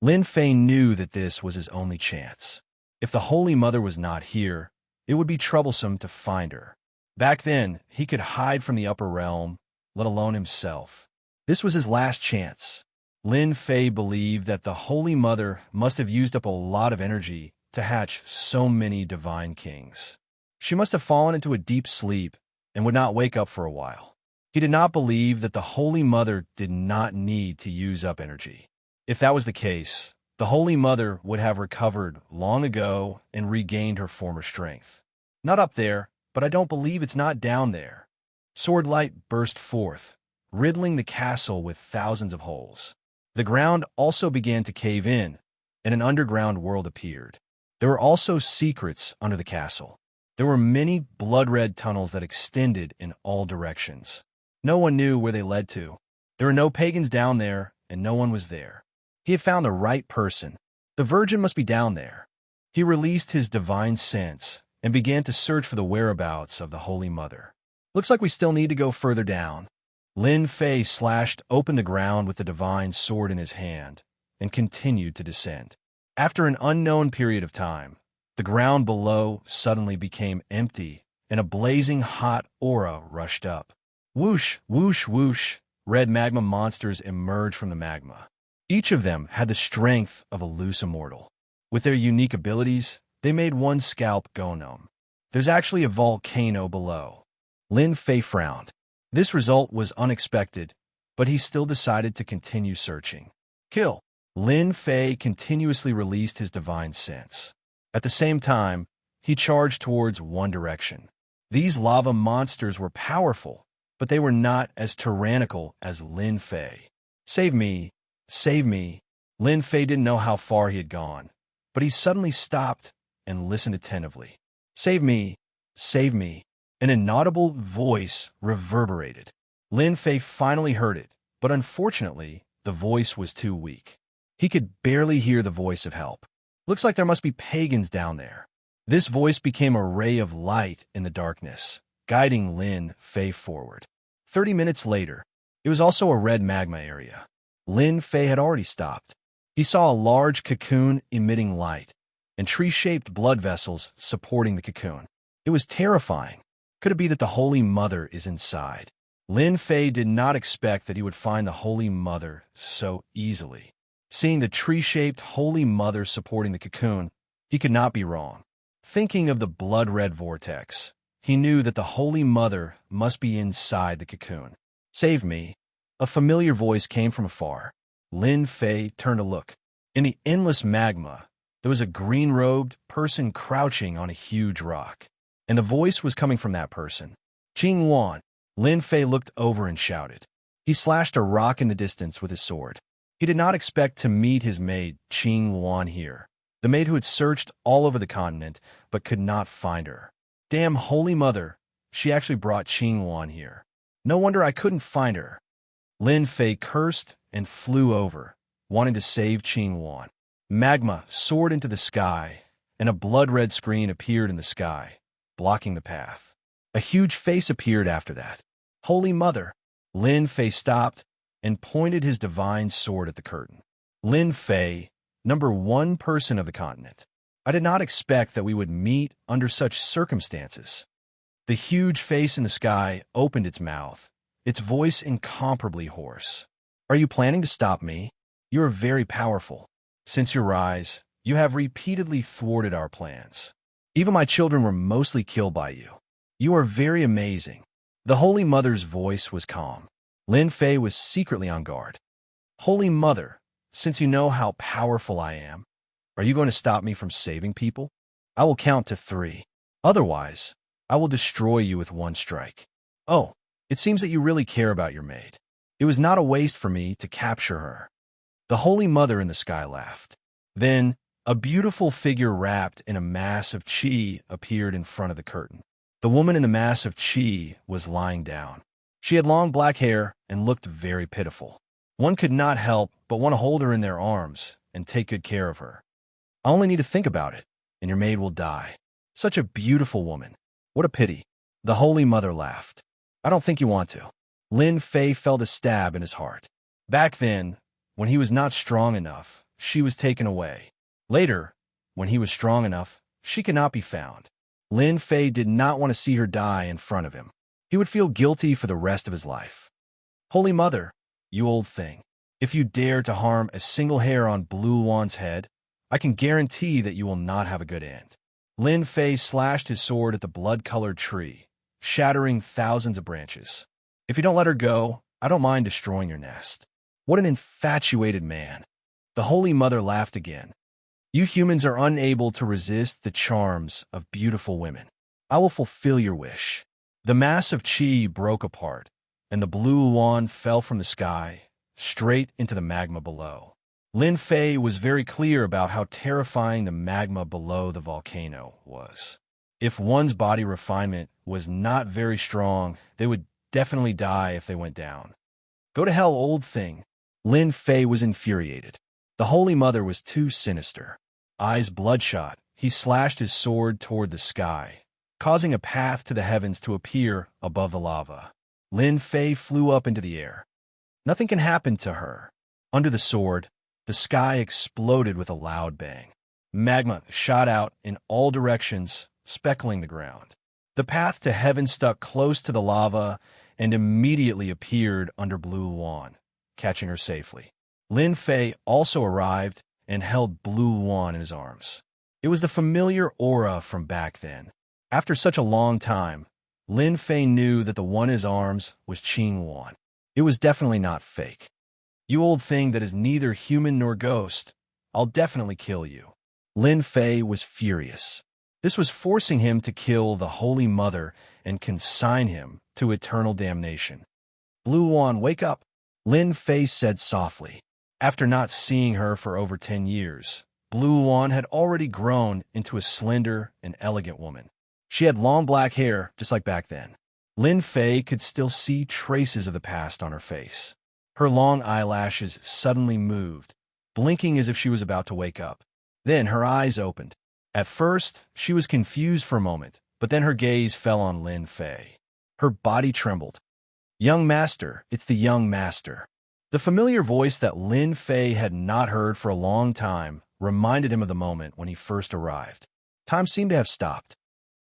Speaker 1: Lin Fei knew that this was his only chance. If the Holy Mother was not here, it would be troublesome to find her. Back then, he could hide from the upper realm, let alone himself. This was his last chance. Lin Fei believed that the Holy Mother must have used up a lot of energy to hatch so many divine kings. She must have fallen into a deep sleep and would not wake up for a while. He did not believe that the Holy Mother did not need to use up energy. If that was the case, the Holy Mother would have recovered long ago and regained her former strength. Not up there, but I don't believe it's not down there. Sword light burst forth, riddling the castle with thousands of holes. The ground also began to cave in, and an underground world appeared. There were also secrets under the castle. There were many blood-red tunnels that extended in all directions. No one knew where they led to. There were no pagans down there, and no one was there. He had found the right person. The Virgin must be down there. He released his divine sense and began to search for the whereabouts of the Holy Mother. Looks like we still need to go further down. Lin Fei slashed open the ground with the divine sword in his hand and continued to descend. After an unknown period of time, the ground below suddenly became empty and a blazing hot aura rushed up. Whoosh, whoosh, whoosh, red magma monsters emerged from the magma. Each of them had the strength of a loose immortal. With their unique abilities, they made one scalp go numb. There's actually a volcano below. Lin Fei frowned. This result was unexpected, but he still decided to continue searching. Kill. Lin Fei continuously released his divine sense. At the same time, he charged towards one direction. These lava monsters were powerful, but they were not as tyrannical as Lin Fei. Save me, save me. Lin Fei didn't know how far he had gone, but he suddenly stopped and listened attentively. Save me, save me. An inaudible voice reverberated. Lin Fei finally heard it, but unfortunately, the voice was too weak. He could barely hear the voice of help. Looks like there must be pagans down there. This voice became a ray of light in the darkness, guiding Lin Fei forward. 30 minutes later, it was also a red magma area. Lin Fei had already stopped. He saw a large cocoon emitting light, and tree-shaped blood vessels supporting the cocoon. It was terrifying. Could it be that the Holy Mother is inside? Lin Fei did not expect that he would find the Holy Mother so easily. Seeing the tree-shaped Holy Mother supporting the cocoon, he could not be wrong. Thinking of the blood-red vortex, he knew that the Holy Mother must be inside the cocoon. Save me, A familiar voice came from afar. Lin Fei turned to look. In the endless magma, there was a green-robed person crouching on a huge rock. And the voice was coming from that person. Qing Wan. Lin Fei looked over and shouted. He slashed a rock in the distance with his sword. He did not expect to meet his maid, Qing Wan, here. The maid who had searched all over the continent, but could not find her. Damn Holy Mother, she actually brought Qing Wan here. No wonder I couldn't find her. Lin Fei cursed and flew over, wanting to save Qing Wan. Magma soared into the sky, and a blood-red screen appeared in the sky, blocking the path. A huge face appeared after that. Holy Mother! Lin Fei stopped and pointed his divine sword at the curtain. Lin Fei, #1 person of the continent. I did not expect that we would meet under such circumstances. The huge face in the sky opened its mouth, its voice incomparably hoarse. Are you planning to stop me? You are very powerful. Since your rise, you have repeatedly thwarted our plans. Even my children were mostly killed by you. You are very amazing. The Holy Mother's voice was calm. Lin Fei was secretly on guard. Holy Mother, since you know how powerful I am, are you going to stop me from saving people? I will count to 3. Otherwise, I will destroy you with one strike. Oh, it seems that you really care about your maid. It was not a waste for me to capture her. The Holy Mother in the sky laughed. Then, a beautiful figure wrapped in a mass of qi appeared in front of the curtain. The woman in the mass of qi was lying down. She had long black hair and looked very pitiful. One could not help but want to hold her in their arms and take good care of her. I only need to think about it, and your maid will die. Such a beautiful woman. What a pity. The Holy Mother laughed. I don't think you want to. Lin Fei felt a stab in his heart. Back then, when he was not strong enough, she was taken away. Later, when he was strong enough, she could not be found. Lin Fei did not want to see her die in front of him. He would feel guilty for the rest of his life. Holy Mother, you old thing, if you dare to harm a single hair on Blue Wan's head, I can guarantee that you will not have a good end. Lin Fei slashed his sword at the blood-colored tree, shattering thousands of branches. If you don't let her go, I don't mind destroying your nest. What an infatuated man. The Holy Mother laughed again. You humans are unable to resist the charms of beautiful women. I will fulfill your wish. The mass of qi broke apart, and the blue wand fell from the sky, straight into the magma below. Lin Fei was very clear about how terrifying the magma below the volcano was. If one's body refinement was not very strong, they would definitely die if they went down. Go to hell, old thing. Lin Fei was infuriated. The Holy Mother was too sinister. Eyes bloodshot, he slashed his sword toward the sky, causing a path to the heavens to appear above the lava. Lin Fei flew up into the air. Nothing can happen to her. Under the sword, the sky exploded with a loud bang. Magma shot out in all directions, speckling the ground. The path to heaven stuck close to the lava and immediately appeared under Blue Wan, catching her safely. Lin Fei also arrived and held Blue Wan in his arms. It was the familiar aura from back then. After such a long time, Lin Fei knew that the one in his arms was Qing Wan. It was definitely not fake. You old thing that is neither human nor ghost, I'll definitely kill you. Lin Fei was furious. This was forcing him to kill the Holy Mother and consign him to eternal damnation. Blue Wan, wake up, Lin Fei said softly. After not seeing her for over 10 years, Blue Wan had already grown into a slender and elegant woman. She had long black hair, just like back then. Lin Fei could still see traces of the past on her face. Her long eyelashes suddenly moved, blinking as if she was about to wake up. Then her eyes opened. At first, she was confused for a moment, but then her gaze fell on Lin Fei. Her body trembled. Young Master, it's the young master. The familiar voice that Lin Fei had not heard for a long time reminded him of the moment when he first arrived. Time seemed to have stopped.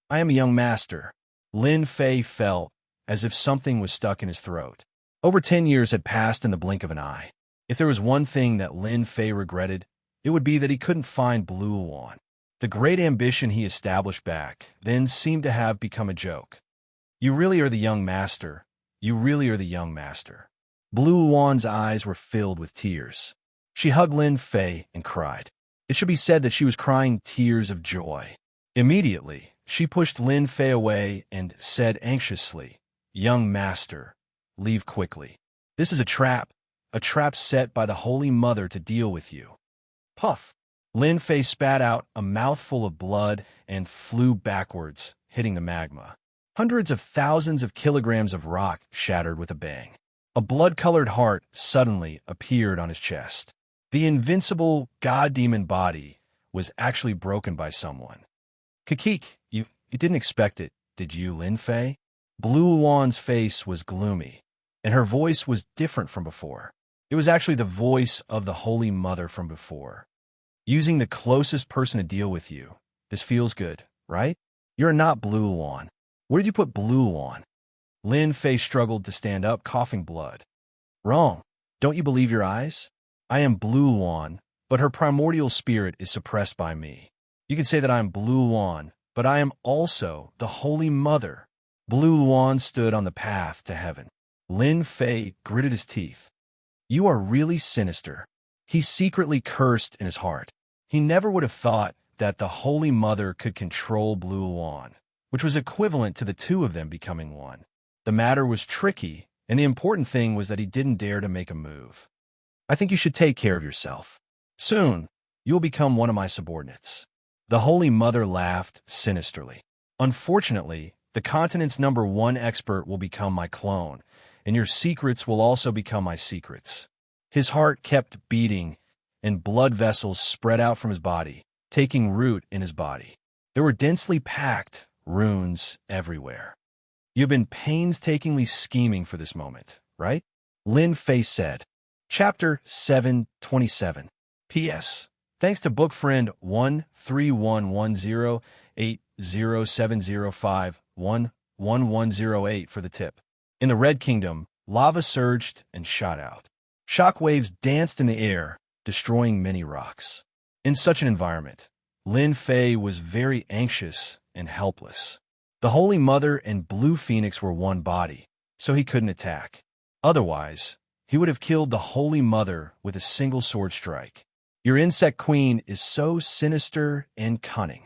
Speaker 1: I am a young master. Lin Fei felt as if something was stuck in his throat. Over 10 years had passed in the blink of an eye. If there was one thing that Lin Fei regretted, it would be that he couldn't find Blue Wan. The great ambition he established back then seemed to have become a joke. You really are the young master. You really are the young master. Blue Wan's eyes were filled with tears. She hugged Lin Fei and cried. It should be said that she was crying tears of joy. Immediately, she pushed Lin Fei away and said anxiously, "Young master, leave quickly. This is a trap set by the Holy Mother to deal with you." Puff! Lin Fei spat out a mouthful of blood and flew backwards, hitting the magma. Hundreds of thousands of kilograms of rock shattered with a bang. A blood-colored heart suddenly appeared on his chest. The invincible god-demon body was actually broken by someone. Kakik, you didn't expect it, did you, Lin Fei? Blue Wan's face was gloomy, and her voice was different from before. It was actually the voice of the Holy Mother from before. Using the closest person to deal with you. This feels good, right? You're not Blue Wan. Where did you put Blue Wan? Lin Fei struggled to stand up, coughing blood. Wrong. Don't you believe your eyes? I am Blue Wan, but her primordial spirit is suppressed by me. You can say that I am Blue Wan, but I am also the Holy Mother. Blue Wan stood on the path to heaven. Lin Fei gritted his teeth. You are really sinister. He secretly cursed in his heart. He never would have thought that the Holy Mother could control Blue Wan, which was equivalent to the two of them becoming one. The matter was tricky, and the important thing was that he didn't dare to make a move. I think you should take care of yourself. Soon, you'll become one of my subordinates. The Holy Mother laughed sinisterly. Unfortunately, the continent's #1 expert will become my clone, and your secrets will also become my secrets. His heart kept beating, and blood vessels spread out from his body, taking root in his body. There were densely packed runes everywhere. You've been painstakingly scheming for this moment, right? Lin Fei said. Chapter 727. P.S. Thanks to book friend 131108070511108 for the tip. In the Red Kingdom, lava surged and shot out. Shock waves danced in the air, destroying many rocks. In such an environment, Lin Fei was very anxious and helpless. The Holy Mother and Blue Phoenix were one body, so he couldn't attack. Otherwise, he would have killed the Holy Mother with a single sword strike. Your insect queen is so sinister and cunning,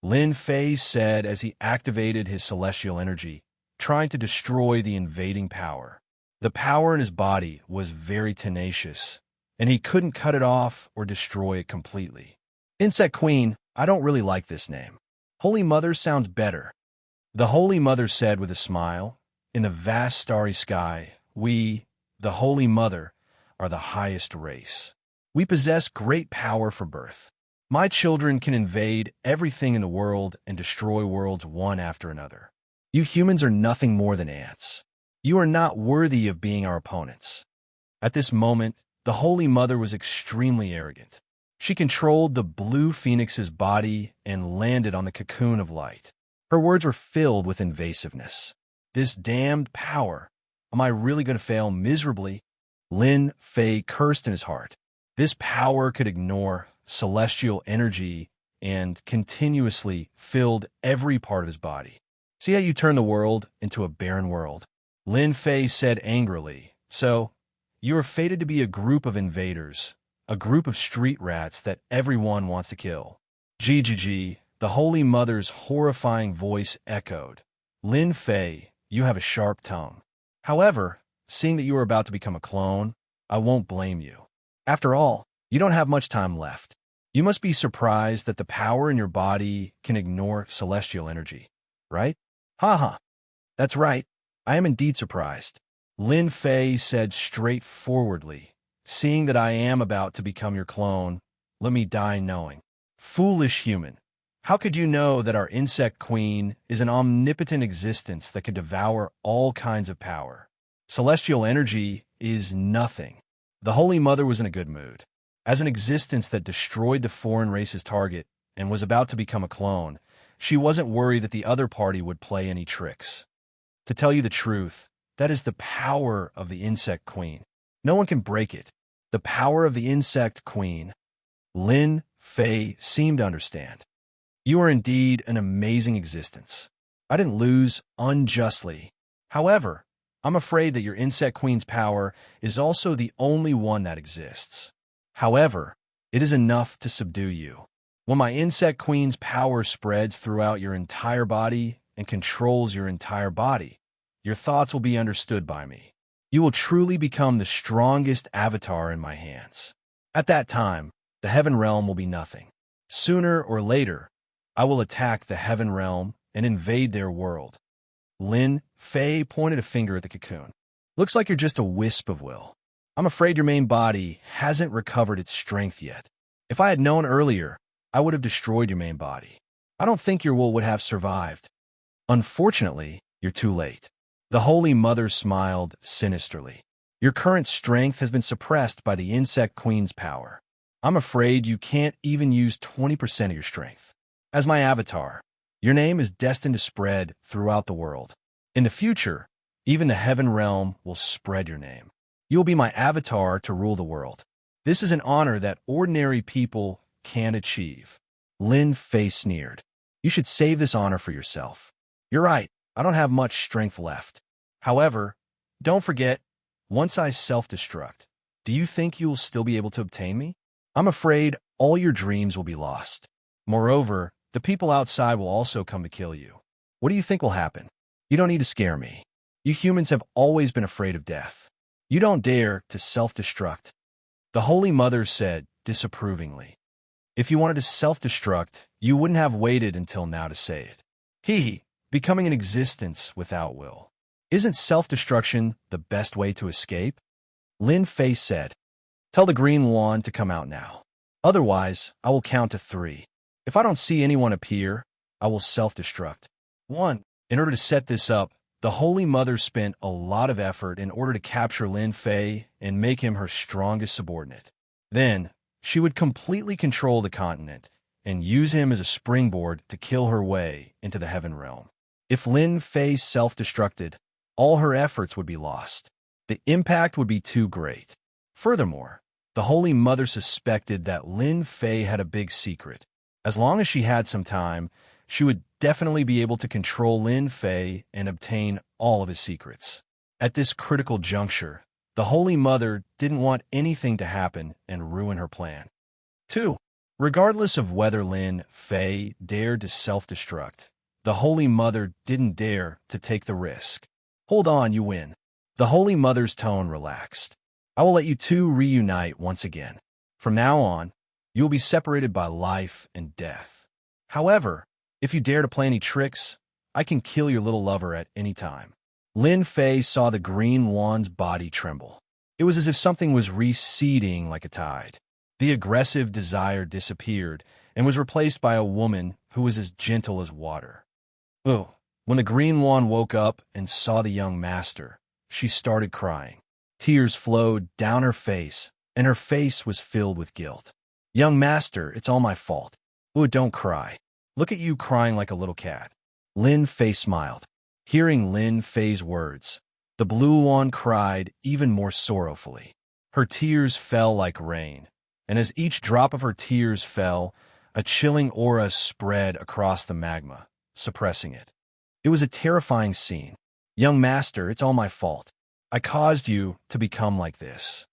Speaker 1: Lin Fei said as he activated his celestial energy, trying to destroy the invading power. The power in his body was very tenacious, and he couldn't cut it off or destroy it completely. Insect Queen, I don't really like this name. Holy Mother sounds better. The Holy Mother said with a smile. In the vast starry sky, we, the Holy Mother, are the highest race. We possess great power for birth. My children can invade everything in the world and destroy worlds one after another. You humans are nothing more than ants. You are not worthy of being our opponents. At this moment, the Holy Mother was extremely arrogant. She controlled the Blue Phoenix's body and landed on the cocoon of light. Her words were filled with invasiveness. This damned power. Am I really going to fail miserably? Lin Fei cursed in his heart. This power could ignore celestial energy and continuously filled every part of his body. See how you turn the world into a barren world? Lin Fei said angrily. So, you are fated to be a group of invaders, a group of street rats that everyone wants to kill. GGG, the Holy Mother's horrifying voice echoed. Lin Fei, you have a sharp tongue. However, seeing that you are about to become a clone, I won't blame you. After all, you don't have much time left. You must be surprised that the power in your body can ignore celestial energy, right? Haha. That's right. I am indeed surprised. Lin Fei said straightforwardly, seeing that I am about to become your clone, let me die knowing. Foolish human. How could you know that our insect queen is an omnipotent existence that can devour all kinds of power? Celestial energy is nothing. The Holy Mother was in a good mood. As an existence that destroyed the foreign race's target and was about to become a clone, she wasn't worried that the other party would play any tricks. To tell you the truth, that is the power of the insect queen. No one can break it. The power of the insect queen. Lin Fei seemed to understand. You are indeed an amazing existence. I didn't lose unjustly. However, I'm afraid that your insect queen's power is also the only one that exists. However, it is enough to subdue you. When my insect queen's power spreads throughout your entire body and controls your entire body, your thoughts will be understood by me. You will truly become the strongest avatar in my hands. At that time, the heaven realm will be nothing. Sooner or later, I will attack the heaven realm and invade their world. Lin Fei pointed a finger at the cocoon. Looks like you're just a wisp of will. I'm afraid your main body hasn't recovered its strength yet. If I had known earlier, I would have destroyed your main body. I don't think your will would have survived. Unfortunately, you're too late. The Holy Mother smiled sinisterly. Your current strength has been suppressed by the Insect Queen's power. I'm afraid you can't even use 20% of your strength. As my avatar, your name is destined to spread throughout the world. In the future, even the heaven realm will spread your name. You will be my avatar to rule the world. This is an honor that ordinary people can't achieve. Lin Fei sneered. You should save this honor for yourself. You're right, I don't have much strength left. However, don't forget, once I self-destruct, do you think you will still be able to obtain me? I'm afraid all your dreams will be lost. Moreover, the people outside will also come to kill you. What do you think will happen? You don't need to scare me. You humans have always been afraid of death. You don't dare to self-destruct. The Holy Mother said disapprovingly. If you wanted to self-destruct, you wouldn't have waited until now to say it. Becoming an existence without will. Isn't self-destruction the best way to escape? Lin Fei said. Tell the green wand to come out now. Otherwise, I will count to 3. If I don't see anyone appear, I will self-destruct. 1. In order to set this up, the Holy Mother spent a lot of effort in order to capture Lin Fei and make him her strongest subordinate. Then, she would completely control the continent and use him as a springboard to kill her way into the heaven realm. If Lin Fei self-destructed, all her efforts would be lost. The impact would be too great. Furthermore, the Holy Mother suspected that Lin Fei had a big secret. As long as she had some time, she would definitely be able to control Lin Fei and obtain all of his secrets. At this critical juncture, the Holy Mother didn't want anything to happen and ruin her plan. 2. Regardless of whether Lin Fei dared to self-destruct, the Holy Mother didn't dare to take the risk. Hold on, you win. The Holy Mother's tone relaxed. I will let you two reunite once again. From now on, you will be separated by life and death. However, if you dare to play any tricks, I can kill your little lover at any time. Lin Fei saw the green wand's body tremble. It was as if something was receding like a tide. The aggressive desire disappeared and was replaced by a woman who was as gentle as water. Oh, when the green wand woke up and saw the young master, she started crying. Tears flowed down her face, and her face was filled with guilt. Young master, it's all my fault. Oh, don't cry. Look at you crying like a little cat. Lin Fei smiled. Hearing Lin Fei's words, the blue wand cried even more sorrowfully. Her tears fell like rain, and as each drop of her tears fell, a chilling aura spread across the magma, suppressing it. It was a terrifying scene. Young master, it's all my fault. I caused you to become like this.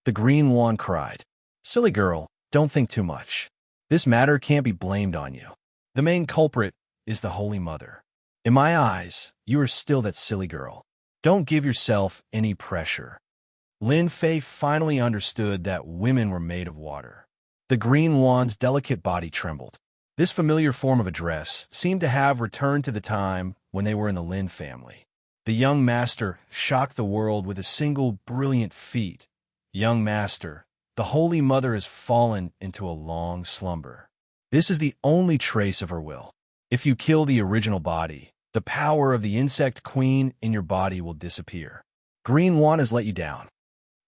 Speaker 1: The green wand cried. Silly girl, don't think too much. This matter can't be blamed on you. The main culprit is the Holy Mother. In my eyes, you are still that silly girl. Don't give yourself any pressure. Lin Fei finally understood that women were made of water. The green wand's delicate body trembled. This familiar form of address seemed to have returned to the time when they were in the Lin family. The young master shocked the world with a single brilliant feat. Young master, the Holy Mother has fallen into a long slumber. This is the only trace of her will. If you kill the original body, the power of the insect queen in your body will disappear. Green wand has let you down.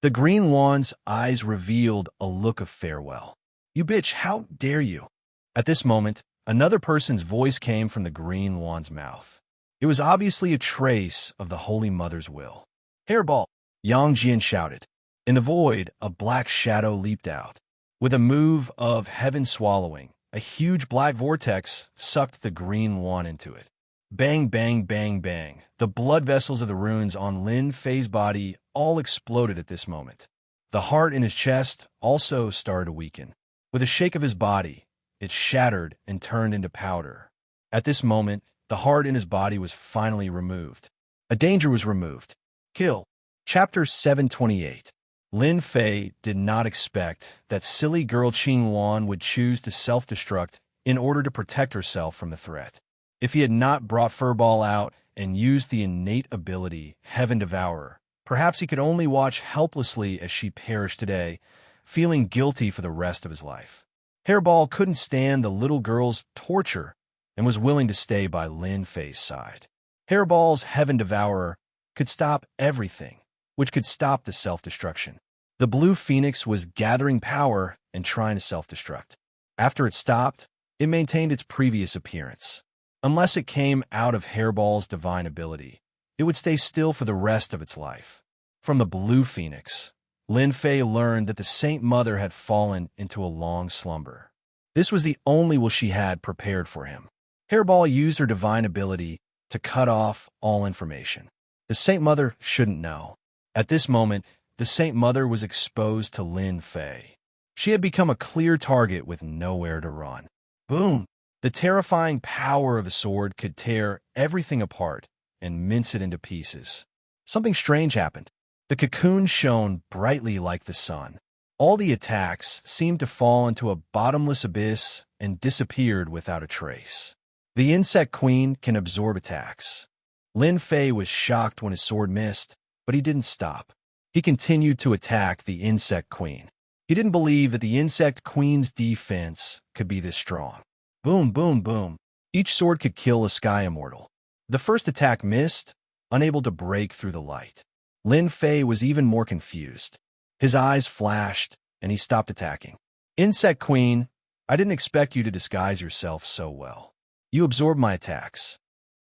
Speaker 1: The green wand's eyes revealed a look of farewell. You bitch, how dare you? At this moment, another person's voice came from the green wand's mouth. It was obviously a trace of the Holy Mother's will. Hairball, Yang Jian shouted. In the void, a black shadow leaped out. With a move of heaven swallowing, a huge black vortex sucked the green wand into it. Bang, bang, bang, bang. The blood vessels of the runes on Lin Fei's body all exploded at this moment. The heart in his chest also started to weaken. With a shake of his body, it shattered and turned into powder. At this moment, the heart in his body was finally removed. A danger was removed. Kill. Chapter 728. Lin Fei did not expect that silly girl Qing Wan would choose to self-destruct in order to protect herself from the threat. If he had not brought Furball out and used the innate ability, Heaven Devourer, perhaps he could only watch helplessly as she perished today, feeling guilty for the rest of his life. Hairball couldn't stand the little girl's torture and was willing to stay by Lin Fei's side. Hairball's Heaven Devourer could stop everything, which could stop the self-destruction. The blue phoenix was gathering power and trying to self-destruct. After it stopped, it maintained its previous appearance. Unless it came out of Hairball's divine ability, it would stay still for the rest of its life. From the blue phoenix, Lin Fei learned that the Saint Mother had fallen into a long slumber. This was the only will she had prepared for him. Hairball used her divine ability to cut off all information. The Saint Mother shouldn't know. At this moment, the Saint Mother was exposed to Lin Fei. She had become a clear target with nowhere to run. Boom! The terrifying power of a sword could tear everything apart and mince it into pieces. Something strange happened. The cocoon shone brightly like the sun. All the attacks seemed to fall into a bottomless abyss and disappeared without a trace. The insect queen can absorb attacks. Lin Fei was shocked when his sword missed, but he didn't stop. He continued to attack the insect queen. He didn't believe that the insect queen's defense could be this strong. Boom, boom, boom. Each sword could kill a sky immortal. The first attack missed, unable to break through the light. Lin Fei was even more confused. His eyes flashed, and he stopped attacking. Insect Queen, I didn't expect you to disguise yourself so well. You absorbed my attacks.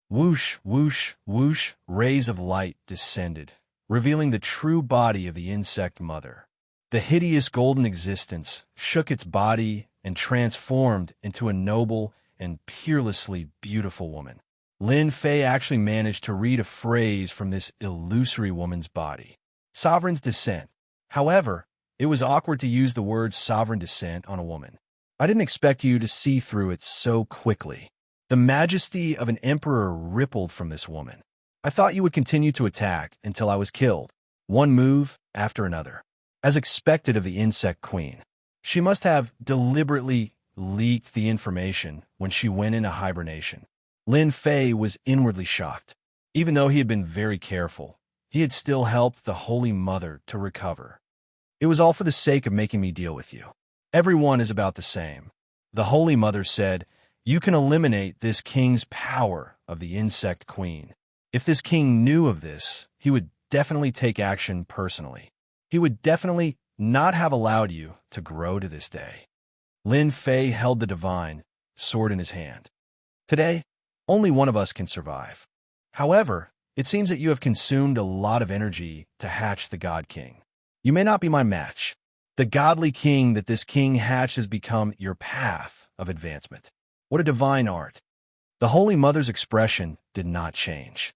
Speaker 1: Whoosh, whoosh, whoosh, rays of light descended, revealing the true body of the insect mother. The hideous golden existence shook its body and transformed into a noble and peerlessly beautiful woman. Lin Fei actually managed to read a phrase from this illusory woman's body. Sovereign's descent. However, it was awkward to use the word sovereign descent on a woman. I didn't expect you to see through it so quickly. The majesty of an emperor rippled from this woman. I thought you would continue to attack until I was killed, one move after another. As expected of the insect queen, she must have deliberately leaked the information when she went into hibernation. Lin Fei was inwardly shocked. Even though he had been very careful, he had still helped the Holy Mother to recover. It was all for the sake of making me deal with you. Everyone is about the same. The Holy Mother said, you can eliminate this king's power of the insect queen. If this king knew of this, he would definitely take action personally. He would definitely not have allowed you to grow to this day. Lin Fei held the divine sword in his hand. Today, only one of us can survive. However, it seems that you have consumed a lot of energy to hatch the God King. You may not be my match. The godly king that this king hatched has become your path of advancement. What a divine art. The Holy Mother's expression did not change.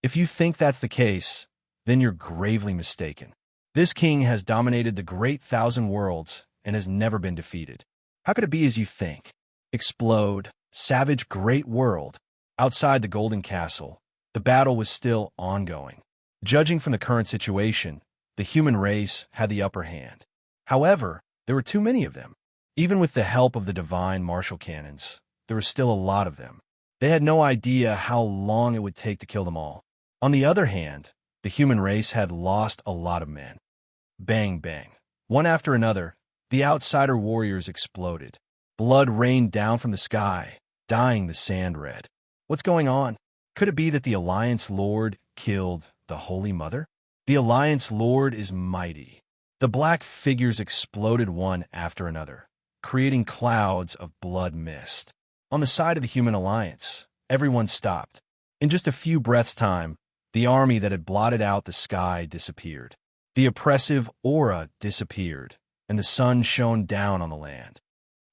Speaker 1: If you think that's the case, then you're gravely mistaken. This king has dominated the great thousand worlds and has never been defeated. How could it be as you think? Explode, savage great world. Outside the Golden Castle, the battle was still ongoing. Judging from the current situation, the human race had the upper hand. However, there were too many of them. Even with the help of the divine martial cannons, there were still a lot of them. They had no idea how long it would take to kill them all. On the other hand, the human race had lost a lot of men. Bang, bang. One after another, the outsider warriors exploded. Blood rained down from the sky, dyeing the sand red. What's going on? Could it be that the Alliance Lord killed the Holy Mother? The Alliance Lord is mighty. The black figures exploded one after another, creating clouds of blood mist. On the side of the human alliance, everyone stopped. In just a few breaths' time, the army that had blotted out the sky disappeared. The oppressive aura disappeared, and the sun shone down on the land.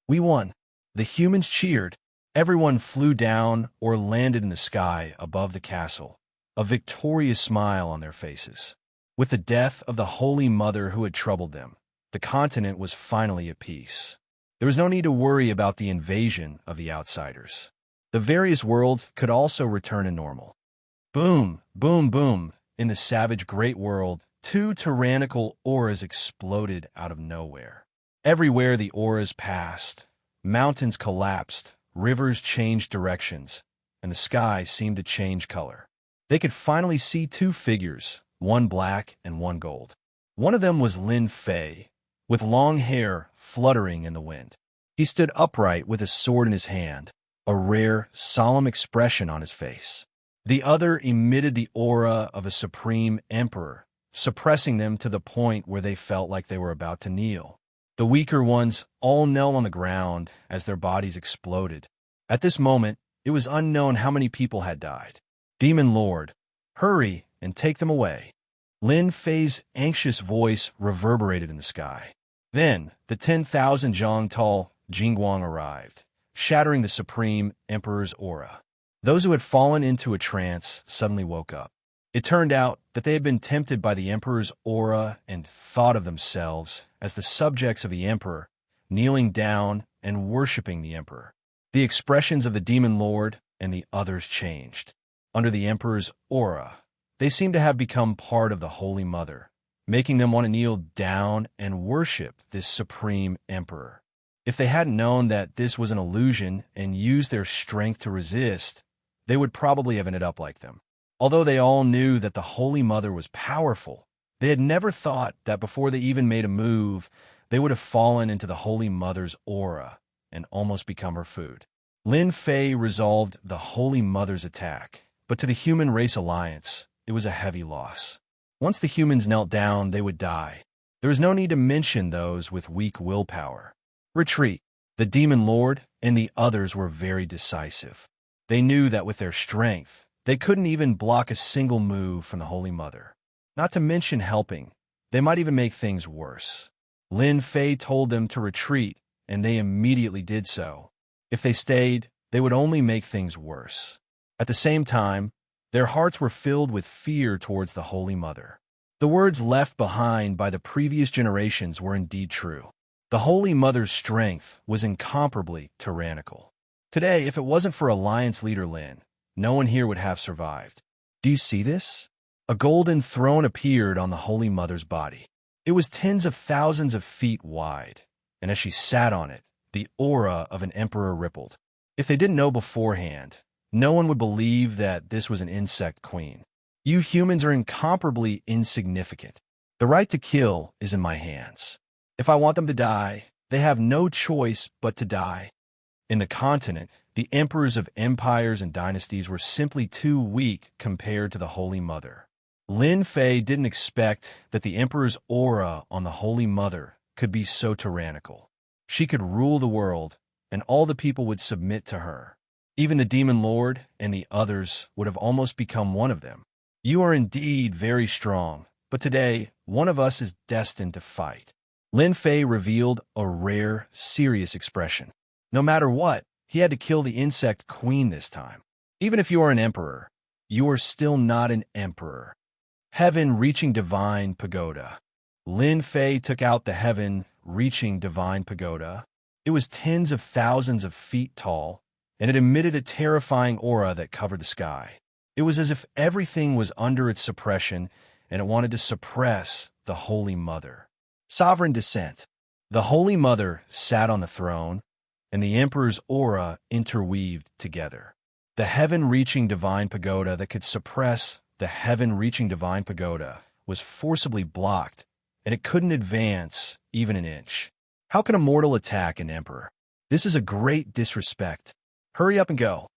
Speaker 1: We won. The humans cheered. Everyone flew down or landed in the sky above the castle, a victorious smile on their faces. With the death of the Holy Mother who had troubled them, the continent was finally at peace. There was no need to worry about the invasion of the outsiders. The various worlds could also return to normal. Boom, boom, boom. In the savage great world, two tyrannical auras exploded out of nowhere. Everywhere the auras passed, mountains collapsed, rivers changed directions, and the sky seemed to change color. They could finally see two figures, one black and one gold. One of them was Lin Fei, with long hair fluttering in the wind. He stood upright with a sword in his hand, a rare, solemn expression on his face. The other emitted the aura of a supreme emperor, suppressing them to the point where they felt like they were about to kneel. The weaker ones all knelt on the ground as their bodies exploded. At this moment, it was unknown how many people had died. Demon Lord, hurry and take them away. Lin Fei's anxious voice reverberated in the sky. Then, the 10,000 zhang tall Jingguang arrived, shattering the supreme emperor's aura. Those who had fallen into a trance suddenly woke up. It turned out that they had been tempted by the emperor's aura and thought of themselves as the subjects of the emperor, kneeling down and worshipping the emperor. The expressions of the demon lord and the others changed. Under the emperor's aura, they seemed to have become part of the Holy Mother, making them want to kneel down and worship this supreme emperor. If they hadn't known that this was an illusion and used their strength to resist, they would probably have ended up like them. Although they all knew that the Holy Mother was powerful, they had never thought that before they even made a move, they would have fallen into the Holy Mother's aura and almost become her food. Lin Fei resolved the Holy Mother's attack, but to the Human Race Alliance, it was a heavy loss. Once the humans knelt down, they would die. There was no need to mention those with weak willpower. Retreat. The Demon Lord and the others were very decisive. They knew that with their strength, they couldn't even block a single move from the Holy Mother. Not to mention helping, they might even make things worse. Lin Fei told them to retreat, and they immediately did so. If they stayed, they would only make things worse. At the same time, their hearts were filled with fear towards the Holy Mother. The words left behind by the previous generations were indeed true. The Holy Mother's strength was incomparably tyrannical. Today, if it wasn't for Alliance leader Lin, no one here would have survived. Do you see this? A golden throne appeared on the Holy Mother's body. It was tens of thousands of feet wide, and as she sat on it, the aura of an emperor rippled. If they didn't know beforehand, no one would believe that this was an insect queen. You humans are incomparably insignificant. The right to kill is in my hands. If I want them to die, they have no choice but to die. In the continent, the emperors of empires and dynasties were simply too weak compared to the Holy Mother. Lin Fei didn't expect that the emperor's aura on the Holy Mother could be so tyrannical. She could rule the world, and all the people would submit to her. Even the Demon Lord and the others would have almost become one of them. You are indeed very strong, but today, one of us is destined to fight. Lin Fei revealed a rare, serious expression. No matter what, he had to kill the insect queen this time. Even if you are an emperor, you are still not an emperor. Heaven-reaching divine pagoda. Lin Fei took out the heaven-reaching divine pagoda. It was tens of thousands of feet tall, and it emitted a terrifying aura that covered the sky. It was as if everything was under its suppression, and it wanted to suppress the Holy Mother. Sovereign descent. The Holy Mother sat on the throne, and the Emperor's aura interweaved together. The heaven-reaching divine pagoda that could suppress the heaven-reaching divine pagoda was forcibly blocked, and it couldn't advance even an inch. How can a mortal attack an emperor? This is a great disrespect. Hurry up and go.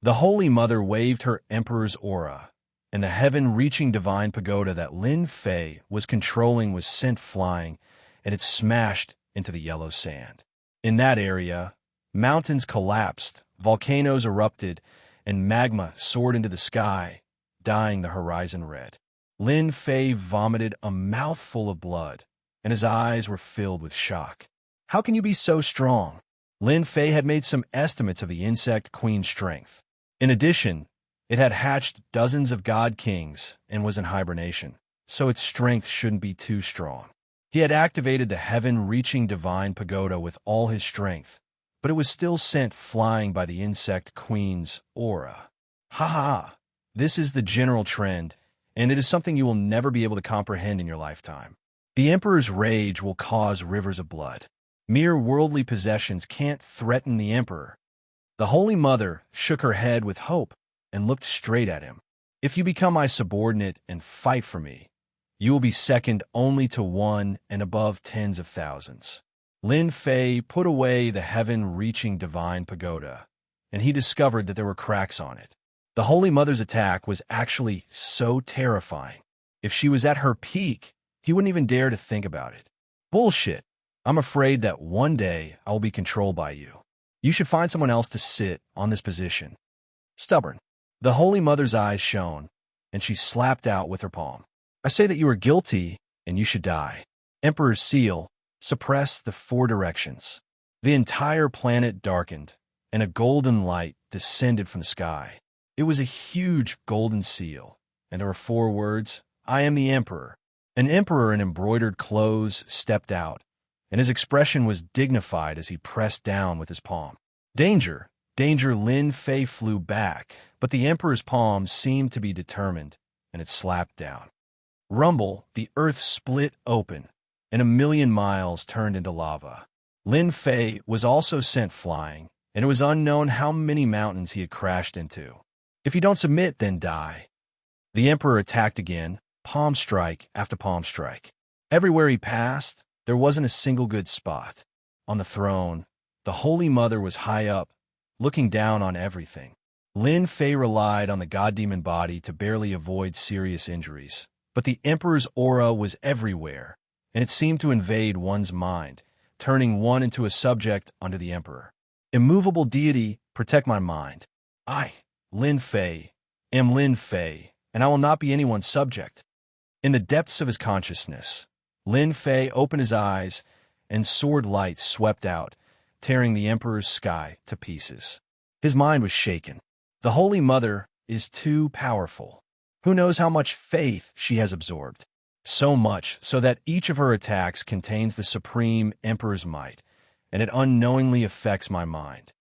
Speaker 1: The Holy Mother waved her emperor's aura, and the heaven-reaching divine pagoda that Lin Fei was controlling was sent flying, and it smashed into the yellow sand. In that area, mountains collapsed, volcanoes erupted, and magma soared into the sky, dyeing the horizon red. Lin Fei vomited a mouthful of blood, and his eyes were filled with shock. How can you be so strong? Lin Fei had made some estimates of the insect queen's strength. In addition, it had hatched dozens of god kings and was in hibernation, so its strength shouldn't be too strong. He had activated the heaven-reaching divine pagoda with all his strength, but it was still sent flying by the insect queen's aura. Ha ha! This is the general trend, and it is something you will never be able to comprehend in your lifetime. The emperor's rage will cause rivers of blood. Mere worldly possessions can't threaten the emperor. The Holy Mother shook her head with hope and looked straight at him. If you become my subordinate and fight for me, you will be second only to one and above tens of thousands. Lin Fei put away the heaven-reaching divine pagoda, and he discovered that there were cracks on it. The Holy Mother's attack was actually so terrifying. If she was at her peak, he wouldn't even dare to think about it. Bullshit. I'm afraid that one day I will be controlled by you. You should find someone else to sit on this position. Stubborn. The Holy Mother's eyes shone, and she slapped out with her palm. I say that you are guilty, and you should die. Emperor's seal suppressed the four directions. The entire planet darkened, and a golden light descended from the sky. It was a huge golden seal, and there were 4 words, I am the Emperor. An emperor in embroidered clothes stepped out, and his expression was dignified as he pressed down with his palm. Danger! Danger! Lin Fei flew back, but the emperor's palm seemed to be determined, and it slapped down. Rumble! The earth split open, and 1,000,000 miles turned into lava. Lin Fei was also sent flying, and it was unknown how many mountains he had crashed into. If you don't submit, then die. The emperor attacked again, palm strike after palm strike. Everywhere he passed, there wasn't a single good spot. On the throne, the Holy Mother was high up, looking down on everything. Lin Fei relied on the god-demon body to barely avoid serious injuries, but the emperor's aura was everywhere, and it seemed to invade one's mind, turning one into a subject under the emperor. Immovable deity, protect my mind. I, Lin Fei, am Lin Fei, and I will not be anyone's subject. In the depths of his consciousness, Lin Fei opened his eyes, and sword light swept out, tearing the emperor's sky to pieces. His mind was shaken. The Holy Mother is too powerful. Who knows how much faith she has absorbed? So much so that each of her attacks contains the supreme emperor's might, and it unknowingly affects my mind.